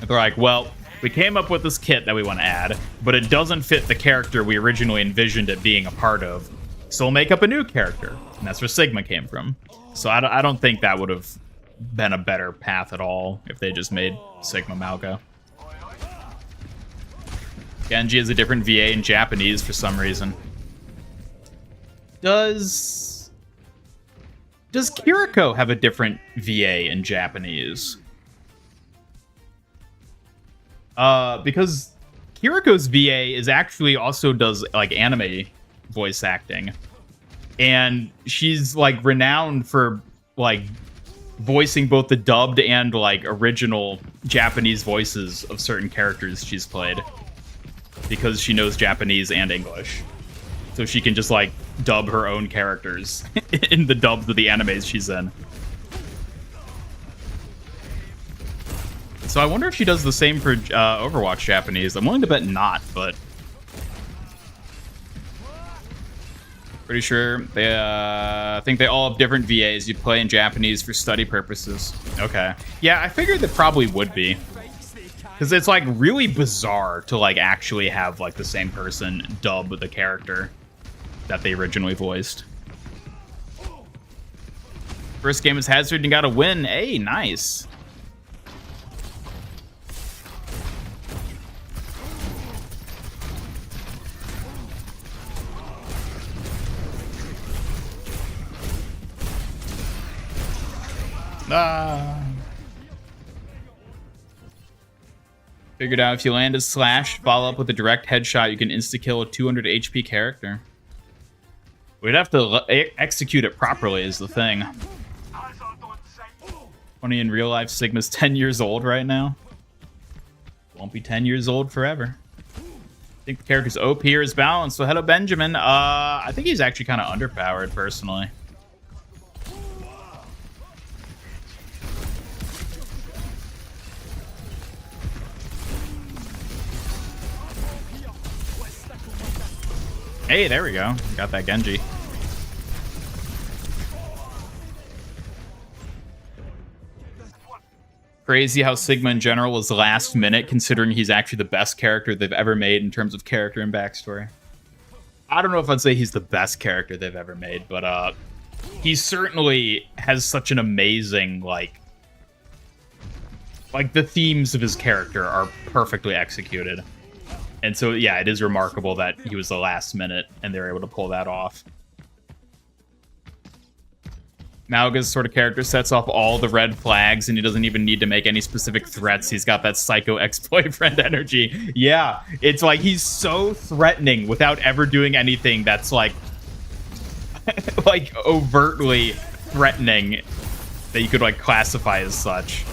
And they're like, well, we came up with this kit that we want to add, but it doesn't fit the character we originally envisioned it being a part of. So we'll make up a new character, and that's where Sigma came from. So I don't think that would have been a better path at all if they just made Sigma Mauga. Genji is a different VA in Japanese for some reason. Does Kiriko have a different VA in Japanese? Because Kiriko's VA is actually also does like anime voice acting, and she's like renowned for like voicing both the dubbed and like original Japanese voices of certain characters she's played, because she knows Japanese and English, so she can just like dub her own characters in the dubs of the animes she's in. So I wonder if she does the same for Overwatch Japanese. I'm willing to bet not, but pretty sure they I think they all have different VAs. You play in Japanese for study purposes. Okay. Yeah, I figured that probably would be, because it's like really bizarre to like actually have like the same person dub the character that they originally voiced. First game is Hazard and got a win. Hey, nice. Figured out if you land a slash, follow up with a direct headshot, you can insta-kill a 200 HP character. We'd have to execute it properly is the thing. Funny, in real life, Sigma's 10 years old right now. Won't be 10 years old forever. I think the character's OP here is balanced. So hello, Benjamin. I think he's actually kind of underpowered, personally. Hey, there we go. Got that Genji. Crazy how Sigma in general was last minute, considering he's actually the best character they've ever made in terms of character and backstory. I don't know if I'd say he's the best character they've ever made, but he certainly has such an amazing, like the themes of his character are perfectly executed. And so, yeah, it is remarkable that he was the last minute and they were able to pull that off. Mauga's sort of character sets off all the red flags, and he doesn't even need to make any specific threats. He's got that psycho ex-boyfriend energy. Yeah, it's like he's so threatening without ever doing anything that's like, like overtly threatening that you could like classify as such.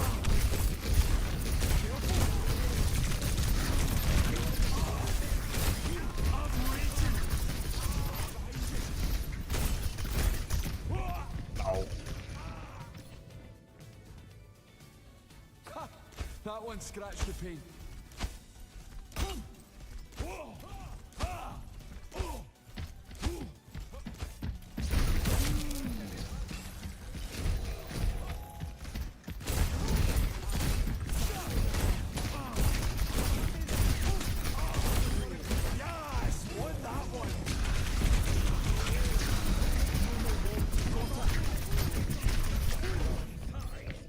That one scratched the paint. Yes, won that one.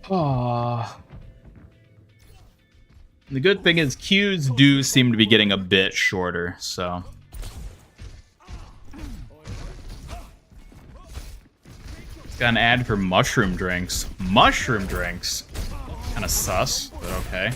Aww. The good thing is queues do seem to be getting a bit shorter, so. Got an ad for mushroom drinks. Mushroom drinks? Kind of sus, but okay.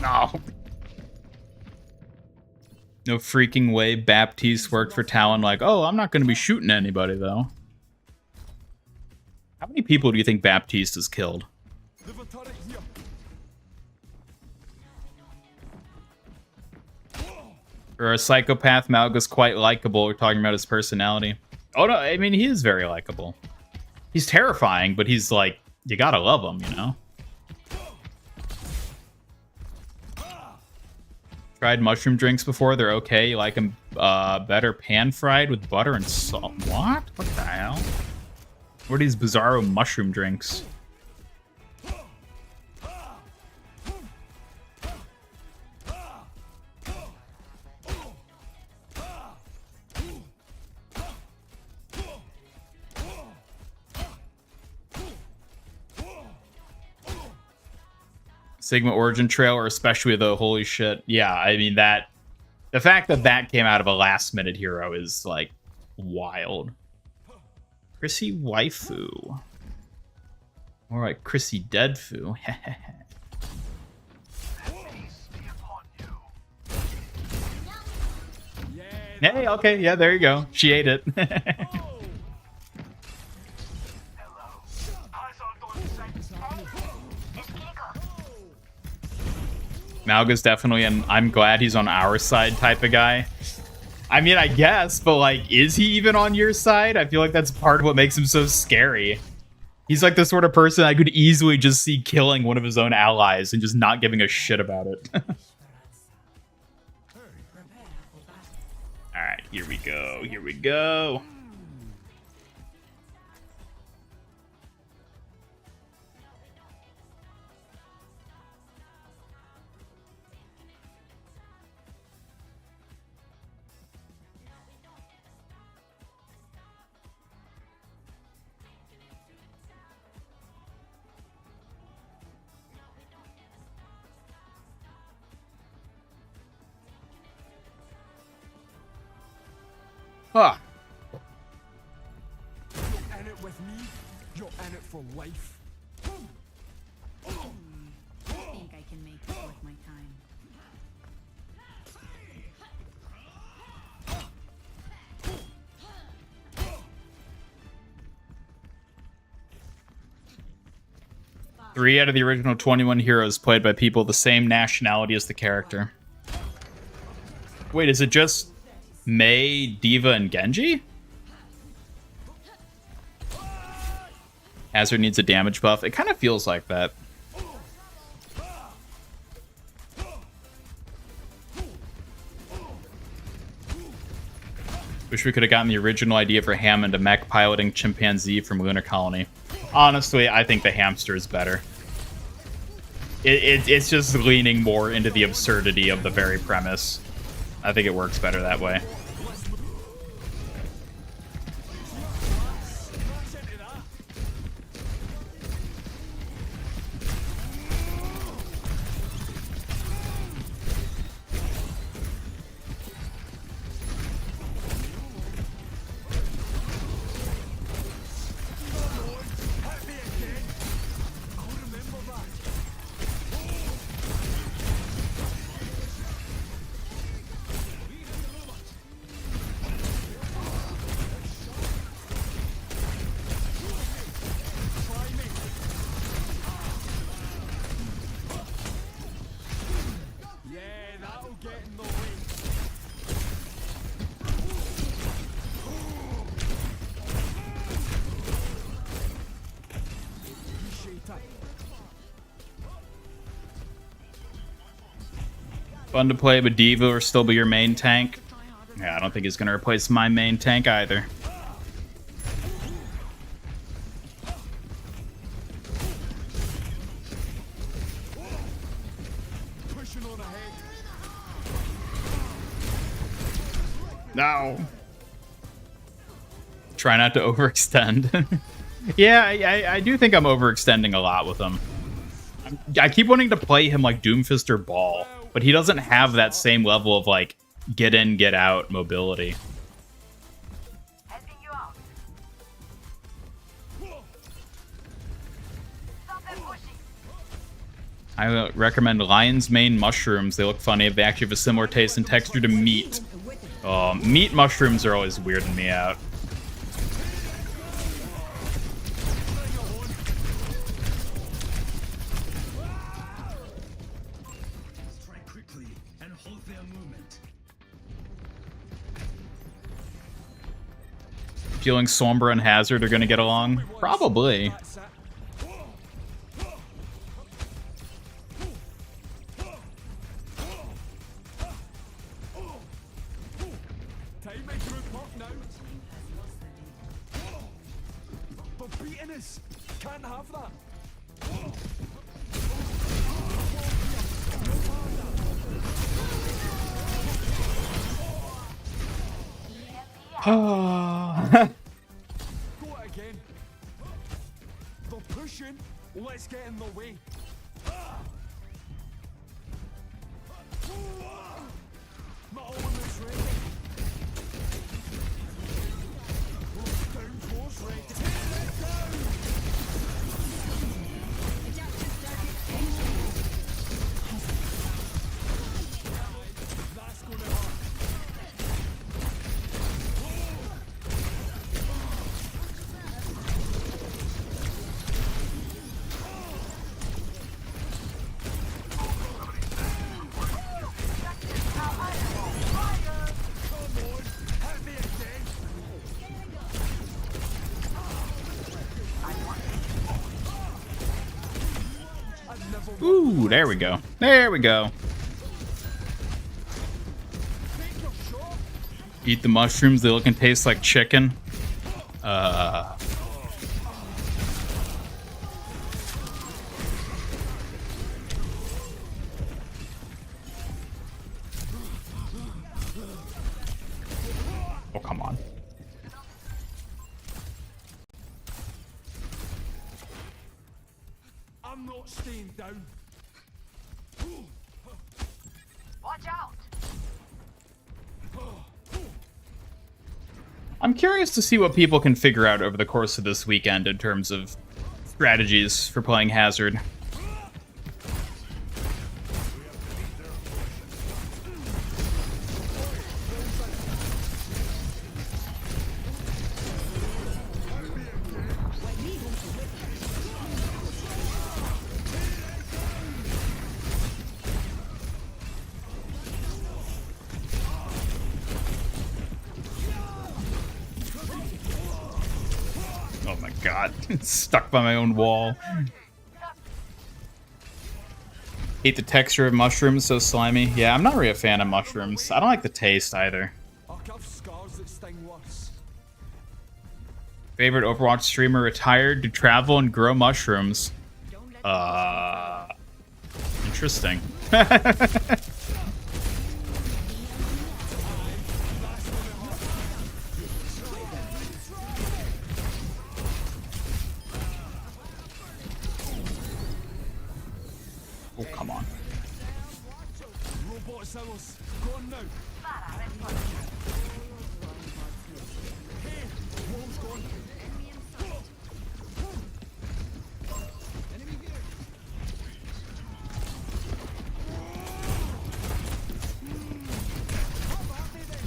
No. No freaking way Baptiste worked for Talon like, oh, I'm not going to be shooting anybody, though. How many people do you think Baptiste has killed? For a psychopath, Mauga's quite likable. We're talking about his personality. Oh, no, I mean, he is very likable. He's terrifying, but he's like, you gotta love him, you know? Tried mushroom drinks before. They're okay. You like them better pan-fried with butter and salt. What? What the hell? What are these bizarro mushroom drinks? Sigma origin trailer, especially though, holy shit. Yeah, I mean that the fact that that came out of a last minute hero is like wild. Chrissy waifu. More like Chrissy deadfu. Hey, okay, yeah, there you go. She ate it. Malga's definitely an I'm glad he's on our side type of guy. I mean, I guess, but like, is he even on your side? I feel like that's part of what makes him so scary. He's like the sort of person I could easily just see killing one of his own allies and just not giving a shit about it. Alright, here we go, here we go. Huh. You're in it with me, you're in it for life. I think I can make it worth my time. Three out of the original 21 heroes played by people of the same nationality as the character. Wait, is it just Mei, Diva, and Genji? Hazard needs a damage buff. It kind of feels like that. Wish we could have gotten the original idea for Hammond, a mech piloting chimpanzee from Lunar Colony. Honestly, I think the hamster is better. It's just leaning more into the absurdity of the very premise. I think it works better that way. Fun to play, but Diva or still be your main tank. Yeah, I don't think he's going to replace my main tank either. No. Try not to overextend. Yeah, I do think I'm overextending a lot with him. I keep wanting to play him like Doomfist or Ball, but he doesn't have that same level of like get in, get out mobility. I recommend Lion's Mane mushrooms. They look funny. They actually have a similar taste and texture to meat. Meat mushrooms are always weirding me out. Feeling Sombra and Hazard are going to get along? Probably. They're beating us. Can't have that. Oh. Go it again. They're pushing. Let's get in the way. Not all of us ready. Down force ready. Tear it down. That's gonna hurt. Ooh, there we go. There we go. Eat the mushrooms. They look and taste like chicken. Oh, come on. I'm not staying down. Watch out! I'm curious to see what people can figure out over the course of this weekend in terms of strategies for playing Hazard. Oh my god, stuck by my own wall. Hate the texture of mushrooms, so slimy. Yeah, I'm not really a fan of mushrooms. I don't like the taste either. I have scars that sting worse. Favorite Overwatch streamer retired to travel and grow mushrooms. Interesting. Oh, come on. Robot cells, go on now. Hey, wall's gone. Enemy here. Thanks.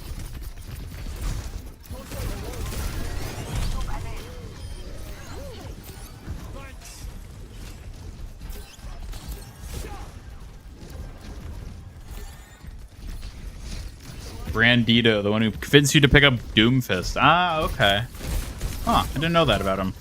Brandito, the one who convinced you to pick up Doomfist. Ah, okay. Huh, I didn't know that about him.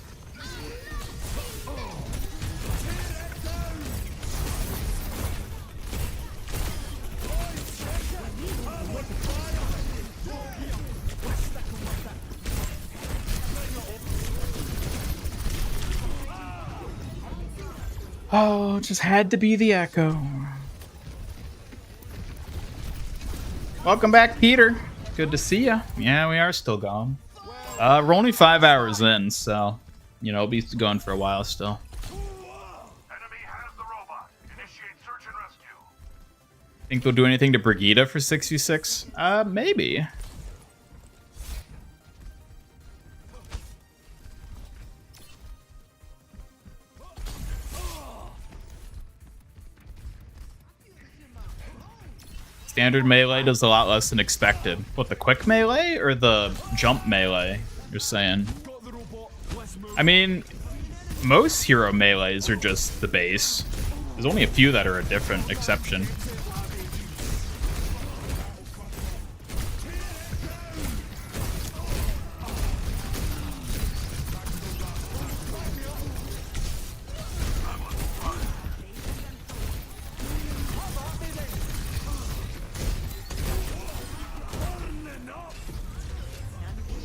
Oh, just had to be the Echo. Welcome back, Peter. Good to see ya. Yeah, we are still going. We're only 5 hours in, so, you know, we'll be going for a while still. Enemy has the robot. Initiate search and rescue. Think they'll do anything to Brigitte for 6v6? Maybe. Standard melee does a lot less than expected. What, the quick melee or the jump melee, you're saying? Got the robot. Let's move. I mean, most hero melees are just the base. There's only a few that are a different exception.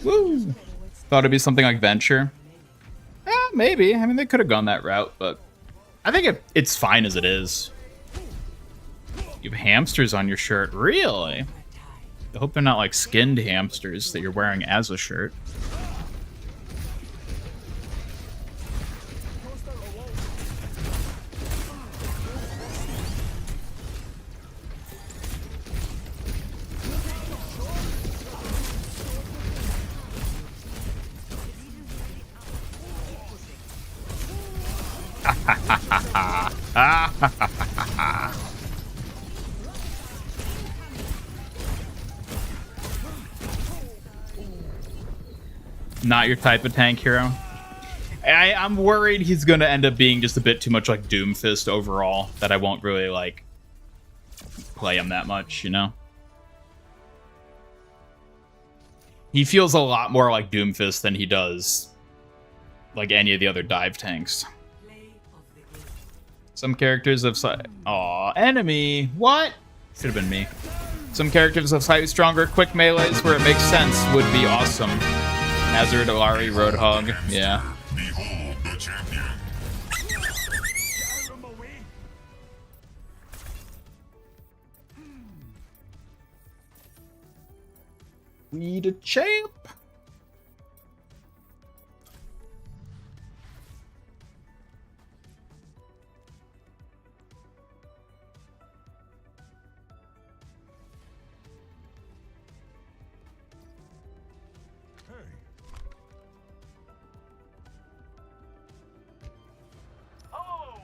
Woo! Thought it'd be something like Venture. maybe. I mean, they could have gone that route, but I think it's fine as it is. You have hamsters on your shirt. Really? I hope they're not like skinned hamsters that you're wearing as a shirt. Not your type of tank hero. I'm worried he's going to end up being just a bit too much like Doomfist overall, that I won't really like play him that much, you know? He feels a lot more like Doomfist than he does like any of the other dive tanks. Some characters have Aw, enemy! What? Should have been me. Some characters have slightly stronger quick melees where it makes sense would be awesome. Hazard, Alari, Roadhog, yeah. Behold the champion. We the champ! Oh!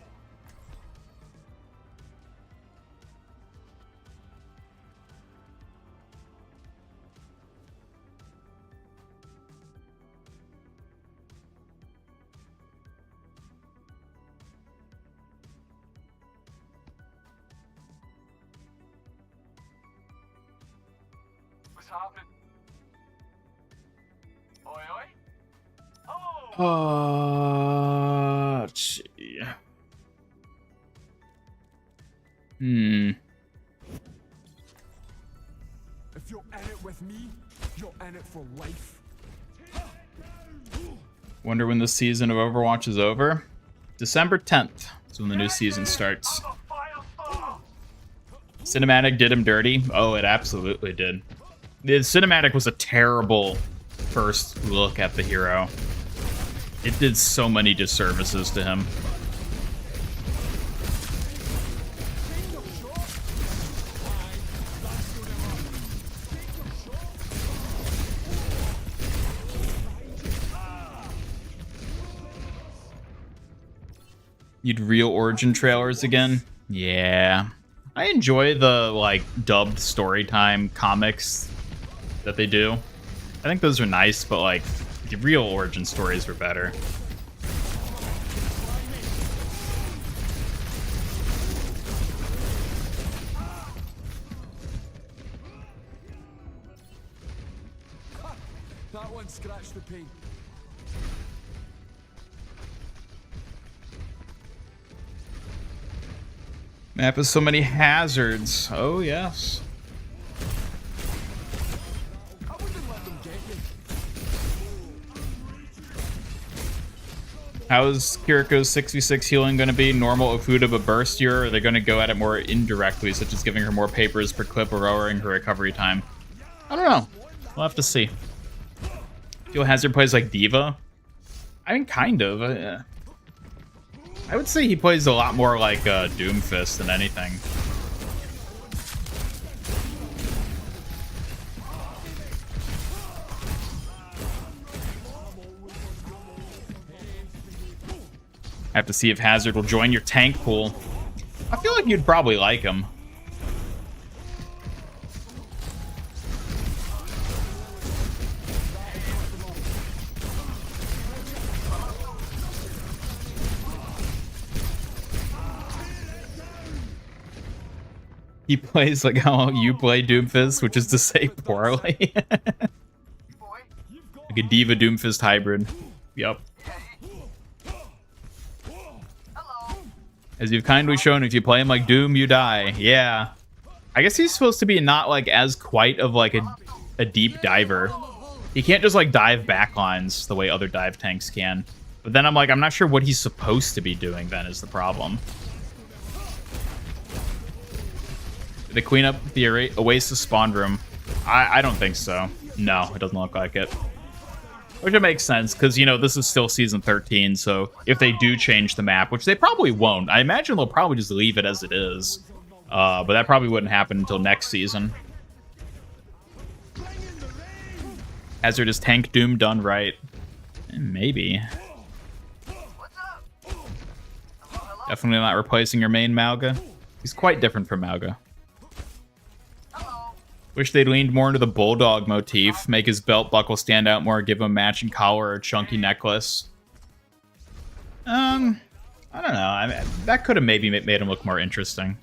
What's happening? Oi, oi? Oh! Let's see. If you're in it with me, you're in it for life. Wonder when the season of Overwatch is over? December 10th is when the new season starts. I'm a fire starter! Cinematic did him dirty. Oh, it absolutely did. The cinematic was a terrible first look at the hero. It did so many disservices to him. You'd real origin trailers again? Yeah. I enjoy the, like, dubbed storytime comics that they do. I think those are nice, but, like, the real origin stories were better. That one scratched the paint. Map has so many hazards. Oh, yes. I wouldn't let them get you. How is Kiriko's 6v6 healing going to be? Normal Ofuda but burstier? Or are they going to go at it more indirectly, such as giving her more papers per clip or lowering her recovery time? I don't know. We'll have to see. Feel Hazard plays like Diva? I mean, kind of. I would say he plays a lot more like Doomfist than anything. I have to see if Hazard will join your tank pool. I feel like you'd probably like him. He plays like how you play Doomfist, which is to say poorly. Like a Diva Doomfist hybrid. Yup. As you've kindly shown, if you play him like Doom, you die. Yeah. I guess he's supposed to be not like as quite of like a deep diver. He can't just like dive backlines the way other dive tanks can. But then I'm like, I'm not sure what he's supposed to be doing then is the problem. Did they clean up the Oasis spawn room? I don't think so. No, it doesn't look like it. Which it makes sense, because, you know, this is still Season 13, so if they do change the map, which they probably won't, I imagine they'll probably just leave it as it is. But that probably wouldn't happen until next season. Hazardous Tank Doom done right. Maybe. Definitely not replacing your main Mauga. He's quite different from Mauga. Wish they'd leaned more into the bulldog motif, make his belt buckle stand out more, give him a matching collar or a chunky necklace. I don't know. I mean, that could have maybe made him look more interesting.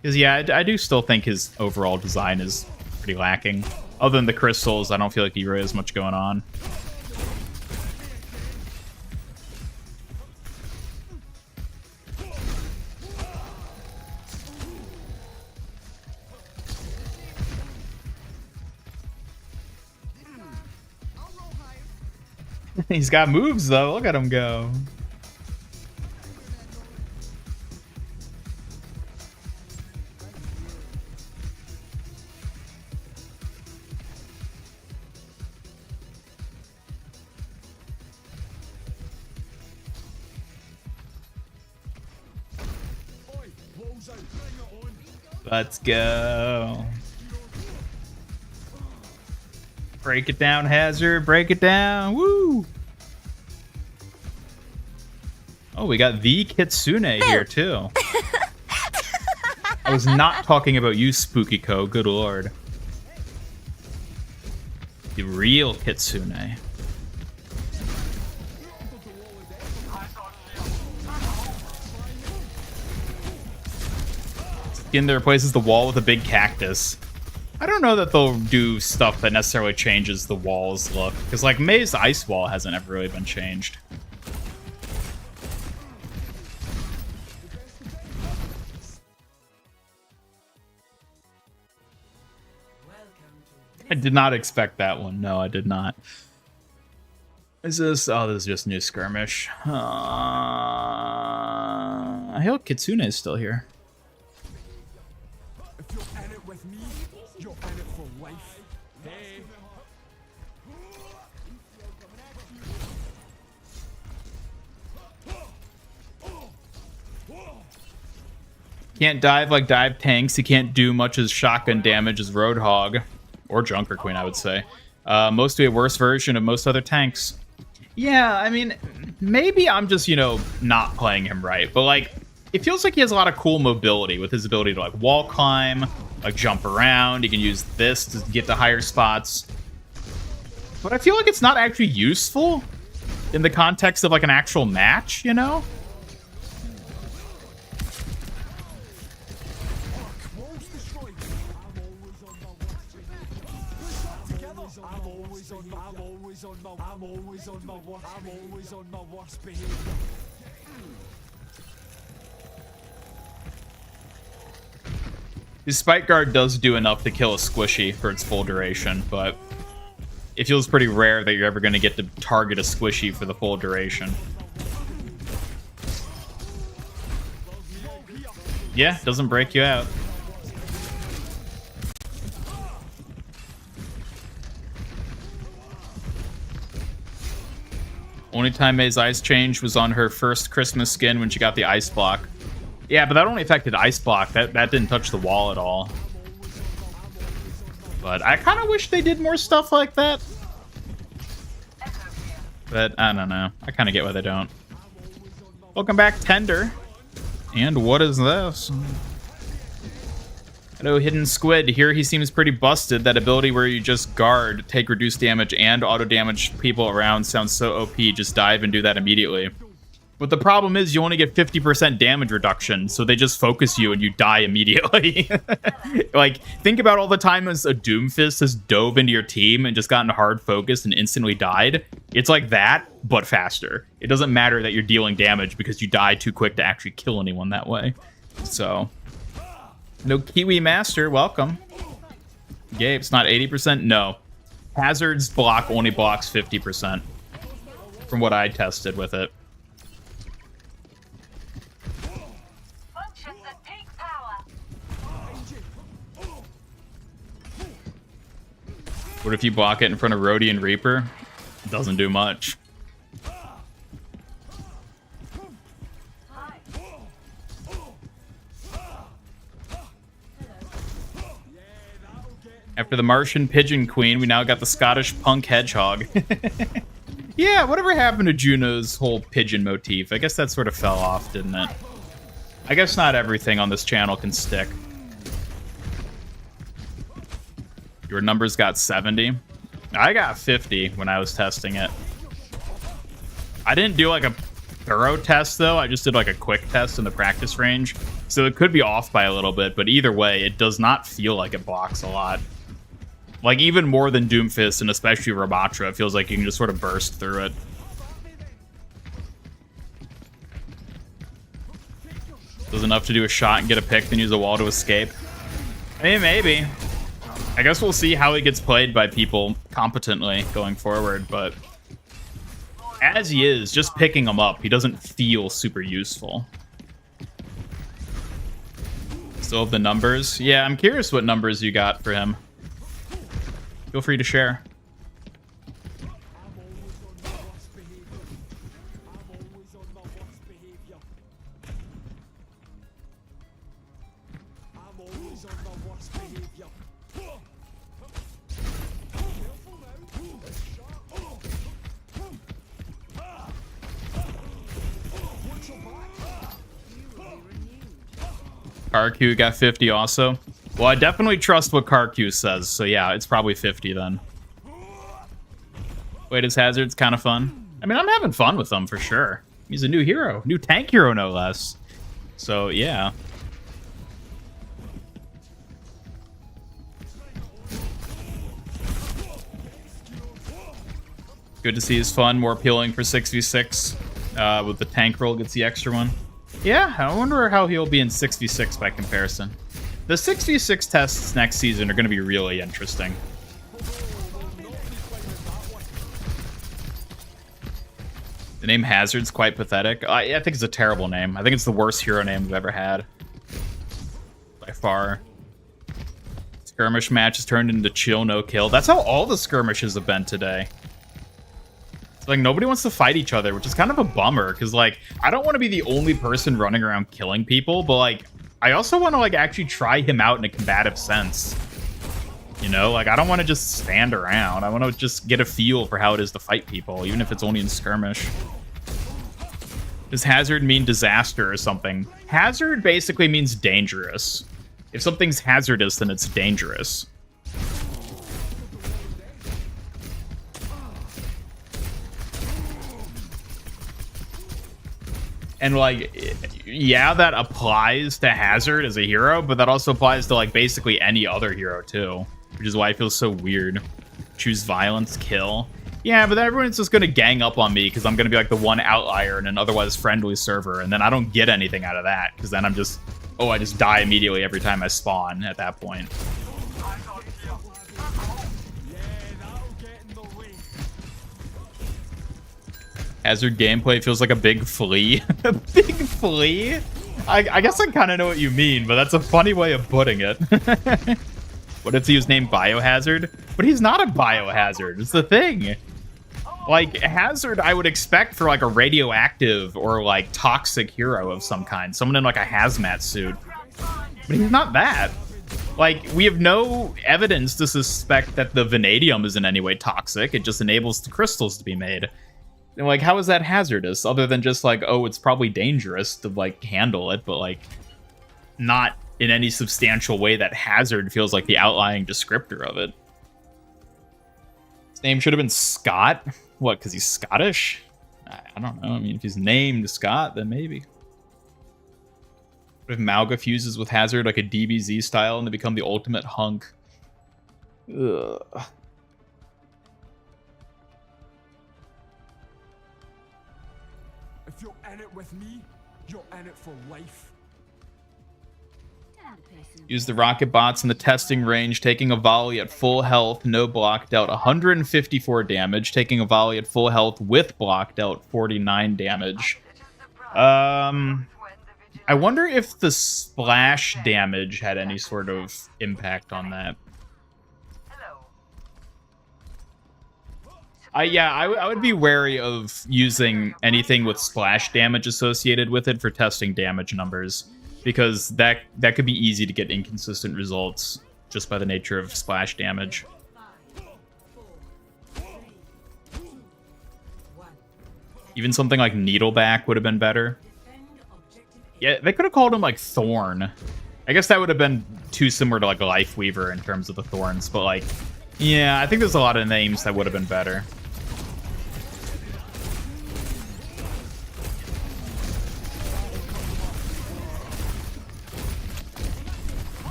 Because, yeah, I do still think his overall design is pretty lacking. Other than the crystals, I don't feel like he really has much going on. He's got moves, though. Look at him go. Let's go. Break it down, Hazard. Break it down. Woo! Oh, we got the Kitsune here, too. I was not talking about you, Spooky Co. Good lord. The real Kitsune. Skin that replaces the wall with a big cactus. I don't know that they'll do stuff that necessarily changes the wall's look. Because, like, May's ice wall hasn't ever really been changed. I did not expect that one. No, I did not. Is this... Oh, this is just new skirmish. I hope Kitsune is still here. If you're in it with me, you're in it for life. Hey. Can't dive like dive tanks. He can't do much as shotgun damage as Roadhog. Or Junker Queen, I would say. Mostly a worse version of most other tanks. Yeah, I mean, maybe I'm just, you know, not playing him right. But, like, it feels like he has a lot of cool mobility with his ability to, like, wall climb, like, jump around. He can use this to get to higher spots. But I feel like it's not actually useful in the context of, like, an actual match, you know? I'm always on my worst behavior. His Spike Guard does do enough to kill a squishy for its full duration, but it feels pretty rare that you're ever going to get to target a squishy for the full duration. Yeah, doesn't break you out. Only time May's ice changed was on her first Christmas skin when she got the ice block. Yeah, but that only affected ice block. That didn't touch the wall at all. But I kind of wish they did more stuff like that. But I don't know. I kind of get why they don't. Welcome back, Tender. And what is this? Hello, Hidden Squid. Here he seems pretty busted. That ability where you just guard, take reduced damage, and auto-damage people around sounds so OP. Just dive and do that immediately. But the problem is you only get 50% damage reduction, so they just focus you and you die immediately. Like, think about all the time as a Doomfist has dove into your team and just gotten hard focused and instantly died. It's like that, but faster. It doesn't matter that you're dealing damage because you die too quick to actually kill anyone that way. So... No Kiwi Master, welcome. Gabe's not 80%? No. Hazard's block only blocks 50%. from what I tested with it. Functions at peak power. What if you block it in front of Rhodian Reaper? It doesn't do much. After the Martian Pigeon Queen, we now got the Scottish Punk Hedgehog. Yeah, whatever happened to Juno's whole pigeon motif? I guess that sort of fell off, didn't it? I guess not everything on this channel can stick. Your numbers got 70. I got 50 when I was testing it. I didn't do like a thorough test, though. I just did like a quick test in the practice range. So it could be off by a little bit, but either way, it does not feel like it blocks a lot. Like, even more than Doomfist, and especially Rabatra, it feels like you can just sort of burst through it. Does enough to do a shot and get a pick, then use a wall to escape. I mean, maybe. I guess we'll see how he gets played by people competently going forward, but as he is, just picking him up, he doesn't feel super useful. Still have the numbers? Yeah, I'm curious what numbers you got for him. Feel free to share. Karq got 50 also. Well, I definitely trust what Karq says, so yeah, it's probably 50 then. Wait, his Hazard's kind of fun. I mean, I'm having fun with him for sure. He's a new hero. New tank hero, no less. So, yeah. Good to see his fun, more appealing for 6v6. With the tank roll, gets the extra one. Yeah, I wonder how he'll be in 6v6 by comparison. The 6v6 tests next season are going to be really interesting. The name Hazard's quite pathetic. I think it's a terrible name. I think it's the worst hero name we've ever had. By far. Skirmish match has turned into chill, no kill. That's how all the skirmishes have been today. It's like, nobody wants to fight each other, which is kind of a bummer, because, like, I don't want to be the only person running around killing people, but, like, I also want to, like, actually try him out in a combative sense. You know, like, I don't want to just stand around. I want to just get a feel for how it is to fight people, even if it's only in skirmish. Does hazard mean disaster or something? Hazard basically means dangerous. If something's hazardous, then it's dangerous. And, like, yeah, that applies to Hazard as a hero, but that also applies to, like, basically any other hero, too. Which is why it feels so weird. Choose violence, kill. Yeah, but then everyone's just gonna gang up on me because I'm gonna be, like, the one outlier in an otherwise friendly server, and then I don't get anything out of that, because then I'm just... Oh, I just die immediately every time I spawn at that point. Hazard gameplay feels like a big flea. A big flea? I guess I kind of know what you mean, but that's a funny way of putting it. What if he was named Biohazard? But he's not a biohazard. It's the thing. Like, Hazard I would expect for, like, a radioactive or, like, toxic hero of some kind. Someone in, like, a hazmat suit. But he's not that. Like, we have no evidence to suspect that the vanadium is in any way toxic. It just enables the crystals to be made. And, like, how is that hazardous? Other than just, like, oh, it's probably dangerous to, like, handle it, but, like, not in any substantial way that Hazard feels like the outlying descriptor of it. His name should have been Scott? What, because he's Scottish? I don't know. I mean, if he's named Scott, then maybe. What if Mauga fuses with Hazard like a DBZ style and they become the ultimate hunk? Ugh. If you're in it with me, you're in it for life. Time to Use the rocket bots in the testing range, taking a volley at full health, no block dealt 154 damage, taking a volley at full health with block dealt 49 damage. I wonder if the splash damage had any sort of impact on that. I would be wary of using anything with splash damage associated with it for testing damage numbers, because that could be easy to get inconsistent results just by the nature of splash damage. Even something like Needleback would have been better. Yeah, they could have called him like Thorn. I guess that would have been too similar to like Lifeweaver in terms of the thorns, but like, yeah, I think there's a lot of names that would have been better.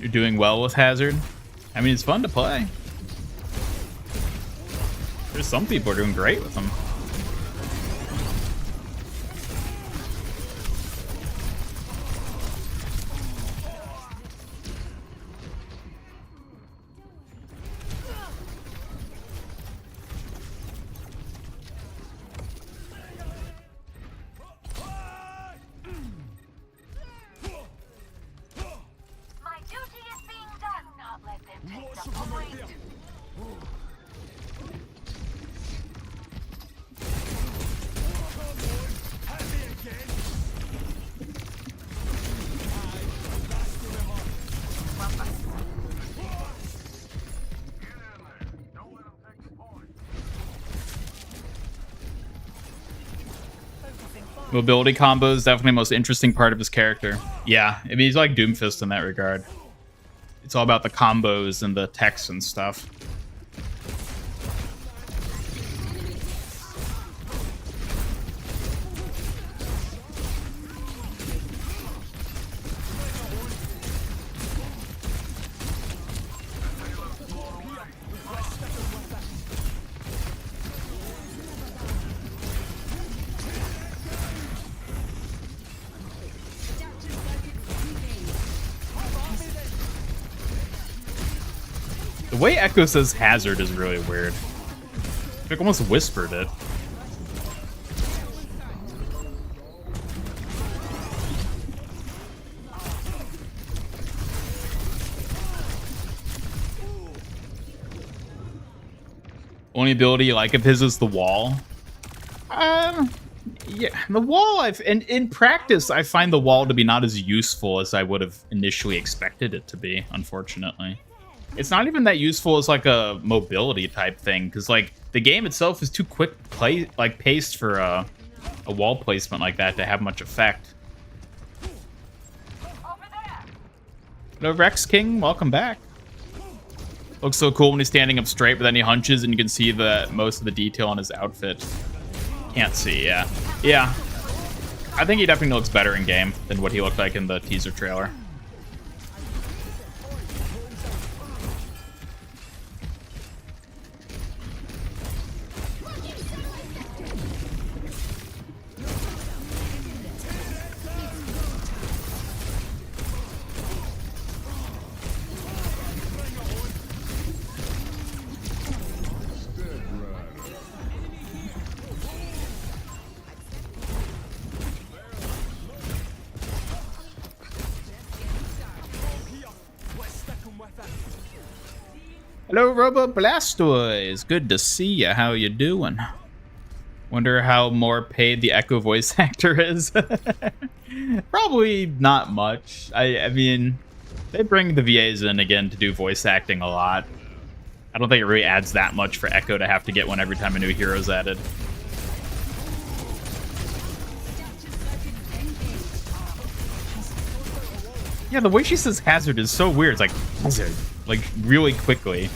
You're doing well with Hazard. I mean, it's fun to play. There's some people are doing great with them. My duty is being done. Not let them take the point. Mobility combo is definitely the most interesting part of his character. Yeah, I mean, he's like Doomfist in that regard. It's all about the combos and the techs and stuff. The way Echo says Hazard is really weird. Like almost whispered it. Only ability you like of his is the wall. Yeah, the wall. In practice, I find the wall to be not as useful as I would have initially expected it to be. Unfortunately. It's not even that useful as like a mobility type thing, because like the game itself is too quick paced for a wall placement like that to have much effect. Hello, Rex King, welcome back. Looks so cool when he's standing up straight, but then he hunches and you can see most of the detail on his outfit. Can't see, yeah. Yeah. I think he definitely looks better in game than what he looked like in the teaser trailer. Hello, Robo Blastoise. Good to see ya. How you doing? Wonder how more paid the Echo voice actor is. Probably not much. I mean, they bring the VAs in again to do voice acting a lot. I don't think it really adds that much for Echo to have to get one every time a new hero's added. Yeah, the way she says Hazard is so weird. It's like, Hazard. Like, really quickly.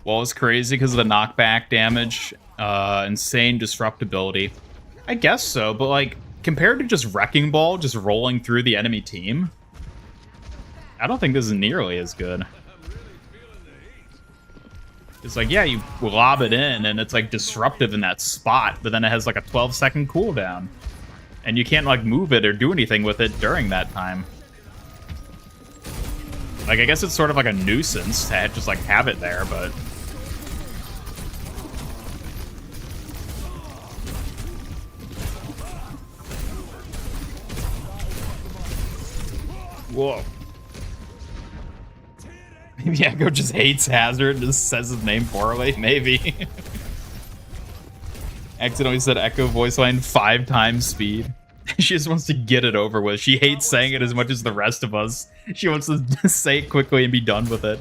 Wall is crazy because of the knockback damage, insane disruptability. I guess so, but like compared to just Wrecking Ball just rolling through the enemy team, I don't think this is nearly as good. It's like, yeah, you lob it in and it's like disruptive in that spot, but then it has like a 12-second cooldown. And you can't like move it or do anything with it during that time. Like, I guess it's sort of like a nuisance to just like have it there, but... Whoa. Maybe Echo just hates Hazard and just says his name poorly. Maybe. Accidentally said Echo voice line 5 times speed. She just wants to get it over with. She hates saying it as much as the rest of us. She wants to say it quickly and be done with it.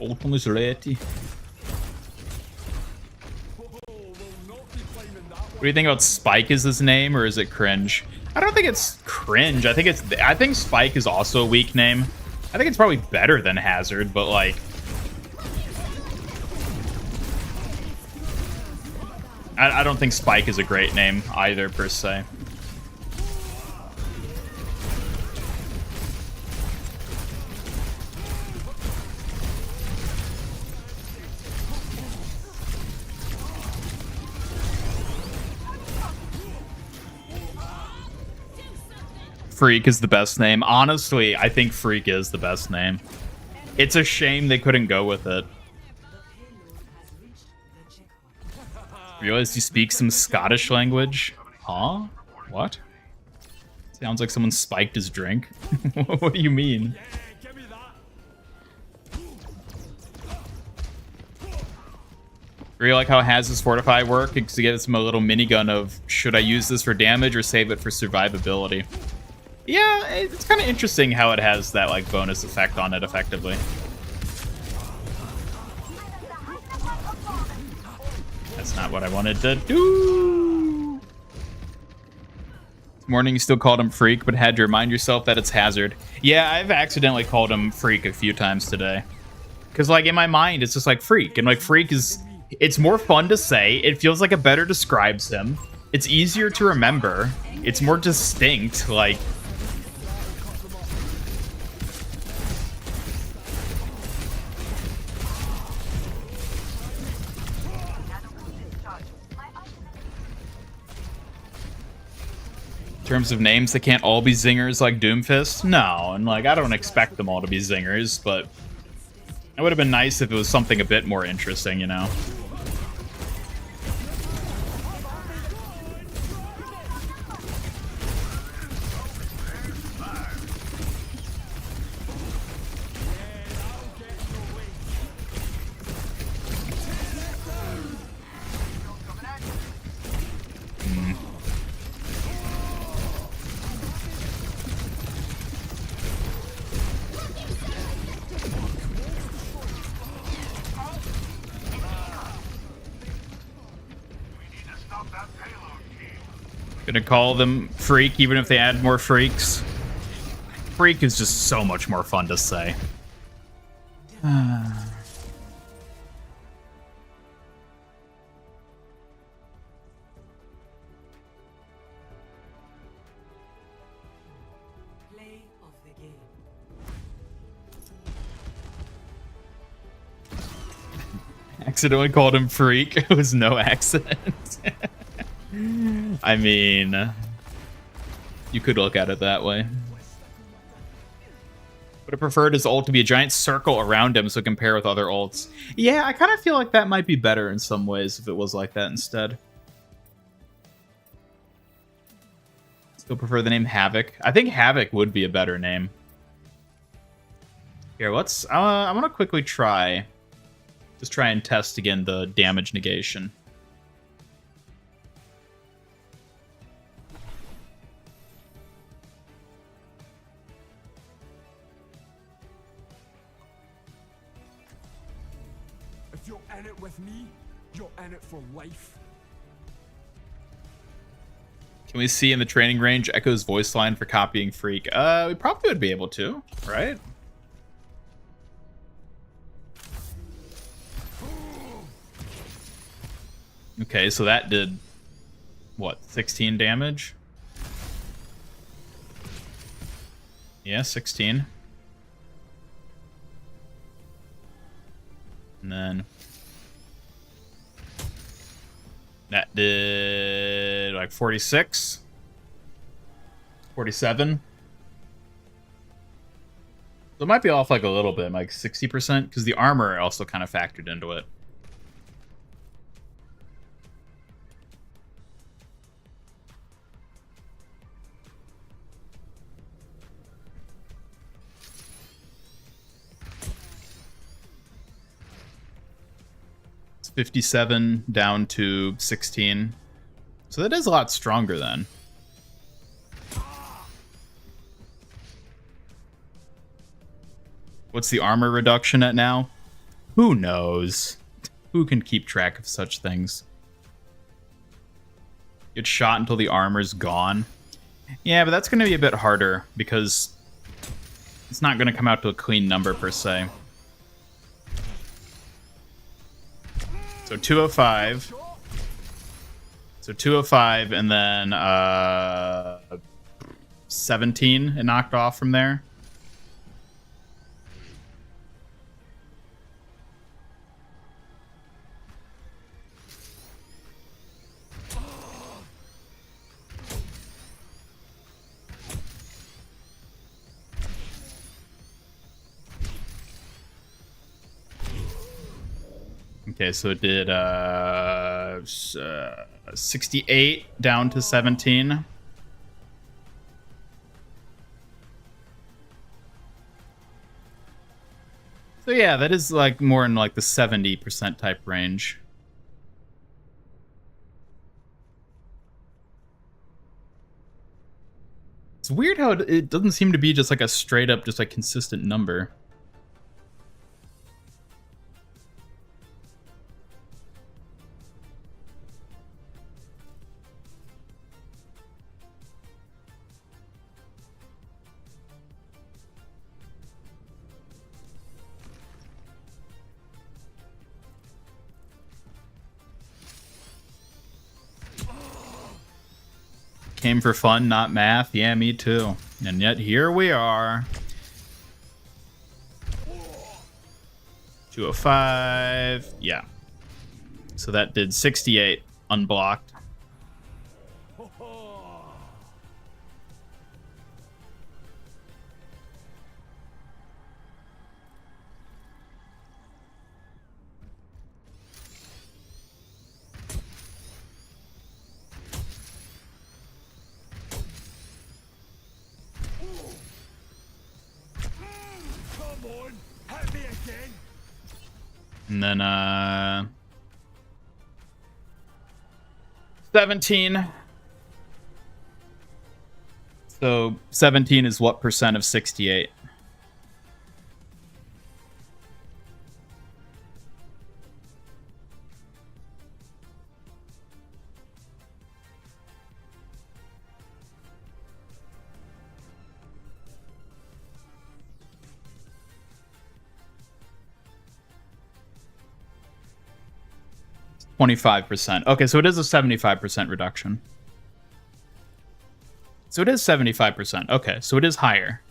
Ultimate's ready. What do you think about Spike? Is his name or is it cringe? I don't think it's cringe. I think Spike is also a weak name. I think it's probably better than Hazard, but like I don't think Spike is a great name either per se. Freak is the best name. Honestly, I think Freak is the best name. It's a shame they couldn't go with it. Realized you speak some Scottish language? Huh? What? Sounds like someone spiked his drink. What do you mean? Really like how Haz's Fortify work. It gives him a little minigun of, should I use this for damage or save it for survivability? Yeah, it's kind of interesting how it has that like bonus effect on it effectively. That's not what I wanted to do. This morning you still called him Freak, but had to remind yourself that it's Hazard. Yeah, I've accidentally called him Freak a few times today. Because like in my mind, it's just like Freak. And like Freak is, it's more fun to say. It feels like it better describes him. It's easier to remember. It's more distinct, like... In terms of names, they can't all be zingers like Doomfist. No, and like I don't expect them all to be zingers, but it would have been nice if it was something a bit more interesting, you know. Gonna call them Freak, even if they add more freaks. Freak is just so much more fun to say. Accidentally called him Freak. It was no accident. I mean, you could look at it that way. Would have preferred his ult to be a giant circle around him so it can pair with other ults. Yeah, I kind of feel like that might be better in some ways if it was like that instead. Still prefer the name Havoc. I think Havoc would be a better name. Here, let's... I'm gonna quickly try... Just try and test again the damage negation. If you're in it with me, you're in it for life. Can we see in the training range Echo's voice line for copying Freak? We probably would be able to, right? Okay, so that did, what, 16 damage? Yeah, 16. And then that did like 46, 47. So it might be off like a little bit, like 60%, because the armor also kind of factored into it. It's 57 down to 16. So that is a lot stronger then. What's the armor reduction at now? Who knows? Who can keep track of such things? Get shot until the armor's gone. Yeah, but that's going to be a bit harder because it's not going to come out to a clean number per se. So 205. So 205 and then 17 and knocked off from there. Okay, so it did 68 down to 17. So yeah, that is like more in like the 70% type range. It's weird how it doesn't seem to be just like a straight up, just like consistent number. Came for fun, not math. Yeah, me too. And yet here we are. 205. Yeah. So that did 68 unblocked. And then 17. So 17 is what percent of 68? %. Okay, so it is a 75% reduction. So it is 75%. Okay, so it is higher.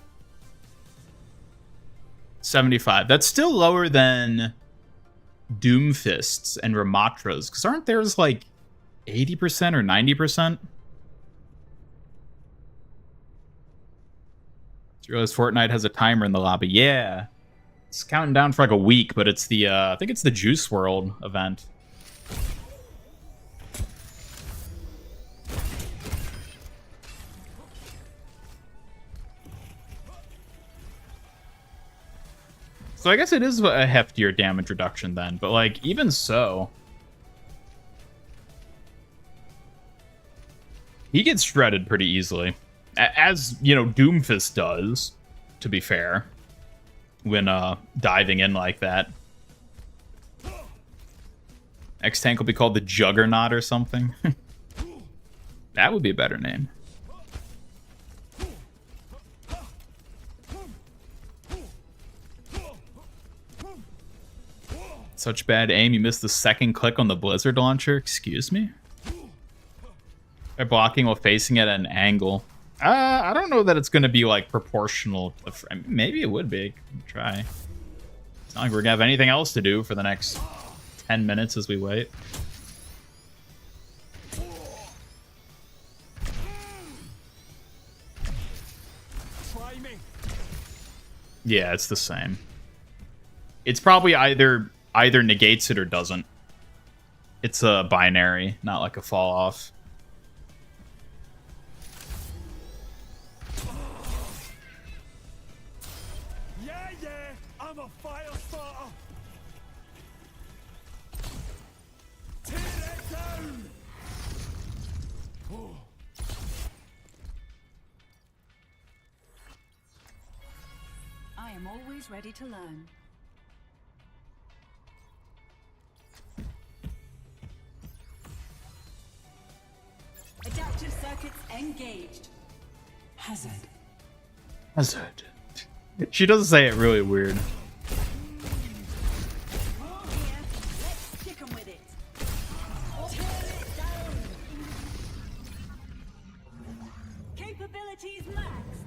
75. That's still lower than Doomfists and Ramatras, because aren't theirs like 80% or 90%? Just realized Fortnite has a timer in the lobby. Yeah. It's counting down for like a week, but it's the, I think it's the Juice World event. So I guess it is a heftier damage reduction then, but like even so, he gets shredded pretty easily, as you know Doomfist does. To be fair, when diving in like that, X Tank will be called the Juggernaut or something. That would be a better name. Such bad aim, you missed the second click on the Blizzard launcher? Excuse me? They're blocking while facing at an angle. I don't know that it's going to be, like, proportional to the maybe it would be. Try. It's not like we're going to have anything else to do for the next 10 minutes as we wait. Yeah, it's the same. It's probably either negates it or doesn't. It's a binary, not like a fall off. Yeah, I'm a fire starter. Tear it down. I am always ready to learn. Adaptive circuits engaged. Hazard. Hazard. She does say it really weird. Let's kick 'em with it. Tear it down. Capabilities maxed.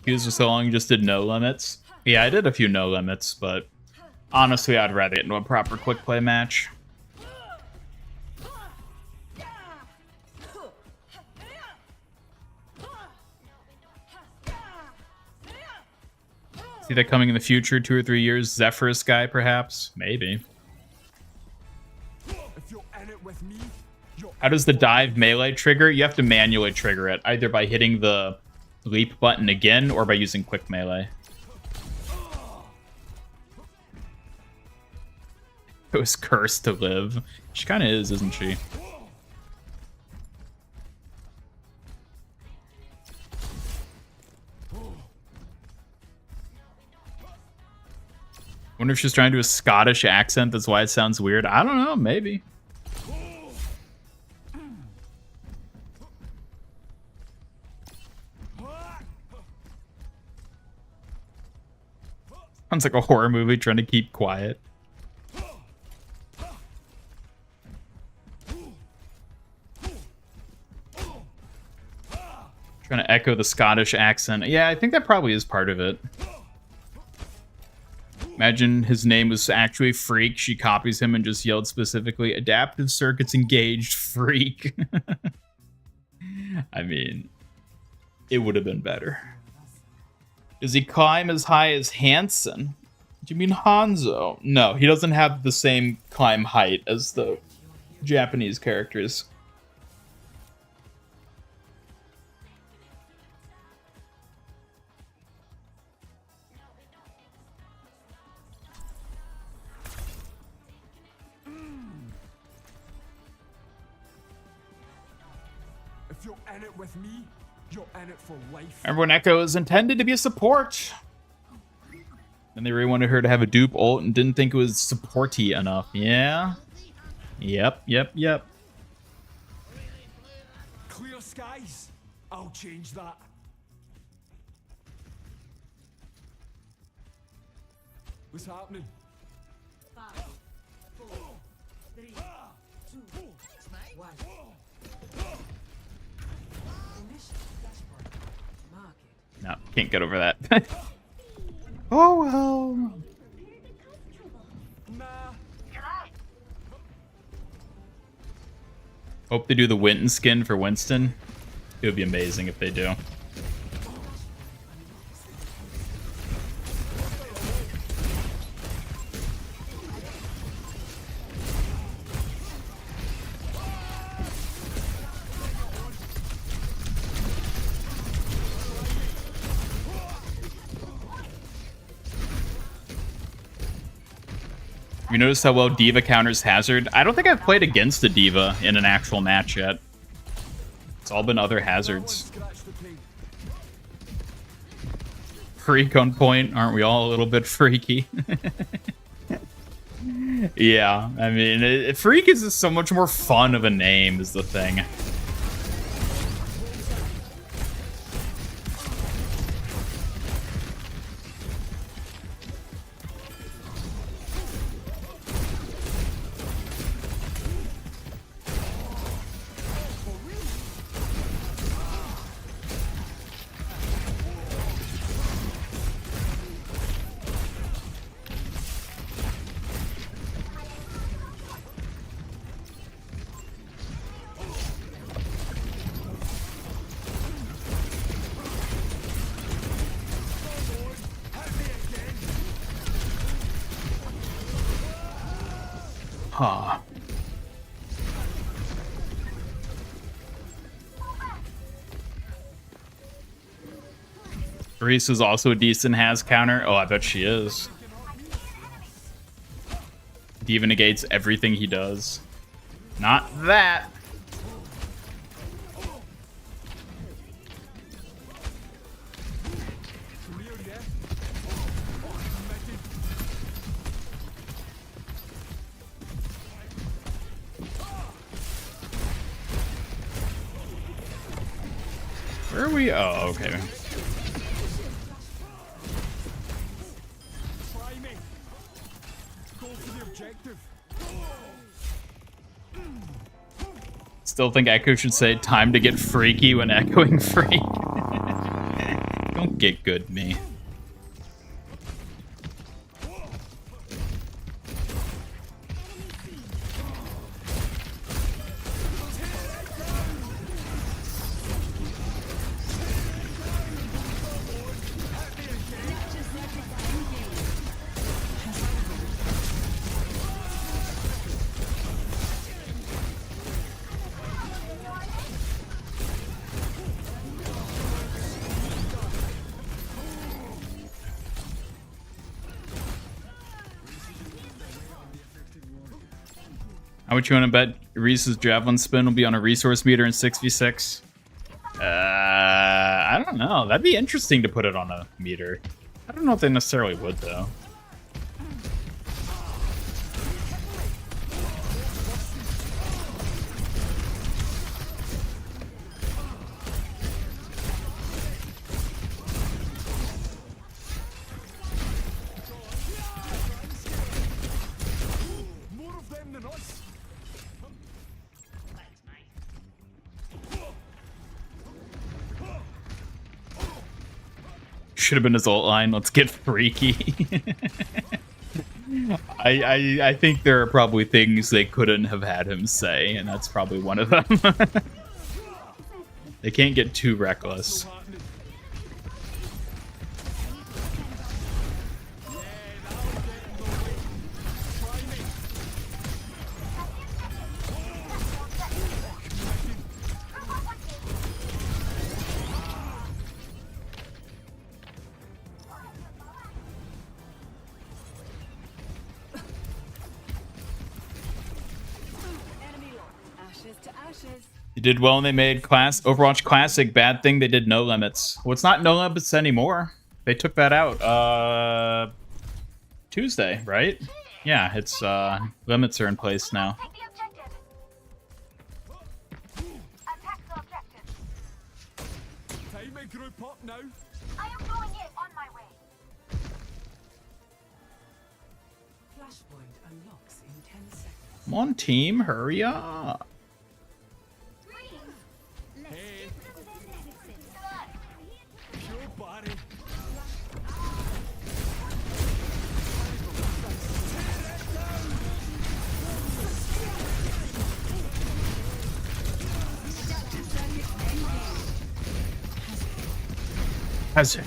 Queues for so long, you just did no limits. Yeah, I did a few no limits, but honestly, I'd rather get into a proper quick play match. See that coming in the future, 2 or 3 years? Zephyrus guy, perhaps? Maybe. If you're in it with me, How does the dive melee trigger? You have to manually trigger it, either by hitting the leap button again or by using quick melee. It was cursed to live. She kind of is, isn't she? Wonder if she's trying to do a Scottish accent. That's why it sounds weird. I don't know. Maybe. Sounds like a horror movie trying to keep quiet. Trying to echo the Scottish accent. Yeah, I think that probably is part of it. Imagine his name was actually Freak. She copies him and just yelled specifically, "Adaptive circuits engaged, Freak." I mean, it would have been better. Does he climb as high as Hansen? Do you mean Hanzo? No, he doesn't have the same climb height as the Japanese characters. if you're in it with me, you're in it for life. Remember when Echo was intended to be a support? And they really wanted her to have a dupe ult and didn't think it was supporty enough. Yeah. Yep. Clear skies. I'll change that. What's happening? 5, 4, 3, 2, 1. Initial dashboard. Mark it. No, can't get over that. Oh well. Nah. Hope they do the Winton skin for Winston. It would be amazing if they do. You notice how well D.Va counters Hazard? I don't think I've played against a D.Va in an actual match yet. It's all been other Hazards. Freak on point. Aren't we all a little bit freaky? Yeah, I mean, Freak is just so much more fun of a name is the thing. Huh. Reese is also a decent has counter. Oh, I bet she is. Diva negates everything he does. Not that. Where are we? Oh, okay. Still think Echo should say time to get freaky when echoing freak. Don't get good me. How much you want to bet Reese's javelin spin will be on a resource meter in 6v6? I don't know. That'd be interesting to put it on a meter. I don't know if they necessarily would, though. Should have been his ult line. Let's get freaky. I think there are probably things they couldn't have had him say, and that's probably one of them. They can't get too reckless. You did well when they made Overwatch Classic. Bad thing they did no limits. Well, it's not no limits anymore. They took that out Tuesday, right? Yeah, it's limits are in place now. Take the objective. Attack the objective. Time to group up now. I am going in on my way. Flashpoint unlocks in 10 seconds. Come on, team, hurry up. Pure body. Has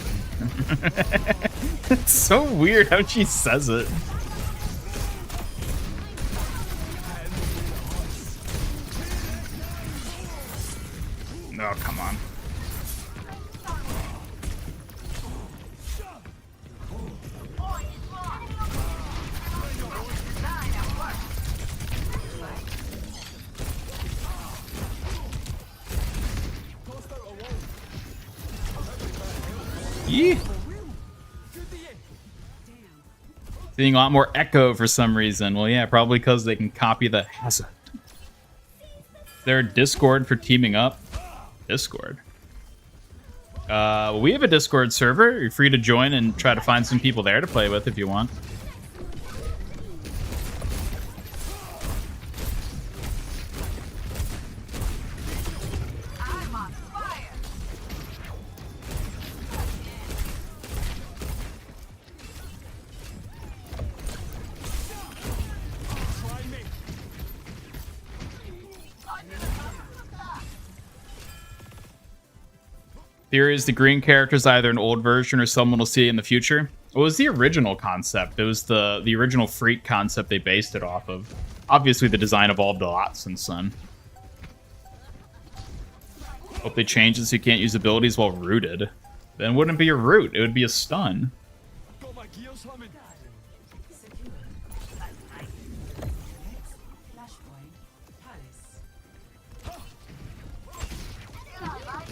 It's so weird how she says it. Oh, come on. Seeing a lot more echo for some reason. Well, yeah, probably because they can copy the hazard. Is there a Discord for teaming up? Discord. We have a Discord server. You're free to join and try to find some people there to play with if you want. Theory is the green character is either an old version or someone will see it in the future. It was the original concept. It was the original Freak concept they based it off of. Obviously, the design evolved a lot since then. Hope they change it so you can't use abilities while rooted. Then it wouldn't be a root. It would be a stun. Got my gears humming.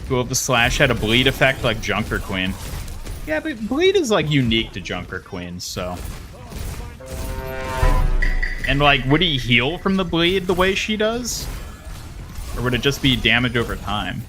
Cool if the slash had a bleed effect like Junker Queen. Yeah, but bleed is like unique to Junker Queen, so. And like, would he heal from the bleed the way she does? Or would it just be damage over time?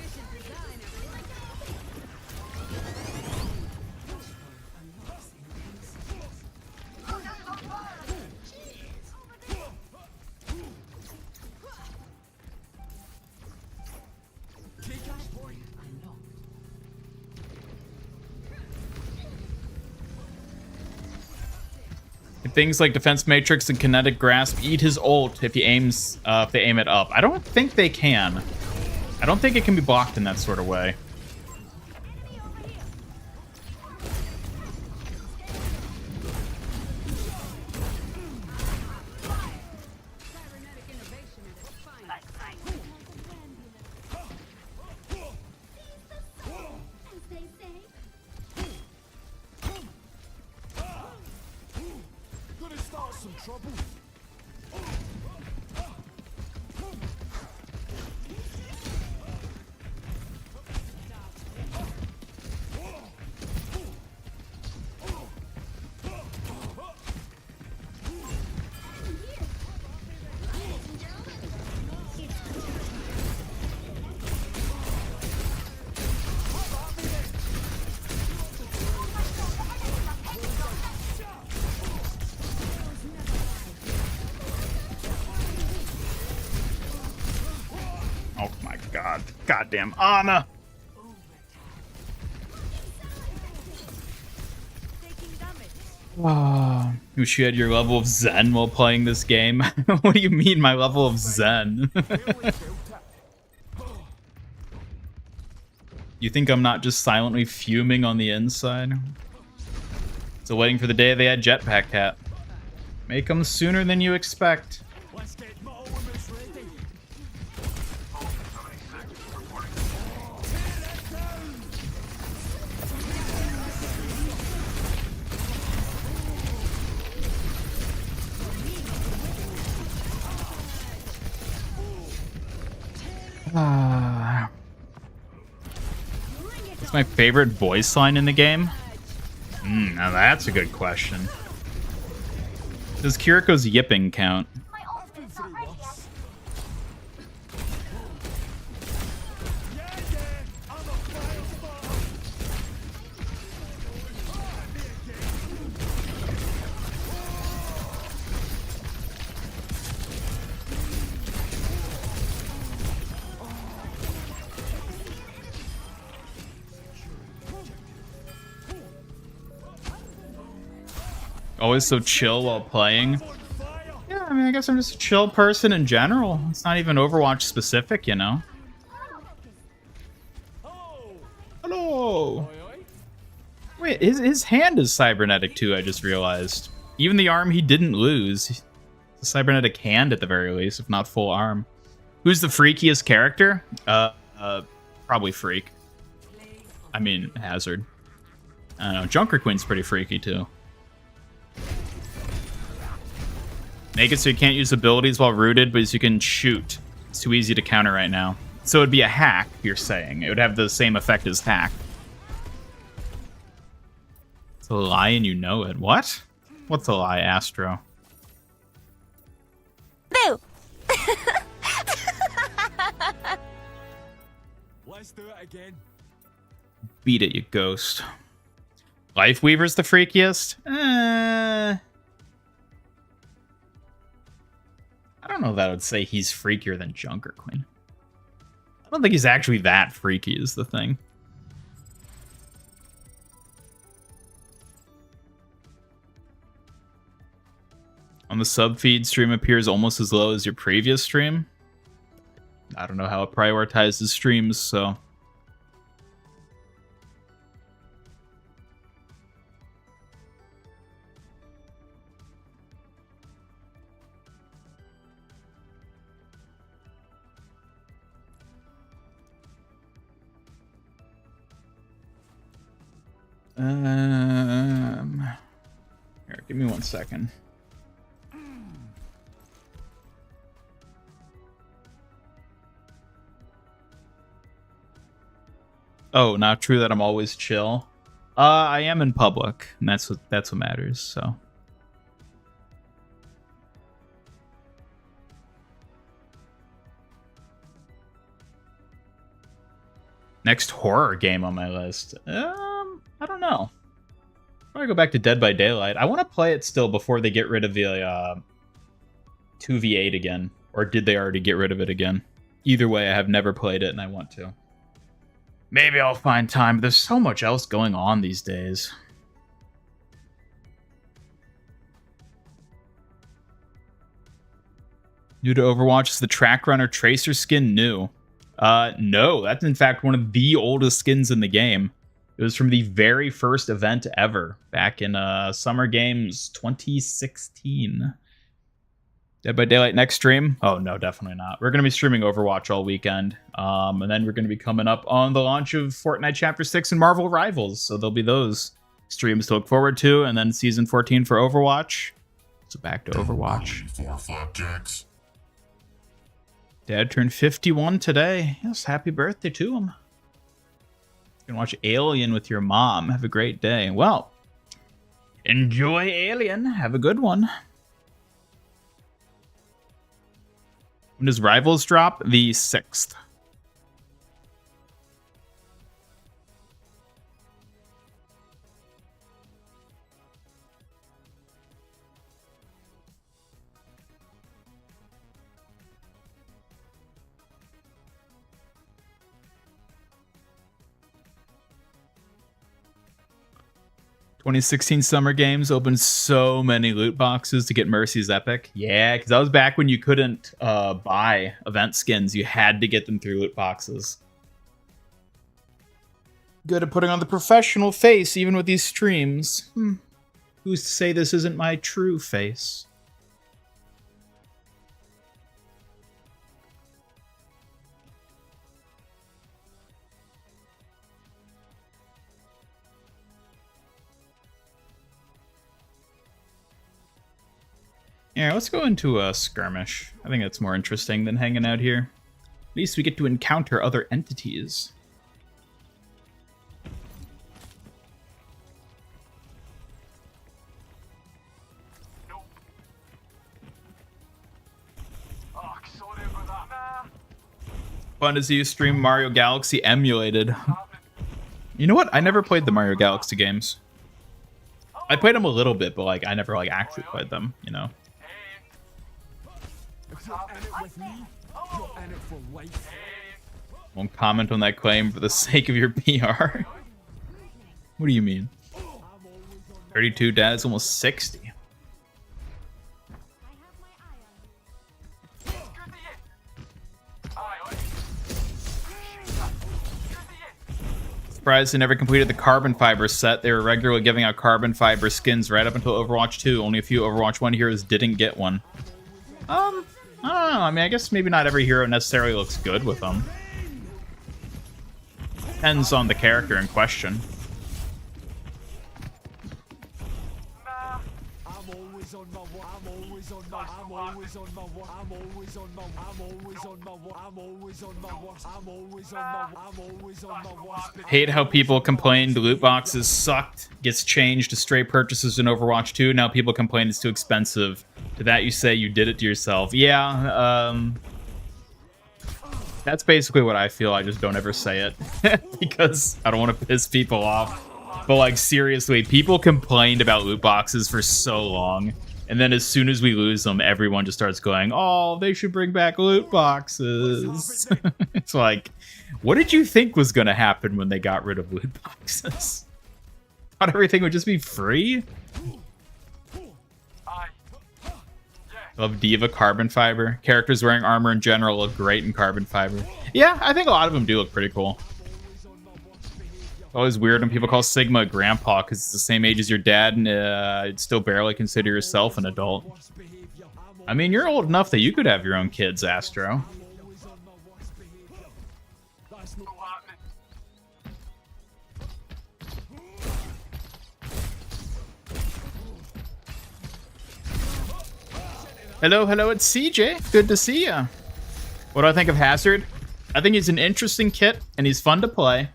Things like Defense Matrix and Kinetic Grasp eat his ult if he aims, if they aim it up. I don't think they can. I don't think it can be blocked in that sort of way. Some trouble. Oh my god. Goddamn Ana. Oh, wish you had your level of Zen while playing this game. What do you mean, my level of Zen? You think I'm not just silently fuming on the inside? So waiting for the day they had Jetpack Cat. Make them sooner than you expect. Let's get more women's ready. What's my favorite voice line in the game? Now that's a good question. Does Kiriko's yipping count? My ultimate's not ready yet. I'm a fire starter. Always so chill while playing. Yeah, I mean, I guess I'm just a chill person in general. It's not even Overwatch specific, you know? Hello! Wait, his hand is cybernetic too, I just realized. Even the arm he didn't lose. It's a cybernetic hand at the very least, if not full arm. Who's the freakiest character? Probably Freak. I mean, Hazard. I don't know, Junker Queen's pretty freaky too. Make it so you can't use abilities while rooted, but you can shoot. It's too easy to counter right now. So it'd be a hack, you're saying. It would have the same effect as hack. It's a lie and you know it. What? What's a lie, Astro? Boo! Let's do it again. Beat it, you ghost. Life Weaver's the freakiest? I don't know that I would say he's freakier than Junker Queen. I don't think he's actually that freaky is the thing. On the sub-feed, stream appears almost as low as your previous stream. I don't know how it prioritizes streams, so... Here, give me 1 second. Oh, not true that I'm always chill. I am in public, and that's what matters, so. Next horror game on my list. I don't know. Probably go back to Dead by Daylight. I want to play it still before they get rid of the 2v8 again. Or did they already get rid of it again? Either way, I have never played it and I want to. Maybe I'll find time, but there's so much else going on these days. New to Overwatch is the Track Runner Tracer skin new. No, that's in fact one of the oldest skins in the game. It was from the very first event ever, back in Summer Games 2016. Dead by Daylight next stream? Oh, no, definitely not. We're going to be streaming Overwatch all weekend. And then we're going to be coming up on the launch of Fortnite Chapter 6 and Marvel Rivals. So there'll be those streams to look forward to. And then Season 14 for Overwatch. So back to Overwatch. 4 flapjacks. Dad turned 51 today. Yes, happy birthday to him. You can watch Alien with your mom. Have a great day. Well, enjoy Alien. Have a good one. When does Rivals drop? The 6th. "2016 Summer Games opened so many loot boxes to get Mercy's Epic." Yeah, because that was back when you couldn't buy event skins. You had to get them through loot boxes. Good at putting on the professional face, even with these streams. Who's to say this isn't my true face? Yeah, let's go into a skirmish. I think that's more interesting than hanging out here. At least we get to encounter other entities. Nope. Oh, sorry about that. Fun to see you stream Mario Galaxy emulated. You know what? I never played the Mario Galaxy games. I played them a little bit, but like I never like actually played them, you know. If you're in it with me, you're in it for life. Won't comment on that claim for the sake of your PR. What do you mean? 32, Dad is almost 60. Surprised they never completed the carbon fiber set. They were regularly giving out carbon fiber skins right up until Overwatch 2. Only a few Overwatch 1 heroes didn't get one. I don't know. I mean, I guess maybe not every hero necessarily looks good with them. Depends on the character in question. I'm always on my always on my work. I'm always on my. I'm always on my work. I'm always on my work. I'm always on my. I'm always on my work. Hate how people complained loot boxes sucked. Gets changed to straight purchases in Overwatch 2. Now people complain it's too expensive. To that you say you did it to yourself. Yeah, that's basically what I feel. I just don't ever say it because I don't want to piss people off. But like seriously, people complained about loot boxes for so long. And then as soon as we lose them, everyone just starts going, oh, they should bring back loot boxes. It's like, what did you think was going to happen when they got rid of loot boxes? Thought everything would just be free? Love Diva carbon fiber. Characters wearing armor in general look great in carbon fiber. Yeah, I think a lot of them do look pretty cool. Always weird when people call Sigma a grandpa because it's the same age as your dad and you'd still barely consider yourself an adult. I mean, you're old enough that you could have your own kids, Astro. Hello, it's CJ. Good to see ya. What do I think of Hazard? I think he's an interesting kit and he's fun to play.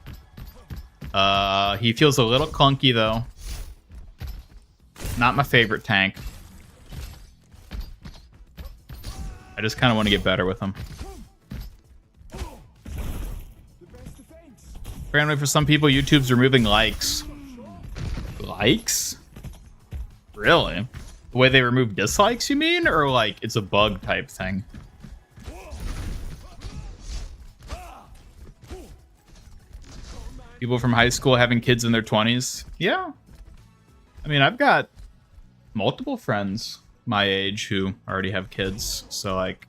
He feels a little clunky, though. Not my favorite tank. I just kind of want to get better with him. Apparently, for some people, YouTube's removing likes. Likes? Really? The way they remove dislikes, you mean? Or, like, it's a bug type thing? People from high school having kids in their 20s. Yeah. I mean, I've got multiple friends my age who already have kids. So, like...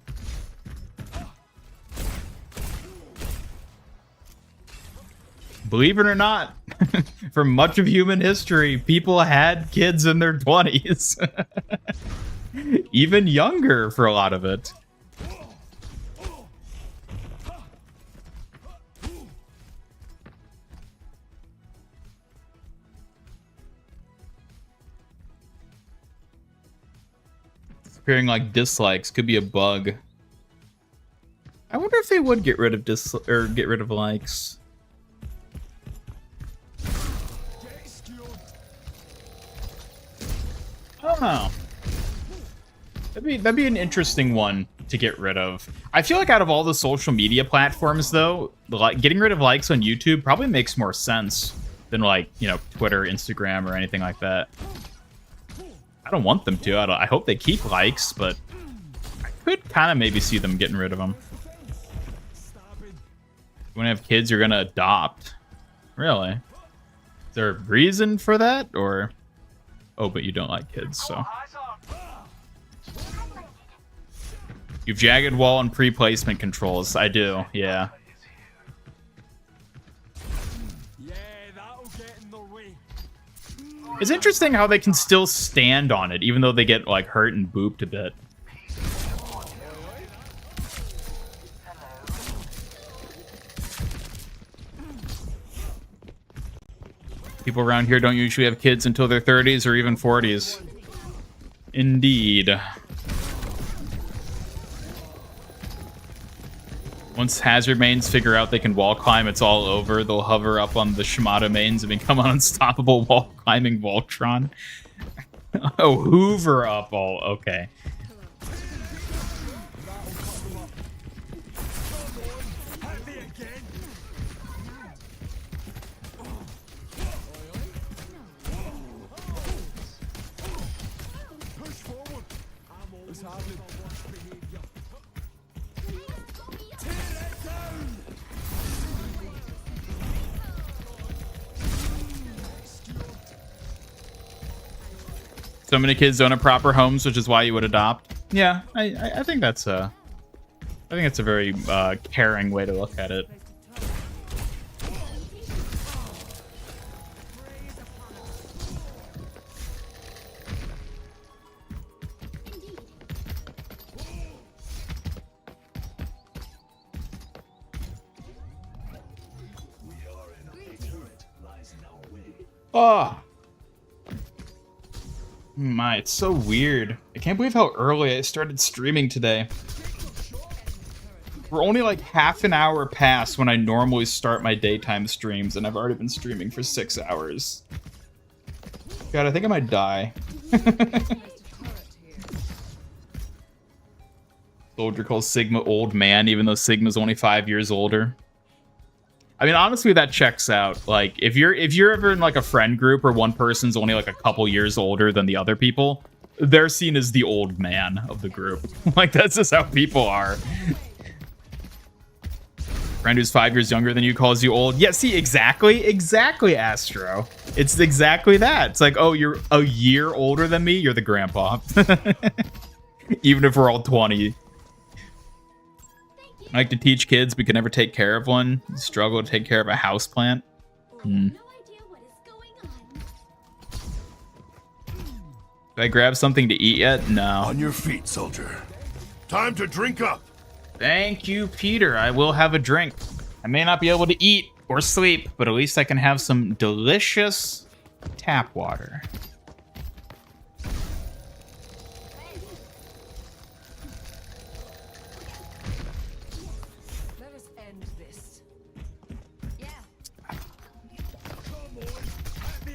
Believe it or not, for much of human history, people had kids in their 20s. Even younger for a lot of it. Appearing like dislikes could be a bug. I wonder if they would get rid of likes. I don't know. That'd be an interesting one to get rid of. I feel like out of all the social media platforms, though, getting rid of likes on YouTube probably makes more sense than, like, you know, Twitter, Instagram, or anything like that. I don't want them to. I hope they keep likes, but I could kind of maybe see them getting rid of them. When you have kids, you're gonna adopt. Really? Is there a reason for that, or? Oh, but you don't like kids, so. You've jagged wall and pre-placement controls. I do, yeah. It's interesting how they can still stand on it, even though they get, like, hurt and booped a bit. People around here don't usually have kids until their 30s or even 40s. Indeed. Once Hazard mains figure out they can wall climb, it's all over. They'll hover up on the Shimada mains and become an unstoppable wall climbing Voltron. Oh, hoover up all. Okay. So many kids don't have proper homes, which is why you would adopt. Yeah, I think that's a very caring way to look at it. Oh. My, it's so weird. I can't believe how early I started streaming today. We're only like half an hour past when I normally start my daytime streams, and I've already been streaming for 6 hours. God, I think I might die. Soldier calls Sigma old man, even though Sigma's only 5 years older. I mean, honestly, that checks out. Like, if you're ever in like a friend group where one person's only like a couple years older than the other people, they're seen as the old man of the group. Like, that's just how people are. Friend who's 5 years younger than you calls you old. Yeah, see, exactly, Astro. It's exactly that. It's like, oh, you're a year older than me. You're the grandpa. Even if we're all 20. I like to teach kids, but can never take care of one. Struggle to take care of a houseplant. Hmm. Did I grab something to eat yet? No. On your feet, soldier. Time to drink up. Thank you, Peter. I will have a drink. I may not be able to eat or sleep, but at least I can have some delicious tap water. Let us end this. Yeah. Come on, hit me again. I'm under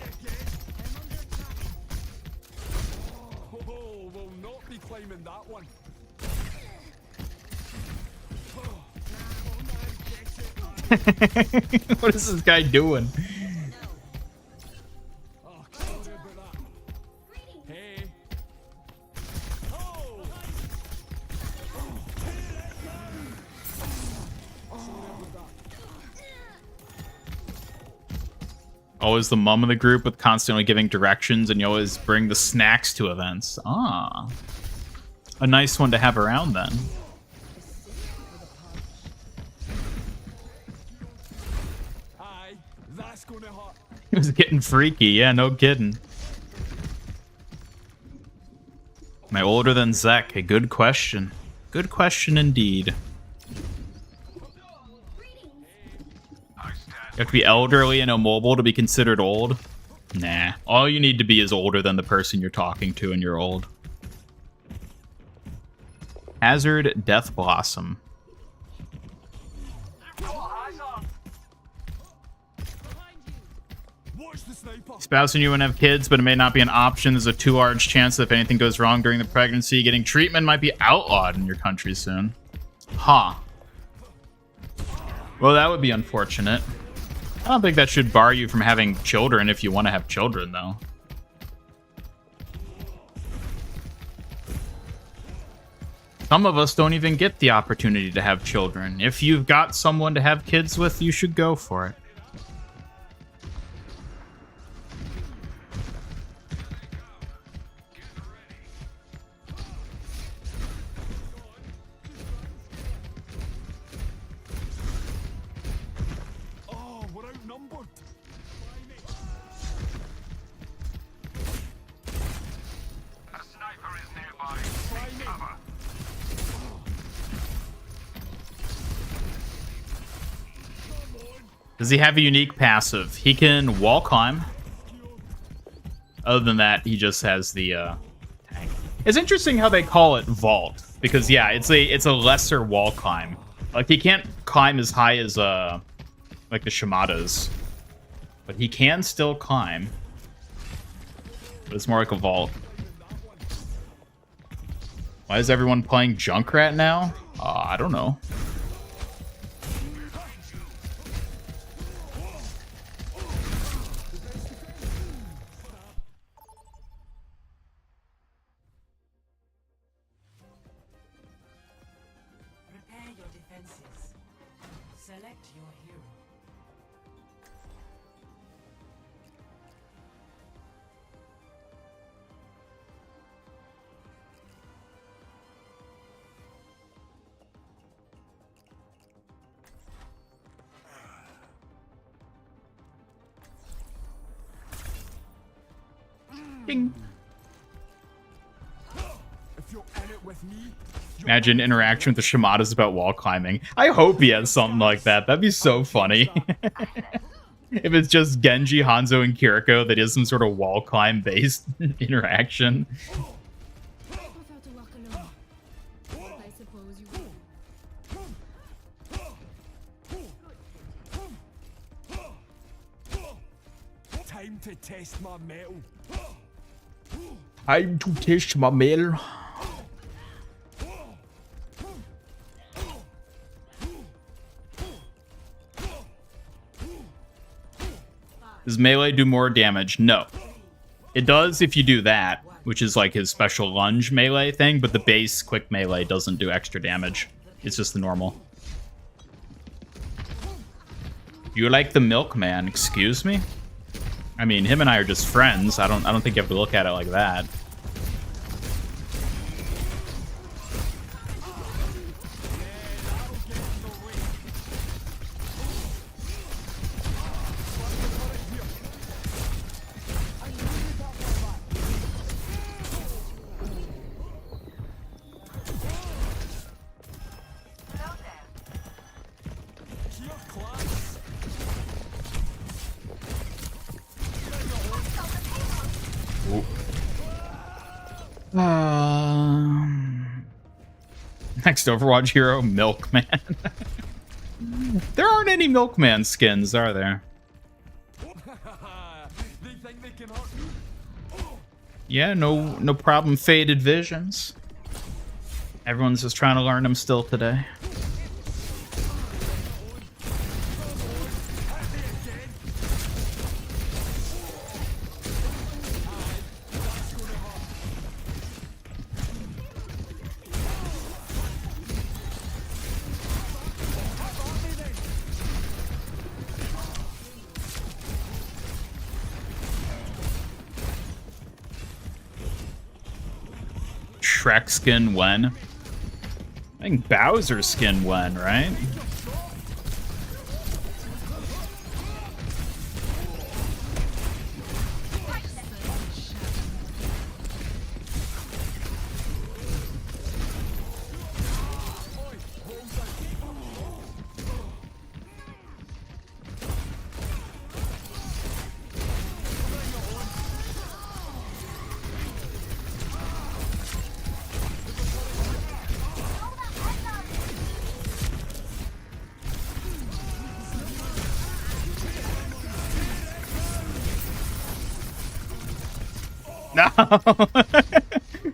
attack. Oh, we'll not be climbing that one. What is this guy doing? Oh, sorry about that. Hey. Oh! Always the mum of the group with constantly giving directions, and you always bring the snacks to events. Ah. A nice one to have around then. Aye, that's gonna hurt. He was getting freaky. Yeah, no kidding. Am I older than Zek? A good question. Good question indeed. You have to be elderly and immobile to be considered old? Nah. All you need to be is older than the person you're talking to and you're old. Hazard Death Blossom. Watch the sniper. Spouse and you want to have kids, but it may not be an option. There's a too large chance that if anything goes wrong during the pregnancy, getting treatment might be outlawed in your country soon. Huh. Well, that would be unfortunate. I don't think that should bar you from having children if you want to have children, though. Some of us don't even get the opportunity to have children. If you've got someone to have kids with, you should go for it. Oh, we're outnumbered. A sniper is nearby. Take cover. Does he have a unique passive? He can wall climb. Other than that, he just has the tank. It's interesting how they call it vault, because yeah, it's a lesser wall climb. Like, he can't climb as high as like the Shimadas, but he can still climb. But it's more like a vault. Why is everyone playing Junkrat now? I don't know. Prepare your defenses. Select your hero. Ding. If you're in it with me, Imagine interaction with the Shimadas about wall climbing. I hope he has something like that. That'd be so funny. If it's just Genji, Hanzo, and Kiriko that is some sort of wall climb based interaction. Time to test my metal. Time to test my metal. Does melee do more damage? No. It does if you do that, which is like his special lunge melee thing, but the base quick melee doesn't do extra damage. It's just the normal. You like the milkman, excuse me? I mean, him and I are just friends. I don't think you have to look at it like that. Next Overwatch hero, Milkman. There aren't any Milkman skins, are there? They think they can hurt me? Yeah, no problem. Faded visions. Everyone's just trying to learn them still today. Shrek skin when? I think Bowser skin when, right? No.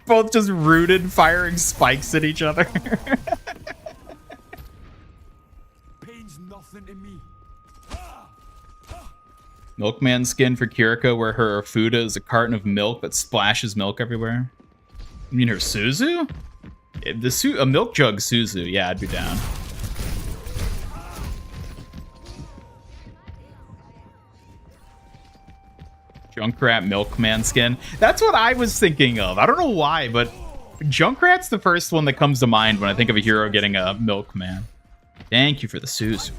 Both just rooted, firing spikes at each other. Pain's nothing to me. Milkman skin for Kiriko, where her Fuda is a carton of milk that splashes milk everywhere. You mean her Suzu? A milk jug Suzu. Yeah, I'd be down. Junkrat Milkman skin. That's what I was thinking of. I don't know why, but Junkrat's the first one that comes to mind when I think of a hero getting a Milkman. Thank you for the Suzu.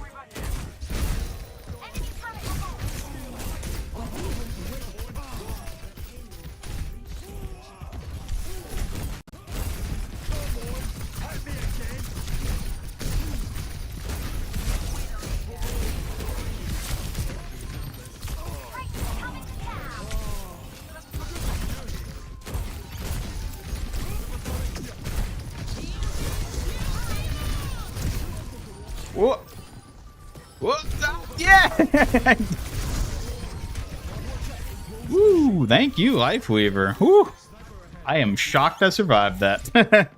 Whoa. Whoa. Yeah! Woo, thank you, Lifeweaver. Woo. I am shocked I survived that.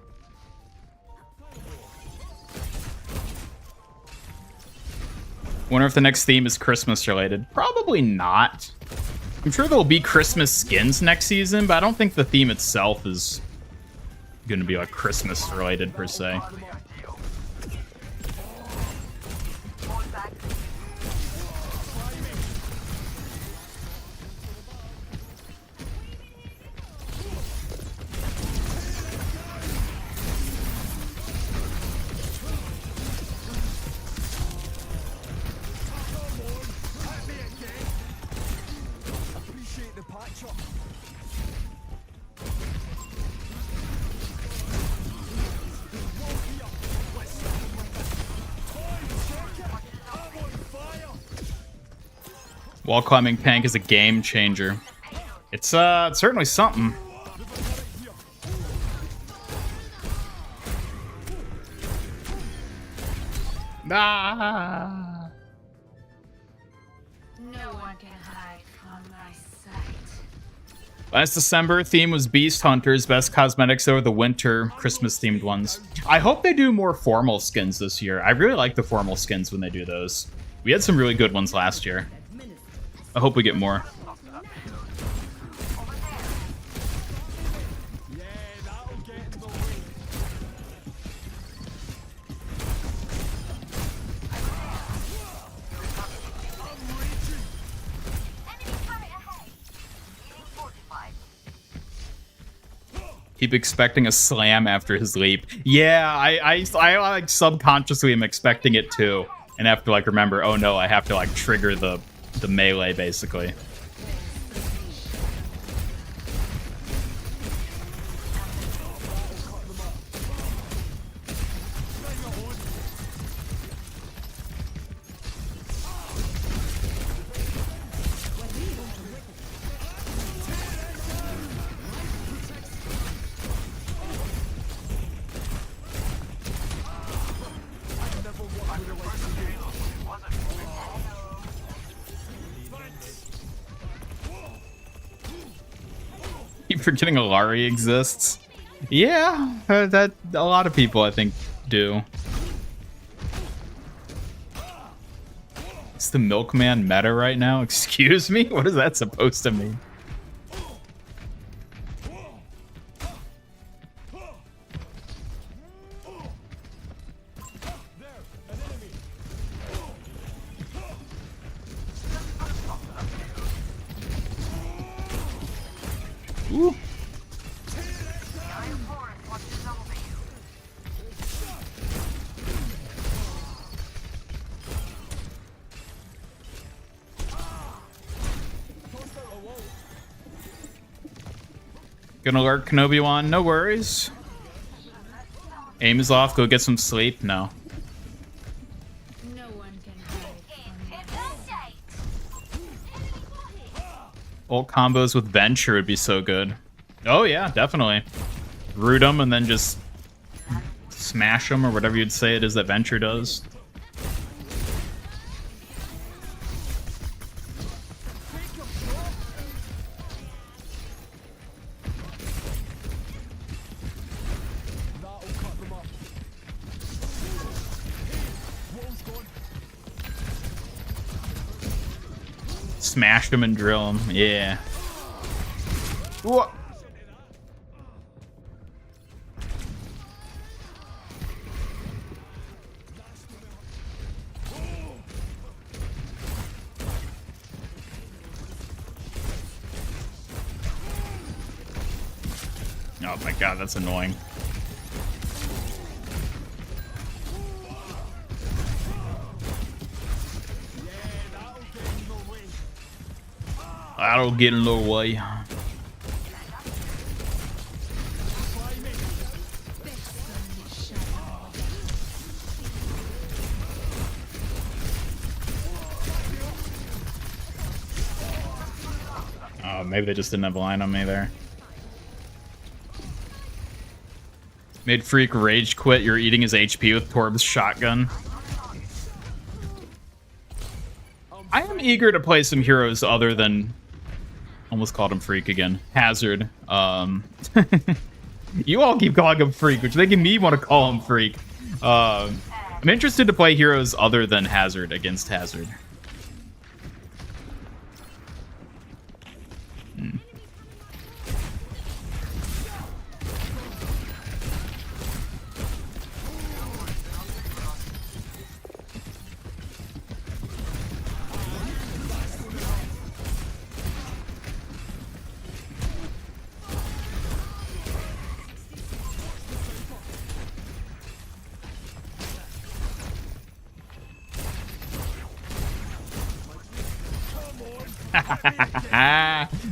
Wonder if the next theme is Christmas related. Probably not. I'm sure there'll be Christmas skins next season, but I don't think the theme itself is going to be like Christmas related per se. Wall climbing tank is a game changer. It's certainly something. Ah. No one can hide from my sight. Last December, theme was Beast Hunters. Best cosmetics are the winter Christmas-themed ones. I hope they do more formal skins this year. I really like the formal skins when they do those. We had some really good ones last year. I hope we get more. Yeah, that'll get in the way. Enemy turret ahead. Leading fortified. Keep expecting a slam after his leap. Yeah, I like subconsciously am expecting it too, and have to like remember. Oh no, I have to like trigger the melee basically. Keep forgetting Alari exists. Yeah, that a lot of people I think do. It's the Milkman meta right now. Excuse me? What is that supposed to mean? Ooh. Gonna lurk Kenobi-wan, no worries. Aim is off, go get some sleep. No. No one can hide from my Ult combos with Venture would be so good. Oh yeah, definitely. Root them and then just smash them or whatever you'd say it is that Venture does. Smash them and drill them. Yeah. Whoa. Oh my god, that's annoying. That'll get in the way. Oh, maybe they just didn't have a line on me there. Made Freak rage quit. You're eating his HP with Torb's shotgun. I am eager to play some heroes other than... Almost called him Freak again. Hazard. You all keep calling him Freak, which is making me want to call him Freak. I'm interested to play heroes other than Hazard against Hazard.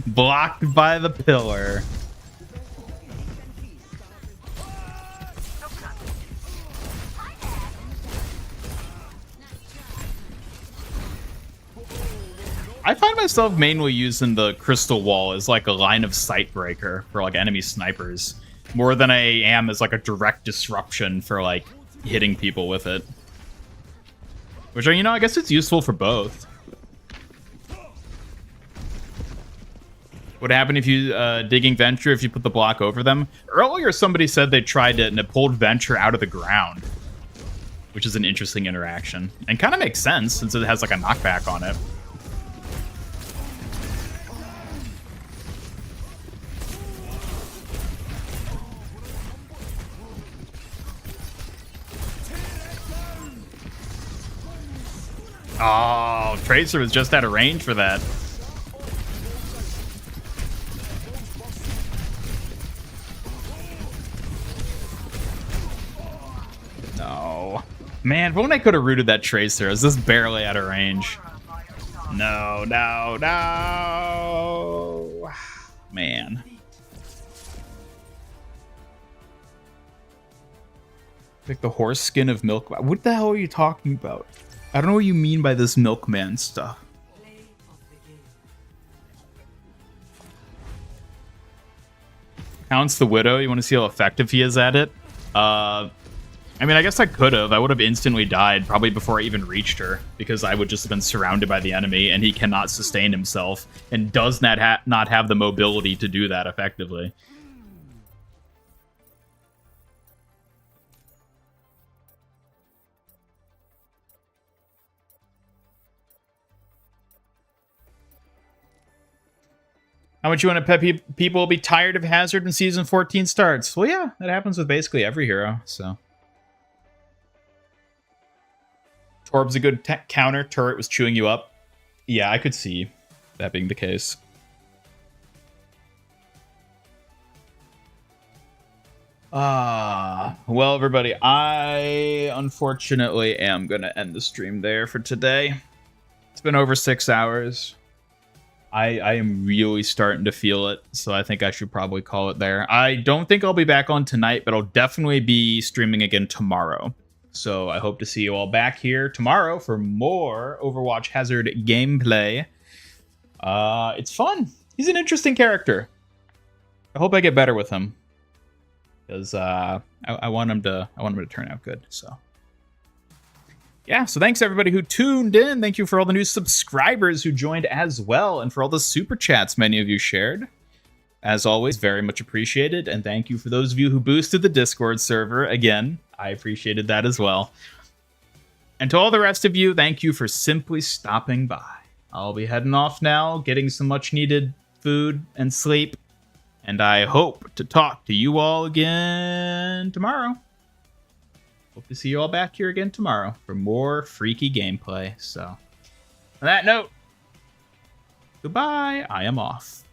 Blocked by the pillar. I find myself mainly using the crystal wall as like a line of sight breaker for like enemy snipers, more than I am as like a direct disruption for like hitting people with it. Which, you know, I guess it's useful for both. What happened if you digging Venture if you put the block over them? Earlier, somebody said they tried it and it pulled Venture out of the ground, which is an interesting interaction and kind of makes sense since it has like a knockback on it. Oh, Tracer was just out of range for that. No. Man, if only I could have rooted that Tracer. I was just barely out of range. No, no, no. Man. Like the horse skin of milk. What the hell are you talking about? I don't know what you mean by this milkman stuff. Counts the Widow. You want to see how effective he is at it? I mean, I guess I could have. I would have instantly died probably before I even reached her because I would just have been surrounded by the enemy and he cannot sustain himself and does not have the mobility to do that effectively. How much you want to pet people will be tired of Hazard when Season 14 starts? Well, yeah, that happens with basically every hero, so. Torb's a good counter. Turret was chewing you up. Yeah, I could see that being the case. Well, everybody, I unfortunately am going to end the stream there for today. It's been over 6 hours. I am really starting to feel it, so I think I should probably call it there. I don't think I'll be back on tonight, but I'll definitely be streaming again tomorrow. So I hope to see you all back here tomorrow for more Overwatch Hazard gameplay. It's fun. He's an interesting character. I hope I get better with him, because I want him to turn out good. So. Yeah, so thanks everybody who tuned in. Thank you for all the new subscribers who joined as well, and for all the super chats many of you shared. As always, very much appreciated, and thank you for those of you who boosted the Discord server. Again, I appreciated that as well. And to all the rest of you, thank you for simply stopping by. I'll be heading off now, getting some much needed food and sleep, and I hope to talk to you all again tomorrow. Hope to see you all back here again tomorrow for more freaky gameplay. So, on that note, goodbye. I am off.